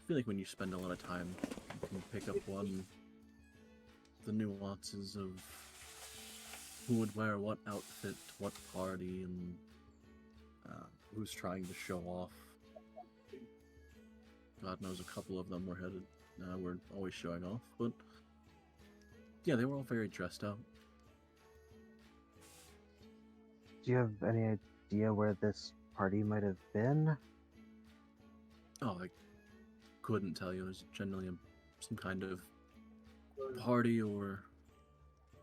feel like when you spend a lot of time, you can pick up on the nuances of who would wear what outfit, what party, and who's trying to show off. God knows a couple of them were always showing off, but yeah, they were all very dressed up. Do you have any idea where this party might have been? Oh, I couldn't tell you. There's generally some kind of party or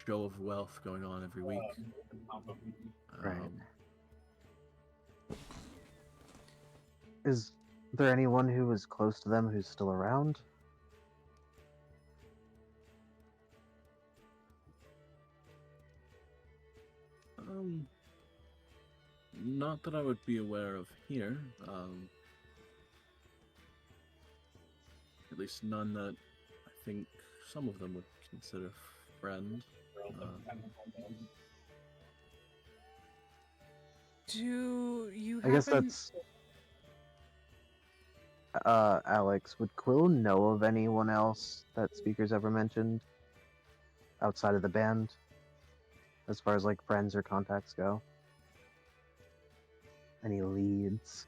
show of wealth going on every week. Right. Is there anyone who was close to them who's still around? Not that I would be aware of here. At least none that I think some of them would consider friends. Do you I guess happen... that's Alex, would Quill know of anyone else that speakers ever mentioned outside of the band, as far as like friends or contacts go? Any leads?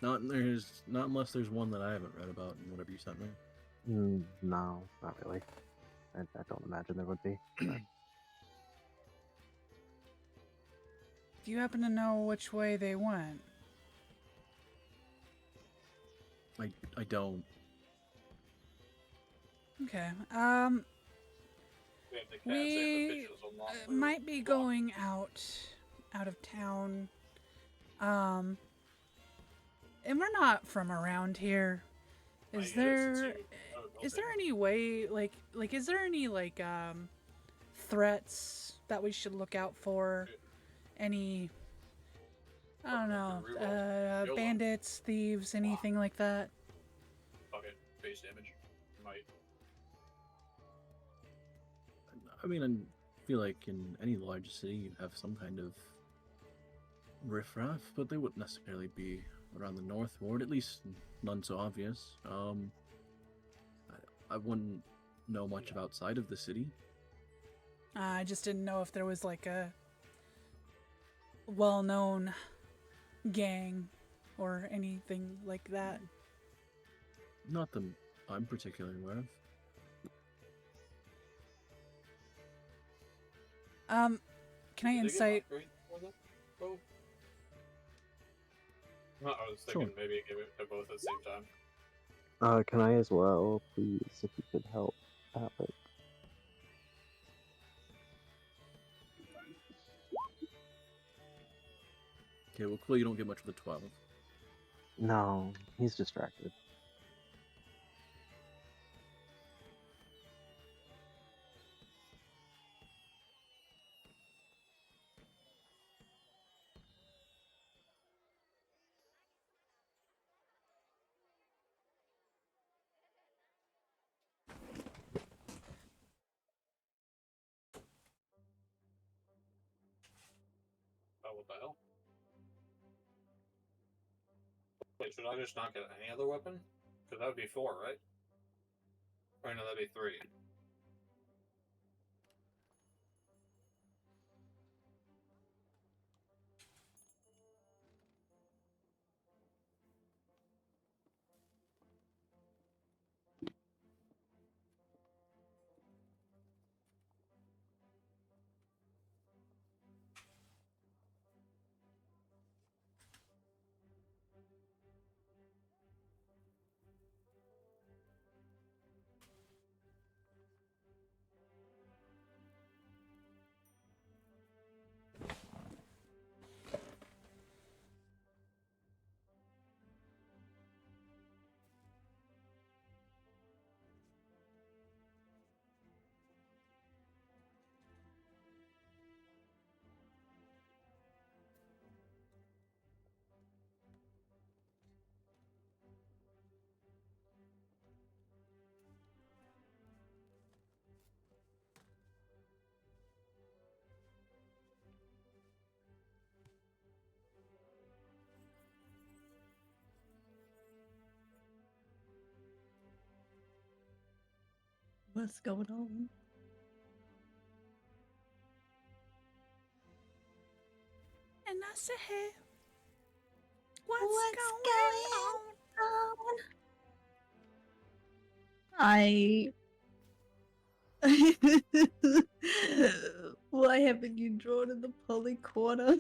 Not unless there's one that I haven't read about in whatever you sent me. No, not really. I don't imagine there would be. But Do you happen to know which way they went? I don't. Okay. We have the cats, they have the We pictures of Longwood. might be going out of town. And we're not from around here. Is there any way, like is there any threats that we should look out for? Any, I don't know, bandits, thieves, anything like that? Okay, base damage. Might. I mean, I feel like in any large city you have some kind of riffraff, but they wouldn't necessarily be around the North Ward, at least none so obvious. I wouldn't know much of outside of the city. I just didn't know if there was like a well-known gang or anything like that. Not that I'm particularly aware of. Can I insight? No, I was thinking maybe give it to both at the same time. can I as well, please, if you could help Alex? Okay, well, Quill, you don't get much with a 12. No, he's distracted. Oh, what the hell? Wait, should I just not get any other weapon? Because that would be 4, right? Or no, that'd be 3. What's going on? And I said, hey, what's going on? Why haven't you drawn in the poly corner?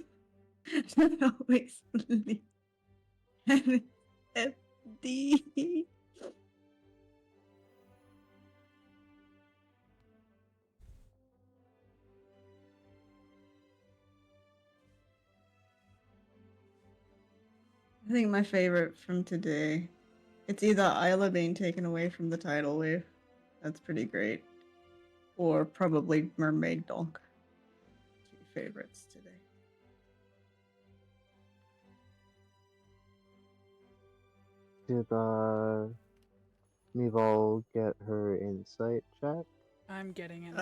That always leave. FD. I think my favorite from today, it's either Isla being taken away from the tidal wave, that's pretty great, or probably Mermaid Donk. Two favorites today. Did Meval get her insight check? I'm getting it.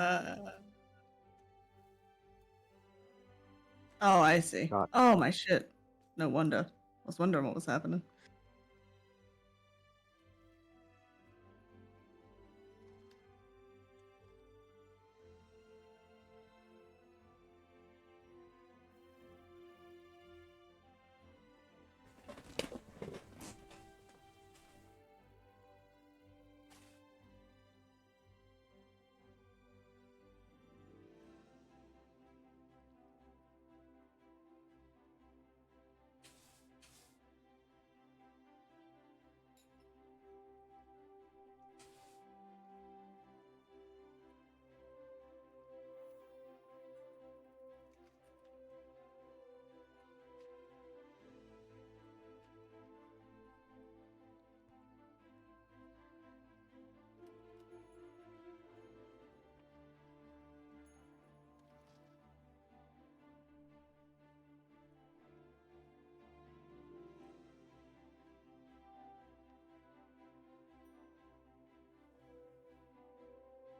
Oh, I see. Got- Oh my shit. No wonder. I was wondering what was happening.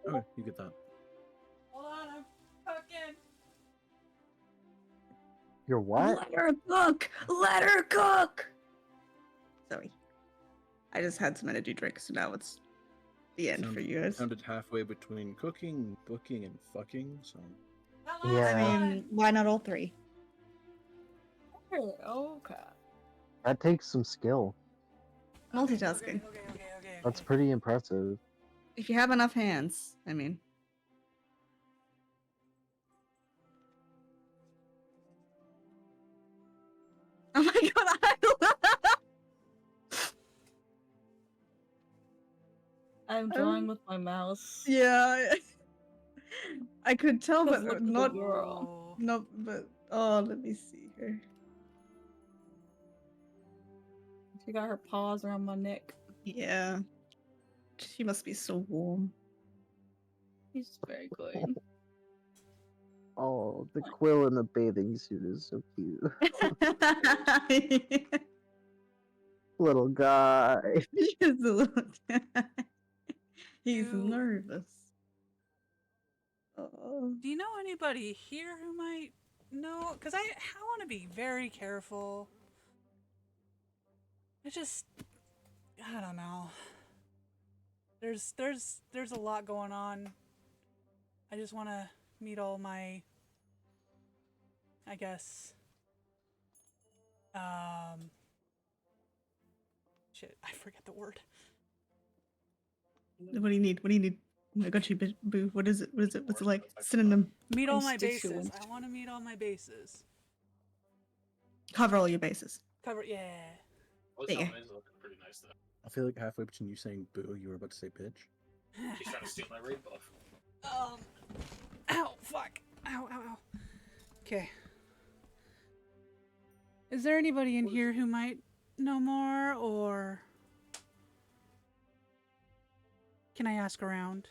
Okay, you get that. Hold on, I'm cooking. You're what? Let her cook! Let her cook! Sorry. I just had some energy drink, so now it's the end for you guys. Sounded halfway between cooking, booking, and fucking, so... Yeah. I mean, why not all three? Okay. That takes some skill. Multitasking. Okay. That's pretty impressive. If you have enough hands, I mean. Oh my god, I'm drawing with my mouse. Yeah, I could tell, Because but look at the not, girl. not, but, oh, let me see her. She got her paws around my neck. Yeah. She must be so warm. She's very clean. Oh, the quill in the bathing suit is so cute. Little guy. He's a little He's You- nervous. Oh. Do you know anybody here who might know? Because I want to be very careful. I don't know. There's a lot going on. I just want to meet all my, I guess, shit, I forget the word. What do you need? What do you need? I got you, boo. What is it? What is it? What's it like? Synonym. Meet all my bases. Constituent. I want to meet all my bases. Cover all your bases. Cover, yeah. Well, There this you helmet is looking pretty nice though. I feel like halfway between you saying boo, you were about to say bitch. He's trying to steal my raid buff. Ow, fuck. Ow. Okay. Is there anybody in here who might know more, or can I ask around?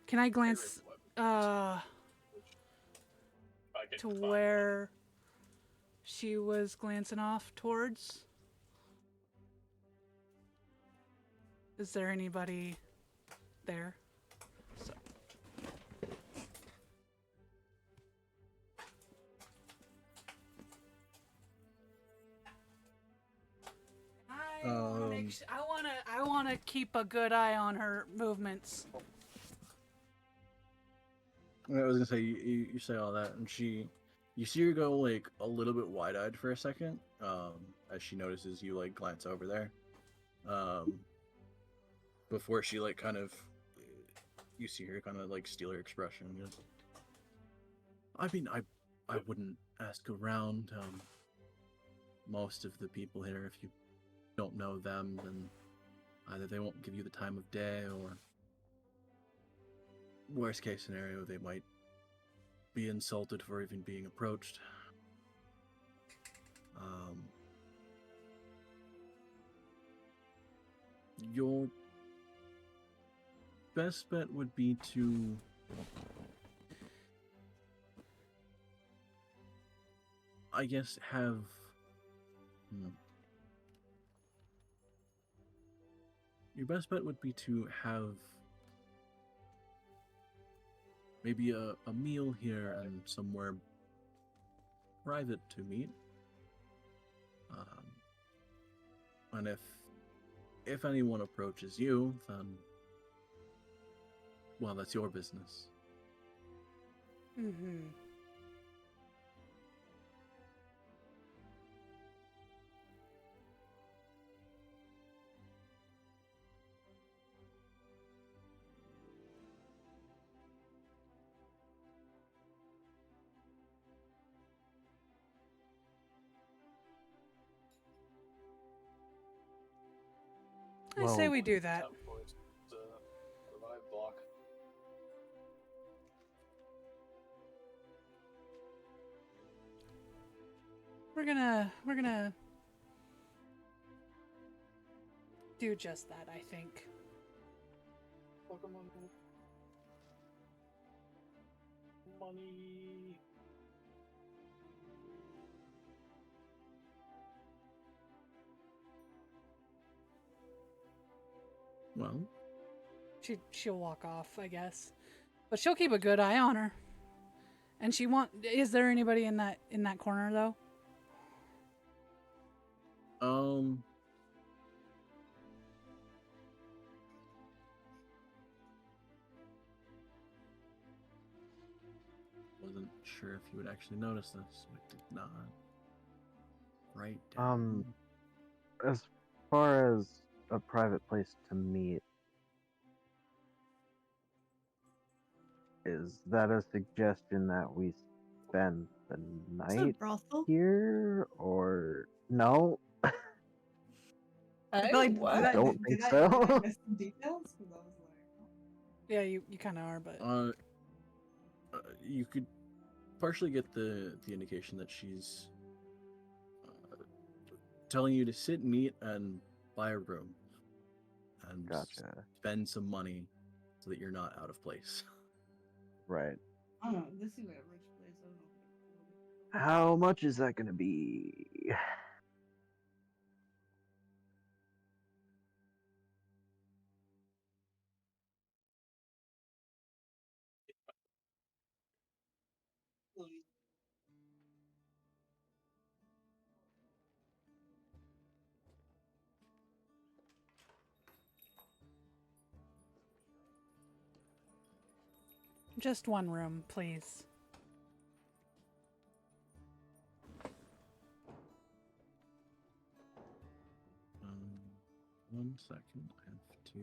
Can I glance, I can to find where she was glancing off towards? Is there anybody there? So. I I want to keep a good eye on her movements. I was gonna say you say all that, and you see her go like a little bit wide-eyed for a second, as she notices you like glance over there, before she like kind of, you see her kind of like steal her expression. And goes, I mean, I wouldn't ask around. Most of the people here, if you don't know them, then either they won't give you the time of day, or worst case scenario, they might be insulted for even being approached. Your best bet would be to I guess have your best bet would be to have maybe a meal here and somewhere private to meet. And if anyone approaches you, then, well, that's your business. Mm-hmm. I say we do that. Revive block. We're gonna do just that, I think. Pokemon money. Well, she'll walk off, I guess, but she'll keep a good eye on her. And is there anybody in that corner though? Wasn't sure if you would actually notice this. I did not. Right. As far as a private place to meet, is that a suggestion that we spend the Is it a night brothel? here, or no? I feel like what? I don't think Did I so. miss some details? 'Cause I was like, Yeah, you kind of are, but You could partially get the indication that she's telling you to sit and eat and buy a room and Gotcha. spend some money so that you're not out of place. Right. I don't know. This seems like a rich place. I don't know. How much is that gonna be? just one room, please. One second, I have to.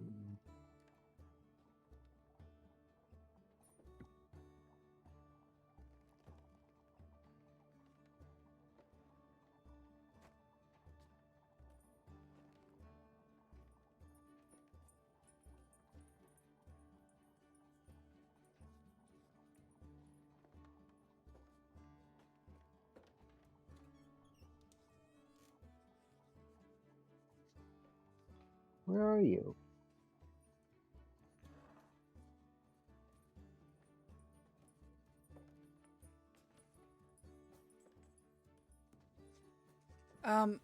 Where are you?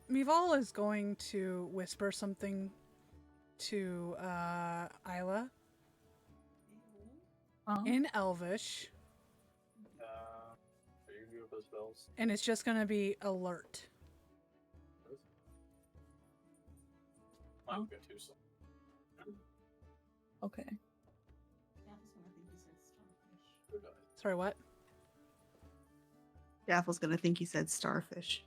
Mival is going to whisper something to Isla in Elvish. Are you good with those spells? And it's just gonna be alert. Might go too slow. Okay. Sorry, what? Jaffel's gonna think you said starfish.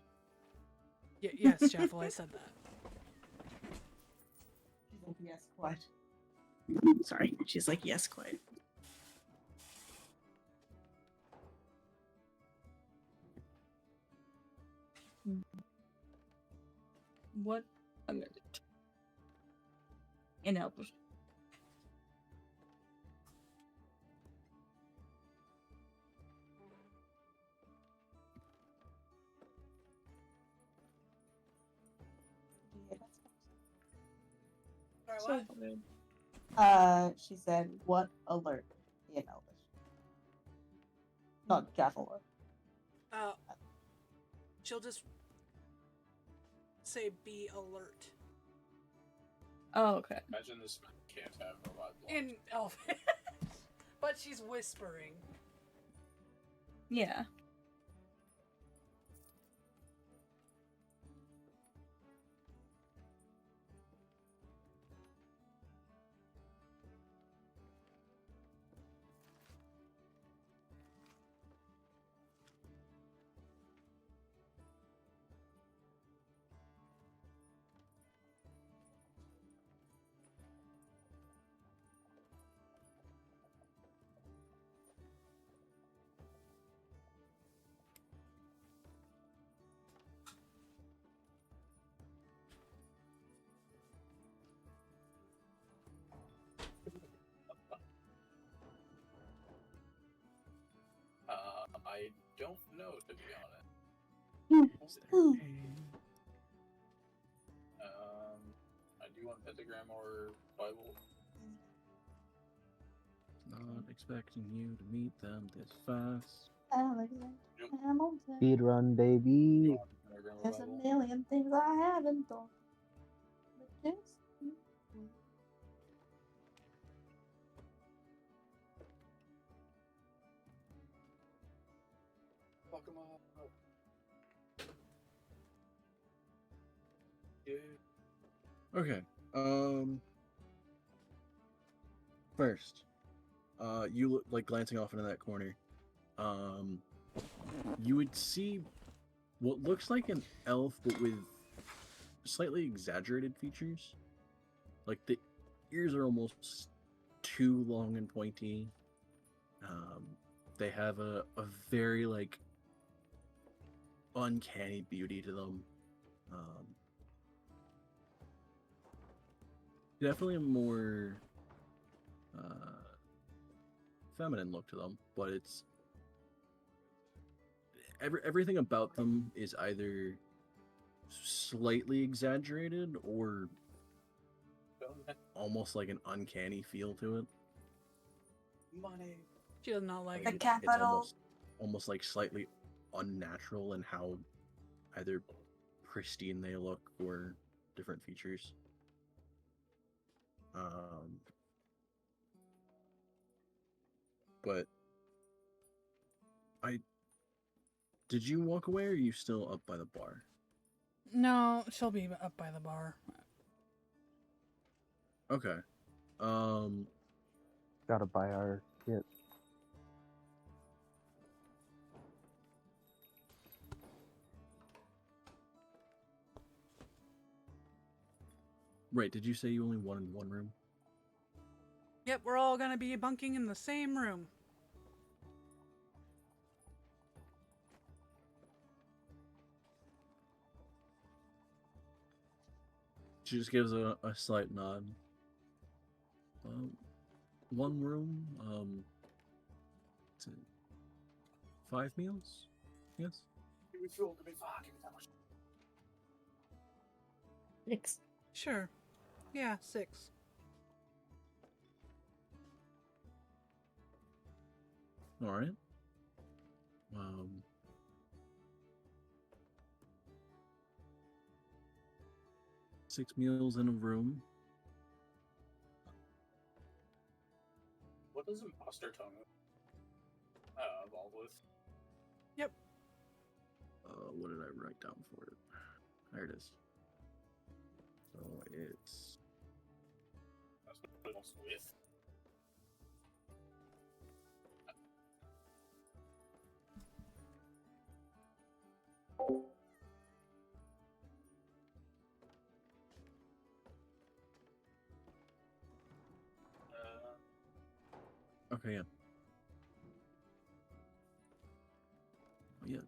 Yes, Jaffel, I said that. She's like, yes, quite. Sorry, she's like, yes, quite. What a minute. In Elvish. Sorry, what? She said, what alert in Elvish? Not Jaffel. She'll just say be alert. Oh, okay. Imagine this man can't have a lot. In Elvish. But she's whispering. Yeah. I don't know, to be honest. I do want pentagram or Bible. Not expecting you to meet them this fast. Speed run, baby. Pentagram or There's a Bible. million things I haven't done. But just Fuck 'em up. Yeah. Okay. First, you look like glancing off into that corner. You would see what looks like an elf, but with slightly exaggerated features. Like the ears are almost too long and pointy. They have a very like uncanny beauty to them. Definitely a more feminine look to them, but it's everything about them is either slightly exaggerated or almost like an uncanny feel to it. Money. She does not like the it. It's capital. almost like slightly unnatural in how either pristine they look or different features. But did you walk away or are you still up by the bar? No, she'll be up by the bar. Okay. Gotta buy our kit. Right, did you say you only wanted one room? Yep, we're all gonna be bunking in the same room. She just gives a slight nod. One room, is it 5 meals? Yes? Give me fuel, give me fuck, give me that much. 6. Sure. Yeah, 6. Alright. 6 meals in a room. What does imposter tongue evolve with? Yep. What did I write down for it? There it is. So it's That's what it evolves with. Okay, yeah. Yeah,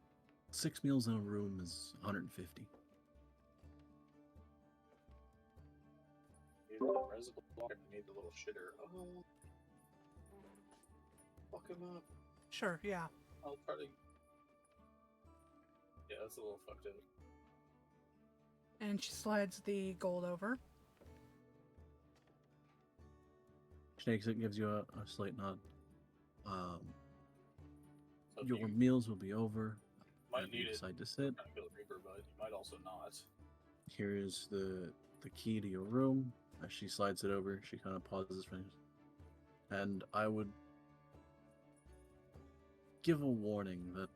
6 meals in a room is 150. Need the reservoir and need the little shitter. Oh. Fuck him up. Sure, yeah. I'll try to. Yeah, that's a little fucked up. And she slides the gold over. Snakes, it gives you a slight nod. So if Your you meals will be over. might Whenever you need it. decide to sit. Trying to kill the Reaper, but you might also not. Here is the key to your room. As she slides it over, she kind of pauses for a minute. And I would give a warning that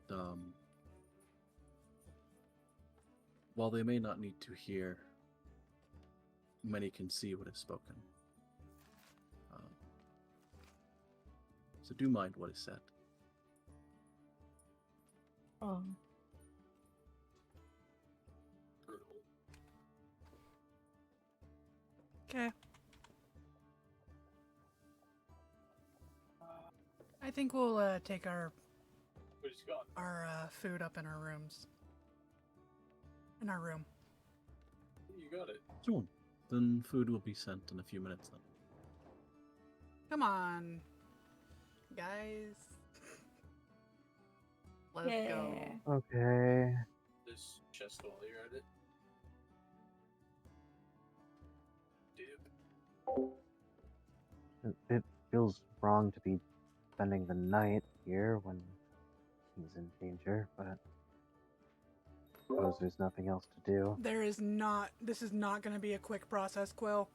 while they may not need to hear, many can see what is spoken. So do mind what is said. Brutal. Okay. I think we'll take our What is gone? food up in our rooms. In our room. You got it. Soon. Then food will be sent in a few minutes then. Come on, guys. Let's go. Okay. This chest while you're at it. Dip. It feels wrong to be spending the night here when he's in danger, but I suppose there's nothing else to do. There is not. This is not going to be a quick process, Quill.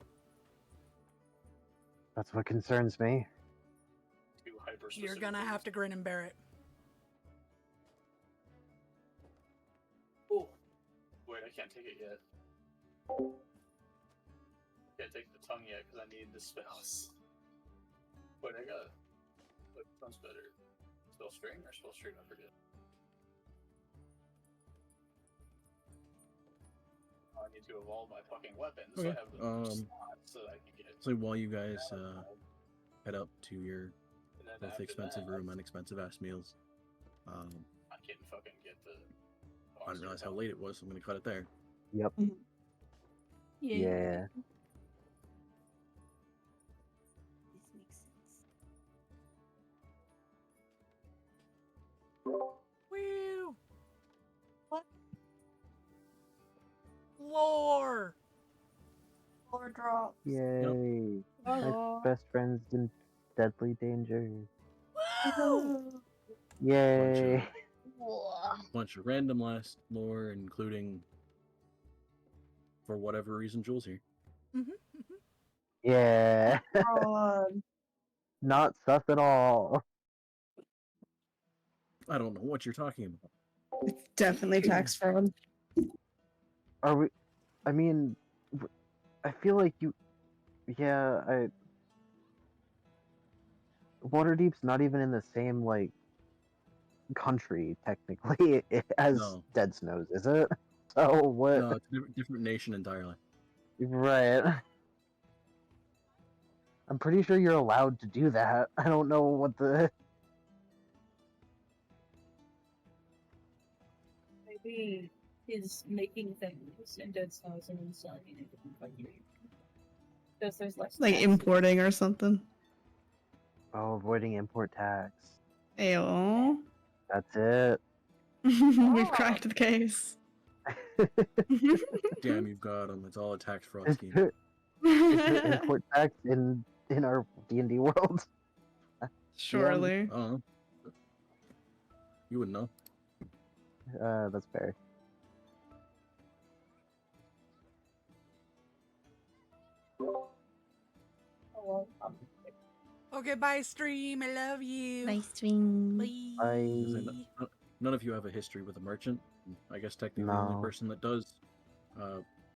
That's what concerns me. Too hyper You're going to have to grin and bear it. Oh. Wait, I can't take it yet. Can't take the tongue yet because I need the spells. Wait, I got. What sounds better? Spell string or spell string? I forget. I need to evolve my fucking weapon, so I Okay, have the slots so that I can get. So while you guys head up to your And then both after expensive that, room and expensive ass meals, I can fucking get the. I didn't realize how late it was, so I'm gonna cut it there. Yep. Yeah. This makes sense. Woo! What? Lore! Lore drops. Yay. Oh. My best friend's in deadly danger. Woo! Yay. Bunch of random last lore, including, for whatever reason, Jules here. Yeah. God. Not sus at all. I don't know what you're talking about. It's definitely tax fraud. Are we? I mean, I feel like you. Yeah, Waterdeep's not even in the same like country technically as No. Dead Snows, is it? So what? No, it's a different nation entirely. Right. I'm pretty sure you're allowed to do that. I don't know what the. Maybe he's making things in Dead Snows and then selling it in a different country. Because there's less. Like tax. importing or something. Oh, avoiding import tax. Ayo. That's it. We've cracked the case. Damn, you've got them. It's all a tax fraud Is scheme. there, is there import tax in our D&D world? Surely. I don't know. You wouldn't know. That's fair. Okay, bye, stream. I love you. Nice stream. None of you have a history with a merchant. I guess technically the No. only person that does